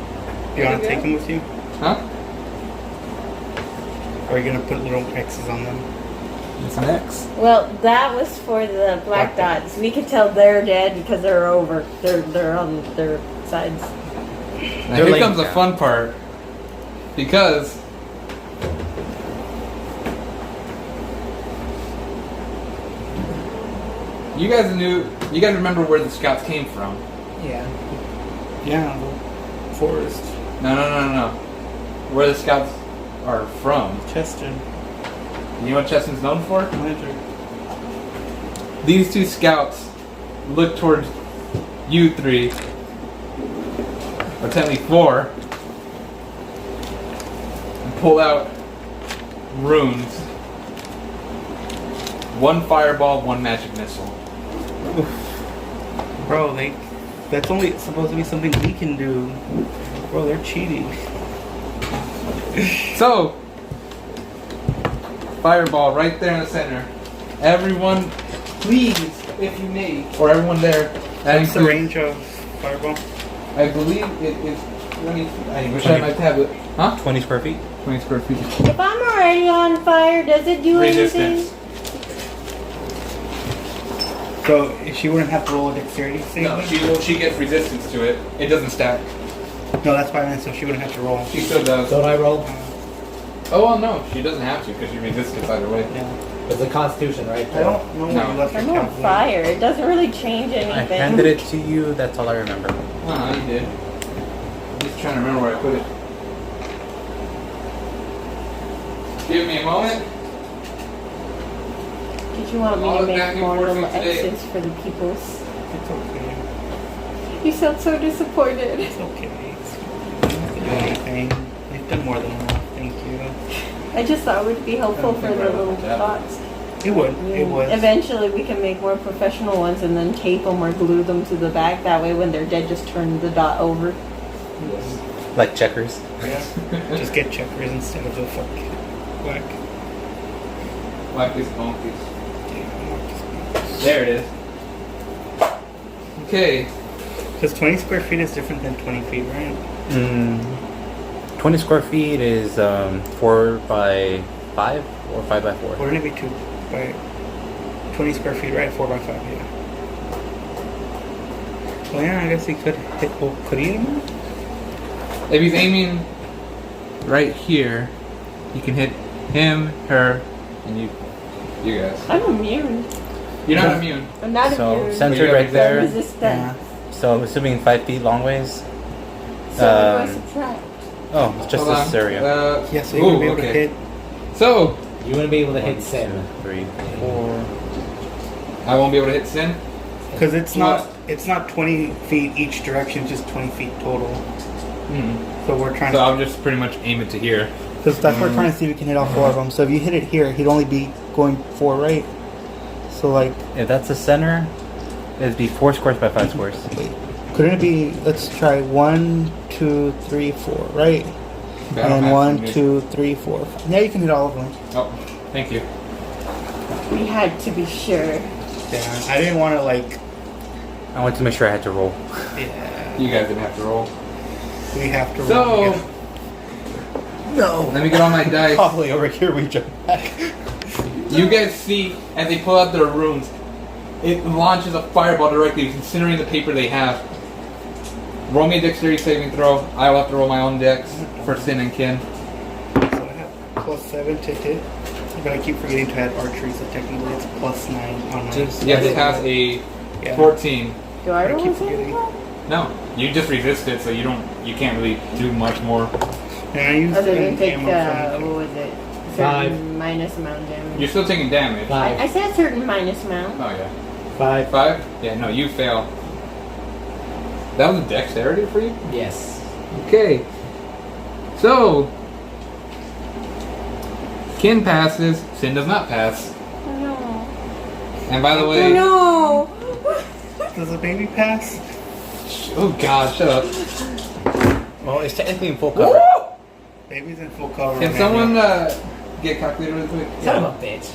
Speaker 2: Do you want to take him with you?
Speaker 1: Huh?
Speaker 2: Or are you gonna put little X's on them?
Speaker 1: It's an X.
Speaker 9: Well, that was for the black dots. We could tell they're dead because they're over. They're on their sides.
Speaker 1: Now
Speaker 6: They're
Speaker 1: here
Speaker 6: laying
Speaker 1: comes the
Speaker 6: down.
Speaker 1: fun part. Because you guys remember where the scouts came from.
Speaker 3: Yeah.
Speaker 2: Yeah, the forest.
Speaker 1: No. Where the scouts are from.
Speaker 2: Chester.
Speaker 1: You know what Cheston's known for?
Speaker 2: Magic.
Speaker 1: These two scouts look towards you three, or technically four, and pull out runes. One fireball, one magic missile.
Speaker 2: Bro, that's only supposed to be something we can do. Bro, they're cheating.
Speaker 1: So, fireball right there in the center. Everyone, please, if you may, or everyone there. That
Speaker 2: What's the
Speaker 1: includes-
Speaker 2: range of fireball?
Speaker 1: I believe it is 20. I wish I had my tablet. Huh?
Speaker 6: 20 square feet.
Speaker 1: 20 square feet.
Speaker 9: If I'm already on fire, does it do anything?
Speaker 1: Resistance.
Speaker 2: So she wouldn't have to roll a dexterity save?
Speaker 1: No, she gets resistance to it. It doesn't stack.
Speaker 2: No, that's why I meant so she wouldn't have to roll.
Speaker 1: She still does.
Speaker 3: Don't I roll?
Speaker 1: Oh well, no, she doesn't have to because she resistance either way.
Speaker 2: Yeah.
Speaker 3: It's a constitution, right?
Speaker 2: I don't know where you left your
Speaker 9: I'm on
Speaker 2: calculator.
Speaker 9: fire. It doesn't really change
Speaker 6: I
Speaker 9: anything.
Speaker 6: handed it to you. That's all I remember.
Speaker 1: Oh, you did. I'm just trying to remember where I put it. Give me a moment.
Speaker 9: Did you want me
Speaker 1: All
Speaker 9: to
Speaker 1: the back
Speaker 9: make
Speaker 1: and
Speaker 9: more
Speaker 1: forth
Speaker 9: little
Speaker 1: from today.
Speaker 9: X's for the peoples?
Speaker 2: It's okay.
Speaker 9: You sound so disappointed.
Speaker 2: It's okay. You don't have to do anything. You've done more than enough. Thank you.
Speaker 9: I just thought it would be helpful for the little dots.
Speaker 2: It would. It would.
Speaker 9: Eventually, we can make more professional ones and then tape them or glue them to the back. That way, when they're dead, just turn the dot over.
Speaker 6: Like checkers.
Speaker 2: Yeah. Just get checkers instead of the fuck whack.
Speaker 1: Whack this bonkies.
Speaker 2: Yeah.
Speaker 1: There it is. Okay.
Speaker 2: Because 20 square feet is different than 20 feet, right?
Speaker 6: 20 square feet is 4 by 5 or 5 by 4.
Speaker 2: Wouldn't it be 2 by 20 square feet, right? 4 by 5, yeah. Well, yeah, I guess he could hit. Well, could he hit him?
Speaker 1: If he's aiming right here, you can hit him, her, and you guys.
Speaker 9: I'm immune.
Speaker 1: You're not immune.
Speaker 9: I'm not
Speaker 6: So
Speaker 9: immune.
Speaker 6: centered
Speaker 1: Yeah,
Speaker 6: right
Speaker 9: I'm
Speaker 6: there.
Speaker 9: resistant.
Speaker 6: So I'm assuming 5 feet long ways.
Speaker 9: So what do I subtract?
Speaker 6: Oh, it's just
Speaker 1: Hold
Speaker 6: this
Speaker 1: on.
Speaker 6: area.
Speaker 2: Yeah, so you would be able to
Speaker 1: okay.
Speaker 2: hit.
Speaker 1: So,
Speaker 3: You wouldn't be able to hit
Speaker 6: 1,
Speaker 3: Sim.
Speaker 6: 2, 3, 4.
Speaker 1: I won't be able to hit Sin.
Speaker 2: Because it's not 20 feet each direction, just 20 feet total. So we're trying
Speaker 1: So
Speaker 2: to.
Speaker 1: I'll just pretty much aim it to here.
Speaker 2: Because that's what we're trying to see if we can hit all 4 of them. So if you hit it here, he'd only be going 4 right. So like,
Speaker 6: If that's the center, it'd be 4 squares by 5 squares.
Speaker 2: wait, couldn't it be? Let's try 1, 2, 3, 4, right?
Speaker 1: Battle
Speaker 2: And
Speaker 1: map
Speaker 2: 1,
Speaker 1: for me.
Speaker 2: 2, 3, 4. Yeah, you can hit all of them.
Speaker 1: Oh, thank you.
Speaker 9: We had to be sure.
Speaker 2: Yeah, I didn't want to like.
Speaker 6: I wanted to make sure I had to roll.
Speaker 2: Yeah,
Speaker 1: You guys didn't have to roll.
Speaker 2: we have to.
Speaker 1: So,
Speaker 2: roll. No.
Speaker 1: let me get all my dice.
Speaker 2: Probably over here we jump back.
Speaker 1: You guys see, as they pull out their runes, it launches a fireball directly, incinerating the paper they have. Roll me a dexterity saving throw. I will have to roll my own dex for Sin and Kin.
Speaker 2: So I have +7 to hit, but I keep forgetting to add archery, so technically it's +9 on mine.
Speaker 1: You have to pass a
Speaker 2: Yeah.
Speaker 1: 14.
Speaker 9: Do I
Speaker 2: I
Speaker 9: roll
Speaker 2: keep
Speaker 9: something?
Speaker 2: forgetting.
Speaker 1: No, you just resist it, so you can't really do much more.
Speaker 2: And I used
Speaker 9: Other than
Speaker 2: an
Speaker 9: take
Speaker 2: ammo
Speaker 9: what
Speaker 2: from-
Speaker 9: was it?
Speaker 3: 5.
Speaker 9: Certain minus amount of damage.
Speaker 1: You're still taking damage.
Speaker 3: 5.
Speaker 9: I said certain minus amount.
Speaker 1: Oh yeah.
Speaker 3: 5.
Speaker 1: 5? Yeah, no, you fail. That was a dexterity for you?
Speaker 3: Yes.
Speaker 1: Okay. So, Kin passes, Sin does not pass.
Speaker 9: Oh no.
Speaker 1: And by the
Speaker 9: Oh
Speaker 1: way,
Speaker 9: no.
Speaker 2: Does the baby pass?
Speaker 1: oh god, shut up.
Speaker 3: Well, it's technically in full cover.
Speaker 2: Baby's in full cover.
Speaker 1: Can
Speaker 2: man.
Speaker 1: someone get a calculator really quick?
Speaker 3: Son of a bitch.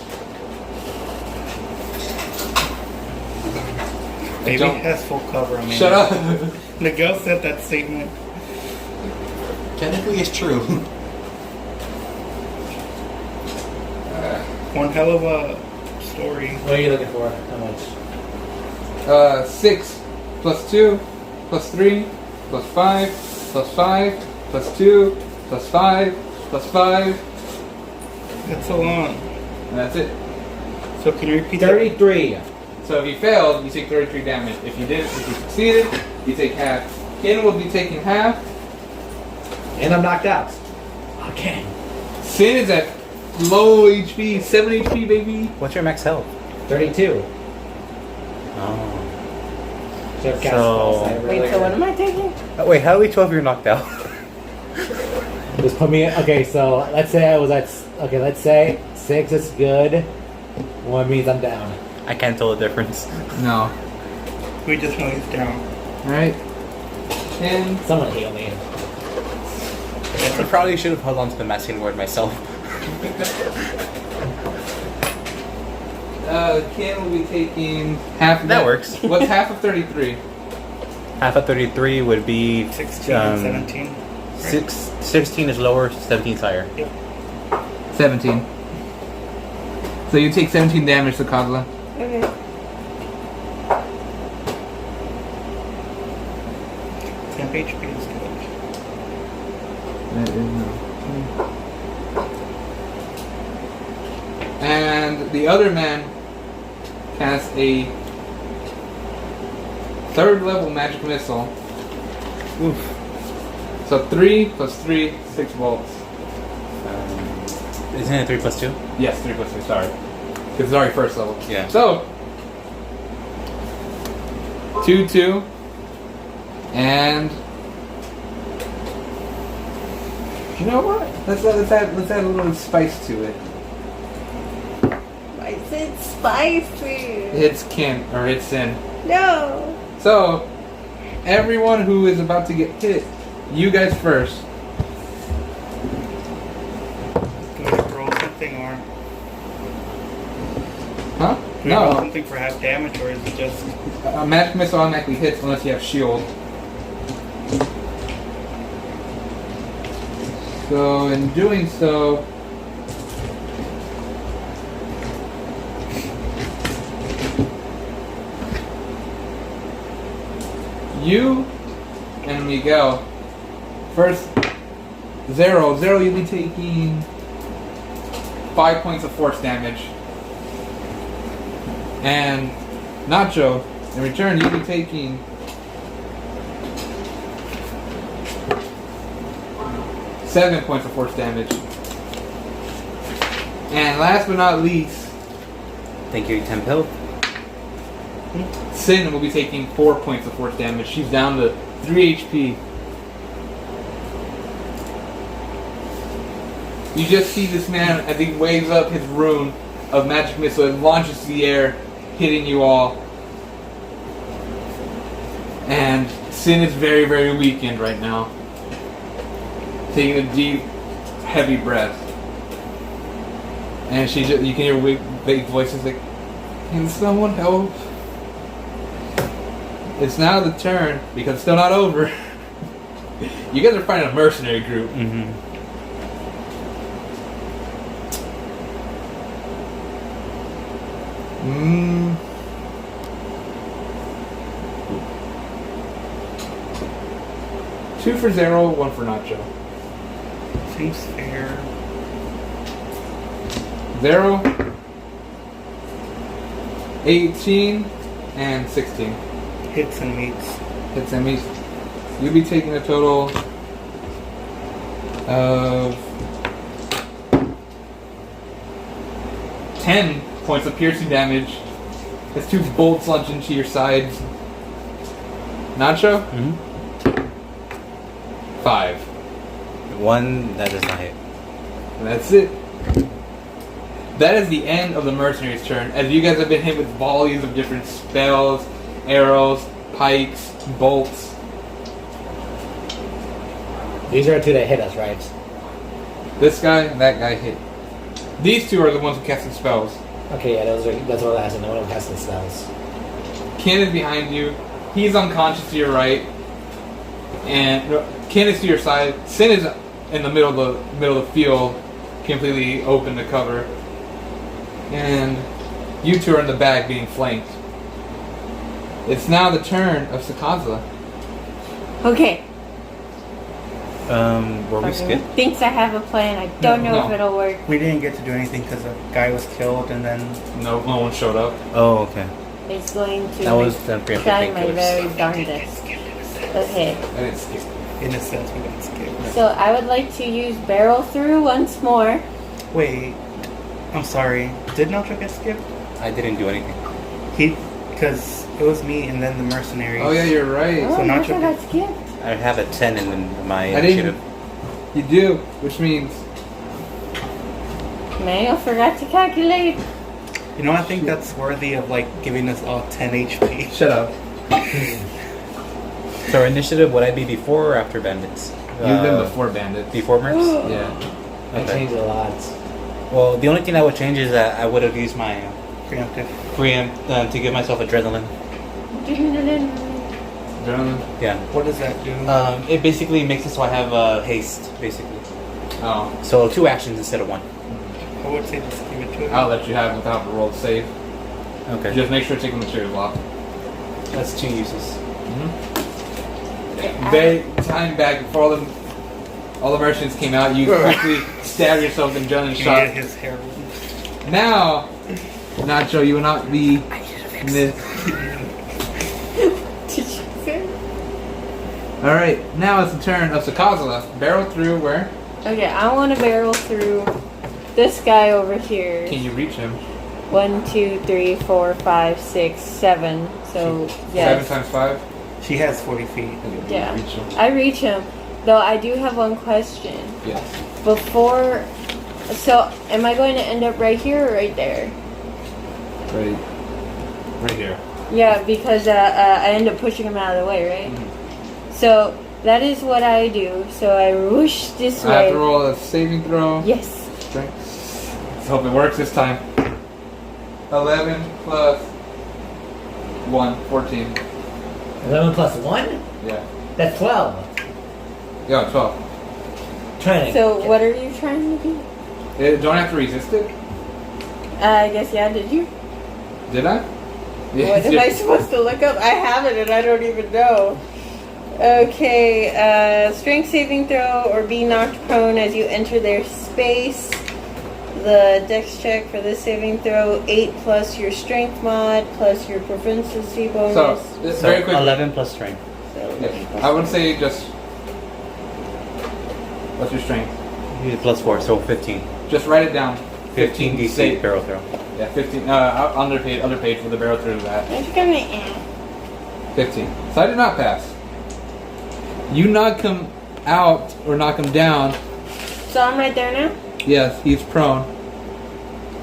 Speaker 2: Baby
Speaker 1: Don't-
Speaker 2: has full cover, man.
Speaker 1: Shut up.
Speaker 2: Miguel said that statement.
Speaker 10: Technically, it's true.
Speaker 2: One hell of a story.
Speaker 3: What are you looking for? How much?
Speaker 1: 6 plus 2 plus 3 plus 5 plus 5, plus 2, plus 5, plus 5,
Speaker 2: That's a lot.
Speaker 1: and that's it.
Speaker 2: So can you repeat that?
Speaker 3: 33.
Speaker 1: So if you failed, you take 33 damage. If you succeeded, you take half. Kin will be taking half.
Speaker 3: And I'm knocked out. Okay.
Speaker 1: Sin is at low HP, 7 HP, baby.
Speaker 6: What's your max health?
Speaker 3: 32.
Speaker 6: Oh.
Speaker 3: Should have cast
Speaker 6: So-
Speaker 3: spells
Speaker 9: Wait, so what am I taking?
Speaker 6: Wait, how do we tell if you're knocked out?
Speaker 3: Just put me in. Okay, so let's say I was at. Okay, let's say 6 is good. 1 means I'm down.
Speaker 6: I can't tell the difference.
Speaker 1: No.
Speaker 2: We just know he's down.
Speaker 1: Alright. 10.
Speaker 3: Someone heal me.
Speaker 6: I probably should have held on to the masking word myself.
Speaker 1: Kin will be taking half of
Speaker 6: That works.
Speaker 1: What's half of 33?
Speaker 6: Half of 33 would be
Speaker 2: 16 and 17.
Speaker 6: 16 is lower, 17 is higher.
Speaker 1: 17. So you take 17 damage to Kadla.
Speaker 9: Okay.
Speaker 2: Temp HP is good.
Speaker 1: That is no. And the other man casts a 3rd level magic missile.
Speaker 6: Oof.
Speaker 1: So 3 plus 3, 6 volts.
Speaker 6: Isn't it 3 plus 2?
Speaker 1: Yes, 3 plus 3, sorry. Because it's already 1st level.
Speaker 6: Yeah.
Speaker 1: So, 2, 2, and you know what? Let's add a little spice to it.
Speaker 9: I said spicy.
Speaker 1: It's Kin, or it's Sin.
Speaker 9: No.
Speaker 1: So, everyone who is about to get hit, you guys first.
Speaker 2: Do we roll something or
Speaker 1: Huh?
Speaker 2: do we roll
Speaker 1: No.
Speaker 2: something for half damage, or is it just
Speaker 1: A magic missile automatically hits unless you have shield. So, in doing so, you and Miguel, first, Zero, you'll be taking 5 points of force damage. And Nacho, in return, you'll be taking 7 points of force damage. And last but not least,
Speaker 6: Thank you, temp health.
Speaker 1: Sin will be taking 4 points of force damage. She's down to 3 HP. You just see this man as he waves up his rune of magic missile and launches to the air, hitting you all. And Sin is very, very weakened right now. Taking a deep, heavy breath. And she just, you can hear vague voices like, "Can someone help?" It's now the turn, because it's still not over. You guys are fighting a mercenary group.
Speaker 6: Mm-hmm.
Speaker 1: Two for Zero, 1 for Nacho.
Speaker 2: seems fair?
Speaker 1: 0, 18, and 16.
Speaker 2: Hits and meets.
Speaker 1: Hits and meets. You'll be taking a total of 10 points of piercing damage as 2 bolts launch into your sides. Nacho?
Speaker 6: Mm-hmm.
Speaker 1: 5.
Speaker 6: 1 that does not hit.
Speaker 1: And that's it. That is the end of the mercenary's turn, as you guys have been hit with volleys of different spells, arrows, pikes, bolts.
Speaker 3: These are the 2 that hit us, right?
Speaker 1: This guy and that guy hit. These 2 are the ones who casted spells.
Speaker 3: Okay, yeah, that's what I was asking. No one casting spells.
Speaker 1: Ken is behind you. He's unconscious to your right. And Ken is to your side. Sin is in the middle of the field, completely open to cover. And you 2 are in the back being flanked. It's now the turn of Sakaza.
Speaker 9: Okay.
Speaker 6: Were we skipped?
Speaker 9: Thinks I have a plan. I don't know if
Speaker 1: No.
Speaker 9: it'll work.
Speaker 2: We didn't get to do anything because the guy was killed, and then
Speaker 1: No one showed up.
Speaker 6: Oh, okay.
Speaker 9: It's going to
Speaker 6: That was the preemptive
Speaker 9: try my
Speaker 6: painkillers.
Speaker 9: very darndest. Okay,
Speaker 1: And it's skipped.
Speaker 2: in a sense we got skipped.
Speaker 9: so I would like to use barrel through once more.
Speaker 2: Wait, I'm sorry. Did Nacho get skipped?
Speaker 6: I didn't do anything.
Speaker 2: Because it was me and then the mercenaries.
Speaker 1: Oh yeah, you're right.
Speaker 9: Oh,
Speaker 2: So
Speaker 9: I
Speaker 2: Nacho
Speaker 9: got skipped.
Speaker 6: I have a 10 in my
Speaker 1: I didn't.
Speaker 6: initiative.
Speaker 1: You do, which means
Speaker 9: Mayo forgot to calculate.
Speaker 2: You know, I think that's worthy of like giving us all 10 HP.
Speaker 1: shut up.
Speaker 6: So initiative, would I be before or after bandits?
Speaker 1: You've been before bandits.
Speaker 6: Before mercs?
Speaker 1: Yeah.
Speaker 3: I
Speaker 6: Okay.
Speaker 3: changed a lot.
Speaker 6: Well, the only thing I would change is that I would have used my
Speaker 2: Preemptive.
Speaker 6: preempt to give myself adrenaline.
Speaker 1: Adrenaline.
Speaker 6: Yeah.
Speaker 2: What does that do?
Speaker 6: It basically makes it so I have haste, basically.
Speaker 1: Oh,
Speaker 6: So 2 actions instead of 1.
Speaker 2: I would say just give it to him.
Speaker 1: I'll let you have it without the roll to save.
Speaker 6: Okay.
Speaker 1: Just make sure to take the materials off.
Speaker 6: That's 2 uses.
Speaker 1: Very time back before all the merchants came out. You quickly stabbed yourself in John and
Speaker 2: He
Speaker 1: shot.
Speaker 2: had his hair.
Speaker 1: Now, Nacho, you will not be missed.
Speaker 9: Did you say?
Speaker 1: All right, now it's the turn of Sakazala. Barrel through where?
Speaker 9: Okay, I want to barrel through this guy over here.
Speaker 1: Can you reach him?
Speaker 9: 1, 2, 3, 4, 5, 6, 7. So yes.
Speaker 1: 7 times 5.
Speaker 2: She has 40 feet.
Speaker 9: Yeah.
Speaker 1: Reach him.
Speaker 9: I reach him. Though I do have one question.
Speaker 1: Yes.
Speaker 9: Before, so am I going to end up right here or right there?
Speaker 1: Right here.
Speaker 9: Yeah, because I end up pushing him out of the way, right? So that is what I do. So I whoosh this
Speaker 1: I have
Speaker 9: way.
Speaker 1: to roll a saving throw.
Speaker 9: Yes.
Speaker 1: Strength. Let's hope it works this time. 11 plus 1, 14.
Speaker 3: 11 plus 1?
Speaker 1: Yeah.
Speaker 3: That's 12.
Speaker 1: Yeah, 12.
Speaker 3: Trying to
Speaker 9: So
Speaker 3: get-
Speaker 9: what are you trying to do?
Speaker 1: Don't I have to resist it?
Speaker 9: I guess yeah. Did you?
Speaker 1: Did I?
Speaker 9: What am I supposed to look up? I have it and I don't even know. Okay, strength saving throw or be knocked prone as you enter their space. The dex check for this saving throw, 8 plus your strength mod plus your proficiency bonus.
Speaker 1: So, very quick.
Speaker 6: 11 plus strength.
Speaker 9: So
Speaker 1: Yeah. I would say just. What's your strength?
Speaker 6: Plus 4, so 15.
Speaker 1: Just write it down.
Speaker 6: 15 DC
Speaker 1: save.
Speaker 6: barrel throw.
Speaker 1: Yeah, 15. Other page for the barrel through that.
Speaker 9: I'm just gonna
Speaker 1: 15. So I did not pass. You knock him out or knock him down.
Speaker 9: So I'm right there now?
Speaker 1: Yes, he's prone.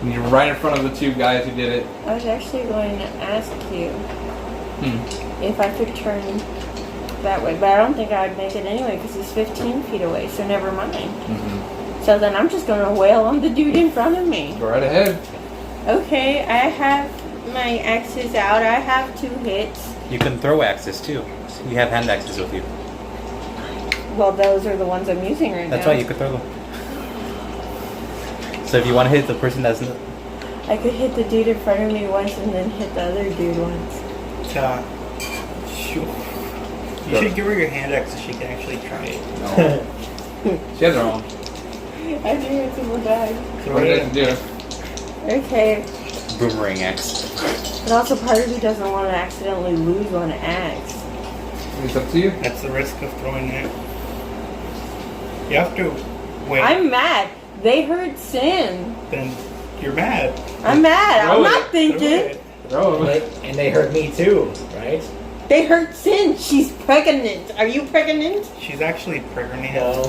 Speaker 1: And you're right in front of the 2 guys who did it.
Speaker 9: I was actually going to ask you if I could turn that way, but I don't think I'd make it anyway because he's 15 feet away, so never mind. So then I'm just going to wail on the dude in front of me.
Speaker 1: Go right ahead.
Speaker 9: Okay, I have my axes out. I have 2 hits.
Speaker 6: You can throw axes too. You have hand axes with you.
Speaker 9: Well, those are the ones I'm using right
Speaker 6: That's
Speaker 9: now.
Speaker 6: why you could throw them. So if you want to hit the person that's
Speaker 9: I could hit the dude in front of me once and then hit the other dude once.
Speaker 2: Sure. You should give her your hand axe so she can actually try it.
Speaker 1: No. She has her own.
Speaker 9: I do it to the bag.
Speaker 1: What did it do?
Speaker 9: Okay.
Speaker 6: boomerang axe.
Speaker 9: But also part of me doesn't want to accidentally lose one axe.
Speaker 1: It's up to you.
Speaker 2: That's the risk of throwing it. You have to wait.
Speaker 9: I'm mad. They heard sin.
Speaker 2: Then you're mad.
Speaker 9: I'm mad.
Speaker 1: Throw
Speaker 9: I'm
Speaker 1: it.
Speaker 9: not
Speaker 2: Throw
Speaker 9: thinking.
Speaker 2: it.
Speaker 1: Throw it.
Speaker 3: And they hurt me too, right?
Speaker 9: They heard sin. She's pregnant. Are you pregnant?
Speaker 2: She's actually pregnant.
Speaker 3: No.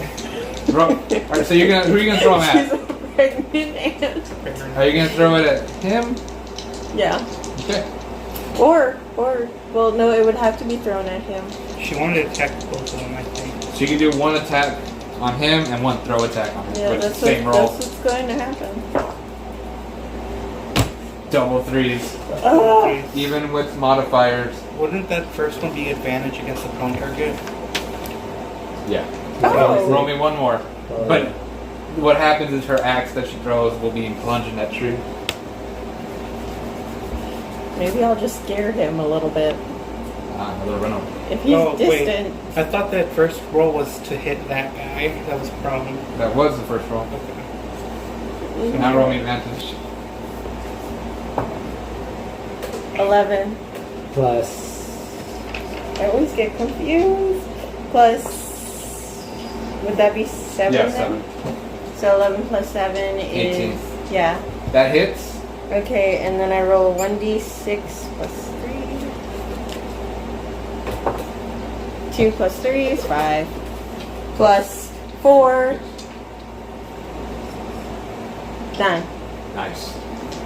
Speaker 1: Throw. Alright, so you're gonna who are you gonna throw him
Speaker 9: She's
Speaker 1: at?
Speaker 9: a pregnant aunt.
Speaker 2: Pregnant.
Speaker 1: Are you gonna throw it at him?
Speaker 9: Yeah.
Speaker 1: Okay.
Speaker 9: Or, well, no, it would have to be thrown at him.
Speaker 2: She wanted to attack both of them, I think.
Speaker 1: So you can do one attack on him and one throw attack on him.
Speaker 9: Yeah,
Speaker 1: With the
Speaker 9: that's
Speaker 1: same
Speaker 9: what,
Speaker 1: roll.
Speaker 9: that's what's going to happen.
Speaker 1: Double threes.
Speaker 9: Ugh.
Speaker 1: Even with modifiers.
Speaker 2: Wouldn't that first one be advantage against the prone target?
Speaker 1: Yeah.
Speaker 9: Oh.
Speaker 1: Roll me one more. But what happens is her axe that she throws will be plunged in that tree.
Speaker 9: Maybe I'll just scare him a little bit.
Speaker 1: Another run over.
Speaker 9: If he's
Speaker 2: Oh, wait.
Speaker 9: distant.
Speaker 2: I thought that first roll was to hit that guy. That was a problem.
Speaker 1: That was the first roll.
Speaker 2: Okay.
Speaker 1: So now roll me advantage.
Speaker 9: 11.
Speaker 3: Plus.
Speaker 9: I always get confused. Plus, would that be 7?
Speaker 1: Yeah,
Speaker 9: then?
Speaker 1: 7.
Speaker 9: So 11 plus 7 is
Speaker 1: 18.
Speaker 9: yeah.
Speaker 1: That hits.
Speaker 9: Okay, and then I roll 1d6 plus 3. 2 plus 3 is 5. Plus 4. 9.
Speaker 1: Nice.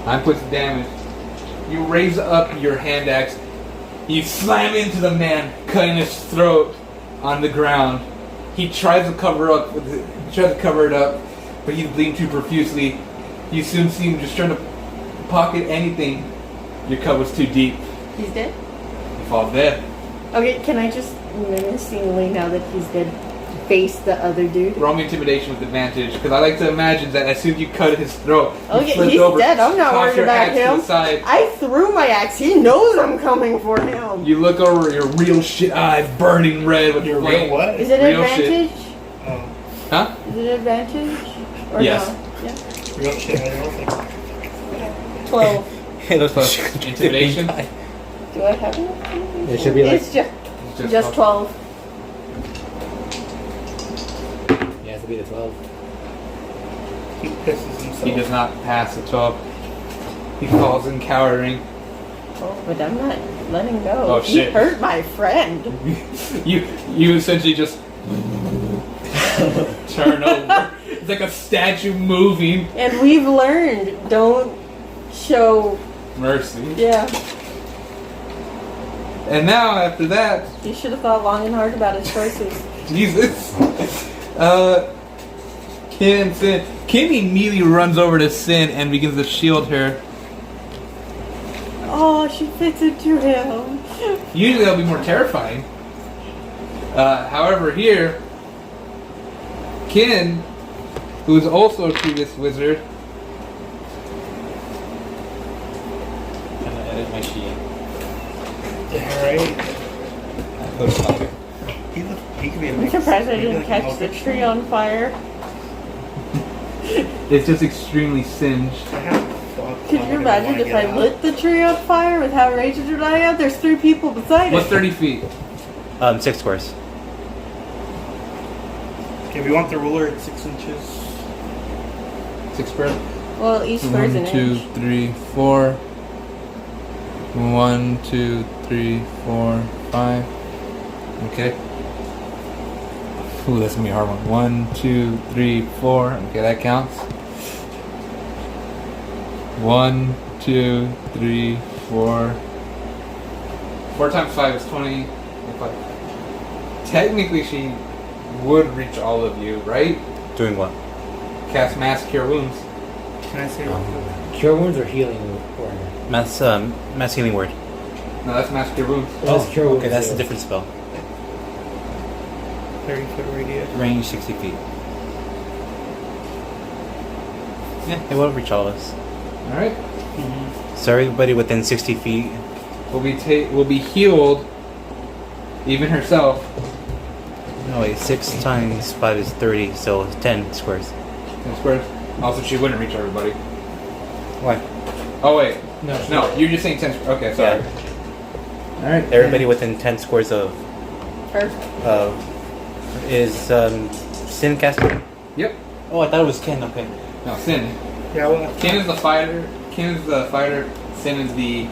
Speaker 1: 9 points of damage. You raise up your hand axe. You slam into the man, cutting his throat on the ground. He tries to cover up. It up, but he's bleeding too profusely. You soon see him just trying to pocket anything. Your cut was too deep.
Speaker 9: He's dead?
Speaker 1: He falls dead.
Speaker 9: Okay, can I just menacingly, now that he's dead, face the other dude?
Speaker 1: Roll me intimidation with advantage, because I like to imagine that as soon as you cut his throat, you
Speaker 9: Okay,
Speaker 1: flipped
Speaker 9: he's
Speaker 1: over,
Speaker 9: dead. I'm not
Speaker 1: toss
Speaker 9: worried
Speaker 1: your
Speaker 9: about
Speaker 1: axe to
Speaker 9: him.
Speaker 1: the side.
Speaker 9: I threw my axe. He knows I'm coming for him.
Speaker 1: You look over your real shit eyes, burning red with
Speaker 2: Your
Speaker 1: flame.
Speaker 2: real what?
Speaker 9: Is it
Speaker 1: Real
Speaker 9: advantage?
Speaker 2: Oh,
Speaker 1: Huh?
Speaker 9: Is it advantage? Or
Speaker 1: Yes.
Speaker 9: no? Yeah.
Speaker 2: real shit. I don't think.
Speaker 9: 12.
Speaker 6: It looks
Speaker 1: Plus
Speaker 6: like
Speaker 1: intimidation.
Speaker 9: Do I have it?
Speaker 3: It should be like.
Speaker 9: It's just 12.
Speaker 3: It has to be the 12.
Speaker 2: He pisses himself.
Speaker 1: He does not pass the 12. He falls in cowering.
Speaker 9: Oh, but I'm not letting go.
Speaker 1: Oh,
Speaker 9: He
Speaker 1: shit.
Speaker 9: hurt my friend.
Speaker 1: You essentially just turn over. It's like a statue moving.
Speaker 9: And we've learned, don't show,
Speaker 1: Mercy.
Speaker 9: yeah.
Speaker 1: And now after that,
Speaker 9: He should have thought long and hard about his choices.
Speaker 1: Jesus. Kim immediately runs over to Sin and begins to shield her.
Speaker 9: Oh, she fits into him.
Speaker 1: Usually that'll be more terrifying. However, here, Kin, who is also a previous wizard,
Speaker 6: I'm gonna edit my sheet.
Speaker 2: Yeah, right.
Speaker 6: Put a fire.
Speaker 2: He could be a
Speaker 9: I'm
Speaker 2: mix.
Speaker 9: surprised I
Speaker 2: Maybe
Speaker 9: didn't
Speaker 2: like
Speaker 9: catch
Speaker 2: an
Speaker 9: the
Speaker 2: Eldritch
Speaker 9: tree
Speaker 2: thing.
Speaker 9: on fire.
Speaker 1: it's just extremely singed.
Speaker 2: I have thought
Speaker 9: Could you imagine if I lit the tree on fire with how raged I am? There's 3 people beside
Speaker 1: What's
Speaker 9: it.
Speaker 1: 30 feet?
Speaker 6: 6 squares.
Speaker 2: Okay, we want the ruler at 6 inches.
Speaker 1: 6 squares?
Speaker 9: Well, each square's an
Speaker 1: 1, 2,
Speaker 9: inch.
Speaker 1: 3, 4. 1, 2, 3, 4, 5. Okay. Ooh, that's gonna be a hard one. 1, 2, 3, 4. Okay, that counts. 1, 2, 3, 4. 4 times 5 is 20. Technically, she would reach all of you, right?
Speaker 6: Doing what?
Speaker 1: Cast Mass Cure Wounds.
Speaker 2: Can I say
Speaker 3: Cure wounds or healing word?
Speaker 6: Mass healing word.
Speaker 1: No, that's Mass Cure Wounds.
Speaker 3: That's cure wounds.
Speaker 6: Okay, that's a
Speaker 3: yeah.
Speaker 6: different spell.
Speaker 2: 30-foot radius?
Speaker 6: Range 60 feet. Yeah, it will reach all of us.
Speaker 1: Alright.
Speaker 6: So everybody within 60 feet.
Speaker 1: Will be healed, even herself.
Speaker 6: No wait, 6 times 5 is 30, so 10 squares.
Speaker 1: 10 squares. Also, she wouldn't reach everybody.
Speaker 6: Why?
Speaker 1: Oh wait,
Speaker 3: No,
Speaker 1: no, you're just saying 10. Okay, sorry. All right.
Speaker 6: Everybody within 10 squares of
Speaker 9: Her.
Speaker 6: is Sin casting?
Speaker 1: Yep.
Speaker 6: Oh, I thought it was Ken. Okay.
Speaker 1: No, Sin.
Speaker 2: Yeah, well,
Speaker 1: Ken is the fighter. Ken is the fighter. Sin is the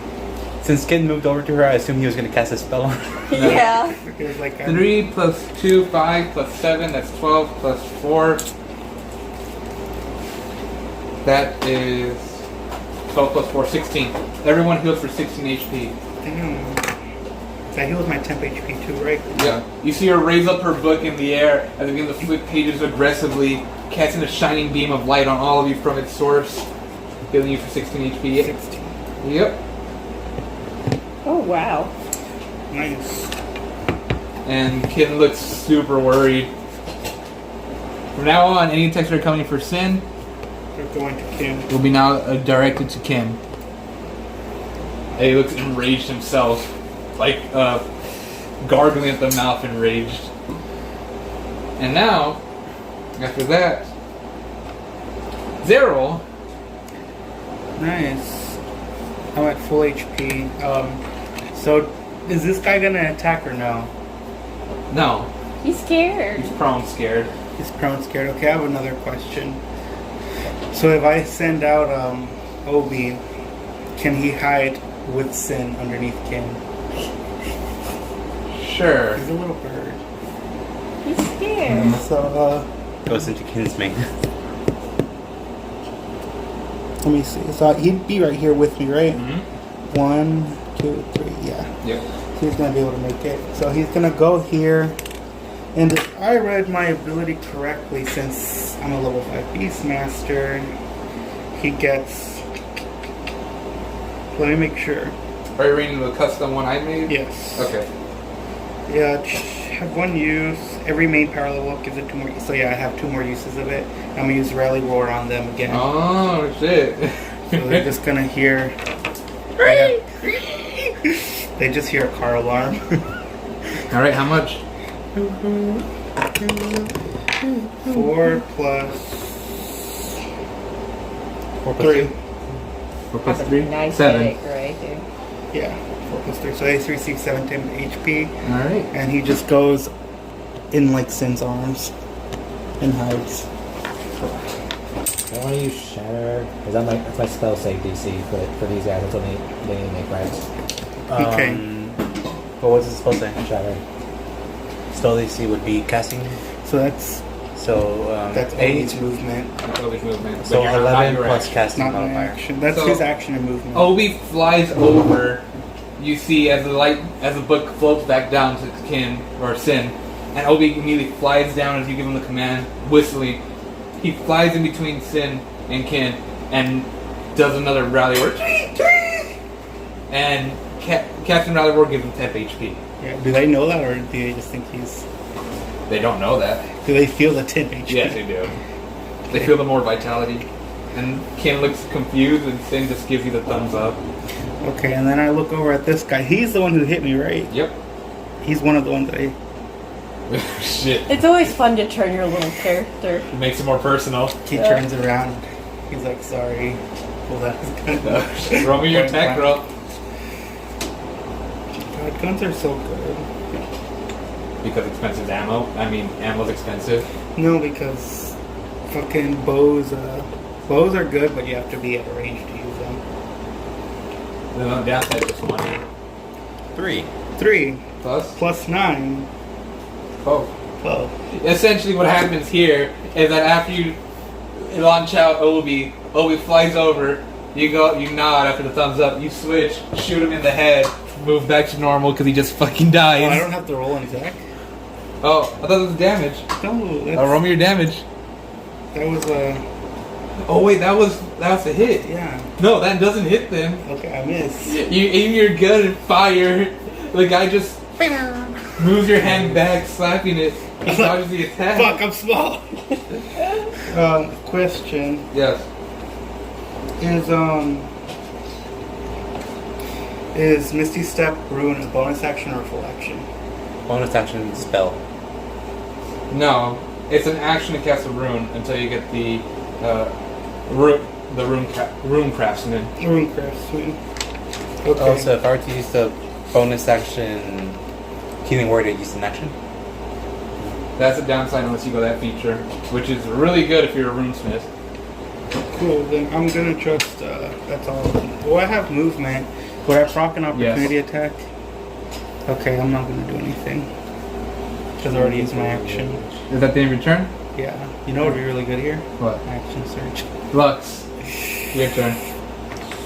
Speaker 6: Since Ken moved over to her, I assumed he was gonna cast a spell on her.
Speaker 9: Yeah.
Speaker 2: there's like
Speaker 1: 3 plus 2, 5 plus 7. That's 12 plus 4. That is 12 plus 4, 16. Everyone heals for 16 HP.
Speaker 2: Damn. That heals my temp HP too, right?
Speaker 1: Yeah. You see her raise up her book in the air as it begins to flip pages aggressively, casting a shining beam of light on all of you from its source, healing you for 16 HP.
Speaker 2: 16.
Speaker 1: Yep.
Speaker 9: Oh, wow.
Speaker 2: Nice.
Speaker 1: And Ken looks super worried. From now on, any attacks that are coming for Sin
Speaker 2: They're going to Kim.
Speaker 1: will be now directed to Kim. And he looks enraged himself. Like, gargling at the mouth, enraged. And now, after that, Zeril.
Speaker 2: Nice. I'm at full HP. So is this guy gonna attack or no?
Speaker 1: No,
Speaker 9: He's scared.
Speaker 1: he's prone scared.
Speaker 2: He's prone scared. Okay, I have another question. So if I send out Obi, can he hide with Sin underneath Kin?
Speaker 1: Sure.
Speaker 2: He's a little bird.
Speaker 9: He's scared.
Speaker 2: So
Speaker 6: Goes into Kinsmate.
Speaker 2: let me see. So he'd be right here with me, right?
Speaker 1: Mm-hmm.
Speaker 2: 1, 2, 3. Yeah.
Speaker 1: Yep.
Speaker 2: So he's gonna be able to make it. So he's gonna go here. And if I read my ability correctly, since I'm a level 5 Beastmaster, he gets. Let me make sure.
Speaker 1: Are you reading the custom one I made?
Speaker 2: Yes.
Speaker 1: Okay.
Speaker 2: Yeah, have one use. Every main power level gives it 2 more. So yeah, I have 2 more uses of it. I'm gonna use Rally Roar on them again.
Speaker 1: Oh shit.
Speaker 2: So they're just gonna hear. They just hear a car alarm.
Speaker 1: All right, how much?
Speaker 2: 4 plus 3.
Speaker 1: 4 plus 3?
Speaker 9: Nice
Speaker 1: 7.
Speaker 9: headache right there.
Speaker 2: Yeah, 4 plus 3. So they receive 7 HP.
Speaker 1: All right.
Speaker 2: And he just goes in like Sin's arms and hides.
Speaker 3: I want to use Shatter because that's my spell save DC for these guys. That's what they need to make right.
Speaker 2: Okay.
Speaker 6: What was it supposed to say?
Speaker 3: Shatter.
Speaker 6: Spell DC would be casting.
Speaker 2: So that's
Speaker 6: So
Speaker 2: that's
Speaker 6: 8.
Speaker 2: Obi's movement,
Speaker 1: That's Obi's movement.
Speaker 6: So
Speaker 1: But you're
Speaker 6: 11
Speaker 1: not
Speaker 6: plus
Speaker 1: your
Speaker 6: casting
Speaker 2: not my
Speaker 6: modifier.
Speaker 2: action. That's
Speaker 1: So-
Speaker 2: his action and movement.
Speaker 1: Obi flies over. You see as the book floats back down to Kin or Sin, and Obi immediately flies down as you give him the command, whistling. He flies in between Sin and Kin and does another rally word. And Captain Rally Ward gives him 10 HP.
Speaker 2: Yeah. Do they know that, or do they just think he's?
Speaker 1: They don't know that.
Speaker 2: Do they feel the 10 HP?
Speaker 1: Yes, they do. They feel the more vitality. And Kin looks confused, and Sin just gives you the thumbs up.
Speaker 2: Okay, and then I look over at this guy. He's the one who hit me, right?
Speaker 1: Yep.
Speaker 2: He's one of the ones that I.
Speaker 1: Shit.
Speaker 9: It's always fun to turn your little character.
Speaker 1: It makes it more personal.
Speaker 2: He turns around. He's like, "Sorry." Pull out his gun.
Speaker 1: Roll me your attack roll.
Speaker 2: God, guns are so good.
Speaker 1: Because expensive ammo. I mean, ammo's expensive.
Speaker 2: No, because fucking bows are good, but you have to be at a range to use them.
Speaker 1: The downside is just 1.
Speaker 6: 3.
Speaker 2: 3
Speaker 1: Plus?
Speaker 2: plus 9,
Speaker 1: Oh.
Speaker 2: 12.
Speaker 1: Essentially what happens here is that after you launch out Obi flies over, you nod after the thumbs up, you switch, shoot him in the head, move back to normal because he just fucking dies.
Speaker 2: Oh, I don't have to roll an attack.
Speaker 1: Oh, I thought it was damage.
Speaker 2: No, that's,
Speaker 1: Roll me your damage.
Speaker 2: that was
Speaker 1: Oh wait, that was a hit.
Speaker 2: yeah.
Speaker 1: No, that doesn't hit them.
Speaker 2: Okay, I missed.
Speaker 1: You aim your gun and fire. The guy just moves your hand back, slapping it. He dodges the attack.
Speaker 2: Fuck, I'm small. Question
Speaker 1: Yes.
Speaker 2: is Misty Step Ruin a bonus action or a full action?
Speaker 6: Bonus action spell.
Speaker 1: No, it's an action to cast a rune until you get the rune craftsman.
Speaker 2: Rune craftsman. Okay.
Speaker 6: Oh, so if I were to use the bonus action healing word, I'd use an action?
Speaker 1: That's a downside unless you go that feature, which is really good if you're a runesmith.
Speaker 2: Cool, then I'm gonna trust, that's all. Well, I have movement. Would I proc an opportunity attack? Okay, I'm not gonna do anything. Because I already used my action.
Speaker 1: Is that the end of your turn?
Speaker 2: Yeah. You know what would be really good here?
Speaker 1: What?
Speaker 2: Action search.
Speaker 1: Lux. Your turn.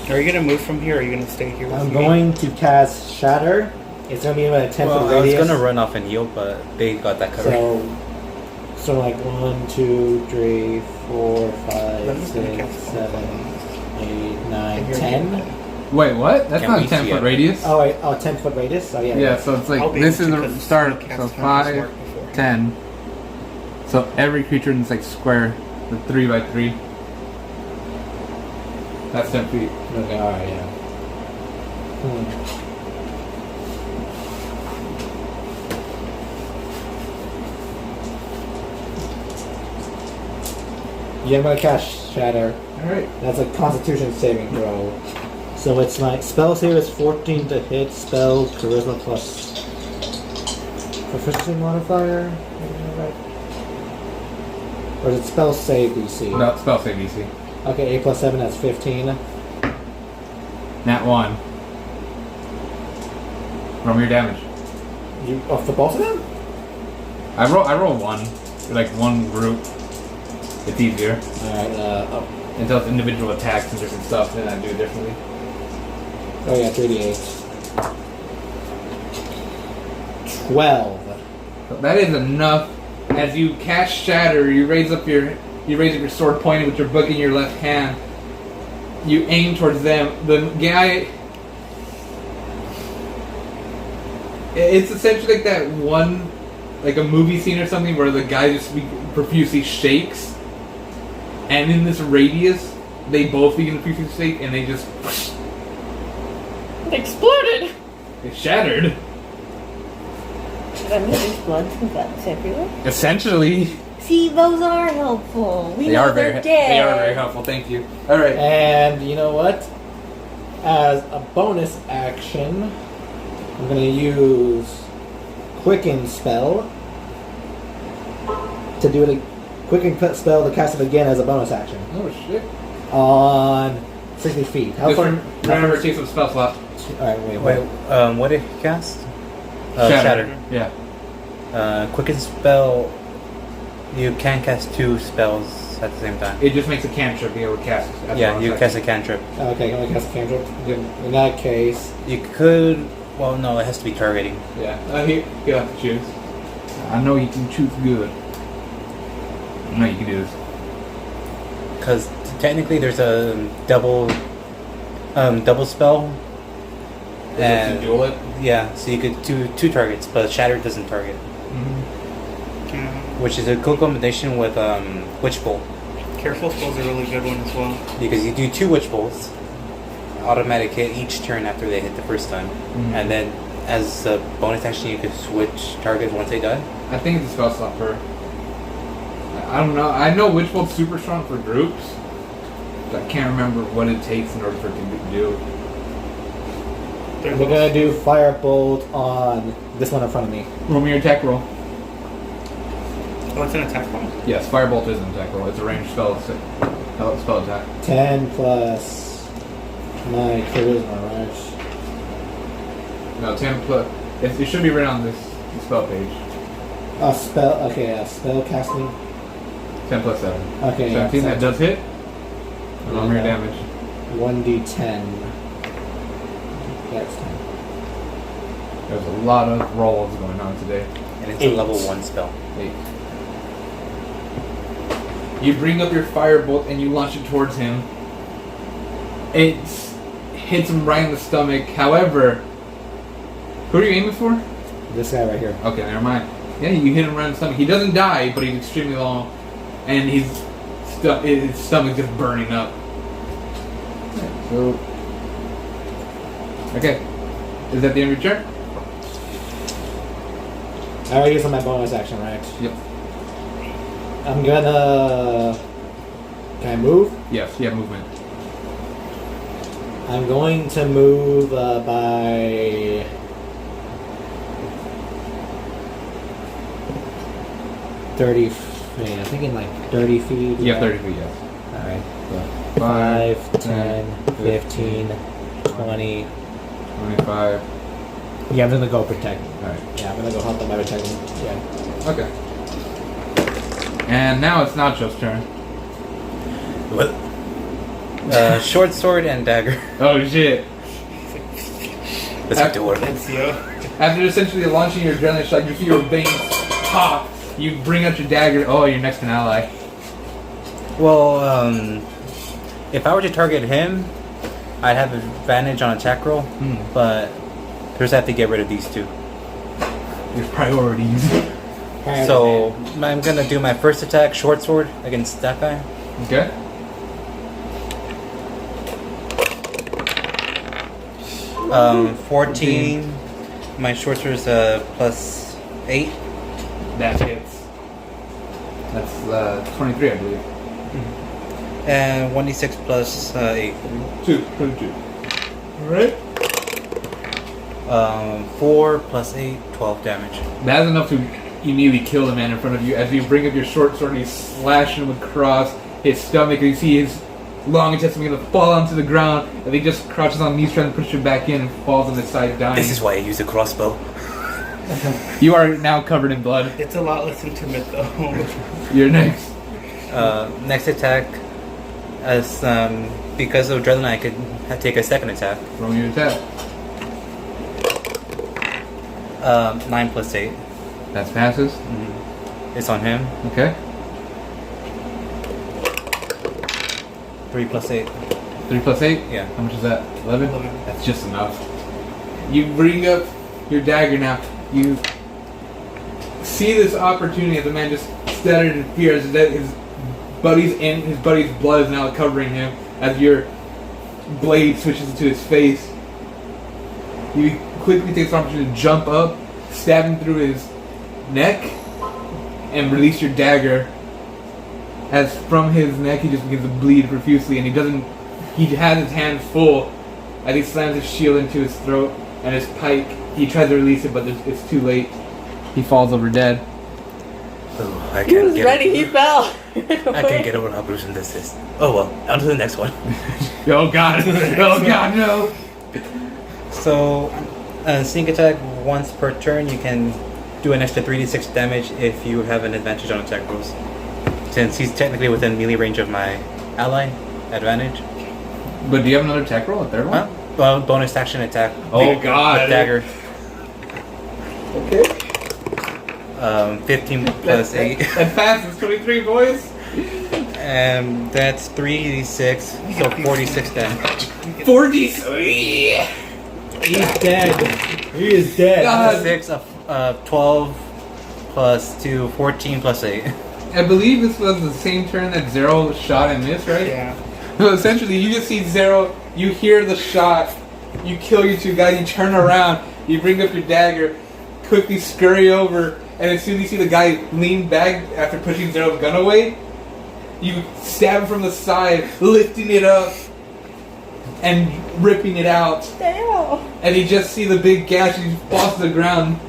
Speaker 2: Are you gonna move from here or are you gonna stay here with
Speaker 3: I'm
Speaker 2: me?
Speaker 3: going to cast Shatter. It's going to be about a 10
Speaker 6: Well,
Speaker 3: foot
Speaker 6: I was
Speaker 3: radius.
Speaker 6: gonna run off and heal, but they got that covered.
Speaker 3: So like 1, 2, 3, 4,
Speaker 2: I'm
Speaker 3: 5,
Speaker 2: just gonna
Speaker 3: 6,
Speaker 2: cast
Speaker 3: 7, 8, 9,
Speaker 2: Here.
Speaker 3: 10.
Speaker 1: Wait, what? That's
Speaker 6: Can
Speaker 1: not
Speaker 6: we
Speaker 1: a 10
Speaker 6: see
Speaker 1: foot
Speaker 6: it?
Speaker 1: radius.
Speaker 3: Oh, wait, 10 foot radius? Oh, yeah.
Speaker 1: Yeah, so it's
Speaker 2: I'll
Speaker 1: like
Speaker 2: be
Speaker 1: this is
Speaker 2: able to
Speaker 1: the
Speaker 2: because
Speaker 1: start.
Speaker 2: I cast
Speaker 1: So
Speaker 2: Hunter's
Speaker 1: 5,
Speaker 2: Mark before.
Speaker 1: 10. So every creature in this like square, the 3 by 3. That's 10 feet.
Speaker 3: Okay, alright, yeah. Yeah, I'm gonna cast Shatter.
Speaker 1: Alright.
Speaker 3: That's a Constitution saving throw. So it's like spell save is 14 to hit, spell charisma plus proficiency modifier. Or is it spell save DC?
Speaker 1: No, spell save DC.
Speaker 3: Okay, 8 plus 7, that's 15.
Speaker 1: Nat 1. Roll me your damage.
Speaker 3: You off the both of them?
Speaker 1: I roll 1. Like one group. It's easier.
Speaker 3: Alright,
Speaker 1: Until it's individual attacks and different stuff, then I do it differently.
Speaker 3: oh yeah, 3d8. 12.
Speaker 1: That is enough. As you cast Shatter, you raise up your sword pointing with your book in your left hand. You aim towards them. The guy. It's essentially like that one, like a movie scene or something where the guy just profusely shakes, and in this radius, they both begin to profusely shake, and they just
Speaker 9: It exploded!
Speaker 1: it shattered.
Speaker 9: That means there's blood from guts everywhere.
Speaker 1: Essentially,
Speaker 9: See, those are helpful. We
Speaker 1: they
Speaker 9: know
Speaker 1: are
Speaker 9: they're
Speaker 1: very
Speaker 9: dead.
Speaker 1: they are very helpful. Thank you. All right.
Speaker 3: And you know what? As a bonus action, I'm going to use Quicken Spell to do a Quicken Spell to cast it again as a bonus action
Speaker 1: Oh shit.
Speaker 3: on 60 feet. How
Speaker 1: Just
Speaker 3: far?
Speaker 1: remember to take some spell slot.
Speaker 3: Alright, wait.
Speaker 6: What did he cast?
Speaker 1: Shatter. Yeah.
Speaker 6: Quicken spell. You can cast 2 spells at the same time.
Speaker 1: It just makes a cantrip be able to cast. That's
Speaker 6: Yeah,
Speaker 1: what
Speaker 6: you
Speaker 1: I'm
Speaker 6: cast
Speaker 1: saying.
Speaker 6: a cantrip.
Speaker 3: Okay, can I cast a cantrip? In that case,
Speaker 6: You could. Well, no, it has to be targeting.
Speaker 1: Yeah. He'll have to choose. I know you can choose good. I know you can do this.
Speaker 6: Because technically there's a double spell.
Speaker 1: And duel it.
Speaker 6: Yeah, so you could do 2 targets, but Shatter doesn't target. Which is a cool combination with Witch Bolt.
Speaker 2: Careful spell's a really good one as well.
Speaker 6: Because you do 2 Witch Bolts, automatic hit each turn after they hit the first time. And then as a bonus action you could switch targets once they die.
Speaker 1: I think it's a spell slot for. I don't know. I know Witch Bolt's super strong for groups. But I can't remember what it takes in order for it to do.
Speaker 3: we're going to do Firebolt on this one in front of me.
Speaker 1: Roll me your attack roll.
Speaker 2: Oh, it's an attack roll?
Speaker 1: Yes, Firebolt is an attack roll. It's a ranged spell attack.
Speaker 3: 10 plus my charisma, right?
Speaker 1: No, 10 plus. It should be written on this spell page.
Speaker 3: Spell casting.
Speaker 1: 10 plus 7.
Speaker 3: Okay,
Speaker 1: 17, that does hit. Roll me your damage.
Speaker 3: 1d10. That's 10.
Speaker 1: There's a lot of rolls going on today.
Speaker 6: And it's
Speaker 3: 8.
Speaker 6: a level 1 spell.
Speaker 1: 8. You bring up your firebolt and you launch it towards him. It hits him right in the stomach. However, who are you aiming for?
Speaker 3: This guy right here.
Speaker 1: Okay, never mind. Yeah, you hit him right in the stomach. He doesn't die, but he's extremely long, and his stomach just burning up. So, okay, is that the end of your turn?
Speaker 3: I already used on my bonus action, right?
Speaker 1: Yep.
Speaker 3: I'm gonna... Can I move?
Speaker 1: Yes, you have movement.
Speaker 3: I'm going to move by... 30 feet. I'm thinking like 30 feet.
Speaker 1: You have 30 feet, yes.
Speaker 3: Alright. So
Speaker 1: 5,
Speaker 3: 10, 15, 20.
Speaker 1: 25.
Speaker 3: Yeah, I'm gonna go protect.
Speaker 1: Alright.
Speaker 3: Yeah, I'm gonna go help them by protecting. Yeah.
Speaker 1: Okay. And now it's Nacho's turn.
Speaker 6: What? Short sword and dagger.
Speaker 1: Oh shit.
Speaker 6: Let's do it.
Speaker 1: After essentially launching your adrenaline shot, you feel your veins pop. You bring out your dagger. Oh, you're next to an ally.
Speaker 6: Well, if I were to target him, I'd have advantage on attack roll, but first I have to get rid of these 2.
Speaker 1: There's priorities.
Speaker 6: So I'm gonna do my first attack, short sword, against that guy.
Speaker 1: Okay.
Speaker 6: Um, 14. My short sword is plus 8.
Speaker 1: That hits. That's 23, I believe.
Speaker 5: And 1d6 plus 8.
Speaker 1: 22. Alright.
Speaker 5: 4 plus 8, 12 damage.
Speaker 1: That's enough to immediately kill the man in front of you. As you bring up your short sword, you slash him across his stomach, and you see his long intestine begin to fall onto the ground, and he just crouches on knees trying to push him back in and falls on his side dying.
Speaker 5: This is why I use a crossbow.
Speaker 1: You are now covered in blood.
Speaker 2: It's a lot less intimate though.
Speaker 1: You're next.
Speaker 5: Next attack, as because of adrenaline, I could take a second attack.
Speaker 1: Roll your attack.
Speaker 5: 9 plus 8.
Speaker 1: That passes.
Speaker 5: It's on him.
Speaker 1: Okay.
Speaker 5: 3 plus 8.
Speaker 1: 3 plus 8?
Speaker 5: Yeah.
Speaker 1: How much is that? 11?
Speaker 2: 11.
Speaker 1: That's just enough. You bring up your dagger now. You see this opportunity as the man just stuttered in fear as his buddy's blood is now covering him as your blade switches into his face. You quickly take this opportunity to jump up, stab him through his neck, and release your dagger. As from his neck he just begins to bleed profusely, and he has his hand full as he slams his shield into his throat and his pike. He tries to release it, but it's too late. He falls over dead.
Speaker 5: Oh, I
Speaker 4: He
Speaker 5: can't
Speaker 4: was
Speaker 5: get
Speaker 4: ready,
Speaker 5: over-
Speaker 4: he fell.
Speaker 5: I can't get over how gruesome this is. Oh well, on to the next one.
Speaker 1: Oh god! Oh god, no!
Speaker 5: So, sneak attack once per turn. You can do an extra 3d6 damage if you have an advantage on attack rolls. Since he's technically within melee range of my ally, advantage.
Speaker 1: But do you have another attack roll? A third one?
Speaker 5: Well, bonus action attack.
Speaker 1: Oh god!
Speaker 5: With dagger.
Speaker 1: Okay.
Speaker 5: 15 plus 8.
Speaker 1: That passes. 23, boys.
Speaker 5: And that's 3d6, so 46 damage.
Speaker 1: 43.
Speaker 3: He's dead. He is dead.
Speaker 1: God.
Speaker 5: 6 of 12 plus 2, 14 plus 8.
Speaker 1: I believe this was the same turn that Zero shot and missed, right?
Speaker 2: Yeah.
Speaker 1: So essentially, you just see Zero, you hear the shot, you kill your two guys, you turn around, you bring up your dagger, quickly scurry over, and as soon as you see the guy lean back after pushing Zero's gun away, you stab him from the side, lifting it up, and ripping it out.
Speaker 9: Damn.
Speaker 1: And you just see the big gash, and he falls to the ground,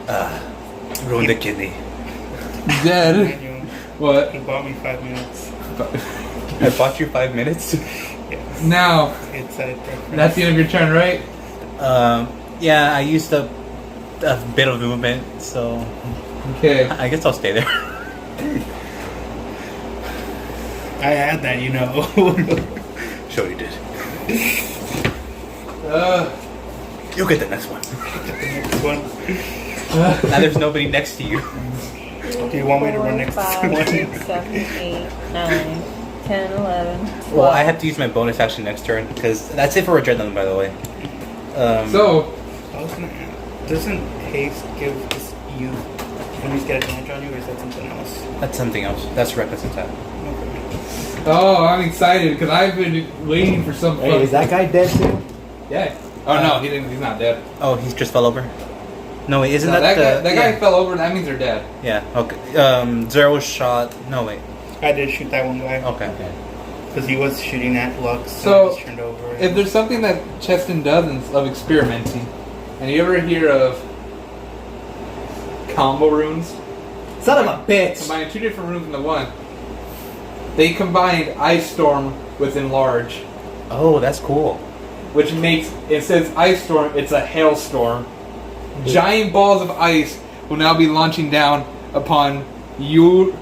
Speaker 5: Ruined the kidney.
Speaker 1: dead.
Speaker 2: Manual.
Speaker 1: What?
Speaker 2: He bought me 5 minutes.
Speaker 5: I bought you 5 minutes.
Speaker 2: Yes.
Speaker 1: Now,
Speaker 2: It's a preference.
Speaker 1: that's the end of your turn, right?
Speaker 5: Yeah, I used a bit of movement, so
Speaker 1: Okay.
Speaker 5: I guess I'll stay there.
Speaker 2: I had that, you know.
Speaker 5: Sure you did. You'll get the next one.
Speaker 2: Next one.
Speaker 5: Now there's nobody next to you.
Speaker 2: Do you want me to run next
Speaker 9: 5,
Speaker 2: one?
Speaker 9: 6, 7, 8, 9, 10, 11, 12.
Speaker 5: Well, I have to use my bonus action next turn, because that's it for adrenaline, by the way.
Speaker 1: So,
Speaker 2: I was gonna ask, doesn't haste give this you enemies get advantage on you, or is that something else?
Speaker 5: That's something else. That's reckless attack.
Speaker 2: Okay.
Speaker 1: oh, I'm excited because I've been waiting for some.
Speaker 3: Hey, is that guy dead too?
Speaker 1: Yeah. Oh no, he's not dead.
Speaker 5: Oh, he just fell over? No, wait, isn't
Speaker 1: No,
Speaker 5: that
Speaker 1: guy,
Speaker 5: the...
Speaker 1: that guy fell over. That means they're dead.
Speaker 5: Yeah, okay. Zero shot... No, wait.
Speaker 2: I did shoot that one guy.
Speaker 5: Okay.
Speaker 2: Because he was shooting at Lux,
Speaker 1: So,
Speaker 2: I just turned over.
Speaker 1: If there's something that Cheston does of experimenting, and you ever hear of combo runes,
Speaker 3: Son of a bitch!
Speaker 1: combine two different runes into one. They combined Ice Storm with Enlarge,
Speaker 5: Oh, that's cool.
Speaker 1: which makes it says Ice Storm. It's a hailstorm. Giant balls of ice will now be launching down upon you.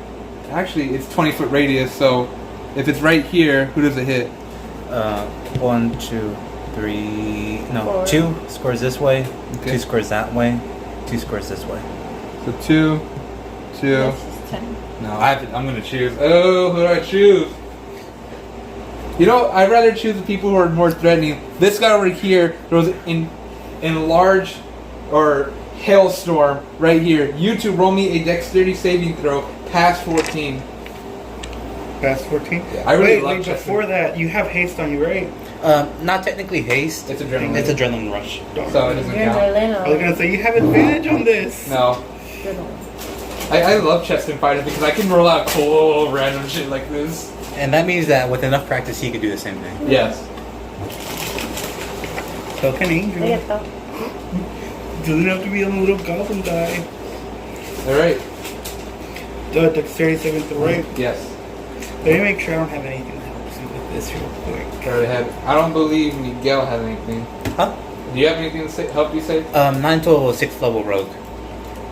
Speaker 1: Actually, it's 20-foot radius, so if it's right here, who does it hit?
Speaker 5: 1, 2, 3... No,
Speaker 9: 4.
Speaker 5: 2 scores this way.
Speaker 1: Okay.
Speaker 5: 2 scores that way. 2 scores this way.
Speaker 1: So 2, 2.
Speaker 9: This is 10.
Speaker 1: No, I'm gonna choose. Oh, who do I choose? You know, I'd rather choose the people who are more threatening. This guy over here throws in large or hailstorm right here. You two roll me a dexterity saving throw past 14.
Speaker 2: Past 14?
Speaker 1: Yeah, I really
Speaker 2: wait,
Speaker 1: love
Speaker 2: wait,
Speaker 1: Chester.
Speaker 2: before that, you have haste on you, right?
Speaker 5: Not technically haste.
Speaker 1: It's adrenaline.
Speaker 5: It's adrenaline rush.
Speaker 1: So it doesn't
Speaker 9: You're
Speaker 1: count.
Speaker 2: I was gonna say, you have advantage on this.
Speaker 1: No. I love chest and fighters because I can roll out cool random shit like this.
Speaker 6: And that means that with enough practice, he could do the same thing.
Speaker 1: Yes.
Speaker 2: So can Angel.
Speaker 7: I get that.
Speaker 2: Doesn't have to be on a little goblin die.
Speaker 1: Alright.
Speaker 2: Dexterity saving throw, right?
Speaker 1: Yes.
Speaker 2: Let me make sure I don't have anything that helps you with this real quick.
Speaker 1: I don't believe Miguel has anything.
Speaker 6: Huh?
Speaker 1: Do you have anything to help you save?
Speaker 6: 9 total 6th level rogue.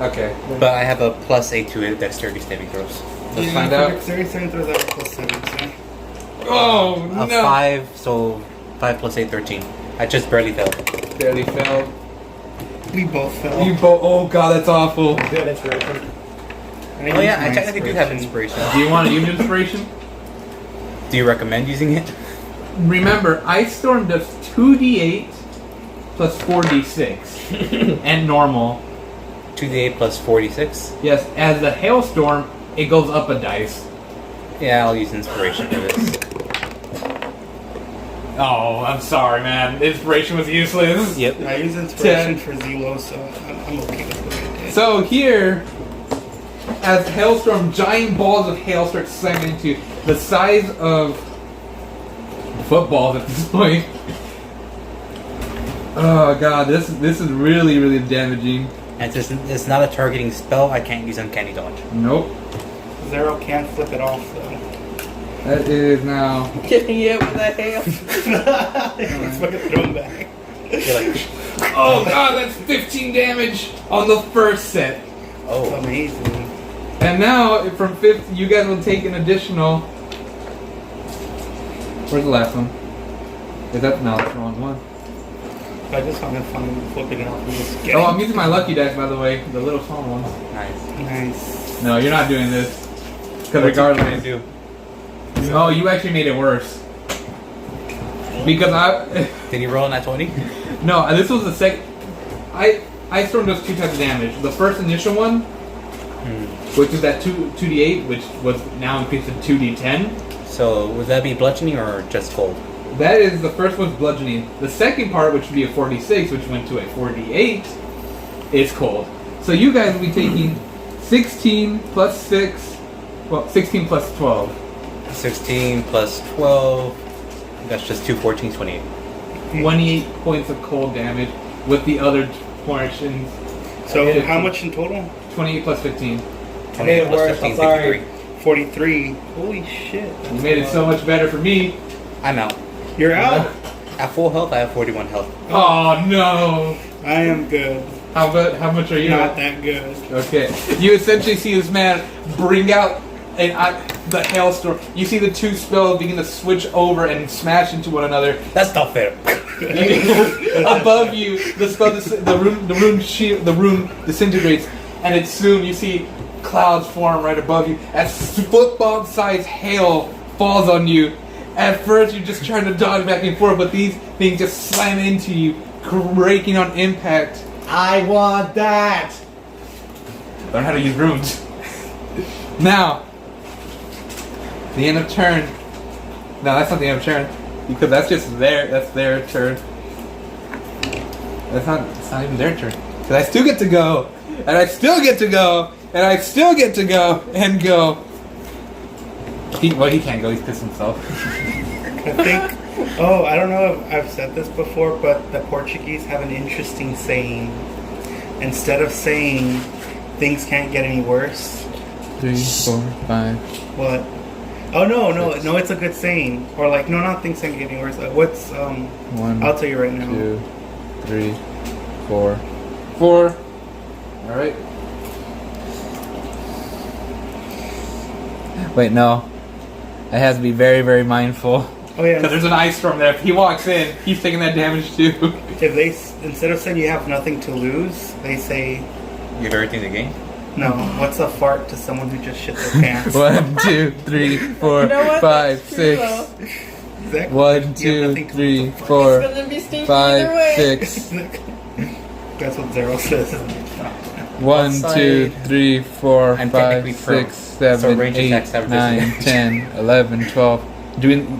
Speaker 1: Okay.
Speaker 6: But I have a +8 to it dexterity saving throws.
Speaker 1: Let's find out.
Speaker 2: Dexterity saving throws out +7, so.
Speaker 1: Oh,
Speaker 6: A
Speaker 1: no.
Speaker 6: 5, so 5 + 8, 13. I just barely failed.
Speaker 1: Barely failed.
Speaker 2: We both fell.
Speaker 1: You both. Oh, God, that's awful.
Speaker 3: Good inspiration.
Speaker 6: Oh yeah, I technically do have inspiration.
Speaker 1: Do you want to use inspiration?
Speaker 6: Do you recommend using it?
Speaker 1: Remember, Ice Storm does 2d8 plus 4d6. And normal.
Speaker 6: 2d8 plus 46.
Speaker 1: Yes, as the Hailstorm, it goes up a dice.
Speaker 6: Yeah, I'll use inspiration for this.
Speaker 1: Oh, I'm sorry, man. Inspiration was useless.
Speaker 6: Yep.
Speaker 2: I use inspiration for Zelo, so I'm okay with what I did.
Speaker 1: So here, as Hailstorm, giant balls of hail start slamming into the size of footballs at this point. Oh god, this is really, really damaging.
Speaker 6: And since it's not a targeting spell, I can't use Uncanny Dodge.
Speaker 1: Nope.
Speaker 2: Zero can flip it off, though.
Speaker 1: That is now.
Speaker 4: Getting it with that hail.
Speaker 2: Let's fucking throw him back.
Speaker 6: You're like,
Speaker 1: Oh god, that's 15 damage on the first set.
Speaker 6: oh.
Speaker 2: Amazing.
Speaker 1: And now, from 5th, you guys will take an additional. Where's the last one? Is that no? That's the wrong one.
Speaker 2: I just found it funny flipping it off and just getting
Speaker 1: Oh, I'm using my lucky dice, by the way, the little small ones.
Speaker 6: Nice.
Speaker 2: Nice.
Speaker 1: No, you're not doing this. Because
Speaker 6: What's
Speaker 1: regardless,
Speaker 6: it gonna do?
Speaker 1: oh, you actually made it worse. Because
Speaker 6: Did you roll on that 20?
Speaker 1: no, this was the second. Ice Storm does 2 types of damage. The first initial one, which is that 2d8, which was now increased to 2d10.
Speaker 6: So, would that be bludgeoning or just cold?
Speaker 1: That is the first one's bludgeoning. The second part, which would be a 4d6, which went to a 4d8, is cold. So you guys will be taking 16 plus 6, well, 16 plus 12.
Speaker 6: 16 plus 12. That's just 2, 14, 28.
Speaker 1: 28 points of cold damage with the other portions.
Speaker 2: So,
Speaker 1: 15.
Speaker 2: how much in total?
Speaker 1: 28 plus 15.
Speaker 6: 28 plus
Speaker 3: worse,
Speaker 6: 15,
Speaker 3: I'm sorry.
Speaker 6: 53.
Speaker 2: 43. Holy shit.
Speaker 1: You made it so much better for me.
Speaker 6: I'm out.
Speaker 2: You're out.
Speaker 6: At full health, I have 41 health.
Speaker 1: Oh no!
Speaker 2: I am good.
Speaker 1: How much are you?
Speaker 2: Not that good.
Speaker 1: Okay. You essentially see this man bring out the hailstorm. You see the 2 spells begin to switch over and smash into one another.
Speaker 6: That's not fair.
Speaker 1: Above you, the rune disintegrates, and it's soon you see clouds form right above you as football-sized hail falls on you. At first, you're just trying to dodge back and forth, but these things just slam into you, breaking on impact.
Speaker 3: I want that!
Speaker 1: Learn how to use runes. Now, the end of turn. No, that's not the end of turn, because that's just that's their turn. It's not even their turn. Because I still get to go, and I still get to go, and I still get to go, and go. He can't go, he's pissed himself.
Speaker 2: I think. Oh, I don't know if I've said this before, but the Portuguese have an interesting saying. Instead of saying things can't get any worse.
Speaker 1: 3, 4, 5.
Speaker 2: What? Oh no, it's a good saying. Or like, no, not things can't get any worse. What's
Speaker 1: 1,
Speaker 2: I'll tell you right now.
Speaker 1: 2, 3, 4. 4. Alright. Wait, no. I have to be very, very mindful.
Speaker 2: Oh yeah.
Speaker 1: Because there's an ice storm there. If he walks in, he's taking that damage too.
Speaker 2: If they instead of saying you have nothing to lose, they say
Speaker 6: You have everything to gain?
Speaker 2: no. What's a fart to someone who just shit their pants?
Speaker 1: 1, 2, 3, 4,
Speaker 4: You know what?
Speaker 1: 5,
Speaker 4: That's true,
Speaker 1: 6.
Speaker 4: though.
Speaker 2: Exactly.
Speaker 1: 1,
Speaker 2: You have
Speaker 1: 2,
Speaker 2: nothing to
Speaker 1: 3,
Speaker 2: lose.
Speaker 4: It's
Speaker 1: 4,
Speaker 4: gonna be stinky
Speaker 1: 5,
Speaker 4: either way.
Speaker 1: 6.
Speaker 2: That's what Zero says.
Speaker 1: 1, 2, 3, 4,
Speaker 6: I'm
Speaker 1: 5,
Speaker 6: technically prone,
Speaker 1: 6,
Speaker 6: so
Speaker 1: 7,
Speaker 6: range
Speaker 1: 8,
Speaker 6: attacks have
Speaker 1: 9,
Speaker 6: disadvantage.
Speaker 1: 10, 11, 12.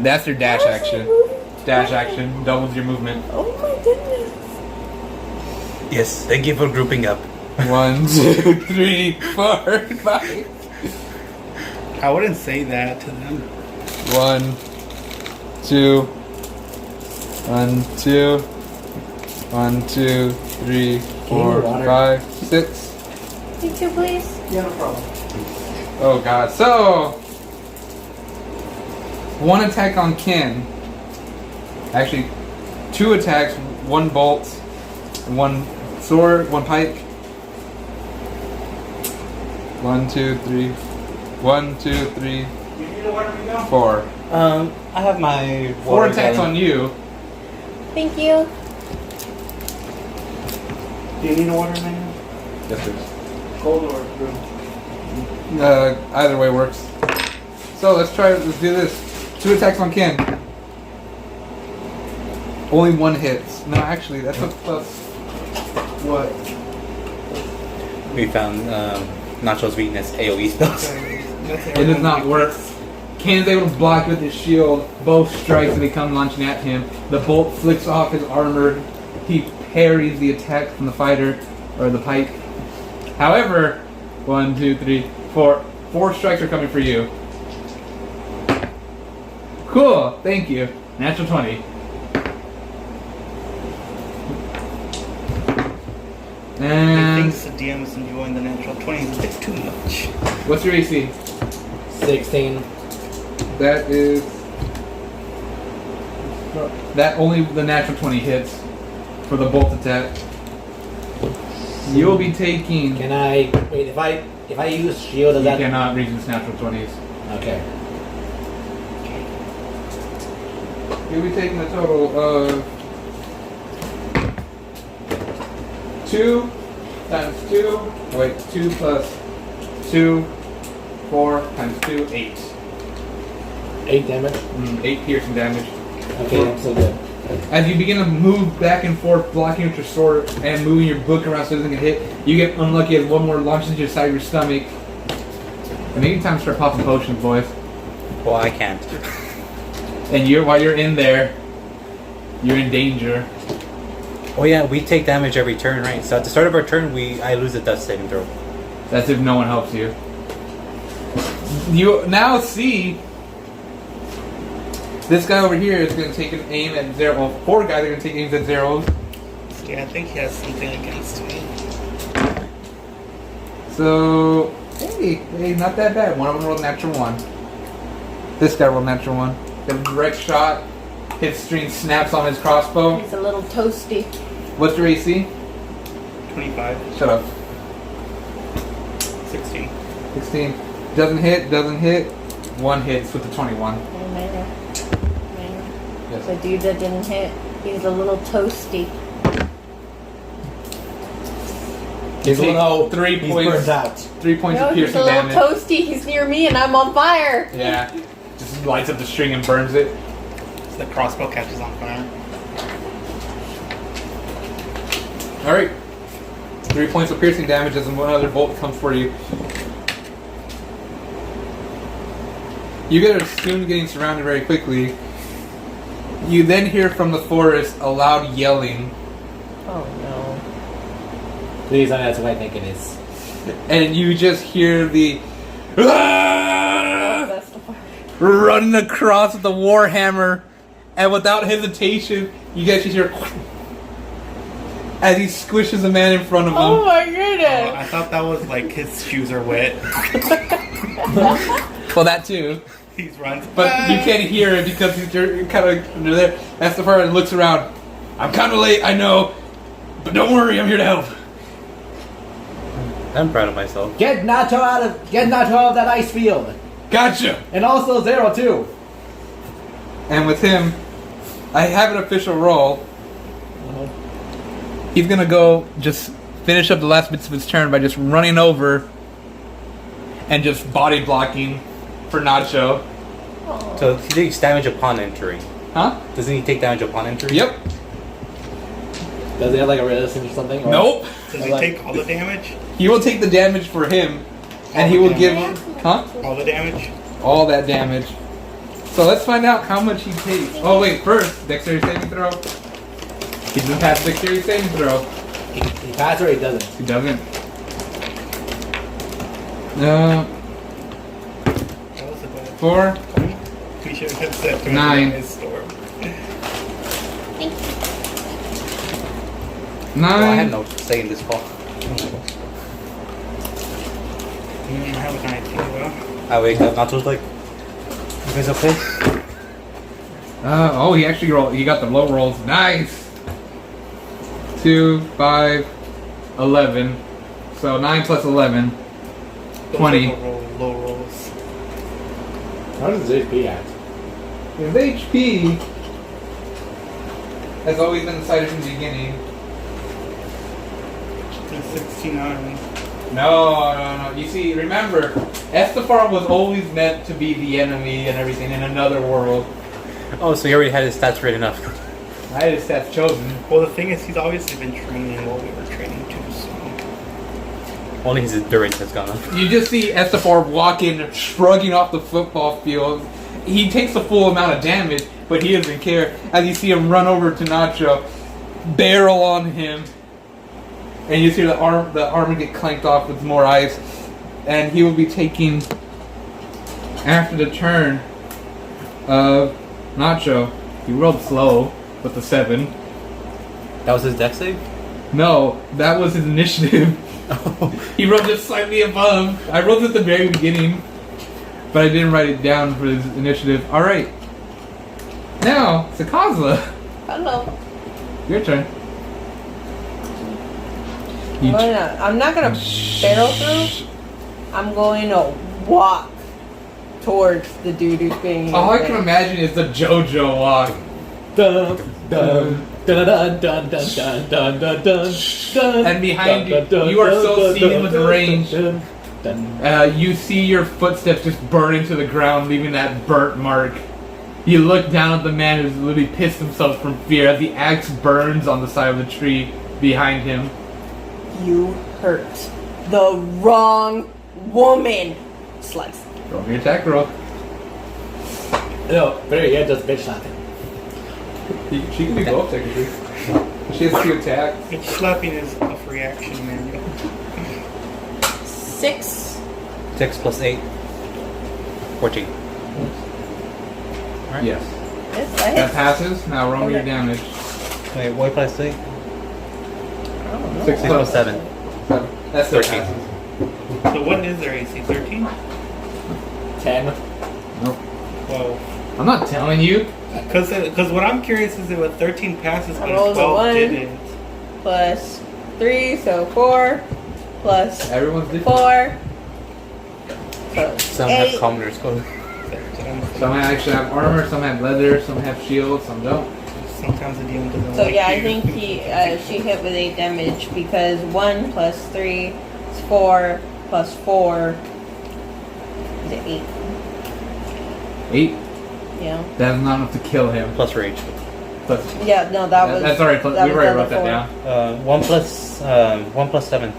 Speaker 1: That's your dash action. Dash action doubles your movement.
Speaker 4: Oh my goodness.
Speaker 6: Yes, thank you for grouping up.
Speaker 1: 1, 2, 3, 4, 5.
Speaker 2: I wouldn't say that to them.
Speaker 1: 1, 2. 1, 2. 1, 2, 3, 4,
Speaker 3: water?
Speaker 1: 5, 6.
Speaker 9: You too, please.
Speaker 2: Yeah, no problem.
Speaker 1: Oh god. So 1 attack on Ken. Actually, 2 attacks, 1 bolt, 1 sword, 1 pike. 1, 2, 3. 1, 2, 3,
Speaker 2: You need a water now?
Speaker 1: 4.
Speaker 6: I have my
Speaker 1: 4 attacks on you.
Speaker 9: Thank you.
Speaker 2: Do you need a water now?
Speaker 1: Yes, please.
Speaker 2: Cold or room?
Speaker 1: Either way works. So let's do this. 2 attacks on Ken. Only 1 hits. No, actually, that's a plus. What?
Speaker 6: We found Nacho's weakness, AoE spells.
Speaker 1: It does not work. Ken's able to block with his shield. Both strikes and they come launching at him. The bolt flicks off his armor. He parries the attack from the fighter or the pike. However, 1, 2, 3, 4. 4 strikes are coming for you. Cool, thank you. Natural 20.
Speaker 2: He
Speaker 1: And
Speaker 2: thinks the DM is enjoying the natural 20 a bit too much.
Speaker 1: what's your AC?
Speaker 3: 16.
Speaker 1: That is only the natural 20 hits for the bolt attack. You'll be taking.
Speaker 3: Can I wait? If I use shield, does
Speaker 1: You
Speaker 3: that?
Speaker 1: cannot resist natural 20s.
Speaker 3: Okay.
Speaker 1: You'll be taking a total of 2 times 2. Wait, 2 plus 2, 4 times 2, 8.
Speaker 3: 8 damage.
Speaker 1: 8 piercing damage.
Speaker 3: Okay, I'm so good.
Speaker 1: As you begin to move back and forth, blocking with your sword and moving your book around so it doesn't get hit, you get unlucky as one more launches into your side of your stomach. And maybe time to start popping potions, boys.
Speaker 6: Well, I can't.
Speaker 1: And while you're in there, you're in danger.
Speaker 6: Oh yeah, we take damage every turn, right? So at the start of our turn, I lose a death saving throw.
Speaker 1: That's if no one helps you. You now see this guy over here is going to take an aim at Zero. Well, 4 guys are going to take aims at Zero.
Speaker 2: Yeah, I think he has something against me.
Speaker 1: So, hey, not that bad. One of them rolled natural 1. This guy rolled natural 1. The direct shot hits string, snaps on his crossbow.
Speaker 9: He's a little toasty.
Speaker 1: What's your AC?
Speaker 2: 25,
Speaker 1: Shut up.
Speaker 2: 16.
Speaker 1: 16. Doesn't hit. 1 hits with the 21. Yes.
Speaker 9: The dude that didn't hit, he's a little toasty.
Speaker 3: He's
Speaker 1: Take 3
Speaker 3: he's
Speaker 1: points.
Speaker 3: burnt out.
Speaker 1: 3 points
Speaker 9: No,
Speaker 1: of
Speaker 9: he's
Speaker 1: piercing
Speaker 9: a little
Speaker 1: damage.
Speaker 9: toasty. He's near me and I'm on fire.
Speaker 1: Yeah. Just lights up the string and burns it.
Speaker 2: So the crossbow catches on fire.
Speaker 1: Alright. 3 points of piercing damage as one other bolt comes for you. You get soon getting surrounded very quickly. You then hear from the forest a loud yelling,
Speaker 9: Oh no.
Speaker 3: Please, that's what I think it is.
Speaker 1: and you just hear the
Speaker 9: That's the part.
Speaker 1: running across with the warhammer, and without hesitation, you guys just hear as he squishes a man in front of him.
Speaker 9: Oh my
Speaker 2: Oh,
Speaker 9: goodness.
Speaker 2: I thought that was like his shoes are wet.
Speaker 1: Well, that too.
Speaker 2: He runs.
Speaker 1: But you can't hear it because you're kind of under there. That's the part that looks around. I'm kind of late, I know, but don't worry, I'm here to help.
Speaker 6: I'm proud of myself.
Speaker 3: Get Nacho out of that ice field,
Speaker 1: Gotcha.
Speaker 3: and also Zero too.
Speaker 1: And with him, I have an official roll. He's gonna go just finish up the last bits of his turn by just running over and just body blocking for Nacho.
Speaker 6: So he takes damage upon entry.
Speaker 1: Huh?
Speaker 6: Doesn't he take damage upon entry?
Speaker 1: Yep.
Speaker 3: Does he have like a resistance or something? Or?
Speaker 1: Nope.
Speaker 2: Does he
Speaker 3: Like-
Speaker 2: take all the damage?
Speaker 1: He will take the damage for him, and he will give
Speaker 2: All the damage?
Speaker 1: all that damage. So let's find out how much he takes. Oh wait, first dexterity saving throw. He doesn't pass the dexterity saving throw.
Speaker 3: He passes or he doesn't.
Speaker 1: He doesn't.
Speaker 2: That was about
Speaker 1: 4,
Speaker 2: We should have set to
Speaker 1: 9.
Speaker 2: his storm.
Speaker 1: 9.
Speaker 6: Well, I had no say in this call.
Speaker 2: I have an idea though.
Speaker 6: I wake up, Nacho's like, you guys okay?
Speaker 1: Oh, he actually rolled. He got the low rolls. Nice. 2, 5, 11. So 9 plus 11.
Speaker 2: Those
Speaker 1: 20.
Speaker 2: are low rolls.
Speaker 3: How does his HP at?
Speaker 1: His HP has always been decided from the beginning.
Speaker 2: It's 69.
Speaker 1: No. You see, remember, Estefar was always meant to be the enemy and everything in another world.
Speaker 6: Oh, so he already had his stats written up.
Speaker 1: I had his stats chosen.
Speaker 2: Well, the thing is, he's obviously been training while we were training too, so.
Speaker 6: Only his endurance has gone up.
Speaker 1: You just see Estefar walking, shrugging off the football field. He takes the full amount of damage, but he doesn't care. As you see him run over to Nacho, barrel on him, and you see the armor get clanked off with more ice, and he will be taking, after the turn of Nacho, he rolled slow with the 7.
Speaker 6: That was his dex save?
Speaker 1: No, that was his initiative. He rolled just slightly above. I rolled at the very beginning, but I didn't write it down for his initiative. Alright. Now, Sakazla,
Speaker 9: Hello.
Speaker 1: your turn.
Speaker 9: I'm not gonna barrel through. I'm going to walk towards the dude who's being.
Speaker 1: All I can imagine is the JoJo walk.
Speaker 3: Dun, dun, dun, dun, dun, dun, dun, dun, dun, dun,
Speaker 1: And behind you,
Speaker 3: dun,
Speaker 1: you are
Speaker 3: dun,
Speaker 1: so
Speaker 3: dun,
Speaker 1: seen
Speaker 3: dun,
Speaker 1: with
Speaker 3: dun,
Speaker 1: range.
Speaker 3: dun, dun.
Speaker 1: You see your footsteps just burn into the ground, leaving that burnt mark. You look down at the man who's literally pissed himself from fear as the axe burns on the side of the tree behind him.
Speaker 9: You hurt the wrong woman. Slice.
Speaker 1: Roll me your attack roll.
Speaker 3: No, better yet, just bitch slapping.
Speaker 1: She can be both technically. She has 2 attacks.
Speaker 2: Bitch slapping is a free action, man.
Speaker 9: 6.
Speaker 6: 6 plus 8. 14. Alright.
Speaker 1: Yes.
Speaker 9: Yes,
Speaker 1: That
Speaker 9: I hit.
Speaker 1: passes. Now roll me your
Speaker 9: Okay.
Speaker 1: damage.
Speaker 6: Wait, what plus 8?
Speaker 1: 6
Speaker 6: 6 plus 7.
Speaker 1: 7. That's 13.
Speaker 6: 13.
Speaker 2: So what is their AC? 13?
Speaker 3: 10.
Speaker 1: Nope.
Speaker 2: 12.
Speaker 1: I'm not telling you.
Speaker 2: Because what I'm curious is that what 13 passes,
Speaker 9: I
Speaker 2: but
Speaker 9: rolled a
Speaker 2: 12
Speaker 9: 1.
Speaker 2: didn't.
Speaker 9: Plus 3, so 4. Plus
Speaker 1: Everyone's different.
Speaker 9: 4. So
Speaker 6: Some
Speaker 9: 8.
Speaker 6: have commoners code.
Speaker 1: Some actually have armor, some have leather, some have shields, some don't.
Speaker 2: Sometimes the DM doesn't
Speaker 9: So
Speaker 2: like
Speaker 9: yeah, I
Speaker 2: you.
Speaker 9: think she hit with 8 damage because 1 plus 3 is 4 plus 4 is 8.
Speaker 1: 8.
Speaker 9: Yeah.
Speaker 1: That's not enough to kill him.
Speaker 6: Plus rage.
Speaker 1: Plus,
Speaker 9: Yeah. No, that was.
Speaker 1: that's already. We
Speaker 9: that was
Speaker 1: already
Speaker 9: level
Speaker 1: wrote that
Speaker 9: 4.
Speaker 1: down.
Speaker 6: 1 plus 7.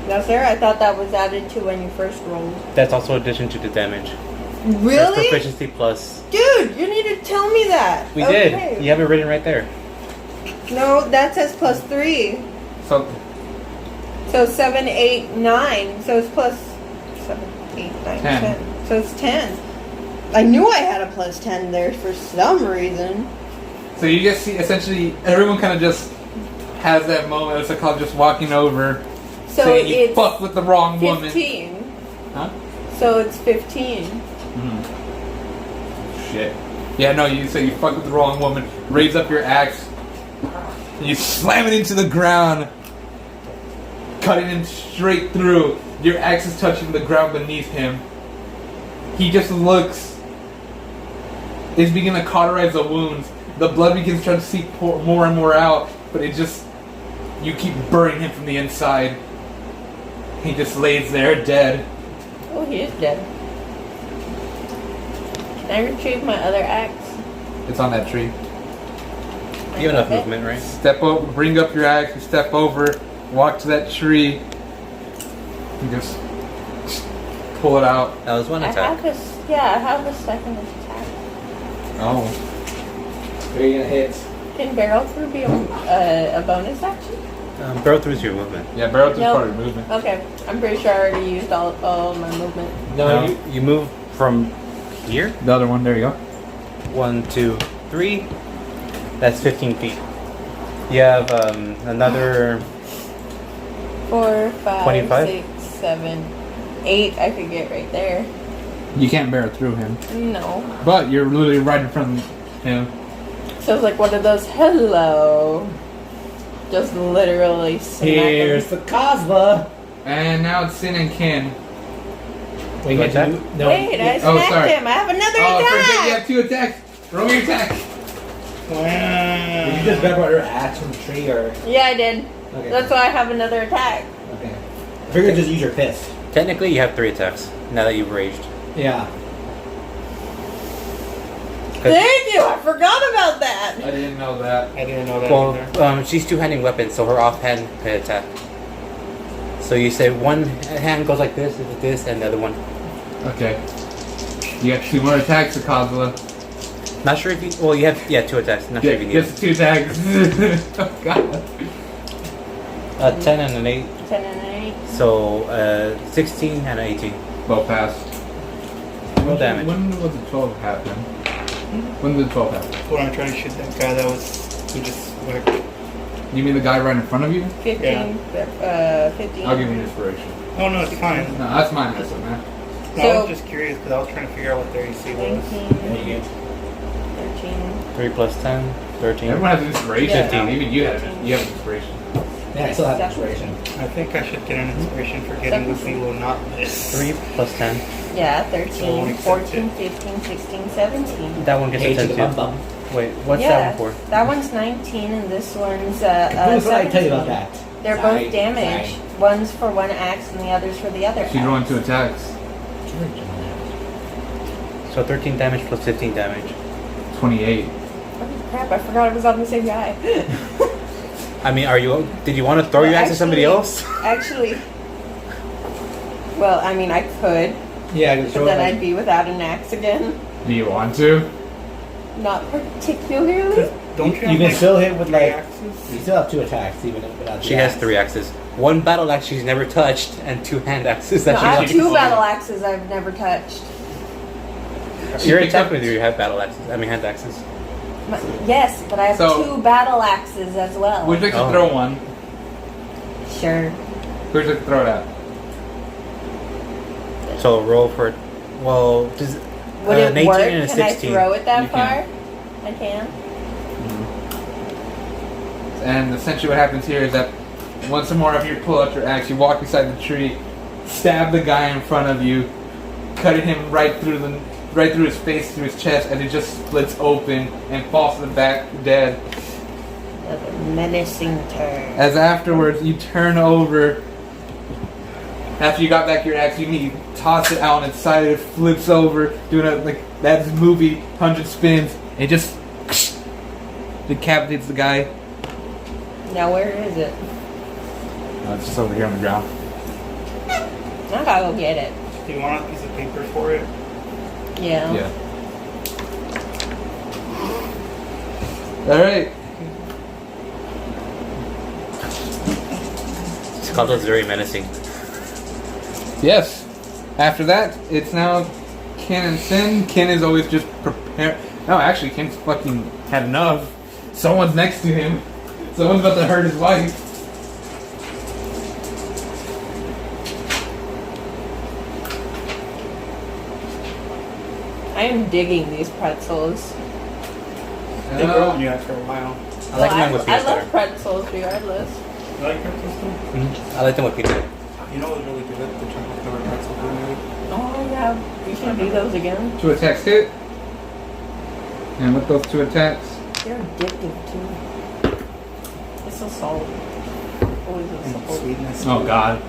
Speaker 9: That's there. I thought that was added to when you first rolled.
Speaker 6: That's also addition to the damage. That's
Speaker 9: Really?
Speaker 6: proficiency plus.
Speaker 9: Dude, you need to tell me that.
Speaker 6: We
Speaker 9: Okay.
Speaker 6: did. You have it written right there.
Speaker 9: No, that says plus 3.
Speaker 1: So
Speaker 9: So 7, 8, 9. So it's plus 7, 8, 9,
Speaker 1: 10.
Speaker 9: 10. So it's 10. I knew I had a plus 10 there for some reason.
Speaker 1: So you just see, essentially, everyone kind of just has that moment. It's like just walking over,
Speaker 9: So
Speaker 1: saying you
Speaker 9: it's
Speaker 1: fucked with the wrong woman.
Speaker 9: 15.
Speaker 1: Huh?
Speaker 9: So it's 15.
Speaker 1: Shit. Yeah, no, you say you fucked with the wrong woman. Raise up your axe. And you slam it into the ground, cutting him straight through. Your axe is touching the ground beneath him. He just looks. It's beginning to cauterize the wounds. The blood begins trying to seep more and more out, but it just. You keep burning him from the inside. He just lays there dead.
Speaker 9: Oh, he is dead. Can I retrieve my other axe?
Speaker 1: It's on that tree.
Speaker 6: You have enough
Speaker 9: Okay.
Speaker 6: movement, right?
Speaker 1: Step over, bring up your axe, you step over, walk to that tree, and just pull it out.
Speaker 6: That was one
Speaker 9: I
Speaker 6: attack.
Speaker 9: have this. Yeah, I have the second attack.
Speaker 1: Oh.
Speaker 3: Where are you gonna hit?
Speaker 9: Can barrel through be a bonus action?
Speaker 6: Barrel through your movement.
Speaker 1: Yeah, barrel through
Speaker 9: Nope.
Speaker 1: part of your movement.
Speaker 9: Okay, I'm pretty sure I already used all my movement.
Speaker 3: No,
Speaker 6: You move from Here?
Speaker 1: The other one, there you go.
Speaker 6: 1, 2, 3. That's 15 feet. You have another
Speaker 9: 4, 5,
Speaker 6: 25?
Speaker 9: 6, 7, 8. I could get right there.
Speaker 1: You can't bear it through him.
Speaker 9: No.
Speaker 1: But you're literally right in front of him.
Speaker 9: So it's like one of those hello. Just literally smack
Speaker 3: Here's
Speaker 9: him.
Speaker 3: the Kozla.
Speaker 1: And now it's Sin and Kin.
Speaker 3: We
Speaker 6: Like
Speaker 3: get to
Speaker 6: that?
Speaker 3: no.
Speaker 9: Wait, I
Speaker 1: Oh,
Speaker 9: smacked
Speaker 1: sorry.
Speaker 9: him. I have another
Speaker 1: Oh, forget you
Speaker 9: attack.
Speaker 1: have 2 attacks. Roll your attack.
Speaker 3: Did you just grab her axe from the tree or?
Speaker 9: Yeah, I did.
Speaker 3: Okay.
Speaker 9: That's why I have another attack.
Speaker 3: Okay. I figured just use your fist.
Speaker 6: Technically, you have 3 attacks now that you've raged.
Speaker 3: Yeah.
Speaker 9: Thank you. I forgot about that.
Speaker 1: I didn't know that.
Speaker 2: I didn't know that
Speaker 6: Well,
Speaker 2: either.
Speaker 6: she's two-handing weapons, so her offhand can attack. So you say one hand goes like this, and the other one.
Speaker 1: Okay. You got 2 more attacks, Akazula.
Speaker 6: Not sure if you. Well, you have 2 attacks. Not sure if you need
Speaker 1: Just 2 attacks. Oh, God.
Speaker 6: 10 and an 8.
Speaker 9: 10 and an 8.
Speaker 6: So 16 and an 18.
Speaker 1: Both passed.
Speaker 6: Roll damage.
Speaker 1: When was the 12 happen? When did the 12 happen?
Speaker 2: When I'm trying to shoot that guy that who just like
Speaker 1: You mean the guy right in front of you?
Speaker 9: 15. 15.
Speaker 1: I'll give you an inspiration.
Speaker 2: oh no, it's fine.
Speaker 1: No, that's my mess up, man.
Speaker 2: No, I
Speaker 9: So-
Speaker 2: was just curious because I was trying to figure out what their AC was.
Speaker 9: 19.
Speaker 3: There you go.
Speaker 9: 13.
Speaker 6: 3 plus 10, 13.
Speaker 1: Everyone has an inspiration.
Speaker 9: Yeah.
Speaker 1: Now. Even you have an inspiration.
Speaker 3: Yeah, I still have inspiration.
Speaker 2: I think I should get an inspiration for getting the will not miss.
Speaker 6: 3 plus 10.
Speaker 9: Yeah,
Speaker 2: So
Speaker 9: 13,
Speaker 2: only
Speaker 9: 14, 15, 16, 17.
Speaker 6: That one gets
Speaker 3: Hey,
Speaker 6: a
Speaker 3: to
Speaker 6: 10
Speaker 3: the bum
Speaker 6: too.
Speaker 3: bum.
Speaker 6: Wait, what's
Speaker 9: Yeah,
Speaker 6: that one for?
Speaker 9: that one's 19 and this one's
Speaker 3: Who's what I tell you
Speaker 9: 17.
Speaker 3: about that?
Speaker 9: They're
Speaker 3: Sorry,
Speaker 9: both damage.
Speaker 3: sorry.
Speaker 9: One's for one axe and the other's for the other
Speaker 1: She's rolling
Speaker 9: axe.
Speaker 1: 2 attacks.
Speaker 6: So 13 damage plus 15 damage.
Speaker 1: 28.
Speaker 9: Oh, crap, I forgot it was on the same guy.
Speaker 6: I mean, did you want to throw
Speaker 9: Well,
Speaker 6: your axe at somebody
Speaker 9: actually-
Speaker 6: else?
Speaker 9: Actually, well, I mean, I could,
Speaker 3: Yeah, I
Speaker 9: but then I'd be without an axe again.
Speaker 1: Do you want to?
Speaker 9: Not particularly.
Speaker 2: Don't you
Speaker 3: You
Speaker 2: have
Speaker 3: can
Speaker 2: like
Speaker 3: still hit with
Speaker 2: three
Speaker 3: like.
Speaker 2: axes?
Speaker 3: You still have 2 attacks even without the
Speaker 6: She has
Speaker 3: axe.
Speaker 6: 3 axes. 1 battle axe she's never touched, and 2 hand axes that
Speaker 9: No, I have
Speaker 6: she's
Speaker 9: 2 battle axes I've never touched.
Speaker 6: You're
Speaker 1: She picked up-
Speaker 6: attacking with your hand axes.
Speaker 9: Yes, but I have
Speaker 1: So-
Speaker 9: 2 battle axes as well.
Speaker 1: Would you like to
Speaker 6: Oh.
Speaker 1: throw one?
Speaker 9: Sure.
Speaker 1: Who would you like to throw it at?
Speaker 6: So roll for it. Well, does
Speaker 9: Would
Speaker 6: an
Speaker 9: it
Speaker 6: 18
Speaker 9: work?
Speaker 6: and a
Speaker 9: Can
Speaker 6: 16.
Speaker 9: I throw it that
Speaker 1: You
Speaker 9: far?
Speaker 1: can.
Speaker 9: I can.
Speaker 1: And essentially what happens here is that once more of you pull out your axe, you walk beside the tree, stab the guy in front of you, cutting him right through his face, through his chest, and it just splits open and falls to the back dead.
Speaker 9: Another menacing turn.
Speaker 1: As afterwards you turn over, after you got back your axe, you toss it out on its side, it flips over, doing a like that's movie 100 spins, and it just decapitates the guy.
Speaker 9: Now where is it?
Speaker 1: It's just over here on the ground.
Speaker 9: I gotta go get it.
Speaker 2: Do you want a piece of paper for it?
Speaker 9: Yeah.
Speaker 1: Yeah. Alright.
Speaker 6: Scotland's very menacing.
Speaker 1: Yes. After that, it's now Ken and Sin. Ken is always just prepared. No, actually, Ken's fucking had enough. Someone's next to him. Someone's about to hurt his wife.
Speaker 9: I am digging these pretzels.
Speaker 2: They grow on you after a while.
Speaker 6: I like
Speaker 9: Well,
Speaker 6: mine with peanut
Speaker 9: I love
Speaker 6: butter.
Speaker 9: pretzels regardless.
Speaker 2: You like pretzels too?
Speaker 6: I like them with peanut.
Speaker 2: You know what's really good? The chocolate covered pretzels. Really good.
Speaker 9: Oh yeah, we can do those again.
Speaker 1: 2 attacks hit. And with those 2 attacks,
Speaker 9: They're addictive too. It's so salty. Always so
Speaker 2: And
Speaker 9: salty.
Speaker 2: sweetness.
Speaker 1: oh god,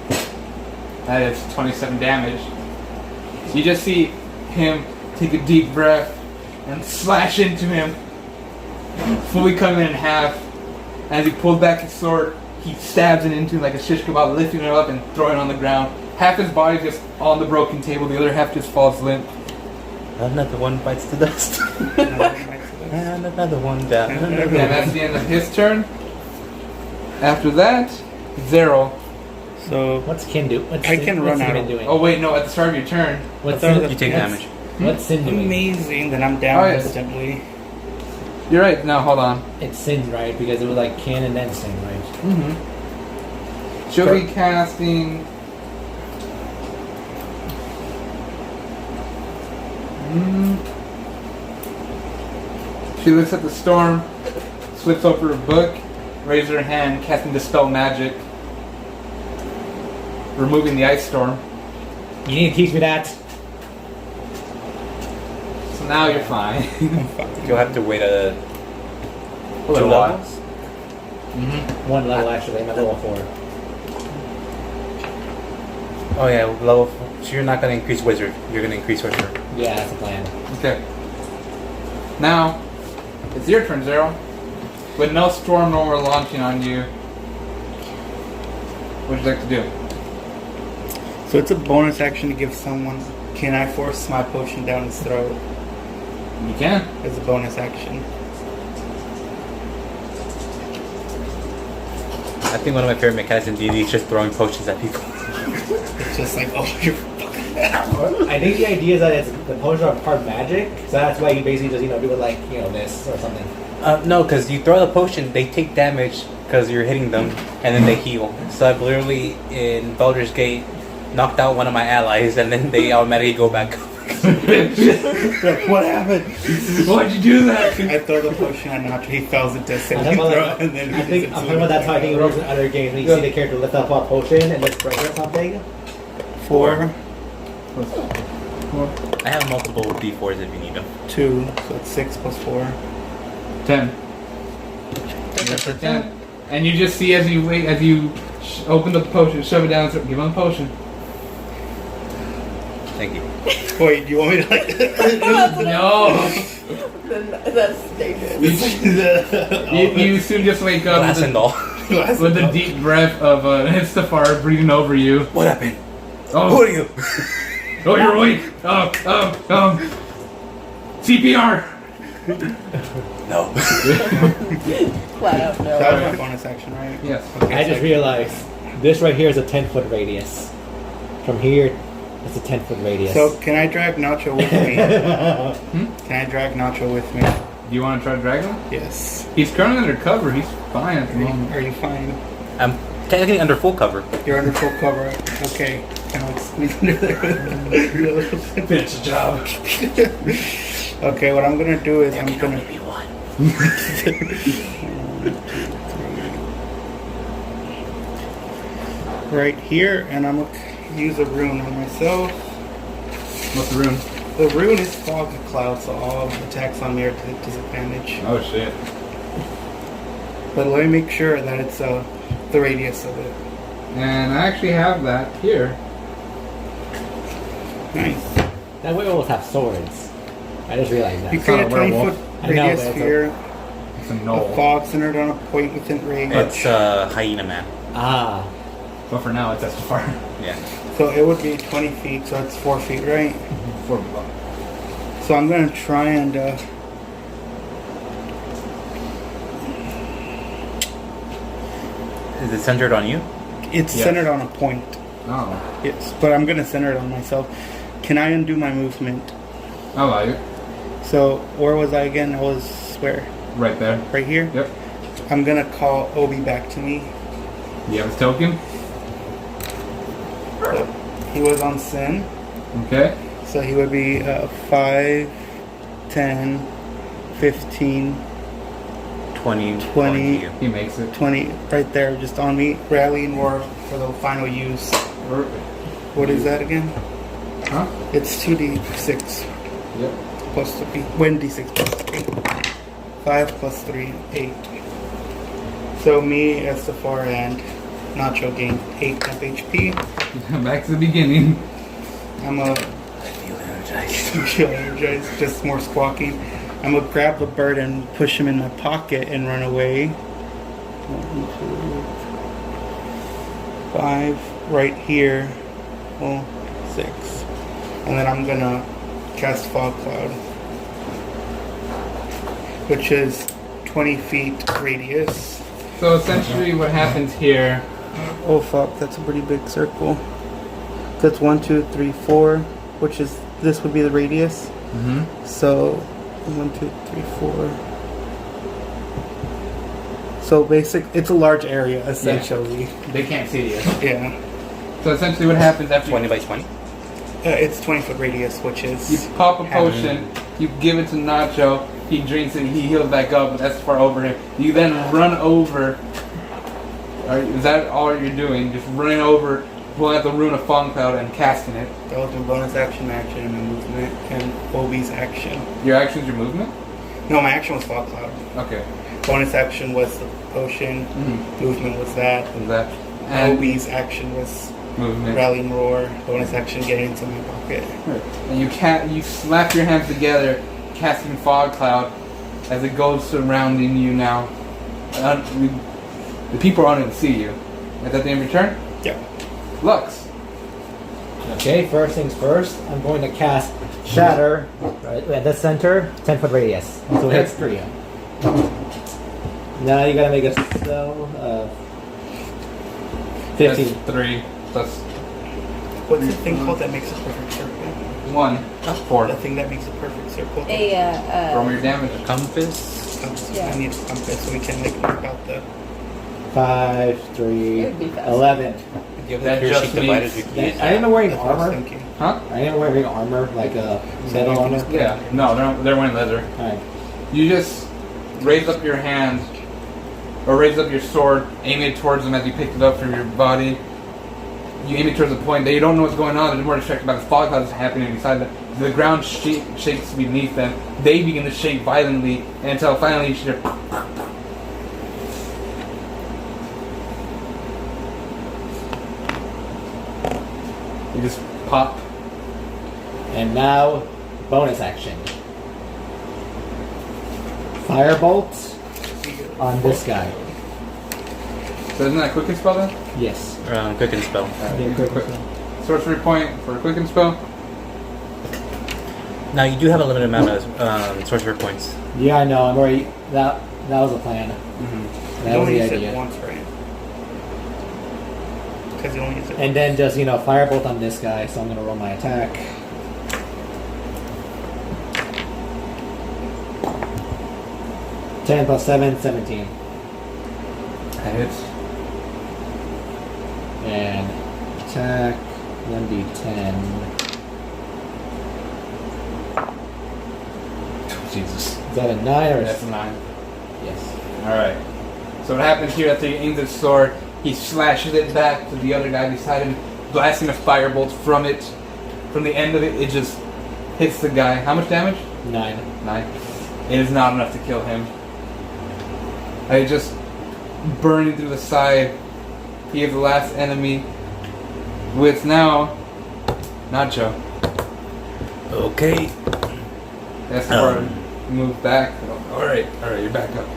Speaker 1: that is 27 damage. You just see him take a deep breath and slash into him, fully cutting him in half. As he pulls back his sword, he stabs it into like a shish kebab, lifting it up and throwing it on the ground. Half his body just on the broken table, the other half just falls limp.
Speaker 6: Another one bites the dust. And another one down.
Speaker 1: And that's the end of his turn. After that, Zero.
Speaker 2: So
Speaker 3: What's Kin do? What's
Speaker 2: I can
Speaker 3: what's
Speaker 2: run out
Speaker 3: Sin
Speaker 2: of-
Speaker 3: doing?
Speaker 1: Oh wait, no, at the start of your turn.
Speaker 3: What's
Speaker 2: I thought
Speaker 3: Sin-
Speaker 6: You take
Speaker 2: Yes.
Speaker 6: damage.
Speaker 3: What's Sin doing?
Speaker 2: Amazing. Then I'm down
Speaker 1: Oh, yes.
Speaker 2: instantly.
Speaker 1: You're right. No, hold on.
Speaker 3: It's Sin, right? Because it was like can and then Sin, right?
Speaker 1: Mm-hmm. She'll be casting. She looks at the storm, flips over a book, raises her hand, casting Dispel Magic, removing the ice storm.
Speaker 3: You need to teach me that.
Speaker 1: So now you're fine.
Speaker 6: You'll have to wait a
Speaker 1: A little
Speaker 6: two
Speaker 1: while.
Speaker 6: levels.
Speaker 3: One level actually, I'm at level 4.
Speaker 6: Oh yeah, level 4. So you're not going to increase wizard. You're going to increase sorcerer.
Speaker 3: Yeah, that's the plan.
Speaker 1: Okay. Now, it's your turn, Zero. With no storm nor launching on you, what would you like to do?
Speaker 2: So it's a bonus action to give someone. Can I force my potion down his throat
Speaker 1: You can.
Speaker 2: as a bonus action?
Speaker 6: I think one of my favorite mechanics in D&D is just throwing potions at people.
Speaker 2: It's just like, oh, you're fucking out.
Speaker 3: I think the idea is that it's the potions are part magic, so that's why you basically just do it like this or something.
Speaker 6: No, because you throw the potion, they take damage because you're hitting them, and then they heal. So I've literally, in Baldur's Gate, knocked out one of my allies, and then they automatically go back.
Speaker 2: What happened?
Speaker 1: Why'd you do that?
Speaker 2: I throw the potion at Nacho. He fails it to save
Speaker 3: I'm
Speaker 2: me
Speaker 3: talking
Speaker 2: throw,
Speaker 3: about,
Speaker 2: and then
Speaker 3: I'm talking about that's how I think it works in other games. When you see the character lift up a potion and just break or something.
Speaker 2: 4,
Speaker 6: I have multiple D4s if you need them.
Speaker 2: 2, so it's 6 plus 4.
Speaker 1: 10. Yes, for 10. And you just see as you wait, as you open the potion, shove it down, so give him the potion.
Speaker 6: Thank you.
Speaker 2: Wait, do you want me to like?
Speaker 1: No!
Speaker 4: Then that's dangerous.
Speaker 1: You soon just wake up
Speaker 6: Glass and all.
Speaker 1: with a deep breath of Istafar breathing over you.
Speaker 6: What happened?
Speaker 1: Oh,
Speaker 6: Who are you?
Speaker 1: oh, you're awake! CPR!
Speaker 6: No.
Speaker 4: Flat out no.
Speaker 2: That was my bonus action, right?
Speaker 1: Yes.
Speaker 2: Okay,
Speaker 3: I
Speaker 2: so
Speaker 3: just realized this right here is a 10-foot radius. From here, it's a 10-foot radius.
Speaker 2: So can I drag Nacho with me? Can I drag Nacho with me?
Speaker 1: Do you want to try to drag him?
Speaker 2: Yes.
Speaker 1: He's currently under cover. He's fine at the moment.
Speaker 2: Are you fine?
Speaker 6: I'm technically under full cover.
Speaker 2: You're under full cover. Okay. Can I like squeeze under there?
Speaker 1: Finish the job.
Speaker 2: Okay, what I'm gonna do is I'm gonna.
Speaker 6: be one.
Speaker 2: Right here, and I'm gonna use a rune on myself.
Speaker 1: What's the rune?
Speaker 2: The rune is fog cloud, so all attacks on me are to disadvantage.
Speaker 1: Oh shit.
Speaker 2: But let me make sure that it's the radius of it.
Speaker 1: And I actually have that here.
Speaker 2: Nice.
Speaker 3: That werewolves have swords. I just realized that.
Speaker 2: You create a
Speaker 1: not a werewolf.
Speaker 2: 20-foot
Speaker 3: I know,
Speaker 2: radius
Speaker 3: but it's
Speaker 2: sphere,
Speaker 1: It's a
Speaker 2: a
Speaker 1: knoll.
Speaker 2: fog centered on a point within range.
Speaker 6: It's Hyena Man.
Speaker 3: Ah.
Speaker 1: But for now, it's Estafar.
Speaker 6: Yeah.
Speaker 2: So it would be 20 feet, so it's 4 feet, right?
Speaker 1: 4 blocks.
Speaker 2: So I'm gonna try and
Speaker 6: Is it centered on you?
Speaker 2: it's
Speaker 1: Yes.
Speaker 2: centered on a point.
Speaker 1: Oh.
Speaker 2: Yes, but I'm gonna center it on myself. Can I undo my movement?
Speaker 1: I like it.
Speaker 2: So where was I again? I was where?
Speaker 1: Right there.
Speaker 2: Right here?
Speaker 1: Yep.
Speaker 2: I'm gonna call Obi back to me.
Speaker 1: Do you have his token?
Speaker 2: So he was on Sin.
Speaker 1: Okay.
Speaker 2: So he would be 5, 10, 15,
Speaker 6: 20.
Speaker 2: 20.
Speaker 6: You.
Speaker 1: He makes it.
Speaker 2: 20 right there, just on me. Rallying Roar for the final use. What is that again?
Speaker 1: Huh?
Speaker 2: It's 2d6
Speaker 1: Yep.
Speaker 2: plus 3. 1d6 plus 3. 5 plus 3, 8. So me, Estafar, and Nacho gained 8 temp HP.
Speaker 1: Back to the beginning.
Speaker 2: I'm a
Speaker 6: I feel energized.
Speaker 2: feel energized, just more squawking. I'm gonna grab the bird and push him in my pocket and run away. 1, 2, 5, right here. Well, 6. And then I'm gonna cast Fog Cloud, which is 20 feet radius.
Speaker 1: So essentially what happens here,
Speaker 2: Oh fuck, that's a pretty big circle. That's 1, 2, 3, 4, which is this would be the radius.
Speaker 1: Mm-hmm.
Speaker 2: So 1, 2, 3, 4. So it's a large area essentially.
Speaker 1: They can't see you.
Speaker 2: Yeah.
Speaker 1: So essentially, what happens after
Speaker 6: 20 by 20.
Speaker 2: It's 20-foot radius, which is
Speaker 1: you pop a potion, you give it to Nacho, he drinks it, he heals back up, but that's far over him. You then run over. Is that all you're doing? Just running over, pulling out the rune of Fong Cloud and casting it.
Speaker 2: That was my bonus action, and my movement, and Obi's action.
Speaker 1: Your action's your movement?
Speaker 2: No, my action was Fog Cloud.
Speaker 1: Okay.
Speaker 2: Bonus action was the potion. Movement was that.
Speaker 1: Is that? And
Speaker 2: Obi's action was
Speaker 1: movement.
Speaker 2: Rallying Roar. Bonus action, getting into my pocket.
Speaker 1: And you slap your hands together, casting Fog Cloud as it goes surrounding you now. The people aren't going to see you. Is that the end of your turn?
Speaker 2: Yeah.
Speaker 1: Lux.
Speaker 3: Okay, first things first, I'm going to cast Shatter right at the center, 10-foot radius. So it hits 3. Now you gotta make a spell. 15.
Speaker 1: That's 3 plus
Speaker 2: What's the thing called that makes a perfect circle?
Speaker 1: 1. 4.
Speaker 2: The thing that makes a perfect circle.
Speaker 1: Roll your damage.
Speaker 6: Compass.
Speaker 9: Yeah.
Speaker 2: I need a compass so we can mark out the.
Speaker 3: 5, 3,
Speaker 9: It would be fast.
Speaker 3: 11.
Speaker 6: Do you have
Speaker 1: That
Speaker 6: the
Speaker 1: just
Speaker 6: sheet divided?
Speaker 1: means-
Speaker 6: We can use
Speaker 3: I am wearing
Speaker 2: That's what I was
Speaker 3: armor.
Speaker 2: thinking.
Speaker 1: Huh?
Speaker 3: I am wearing armor, like a metal armor.
Speaker 1: Yeah. No, they're wearing leather.
Speaker 3: Alright.
Speaker 1: You just raise up your hand, or raise up your sword, aim it towards them as you picked it up from your body. You aim it towards the point. They don't know what's going on. They're more distracted by the fog clouds happening inside them. The ground shakes beneath them. They begin to shake violently until finally you hear. You just pop.
Speaker 3: And now, bonus action. Firebolt on this guy.
Speaker 1: So isn't that a quicken spell then?
Speaker 3: Yes.
Speaker 6: Quicken spell.
Speaker 3: Yeah, quick.
Speaker 1: Sorcery point for a quicken spell.
Speaker 6: Now you do have a limited amount of sorcerer points.
Speaker 3: Yeah, I know. I'm already. That was the plan.
Speaker 1: Mm-hmm.
Speaker 3: That
Speaker 2: You
Speaker 3: was
Speaker 2: only
Speaker 3: the
Speaker 2: use it
Speaker 3: idea.
Speaker 2: once, right? Because you only use it
Speaker 3: And then just firebolt on this guy. So I'm gonna roll my attack. (10 + 7, 17).
Speaker 1: That hits.
Speaker 3: And attack 1d10.
Speaker 1: Jesus.
Speaker 3: Is that a 9 or a
Speaker 1: That's a 9.
Speaker 3: Yes.
Speaker 1: Alright. So what happens here after he aims his sword, he slashes it back to the other guy beside him, blasting a firebolt from it. From the end of it, it just hits the guy. How much damage?
Speaker 3: 9.
Speaker 1: 9. It is not enough to kill him. It just burning through the side. He is the last enemy. With now Nacho.
Speaker 6: Okay.
Speaker 1: That's the part. Move back. Alright, you're back up.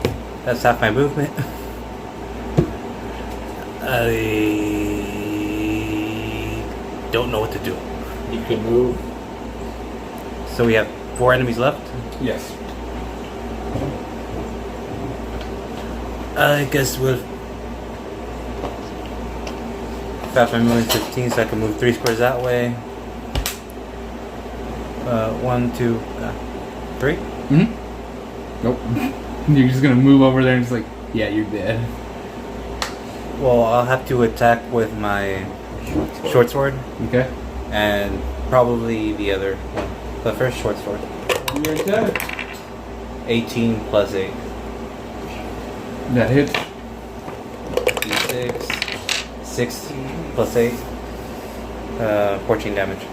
Speaker 6: That's half my movement. I don't know what to do.
Speaker 3: You can move.
Speaker 6: So we have 4 enemies left.
Speaker 1: Yes.
Speaker 6: I guess we'll. Half my movement 15, so I can move 3 squares that way. 1, 2, 3.
Speaker 1: Mm-hmm. Nope. You're just gonna move over there and just yeah, you're dead.
Speaker 6: Well, I'll have to attack with my short sword
Speaker 1: Okay.
Speaker 6: and probably the other one. The first short sword.
Speaker 1: You're dead.
Speaker 6: 18 plus 8.
Speaker 1: That hits.
Speaker 6: D6. 6 plus 8. 14 damage.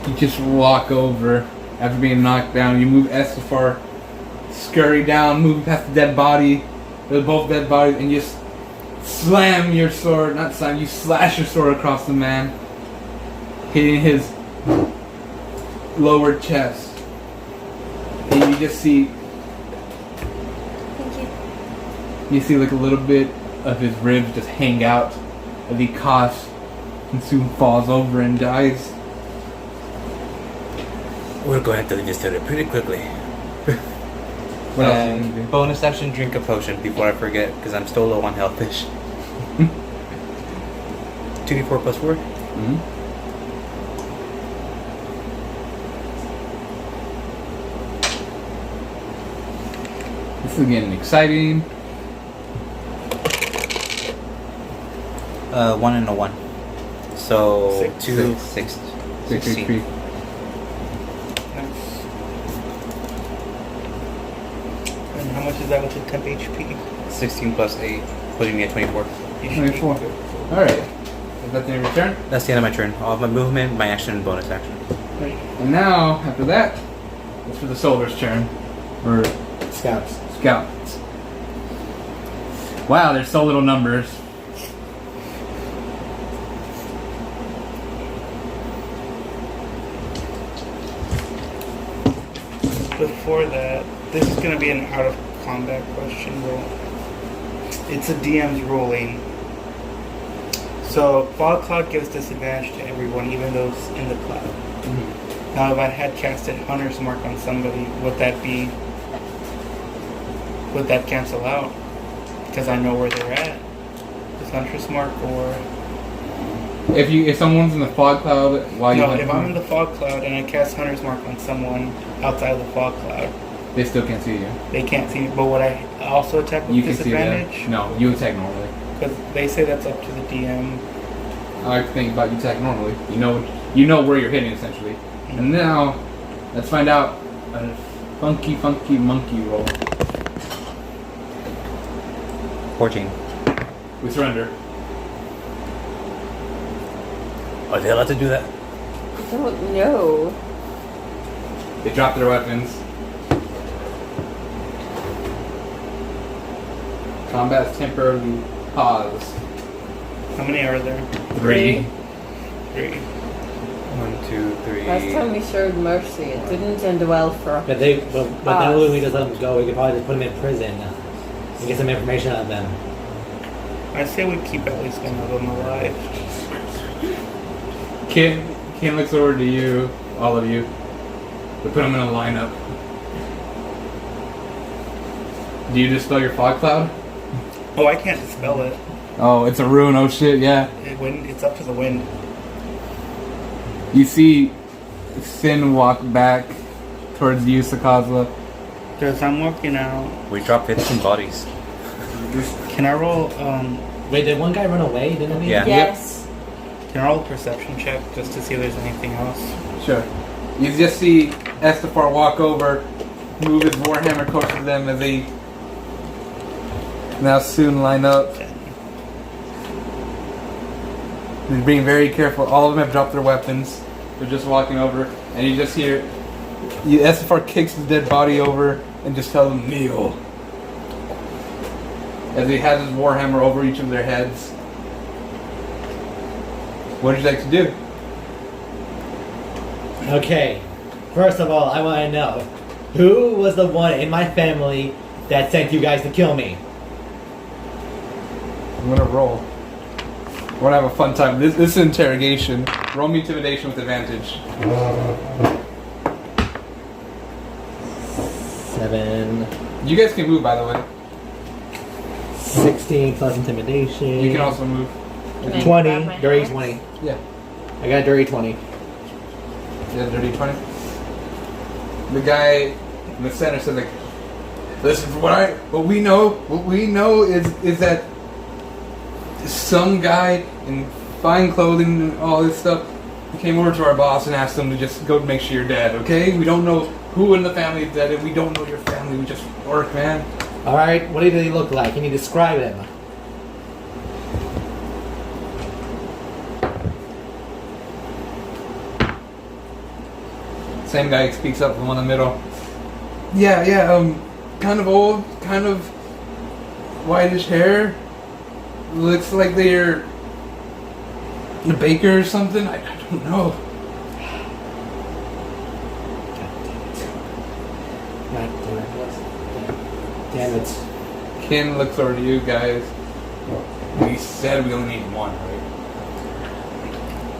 Speaker 1: You just walk over after being knocked down. You move Estafar, scurry down, move past the dead body, both dead bodies, and you just slam your sword. Not slam. You slash your sword across the man, hitting his lower chest, and you just see.
Speaker 9: Thank you.
Speaker 1: You see a little bit of his ribs just hang out as he coughs and soon falls over and dies.
Speaker 6: We're going to have to leave this area pretty quickly.
Speaker 1: What else are you gonna do?
Speaker 6: Bonus action, drink a potion before I forget, because I'm still low on health-ish. 2d4 plus 4.
Speaker 1: Mm-hmm. This is getting exciting.
Speaker 6: 1 and a 1. So
Speaker 2: Six.
Speaker 6: 2,
Speaker 1: Six.
Speaker 6: 6,
Speaker 1: 6
Speaker 6: 16.
Speaker 1: HP.
Speaker 2: Nice. And how much is that with the temp HP?
Speaker 6: 16 plus 8, putting me at 24.
Speaker 2: You should be
Speaker 1: 24.
Speaker 2: good.
Speaker 1: Alright. Is that the end of your turn?
Speaker 6: That's the end of my turn. All of my movement, my action, and bonus action.
Speaker 1: And now, after that, it's for the soldier's turn. Or
Speaker 3: Scouts.
Speaker 1: scouts. Wow, there's so little numbers.
Speaker 2: Before that, this is going to be an out of combat question rule. It's a DM's ruling. So, fog cloud gives disadvantage to everyone, even those in the cloud. Now, if I had casted Hunter's Mark on somebody, would that cancel out? Because I know where they're at. Is Hunter's Mark or...
Speaker 1: If someone's in the fog cloud while you
Speaker 2: No,
Speaker 1: hunt
Speaker 2: if I'm in the fog cloud and I cast Hunter's Mark on someone outside of the fog cloud,
Speaker 1: they still can't see you.
Speaker 2: they can't see me. But would I also attack with
Speaker 1: You can see
Speaker 2: disadvantage?
Speaker 1: them. No, you attack normally.
Speaker 2: Because they say that's up to the DM.
Speaker 1: I like to think about you attack normally. You know where you're hitting essentially. And now, let's find out a funky monkey roll.
Speaker 6: 14.
Speaker 1: We surrender.
Speaker 6: Are they allowed to do that?
Speaker 4: I don't know.
Speaker 1: They drop their weapons. Combat's temporarily paused.
Speaker 2: How many are there?
Speaker 1: 3.
Speaker 2: 3.
Speaker 6: 1, 2, 3.
Speaker 4: Last time we showed mercy, it didn't end well for us.
Speaker 3: But then when we just let them go, we could probably just put them in prison and get some information out of them.
Speaker 2: I say we keep at least one of them alive.
Speaker 1: Ken looks over to you, all of you. We put them in a lineup. Do you dispel your fog cloud?
Speaker 2: Oh, I can't dispel it.
Speaker 1: Oh, it's a rune. Oh shit, yeah.
Speaker 2: It's up to the wind.
Speaker 1: You see Sin walk back towards you, Sakaza.
Speaker 2: Because I'm walking out.
Speaker 6: We dropped 15 bodies.
Speaker 2: Can I roll,
Speaker 3: Wait, did one guy run away, didn't he?
Speaker 6: Yeah.
Speaker 4: Yes.
Speaker 2: can I roll a perception check just to see if there's anything else?
Speaker 1: Sure. You just see Estefar walk over, move his warhammer closer to them as they now soon line up. He's being very careful. All of them have dropped their weapons. They're just walking over, and you just hear Estefar kicks his dead body over and just tells them, kneel. As he has his warhammer over each of their heads. What would you like to do?
Speaker 3: Okay. First of all, I want to know who was the one in my family that sent you guys to kill me?
Speaker 1: I'm gonna roll. We're gonna have a fun time. This is an interrogation. Roll me intimidation with advantage.
Speaker 3: 7,
Speaker 1: You guys can move, by the way.
Speaker 3: 16 plus intimidation.
Speaker 1: You can also move.
Speaker 4: Can I
Speaker 3: 20,
Speaker 4: grab my
Speaker 3: dirty
Speaker 4: hands?
Speaker 3: 20.
Speaker 1: Yeah.
Speaker 3: I got a dirty 20.
Speaker 1: Yeah, dirty 20. The guy in the center said, like, listen, what we know is that some guy in fine clothing and all this stuff came over to our boss and asked him to just go make sure you're dead, okay? We don't know who in the family is dead, and we don't know your family. We just work, man.
Speaker 3: Alright, what did he look like? Can you describe him?
Speaker 1: Same guy speaks up, the one in the middle. Yeah, kind of old, kind of whitish hair. Looks like they're a baker or something. I don't know.
Speaker 3: Damn it.
Speaker 1: Ken looks over to you guys. We said we only need one,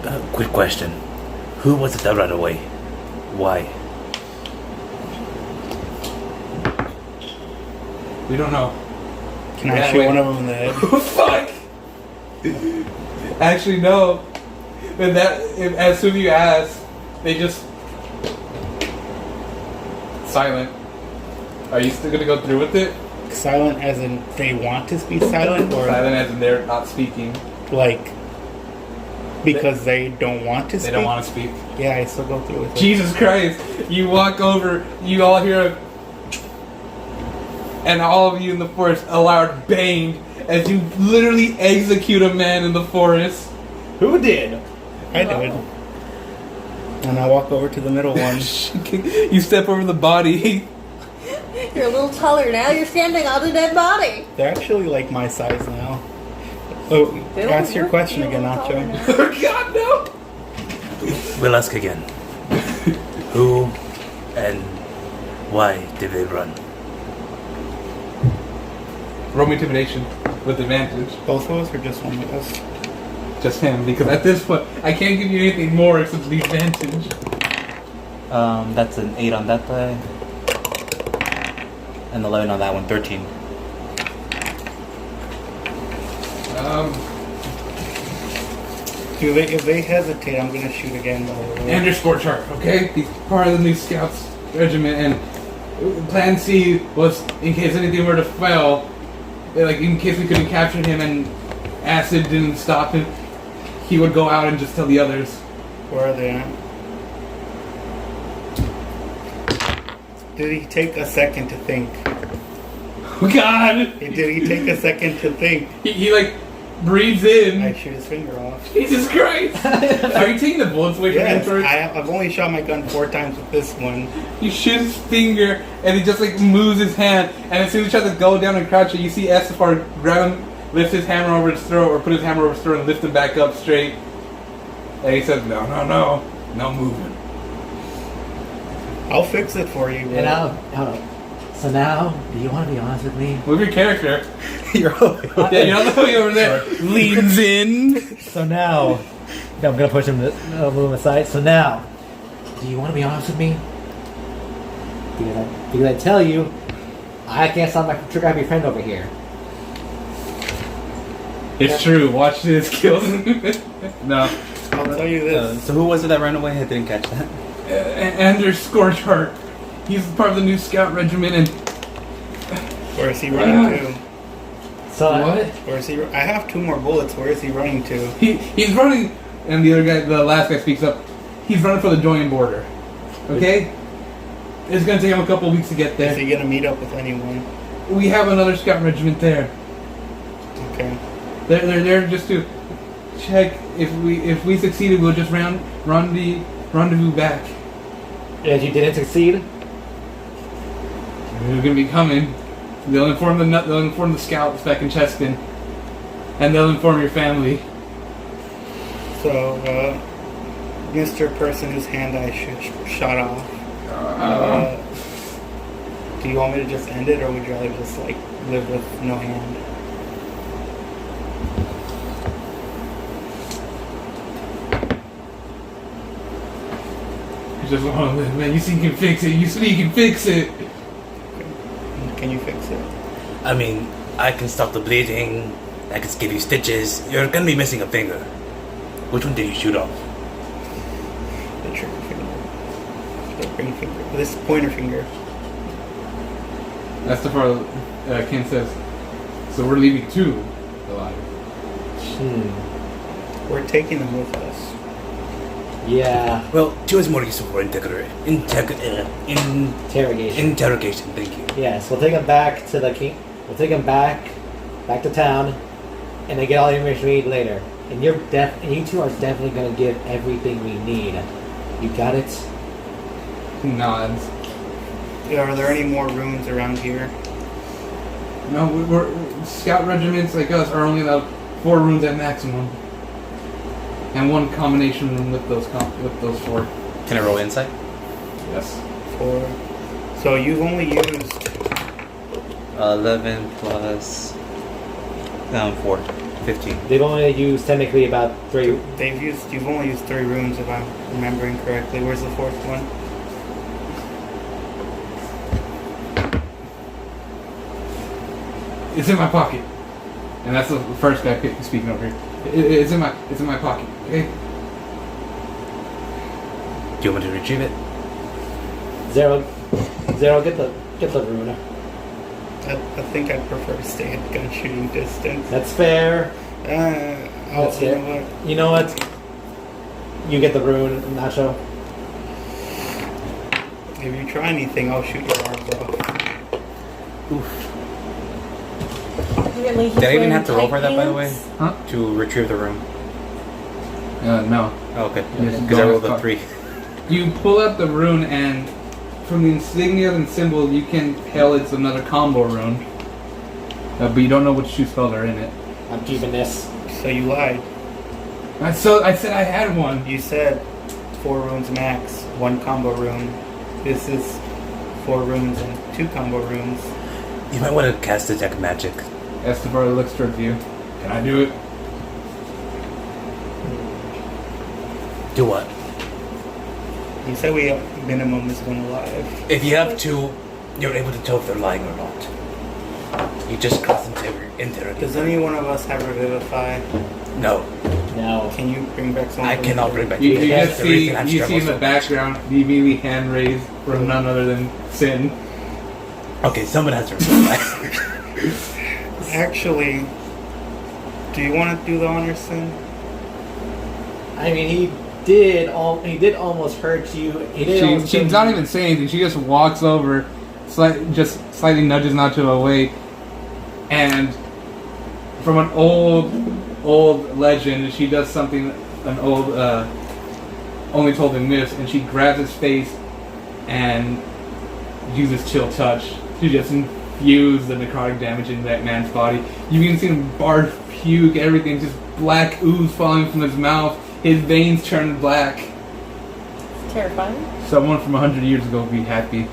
Speaker 1: right?
Speaker 5: Quick question. Who was it that ran away? Why?
Speaker 1: We don't know.
Speaker 2: Can I
Speaker 1: Yeah,
Speaker 2: shoot
Speaker 1: wait.
Speaker 2: one of them in the head?
Speaker 1: Fuck! Actually, no. But as soon as you ask, they just silent. Are you still gonna go through with it?
Speaker 2: silent as in they want to be silent, or
Speaker 1: Silent as in they're not speaking.
Speaker 2: like because they don't want to
Speaker 1: They
Speaker 2: speak?
Speaker 1: don't want to speak.
Speaker 2: Yeah, I still go through with it.
Speaker 1: Jesus Christ! You walk over, you all hear a... And all of you in the forest, a loud bang as you literally execute a man in the forest.
Speaker 3: Who did?
Speaker 2: I did. And I walk over to the middle one.
Speaker 1: You step over the body.
Speaker 4: You're a little taller now. You're standing on a dead body.
Speaker 2: They're actually like my size now. Oh, ask your question again, Nacho.
Speaker 1: Oh God, no!
Speaker 5: We'll ask again. Who and why did they run?
Speaker 1: Roll me intimidation with advantage.
Speaker 2: Both of us or just one of us?
Speaker 1: Just him, because at this point, I can't give you anything more except the advantage.
Speaker 6: That's an 8 on that die. And 11 on that one, 13.
Speaker 2: If they hesitate, I'm gonna shoot again.
Speaker 1: And your score chart, okay? He's part of the new Scouts regiment, and Plan C was in case anything were to fail, like in case we couldn't capture him and acid didn't stop him, he would go out and just tell the others.
Speaker 2: Where are they at? Did he take a second to think?
Speaker 1: Oh God!
Speaker 2: Did he take a second to think?
Speaker 1: He like breathes in.
Speaker 2: I shoot his finger off.
Speaker 1: Jesus Christ! Are you taking the bullets away from him
Speaker 2: Yes,
Speaker 1: first?
Speaker 2: I've only shot my gun 4 times with this one.
Speaker 1: He shoots his finger and he just like moves his hand, and as soon as he tries to go down and crouch it, you see Estefar grab him, lift his hammer over his throat, or put his hammer over his throat and lift him back up straight. And he says, no movement.
Speaker 2: I'll fix it for you, bro.
Speaker 3: And hold on. So now, do you want to be honest with me?
Speaker 1: Move your character.
Speaker 6: You're
Speaker 1: Yeah, you're not the way over there. Leans in.
Speaker 3: So now, I'm gonna push him, move him aside. So now, do you want to be honest with me? Because I tell you, I can't stop my trigger happy friend over here.
Speaker 1: It's true. Watch this kill. No.
Speaker 2: I'll tell you this.
Speaker 6: So who was it that ran away? I didn't catch that.
Speaker 1: And there's Scorch Heart. He's part of the new Scout regiment, and
Speaker 2: Where is he running to?
Speaker 3: So
Speaker 1: what?
Speaker 2: Where is he? I have 2 more bullets. Where is he running to?
Speaker 1: He's running, and the other guy, the last guy speaks up. He's running for the Join border. Okay? It's gonna take him a couple weeks to get
Speaker 2: Is
Speaker 1: there.
Speaker 2: he gonna meet up with anyone?
Speaker 1: We have another Scout regiment there.
Speaker 2: Okay.
Speaker 1: They're there just to check if we succeeded. We'll just rendezvous back.
Speaker 3: if you didn't succeed,
Speaker 1: They're gonna be coming. They'll inform the scouts back in Cheston, and they'll inform your family.
Speaker 2: So, Mr. Person whose hand I shot off. Do you want me to just end it, or would you rather just like live with no hand?
Speaker 1: You just want to live, man. You see you can fix it. You see you can fix it.
Speaker 2: Can you fix it?
Speaker 5: I mean, I can stop the bleeding. I can give you stitches. You're gonna be missing a finger. Which one did you shoot off?
Speaker 2: The trigger finger. The ring finger. This pointer finger.
Speaker 1: That's the part Ken says. So we're leaving 2 alive.
Speaker 2: We're taking them with us.
Speaker 3: yeah,
Speaker 5: Well, 2 is more useful for interrogation. Thank you.
Speaker 3: yes, we'll take him back to the king. We'll take him back to town, and then get all the information we need later. And you 2 are definitely gonna give everything we need. You got it?
Speaker 1: He nods.
Speaker 2: Are there any more rooms around here?
Speaker 1: No, we're scout regiments like us are only allowed 4 rooms at maximum, and 1 combination room with those 4.
Speaker 6: Can I roll insight?
Speaker 1: Yes.
Speaker 2: 4. So you've only used
Speaker 6: 11 plus 4. 15.
Speaker 3: They've only used technically about 3.
Speaker 2: You've only used 3 rooms if I'm remembering correctly. Where's the 4th one?
Speaker 1: It's in my pocket, and that's the first guy speaking over here. It's in my pocket. Okay.
Speaker 5: Do you want me to retrieve it?
Speaker 3: Zero, get the rune.
Speaker 2: I think I'd prefer to stay at gun shooting distance.
Speaker 3: That's fair.
Speaker 2: That's
Speaker 3: fair. You know what? You get the rune, Nacho.
Speaker 2: If you try anything, I'll shoot your arms off.
Speaker 9: Really,
Speaker 6: Did I even have to roll for that, by the way?
Speaker 1: Huh?
Speaker 6: To retrieve the room?
Speaker 1: No.
Speaker 6: Oh, okay.
Speaker 1: Yes,
Speaker 6: Because I rolled a
Speaker 1: bonus
Speaker 6: 3.
Speaker 1: You pull out the rune, and from the insignia and symbol, you can tell it's another combo rune. But you don't know which two spells are in it.
Speaker 3: I'm keeping this.
Speaker 2: So you lied.
Speaker 1: I said I had one.
Speaker 2: You said 4 runes max, 1 combo rune. This is 4 runes and 2 combo runes.
Speaker 5: You might want to cast Detect Magic.
Speaker 1: Estevar looks towards you. Can I do it?
Speaker 5: Do what?
Speaker 2: You said we have minimum is 1 alive.
Speaker 5: If you have 2, you're able to tell if they're lying or not. You just cross interrogate.
Speaker 2: Does any one of us have Revivify?
Speaker 5: No.
Speaker 3: No.
Speaker 2: Can you bring back someone?
Speaker 5: I
Speaker 2: from
Speaker 5: cannot
Speaker 2: the
Speaker 5: bring back
Speaker 1: You
Speaker 5: That's
Speaker 1: just
Speaker 5: the
Speaker 1: see
Speaker 5: reason I've
Speaker 1: you see in
Speaker 5: struggled
Speaker 1: the
Speaker 5: so
Speaker 1: background the immediately hand raised from none other than Sin.
Speaker 5: much. Okay, someone has to reply.
Speaker 2: Actually, do you want to do the honor, Sin?
Speaker 3: I mean, he did almost hurt you. He did almost
Speaker 1: She's
Speaker 3: hurt
Speaker 1: not
Speaker 3: you.
Speaker 1: even saying anything. She just walks over, just slightly nudges Nacho away, and from an old legend, she does something an old only told in myths, and she grabs his face and uses chill touch to just infuse the necrotic damage in that man's body. You can see him barf, puke, everything, just black ooze falling from his mouth. His veins turn black.
Speaker 9: Terrifying.
Speaker 1: Someone from 100 years ago would be happy.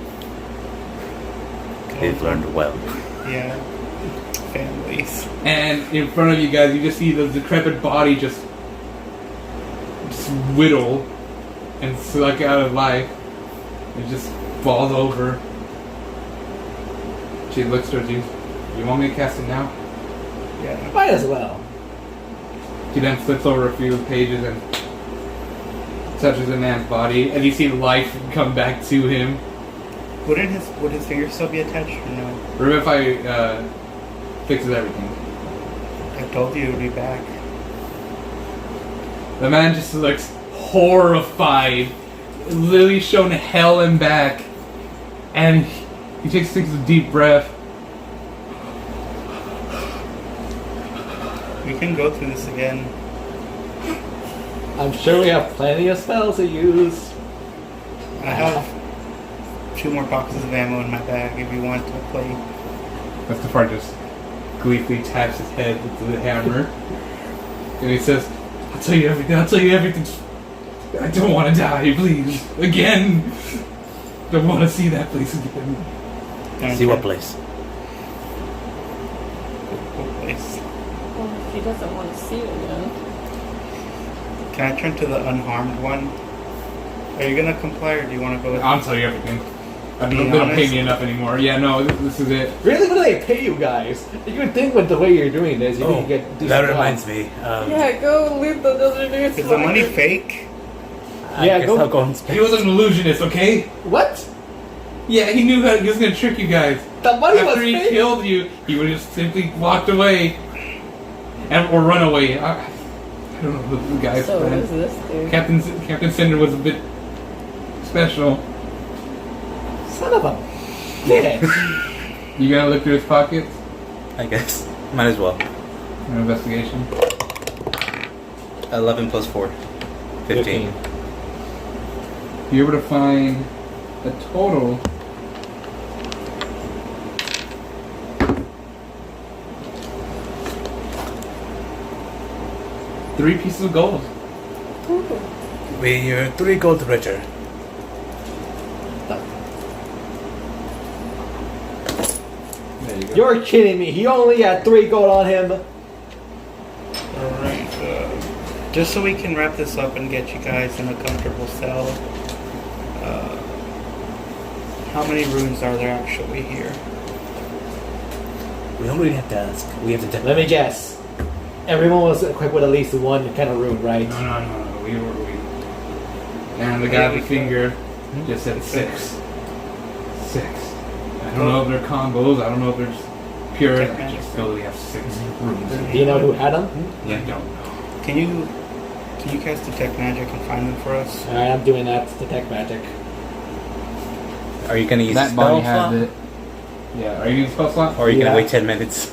Speaker 5: They've learned well.
Speaker 2: Yeah. Families.
Speaker 1: And in front of you guys, you just see the decrepit body just whittle and suck out of life. It just falls over. She looks towards you. You want me to cast it now?
Speaker 2: Yeah.
Speaker 3: Might as well.
Speaker 1: She then flips over a few pages and touches the man's body, and you see life come back to him.
Speaker 2: Would his finger still be attached or no?
Speaker 1: Revivify fixes everything.
Speaker 2: I told you it would be back.
Speaker 1: The man just looks horrified, literally shown hell and back, and he takes a deep breath.
Speaker 2: We can go through this again.
Speaker 3: I'm sure we have plenty of spells to use.
Speaker 2: I have 2 more boxes of ammo in my bag if you want to play.
Speaker 1: Mustafar just gleefully taps his head with the hammer, and he says, "I'll tell you everything. I'll tell you everything. I don't want to die, please. Again. Don't want to see that place again."
Speaker 5: See what place?
Speaker 2: What place?
Speaker 9: Well, if he doesn't want to see it again.
Speaker 2: Can I turn to the unharmed one? Are you gonna comply or do you want to go with
Speaker 1: I'll tell you everything. They
Speaker 2: Being
Speaker 1: don't pay
Speaker 2: honest?
Speaker 1: me enough anymore. Yeah, no, this is it.
Speaker 3: Really? What do they pay you guys? You would think with the way you're doing this, you
Speaker 5: Oh,
Speaker 3: can get decent
Speaker 5: that
Speaker 3: jobs.
Speaker 5: reminds me.
Speaker 9: Yeah, go loot the other dude's
Speaker 2: Is the money fake?
Speaker 5: I
Speaker 3: Yeah,
Speaker 5: guess
Speaker 3: go-
Speaker 5: I'll go and spend.
Speaker 1: He was an illusionist, okay?
Speaker 3: What?
Speaker 1: Yeah, he knew how he was gonna trick you guys.
Speaker 3: The money was
Speaker 1: After he
Speaker 3: fake?
Speaker 1: killed you, he would have just simply walked away, or run away. I don't know who the guy's
Speaker 9: So what
Speaker 1: plan.
Speaker 9: is this dude?
Speaker 1: Captain Cinder was a bit special.
Speaker 3: Son of a bitch.
Speaker 1: You gonna look through his pockets?
Speaker 5: I guess. Might as well.
Speaker 1: An investigation.
Speaker 5: 11 plus 4. 15.
Speaker 1: You're able to find a total. $3 pieces of gold.
Speaker 5: We're 3 gold richer.
Speaker 1: There you go.
Speaker 3: You're kidding me. He only had 3 gold on him.
Speaker 2: Alright, just so we can wrap this up and get you guys in a comfortable cell, how many runes are there actually here?
Speaker 5: We don't really have to ask. We have to
Speaker 3: Let me guess. Everyone was equipped with at least one kind of rune, right?
Speaker 1: No. We. And the guy with the finger just said 6. 6. I don't know if they're combos. I don't know if they're just pure.
Speaker 2: Tech
Speaker 1: I
Speaker 2: magic.
Speaker 1: just know they have 6 rooms.
Speaker 3: Do you know who had them?
Speaker 1: Yeah, I don't know.
Speaker 2: Can you cast detect magic and find them for us?
Speaker 3: Alright, I'm doing that. Detect magic.
Speaker 6: Are you gonna use a
Speaker 1: That
Speaker 6: spell
Speaker 1: body
Speaker 6: slot?
Speaker 1: has it. Yeah, are you using spell slot?
Speaker 6: Or are you
Speaker 3: Yeah.
Speaker 6: gonna wait 10 minutes?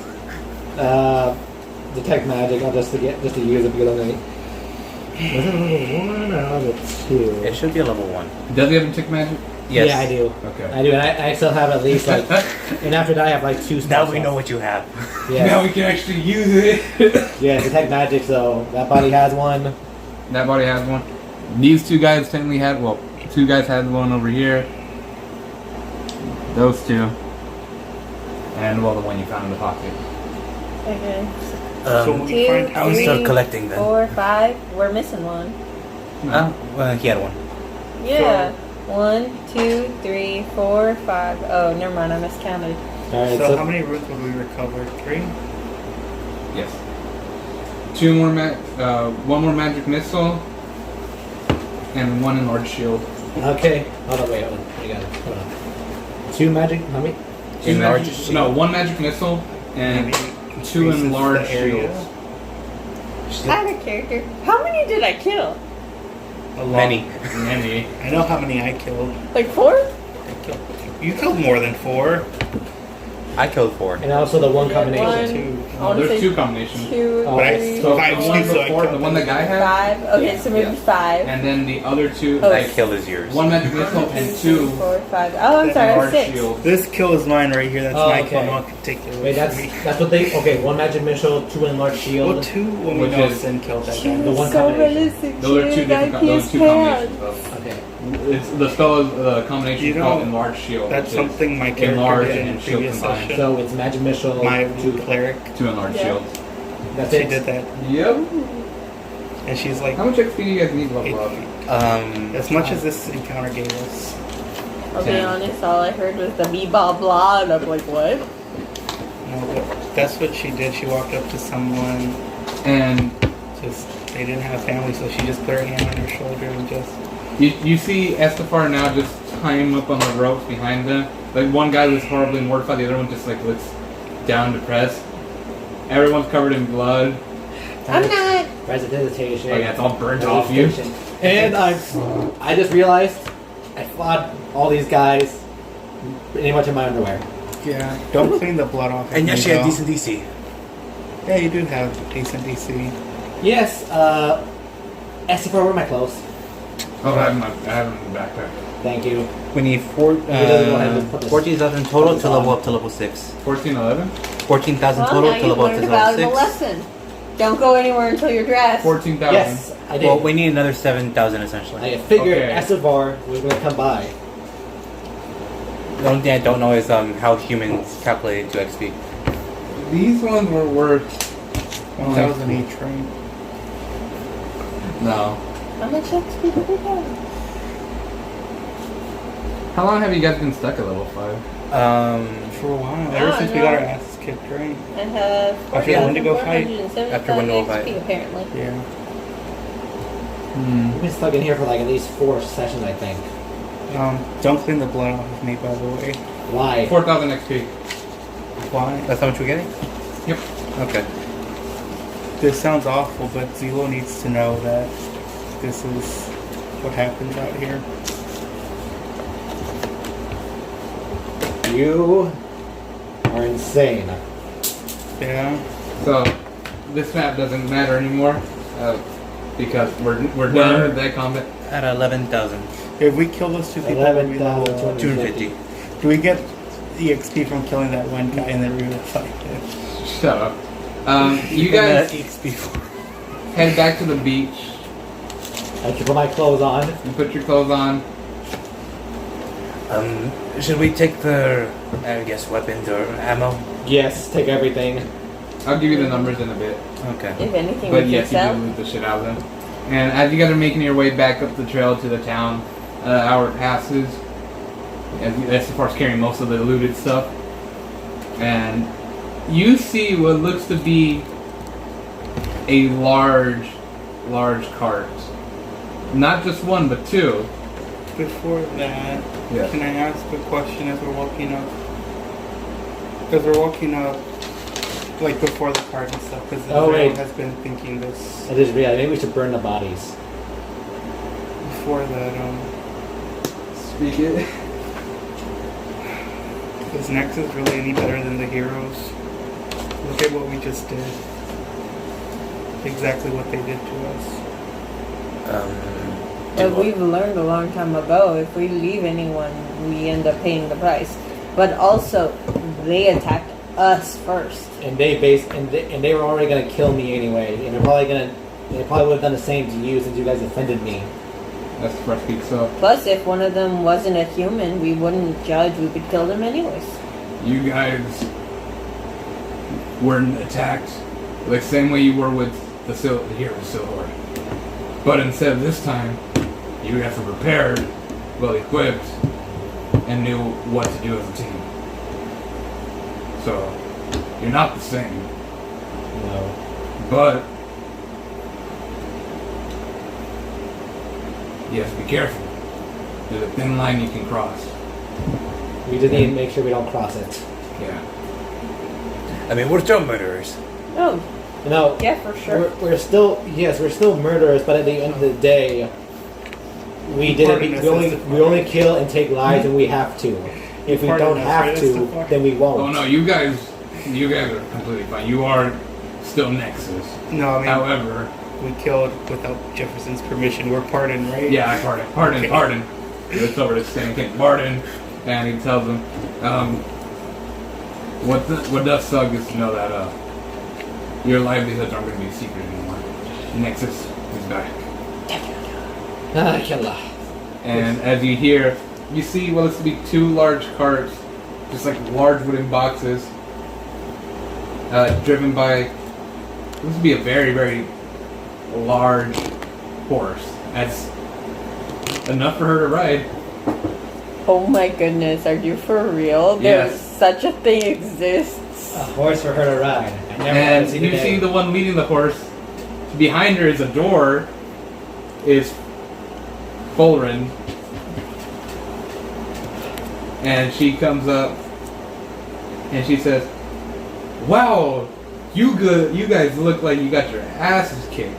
Speaker 3: Detect magic. I'll just to use it because I'm gonna. Was it level 1 or level 2?
Speaker 6: It should be a level 1.
Speaker 1: Does he have detect magic?
Speaker 6: Yes.
Speaker 3: Yeah, I do.
Speaker 1: Okay.
Speaker 3: I do, and I still have at least like. And after that, I have like 2 spells.
Speaker 6: Now we know what you have.
Speaker 3: Yeah.
Speaker 1: Now we can actually use it.
Speaker 3: Yeah, detect magic. So that body has one.
Speaker 1: That body has one. These 2 guys technically had, well, 2 guys had one over here. Those 2. And, well, the one you found in the pocket.
Speaker 9: Okay.
Speaker 2: So when we
Speaker 9: 2,
Speaker 2: find how
Speaker 6: we
Speaker 2: many,
Speaker 6: start collecting then.
Speaker 9: 4, 5. We're missing one.
Speaker 6: Well, he had one.
Speaker 9: Yeah. 1, 2, 3, 4, 5. Oh, never mind. I miscounted.
Speaker 3: Alright,
Speaker 2: so how many runes would we recover? 3?
Speaker 1: Yes. 2 more, one more magic missile. And 1 enlarged shield.
Speaker 3: Okay. Hold on, wait, hold on. I got it. Hold on. 2 magic. How many?
Speaker 1: 2
Speaker 6: Enlarged
Speaker 1: magic,
Speaker 6: shield.
Speaker 1: no, 1 magic missile and
Speaker 2: Maybe
Speaker 1: 2
Speaker 2: increases
Speaker 1: enlarged
Speaker 2: the area.
Speaker 1: shields.
Speaker 9: Out of character. How many did I kill?
Speaker 2: A lot.
Speaker 6: Many.
Speaker 1: Many.
Speaker 2: I know how many I killed.
Speaker 9: Like 4?
Speaker 2: You killed more than 4.
Speaker 6: I killed 4.
Speaker 3: And also the one combination.
Speaker 9: One.
Speaker 2: Two.
Speaker 9: I wanna
Speaker 1: There's
Speaker 9: say
Speaker 1: 2 combinations.
Speaker 9: 2,
Speaker 3: Oh,
Speaker 2: But I
Speaker 9: 3,
Speaker 2: still
Speaker 1: So
Speaker 2: I
Speaker 1: the one
Speaker 2: so I
Speaker 1: before, the
Speaker 2: killed
Speaker 1: one the guy had,
Speaker 9: 5. Okay,
Speaker 1: Yeah,
Speaker 9: so maybe
Speaker 1: yeah.
Speaker 9: 5.
Speaker 1: and then the other 2,
Speaker 9: Oh,
Speaker 6: That
Speaker 1: like
Speaker 6: kill is yours.
Speaker 1: 1 magic missile
Speaker 9: 1, 2,
Speaker 1: and
Speaker 9: 3,
Speaker 1: 2
Speaker 9: 4, 5. Oh, I'm sorry.
Speaker 1: enlarged
Speaker 9: 6.
Speaker 1: shields.
Speaker 2: This kill is mine right here. That's
Speaker 3: Oh,
Speaker 2: my
Speaker 3: okay.
Speaker 2: kill, not particular.
Speaker 3: Wait, that's what they. Okay, 1 magic missile, 2 enlarged shield.
Speaker 2: Well, 2 when we
Speaker 1: Which
Speaker 2: know
Speaker 1: is-
Speaker 2: Sin killed that
Speaker 9: She
Speaker 2: guy.
Speaker 3: The one
Speaker 9: was so
Speaker 3: combination.
Speaker 9: realistic.
Speaker 1: Those are
Speaker 9: She
Speaker 1: 2
Speaker 9: had
Speaker 1: different those 2
Speaker 9: IPS
Speaker 1: combinations though.
Speaker 3: Okay.
Speaker 1: It's, the spell is the combination
Speaker 2: You
Speaker 1: is called
Speaker 2: know,
Speaker 1: enlarged shield.
Speaker 2: That's
Speaker 1: which is
Speaker 2: something my character
Speaker 1: enlarged
Speaker 2: did in
Speaker 1: and shield
Speaker 2: previous
Speaker 1: combined.
Speaker 2: session.
Speaker 3: So it's magic missile.
Speaker 2: My
Speaker 3: 2.
Speaker 2: cleric,
Speaker 1: 2 enlarged
Speaker 9: Yeah.
Speaker 1: shields.
Speaker 3: That's
Speaker 2: she
Speaker 3: it.
Speaker 2: did that,
Speaker 1: Yep.
Speaker 2: and she's like,
Speaker 1: How much XP do you guys need to level
Speaker 2: 8
Speaker 1: up?
Speaker 2: feet. As much as this encounter gave us.
Speaker 9: I'll be
Speaker 1: 10.
Speaker 9: honest, all I heard was the bee blah blah, and I'm like, what?
Speaker 2: No, but that's what she did. She walked up to someone,
Speaker 1: And
Speaker 2: just they didn't have family, so she just put her hand on her shoulder and just.
Speaker 1: you see Estefar now just tie him up on the ropes behind them. Like one guy was horribly mortified, the other one just like looks down depressed. Everyone's covered in blood.
Speaker 9: I'm not.
Speaker 3: Prestidigitation.
Speaker 1: Oh yeah, it's all burnt off you.
Speaker 3: And I just realized I fought all these guys pretty much in my underwear.
Speaker 2: Yeah. Don't clean the blood off.
Speaker 6: And
Speaker 2: of
Speaker 6: yes,
Speaker 2: me,
Speaker 6: you have
Speaker 2: though.
Speaker 6: decent DC.
Speaker 2: Yeah, you do have decent DC.
Speaker 3: Yes, Esther, where are my clothes?
Speaker 1: Oh, I have him in the backpack.
Speaker 3: Thank you.
Speaker 6: We need
Speaker 3: doesn't go ahead and put this-
Speaker 6: 14,000 total to level up to level 6.
Speaker 1: 1411?
Speaker 6: 14,000
Speaker 9: Well,
Speaker 6: total
Speaker 9: now
Speaker 6: to
Speaker 9: you've
Speaker 6: level up to
Speaker 9: learned a
Speaker 6: level
Speaker 9: valuable
Speaker 6: 6.
Speaker 9: lesson. Don't go anywhere until you're dressed.
Speaker 1: 14,000.
Speaker 3: Yes, I did.
Speaker 6: Well, we need another 7,000 essentially.
Speaker 3: I figured
Speaker 1: Okay.
Speaker 3: Estevar was going to come by.
Speaker 6: The only thing I don't know is how humans calculate to XP.
Speaker 1: These ones were worth
Speaker 2: 1,000 each, right?
Speaker 1: no.
Speaker 9: How much XP did we have?
Speaker 1: How long have you guys been stuck at level 5?
Speaker 2: For a while. Ever
Speaker 9: Oh,
Speaker 2: since we
Speaker 9: no.
Speaker 2: got our asses kicked, right?
Speaker 9: I have
Speaker 2: After the Wendigo fight?
Speaker 9: 475
Speaker 6: After Wendigo fight.
Speaker 9: XP apparently.
Speaker 2: Yeah.
Speaker 3: We've been stuck in here for like at least 4 sessions, I think.
Speaker 2: Don't clean the blood off of me, by the way.
Speaker 3: Why?
Speaker 1: 4,000 XP.
Speaker 2: Why?
Speaker 6: That's how much we're getting?
Speaker 1: Yep.
Speaker 6: Okay.
Speaker 2: This sounds awful, but Zelo needs to know that this is what happens out here.
Speaker 3: You are insane.
Speaker 2: Yeah.
Speaker 1: So, this map doesn't matter anymore because we're done with that combat.
Speaker 6: At 11,000.
Speaker 2: If we kill those 2 people, we'll be level
Speaker 3: 11,250.
Speaker 6: 250.
Speaker 2: Do we get the XP from killing that one guy in the real fight?
Speaker 1: Shut up. You guys
Speaker 6: XP.
Speaker 1: head back to the beach.
Speaker 3: I can put my clothes on.
Speaker 1: You put your clothes on.
Speaker 6: Should we take the, I guess, weapons or ammo?
Speaker 3: Yes, take everything.
Speaker 1: I'll give you the numbers in a bit.
Speaker 6: Okay.
Speaker 9: If anything,
Speaker 1: But
Speaker 9: we
Speaker 1: yes,
Speaker 9: can
Speaker 1: you
Speaker 9: sell.
Speaker 1: do lose the shit out of them. And as you guys are making your way back up the trail to the town, hour passes. As far as carrying most of the looted stuff. And you see what looks to be a large cart. Not just one, but 2.
Speaker 2: Before that,
Speaker 1: Yeah.
Speaker 2: can I ask a question as we're walking up? Because we're walking up, like before the cart and stuff. Because
Speaker 3: Oh,
Speaker 2: Israel
Speaker 3: wait.
Speaker 2: has been thinking this
Speaker 3: I just realized maybe we should burn the bodies.
Speaker 2: before that.
Speaker 1: Speak it.
Speaker 2: Is Nexus really any better than the heroes? Look at what we just did. Exactly what they did to us.
Speaker 9: But we've learned a long time ago, if we leave anyone, we end up paying the price. But also, they attacked us first.
Speaker 3: And they were already gonna kill me anyway. And they probably would have done the same to you since you guys offended me.
Speaker 1: That's the first speak so.
Speaker 9: Plus, if one of them wasn't a human, we wouldn't judge. We could kill them anyways.
Speaker 8: You guys weren't attacked the same way you were with the hero Silhouette. But instead of this time, you guys were prepared, well equipped, and knew what to do as a team. So, you're not the same.
Speaker 3: No.
Speaker 8: But you have to be careful. There's a thin line you can cross.
Speaker 3: We just need to make sure we don't cross it.
Speaker 8: Yeah.
Speaker 5: I mean, we're still murderers.
Speaker 9: Oh,
Speaker 3: No.
Speaker 9: yeah, for sure.
Speaker 3: We're still murderers, but at the end of the day, we only kill and take lives when we have to. If we don't have to, then we won't.
Speaker 8: Oh no, you guys are completely fine. You are still Nexus.
Speaker 2: No, I mean,
Speaker 8: However,
Speaker 2: we killed without Jefferson's permission. We're pardoned, right?
Speaker 8: yeah, I pardon. It's over to Stan King. Pardon, and he tells him, what does suck is to know that your livelihoods aren't going to be a secret anymore. Nexus is back.
Speaker 3: Killer.
Speaker 8: And as you hear, you see what looks to be two large carts, just like large wooden boxes, driven by, looks to be a very, very large horse. That's enough for her to ride.
Speaker 9: Oh my goodness, are you for real?
Speaker 8: Yes.
Speaker 9: There's such a thing exists.
Speaker 3: A horse for her to ride. I never
Speaker 8: And
Speaker 3: want to see
Speaker 8: you
Speaker 3: the
Speaker 8: see
Speaker 3: day.
Speaker 8: the one leading the horse. Behind her is a door. Is Fulren. And she comes up and she says, "Wow, you guys look like you got your asses kicked."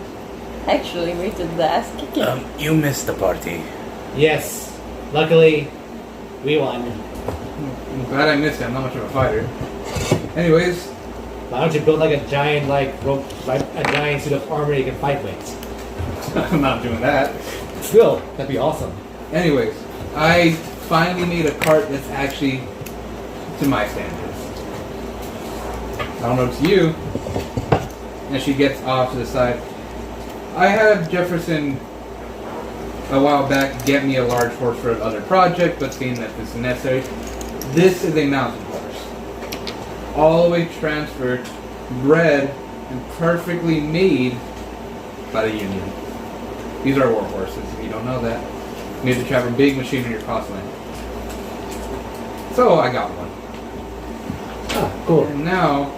Speaker 9: Actually, we did the ass kicking.
Speaker 5: You missed the party.
Speaker 3: Yes. Luckily, we won.
Speaker 8: I'm glad I missed it. I'm not much of a fighter. Anyways,
Speaker 3: Why don't you build like a giant a giant suit of armor you can fight with?
Speaker 8: I'm not doing that.
Speaker 3: Still, that'd be awesome.
Speaker 8: Anyways, I finally made a cart that's actually to my standards. I don't know to you. And she gets off to the side. I had Jefferson a while back get me a large horse for another project, but seeing that this is necessary, this is a mountain horse. All the way transferred, bred, and perfectly made by the Union. These are war horses, if you don't know that. You need to travel big machinery across land. So I got one.
Speaker 3: Ah, cool.
Speaker 8: And now,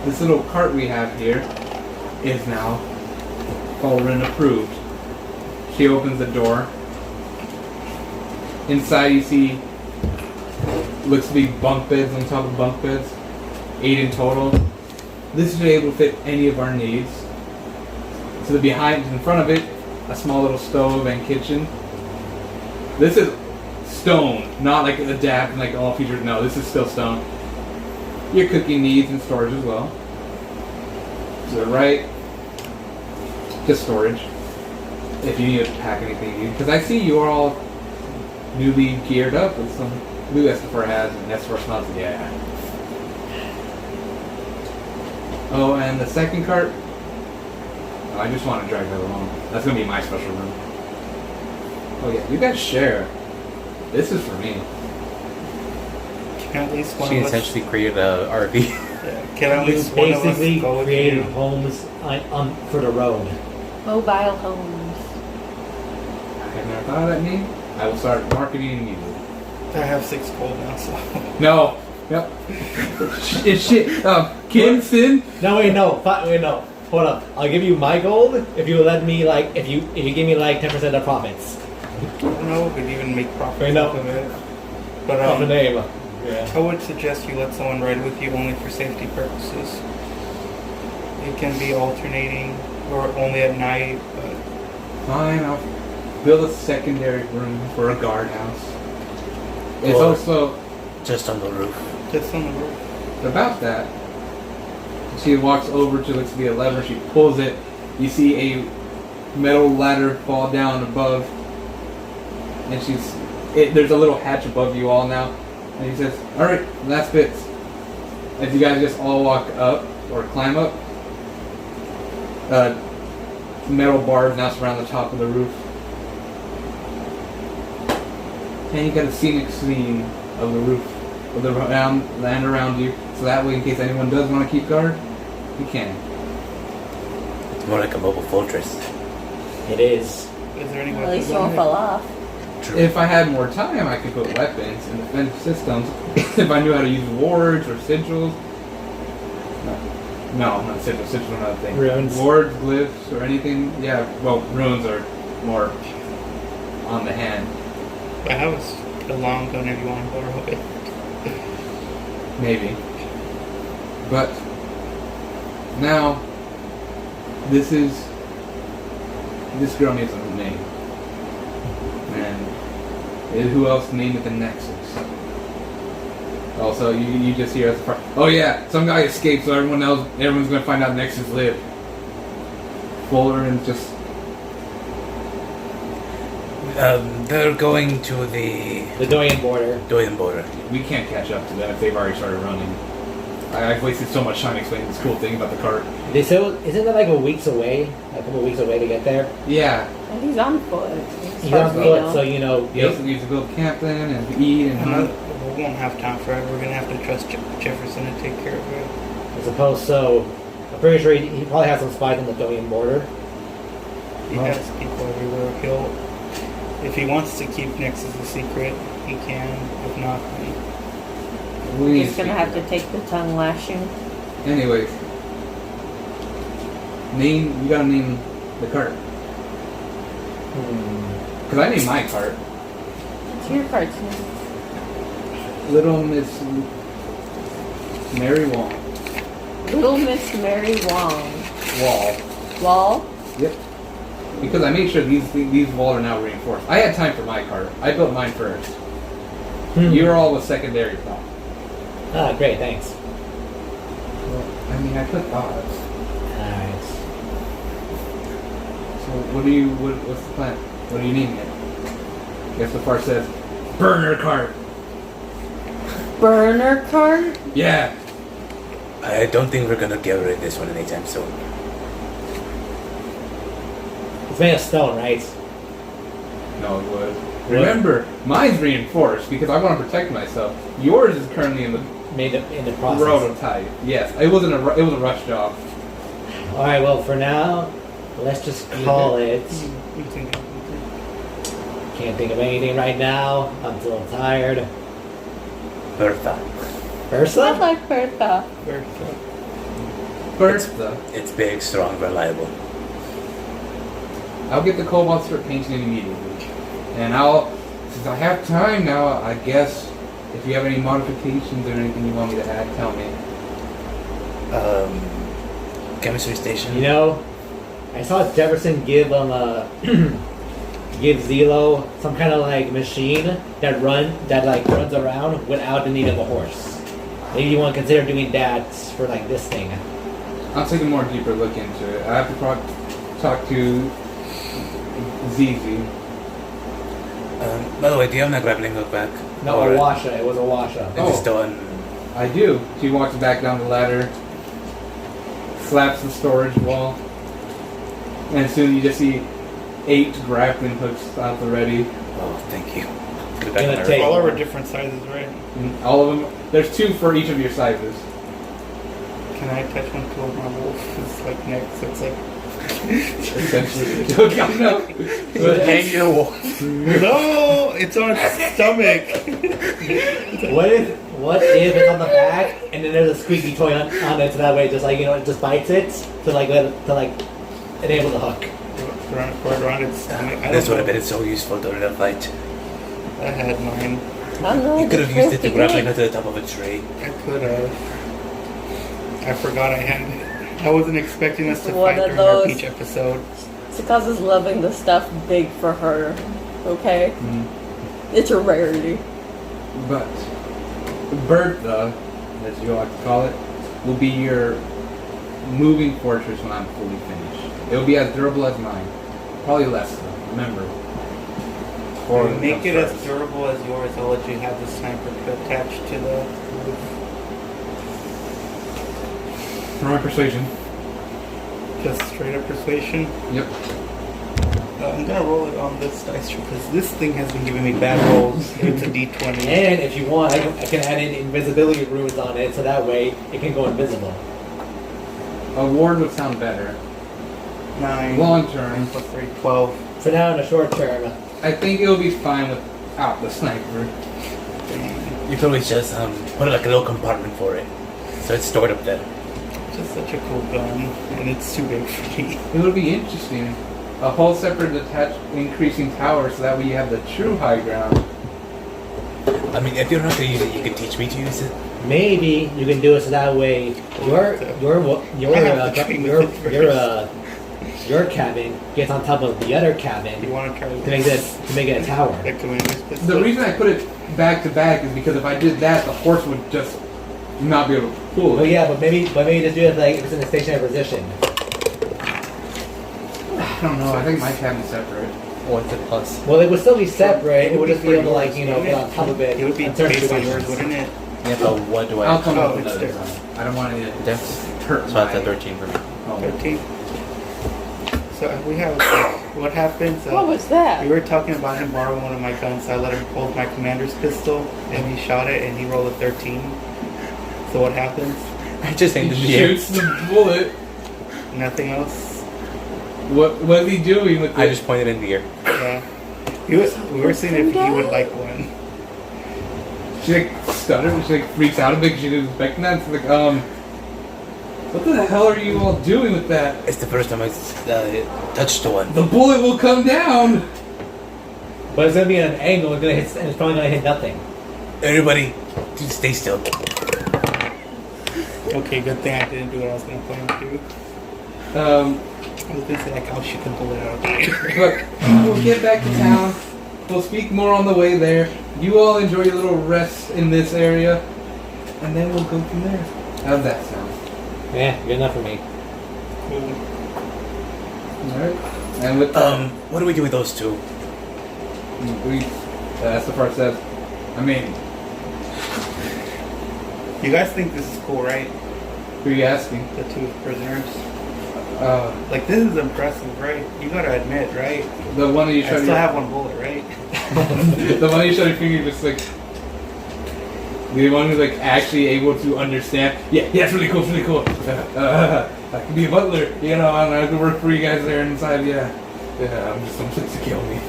Speaker 8: this little cart we have here is now Fulren approved. She opens the door. Inside you see, looks to be bunk beds on top of bunk beds. 8 in total. This is able to fit any of our needs. To the behind, in front of it, a small little stove and kitchen. This is stone, not like adapt and like all features. No, this is still stone. Your cooking needs and storage as well. To the right, just storage. If you need to pack anything, because I see you are all newly geared up with some new S4 has and S4 smells. Yeah. Oh, and the second cart. Oh, I just want to drag that along. That's gonna be my special room. Oh yeah, you guys share. This is for me.
Speaker 2: Can at least one
Speaker 6: She
Speaker 2: of us?
Speaker 6: essentially created a RV.
Speaker 2: Yeah, can at
Speaker 3: You
Speaker 2: least one of us
Speaker 3: basically
Speaker 2: go with
Speaker 3: created
Speaker 2: you?
Speaker 3: homes for the road.
Speaker 9: Mobile homes.
Speaker 8: I have never thought of that name. I will start marketing immediately.
Speaker 2: I have 6 gold now, so.
Speaker 8: No. Yep. It's shit. Kinston.
Speaker 3: No, wait, no. Hold up. I'll give you my gold if you let me if you give me 10% of profits.
Speaker 2: I don't know if we could even make profit
Speaker 3: Wait, no.
Speaker 2: off of it. But
Speaker 3: Of the name. Yeah.
Speaker 2: I would suggest you let someone ride with you only for safety purposes. It can be alternating or only at night, but
Speaker 1: Fine, I'll build a secondary room for a guardhouse. It's
Speaker 5: Or-
Speaker 1: also
Speaker 5: Just on the roof.
Speaker 2: just on the roof.
Speaker 1: about that. She walks over to the lever, she pulls it, you see a metal ladder fall down above, and there's a little hatch above you all now, and he says, alright, last bits. As you guys just all walk up, or climb up, metal bars now surround the top of the roof. And you got a scenic scene of the roof, of the land around you, so that way in case anyone does want to keep guard, you can.
Speaker 5: It's more like a mobile fortress.
Speaker 3: It is.
Speaker 2: Is there any
Speaker 9: At least
Speaker 2: weapons
Speaker 9: you
Speaker 2: on
Speaker 9: won't
Speaker 2: it?
Speaker 9: fall off.
Speaker 5: True.
Speaker 1: If I had more time, I could put weapons and defense systems. If I knew how to use wards or sigils. No, not sigils. Sigils are another thing.
Speaker 3: Runes.
Speaker 1: Wards, glyphs, or anything. Yeah, well, runes are more on the hand.
Speaker 2: I have a long gun if you want to borrow it.
Speaker 1: Maybe. But now, this girl needs a name. And who else named it the Nexus? Also, you just hear us. Oh yeah, some guy escaped, so everyone's gonna find out Nexus lived. Fuller and just
Speaker 5: They're going to the
Speaker 3: The Doyen border.
Speaker 5: Doyen border.
Speaker 1: we can't catch up to them if they've already started running. I've wasted so much time explaining this cool thing about the cart.
Speaker 3: They still, isn't that like a weeks away? A couple of weeks away to get there?
Speaker 1: Yeah,
Speaker 9: And he's on foot. as
Speaker 3: You're
Speaker 9: far
Speaker 3: on
Speaker 9: as we
Speaker 3: foot,
Speaker 9: know.
Speaker 3: so you know.
Speaker 1: you also need to build camp then and eat and hunt.
Speaker 2: We won't have time for it. We're gonna have to trust Jefferson to take care of it.
Speaker 3: I suppose so. I'm pretty sure he probably has some spies on the Doyen border.
Speaker 2: He
Speaker 3: Oh.
Speaker 2: has people everywhere. If he wants to keep Nexus a secret, he can. If not,
Speaker 1: We need
Speaker 9: He's gonna have to take the tongue lashing.
Speaker 1: Anyways, you gotta name the cart. Cause I named my cart
Speaker 9: It's your cards.
Speaker 1: Little Miss Mary Wong.
Speaker 9: Little Miss Mary Wong.
Speaker 1: Wall.
Speaker 9: Wall?
Speaker 1: Yep. Because I made sure these walls are now reinforced. I had time for my cart. I built mine first. You're all with secondary thought.
Speaker 3: Ah, great, thanks.
Speaker 1: Well, I mean, I put thoughts.
Speaker 3: Alright.
Speaker 1: So what's the plan? What are you naming it? Guess the part says, burner cart.
Speaker 9: Burner card?
Speaker 1: Yeah.
Speaker 5: I don't think we're gonna get rid of this one anytime soon.
Speaker 3: It's made of stone, right?
Speaker 1: No, it was. Remember, mine's reinforced because I want to protect myself. Yours is currently in the
Speaker 3: Made in the process.
Speaker 1: prototype. Yes, it was a rush job.
Speaker 3: Alright, well, for now, let's just call it.
Speaker 2: you can go.
Speaker 3: Can't think of anything right now. I'm still tired.
Speaker 5: Bertha.
Speaker 9: I
Speaker 3: Ursa?
Speaker 9: like Bertha.
Speaker 1: First,
Speaker 5: It's big, strong, reliable.
Speaker 1: I'll get the cobalt start painting it immediately, and since I have time now, I guess if you have any modifications or anything you want me to add, tell me.
Speaker 5: Chemistry station.
Speaker 3: You know, I saw Jefferson give give Zelo some kind of like machine that runs around without the need of a horse. Maybe you want to consider doing that for like this thing.
Speaker 1: I'll take a more deeper look into it. I have to talk to ZZ.
Speaker 5: By the way, do you have that grappling hook back?
Speaker 3: No,
Speaker 5: Or
Speaker 3: a washa. It was a washa.
Speaker 5: Is it still on?
Speaker 1: I do. She walks back down the ladder, slaps the storage wall, and soon you just see 8 grappling hooks out the ready.
Speaker 5: Oh, thank you. Put it back
Speaker 3: Gonna
Speaker 5: on my
Speaker 3: take-
Speaker 2: All
Speaker 5: rifle.
Speaker 2: over different sizes, right?
Speaker 1: And all of them. There's 2 for each of your sizes.
Speaker 2: Can I attach one to my wolf? It's like neck, so it's like.
Speaker 1: Essentially. No.
Speaker 2: Hang your wolf. No, it's on its stomach.
Speaker 3: What if it's on the back and then there's a squeaky toy on it, so that way it just it just bites it to enable the hook.
Speaker 2: Around its stomach.
Speaker 5: This would have been so useful during the fight.
Speaker 2: I had mine.
Speaker 4: I'm not
Speaker 5: You could have used it to
Speaker 4: thrifty
Speaker 5: grappling
Speaker 4: great.
Speaker 5: onto the top of a tree.
Speaker 2: I could have. I forgot I had. I wasn't expecting us to
Speaker 4: One
Speaker 2: fight
Speaker 4: of
Speaker 2: during our
Speaker 4: those-
Speaker 2: beach episode.
Speaker 4: Tsukau's loving the stuff big for her. Okay? It's a rarity.
Speaker 1: But Bertha, as you like to call it, will be your moving fortress when I'm fully finished. It will be as durable as mine. Probably less though, remember.
Speaker 2: Or
Speaker 1: Or
Speaker 2: make it as durable as yours. I'll let you have the sniper attached to the roof.
Speaker 1: My persuasion.
Speaker 2: Just straight up persuasion.
Speaker 1: Yep.
Speaker 2: I'm gonna roll it on this dice because this thing has been giving me bad rolls. It's a D20.
Speaker 3: And if you want, I can add in invisibility runes on it, so that way it can go invisible.
Speaker 1: A ward would sound better.
Speaker 2: 9.
Speaker 1: Long term,
Speaker 2: Plus 3, 12.
Speaker 3: For now, in the short term,
Speaker 1: I think it'll be fine without the sniper.
Speaker 5: You could always just put like a little compartment for it, so it's stored up there.
Speaker 2: Just such a cool gun, and it's too big for me.
Speaker 1: It would be interesting. A whole separate attached increasing tower so that way you have the true high ground.
Speaker 5: I mean, if you're not gonna use it, you can teach me to use it.
Speaker 3: maybe you can do it so that way your cabin gets on top of the other cabin
Speaker 2: You want to try
Speaker 3: to make it a tower.
Speaker 2: the commander's pistol?
Speaker 1: The reason I put it back to back is because if I did that, the horse would just not be able to pull
Speaker 3: But
Speaker 1: it.
Speaker 3: yeah, but maybe just do it like if it's in a stationary position.
Speaker 1: I don't know. I think my cabin's separate.
Speaker 6: What's it plus?
Speaker 3: Well, it would still be separate. It would just be
Speaker 2: for
Speaker 3: able to like
Speaker 2: yours,
Speaker 3: get
Speaker 2: wouldn't
Speaker 3: on top of it.
Speaker 2: It would be
Speaker 3: on certain
Speaker 2: based on yours,
Speaker 3: situations.
Speaker 2: wouldn't it?
Speaker 6: Yeah, but what do I?
Speaker 1: I'll come up
Speaker 2: Oh,
Speaker 1: with
Speaker 2: it's
Speaker 1: another
Speaker 2: different.
Speaker 1: design. I don't want it to
Speaker 6: That's
Speaker 1: hurt
Speaker 6: so that's
Speaker 1: my...
Speaker 6: a 13 for me.
Speaker 1: Oh.
Speaker 2: 13. So we have what happens.
Speaker 4: What was that?
Speaker 2: We were talking about him borrowing one of my guns. So I let him hold my commander's pistol, and he shot it, and he rolled a 13. So what happens?
Speaker 6: I just aimed
Speaker 1: He
Speaker 6: in the air.
Speaker 1: shoots the bullet.
Speaker 2: Nothing else.
Speaker 1: What's he doing with it?
Speaker 6: I just pointed in the air.
Speaker 2: Yeah. We were seeing if he would like one.
Speaker 1: She like stutters and she like freaks out a bit because she didn't expect that. It's like, what the hell are you all doing with that?
Speaker 5: It's the first time I touched one.
Speaker 1: The bullet will come down!
Speaker 3: But it's gonna be at an angle. It's gonna hit, and it's probably gonna hit nothing.
Speaker 5: Everybody, just stay still.
Speaker 2: Okay, good thing I didn't do what I was gonna plan to do. I was gonna say like I'll shoot the bullet out of the air.
Speaker 1: Look, we'll get back to town. We'll speak more on the way there. You all enjoy your little rest in this area. And then we'll go from there. How's that sound?
Speaker 3: Yeah, good enough for me.
Speaker 2: Cool.
Speaker 1: Alright. And with
Speaker 5: What do we do with those two?
Speaker 1: that's the part says. I mean,
Speaker 2: You guys think this is cool, right?
Speaker 1: who are you asking?
Speaker 2: The two prisoners.
Speaker 1: Like
Speaker 2: Like this is impressive, right? You gotta admit, right?
Speaker 1: the one that you
Speaker 2: I
Speaker 1: showed
Speaker 2: still have one bullet, right?
Speaker 1: the one you showed your finger just like the one who's like actually able to understand. Yeah, it's really cool, it's really cool. I can be a butler, you know, and I can work for you guys there inside. Yeah, I'm just some place to kill me.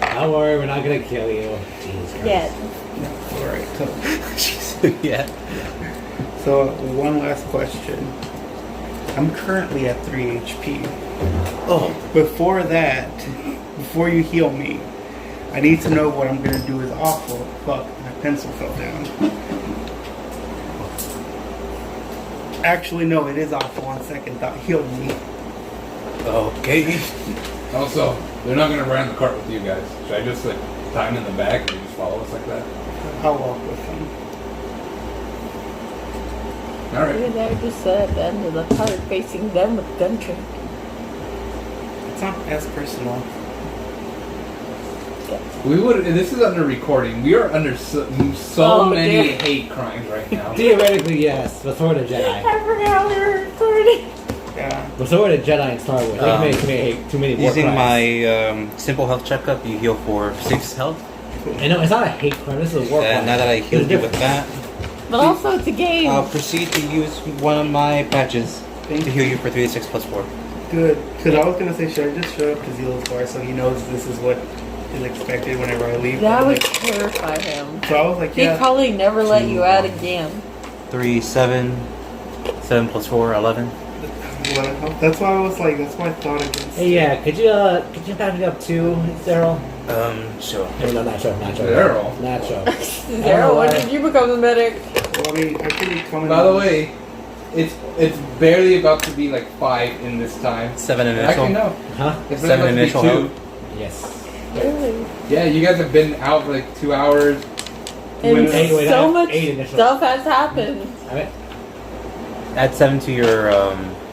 Speaker 3: Don't worry, we're not gonna kill you. Jesus Christ.
Speaker 4: Yeah.
Speaker 2: Alright, so,
Speaker 6: Yeah.
Speaker 2: so one last question. I'm currently at 3 HP.
Speaker 5: Oh,
Speaker 2: Before that, before you heal me, I need to know what I'm gonna do is awful. Fuck, my pencil fell down. Actually, no, it is awful on second thought. Heal me.
Speaker 5: okay.
Speaker 1: Also, they're not gonna ride in the cart with you guys. Should I just like tie them in the back and they just follow us like that?
Speaker 2: I'll walk with them.
Speaker 1: All right.
Speaker 4: Maybe they're just at the end of the cart facing them with gun trick.
Speaker 2: It's not as personal.
Speaker 1: We would. This is under recording. We are under so
Speaker 4: Oh,
Speaker 1: many
Speaker 4: dear.
Speaker 1: hate crimes right now.
Speaker 3: Theoretically, yes, but so are the Jedi.
Speaker 4: I forgot we were recording.
Speaker 2: Yeah.
Speaker 3: But so are the Jedi in Star Wars. They make too many war
Speaker 6: Using
Speaker 3: crimes.
Speaker 6: my simple health checkup, you heal for 6 health.
Speaker 3: I know, it's not a hate crime, this is a war crime.
Speaker 6: Now that I healed you with that,
Speaker 4: But also, it's a game.
Speaker 6: I'll proceed to use one of my patches
Speaker 2: Thank
Speaker 6: to heal you for 3d6 plus 4.
Speaker 2: Good. Because I was gonna say, should I just show up to Zeal's bar so he knows this is what is expected whenever I leave?
Speaker 4: That
Speaker 2: But,
Speaker 4: would
Speaker 2: like,
Speaker 4: terrify him.
Speaker 2: so I was like,
Speaker 4: He'd
Speaker 2: yeah.
Speaker 4: probably never let you out again.
Speaker 6: 3, 7, 7 plus 4, 11.
Speaker 2: That's why I was like, that's why I thought against.
Speaker 3: Hey, yeah, could you back me up too, Daryl?
Speaker 5: Sure.
Speaker 3: No, not sure.
Speaker 1: Zero.
Speaker 3: Not sure.
Speaker 4: Zero, when did you become the medic?
Speaker 2: Well, I mean, I could be coming.
Speaker 1: By the way, it's barely about to be like 5 in this time.
Speaker 5: 7 initial.
Speaker 1: Actually, no.
Speaker 3: Huh?
Speaker 1: It's
Speaker 5: 7
Speaker 1: about to be
Speaker 5: initial
Speaker 1: 2.
Speaker 5: health.
Speaker 3: Yes.
Speaker 4: Really?
Speaker 1: Yeah, you guys have been out for like 2 hours.
Speaker 4: And
Speaker 3: Wait,
Speaker 4: so
Speaker 3: no,
Speaker 4: much
Speaker 3: 8 initial.
Speaker 4: stuff has happened.
Speaker 3: Alright.
Speaker 5: Add 7 to your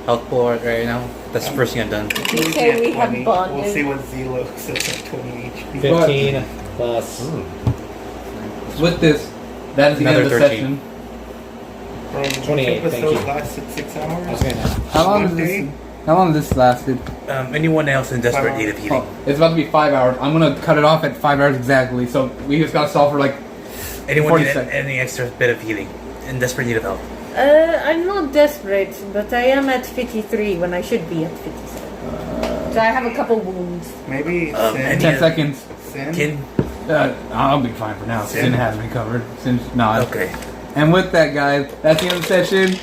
Speaker 5: health pool right now. That's the first thing I've done.
Speaker 4: You say we have
Speaker 2: 20.
Speaker 4: bonded.
Speaker 2: We'll see what Z looks. It's like 20 HP.
Speaker 3: 15 plus.
Speaker 1: With this, that's the end
Speaker 5: Another
Speaker 1: of the
Speaker 5: 13.
Speaker 1: session.
Speaker 3: 28, thank
Speaker 2: Episode
Speaker 3: you.
Speaker 2: lasted 6
Speaker 3: I was
Speaker 2: hours.
Speaker 3: gonna.
Speaker 1: How long
Speaker 2: One
Speaker 1: does this?
Speaker 2: day?
Speaker 1: How long does this lasted?
Speaker 5: Anyone else in desperate need of healing?
Speaker 1: Oh, it's about to be 5 hours. I'm gonna cut it off at 5 hours exactly. So we just gotta solve for like.
Speaker 5: Anyone
Speaker 1: 40
Speaker 5: need
Speaker 1: seconds.
Speaker 5: any extra bit of healing? In desperate need of help?
Speaker 4: I'm not desperate, but I am at 53 when I should be at 57. So I have a couple wounds.
Speaker 2: Maybe
Speaker 5: and
Speaker 1: 10
Speaker 5: Yeah.
Speaker 1: seconds.
Speaker 2: Sin.
Speaker 5: Kin?
Speaker 1: I'll be fine for now. Sin has me covered. Sin's not.
Speaker 5: Okay.
Speaker 1: And with that, guys, that's the end of the session.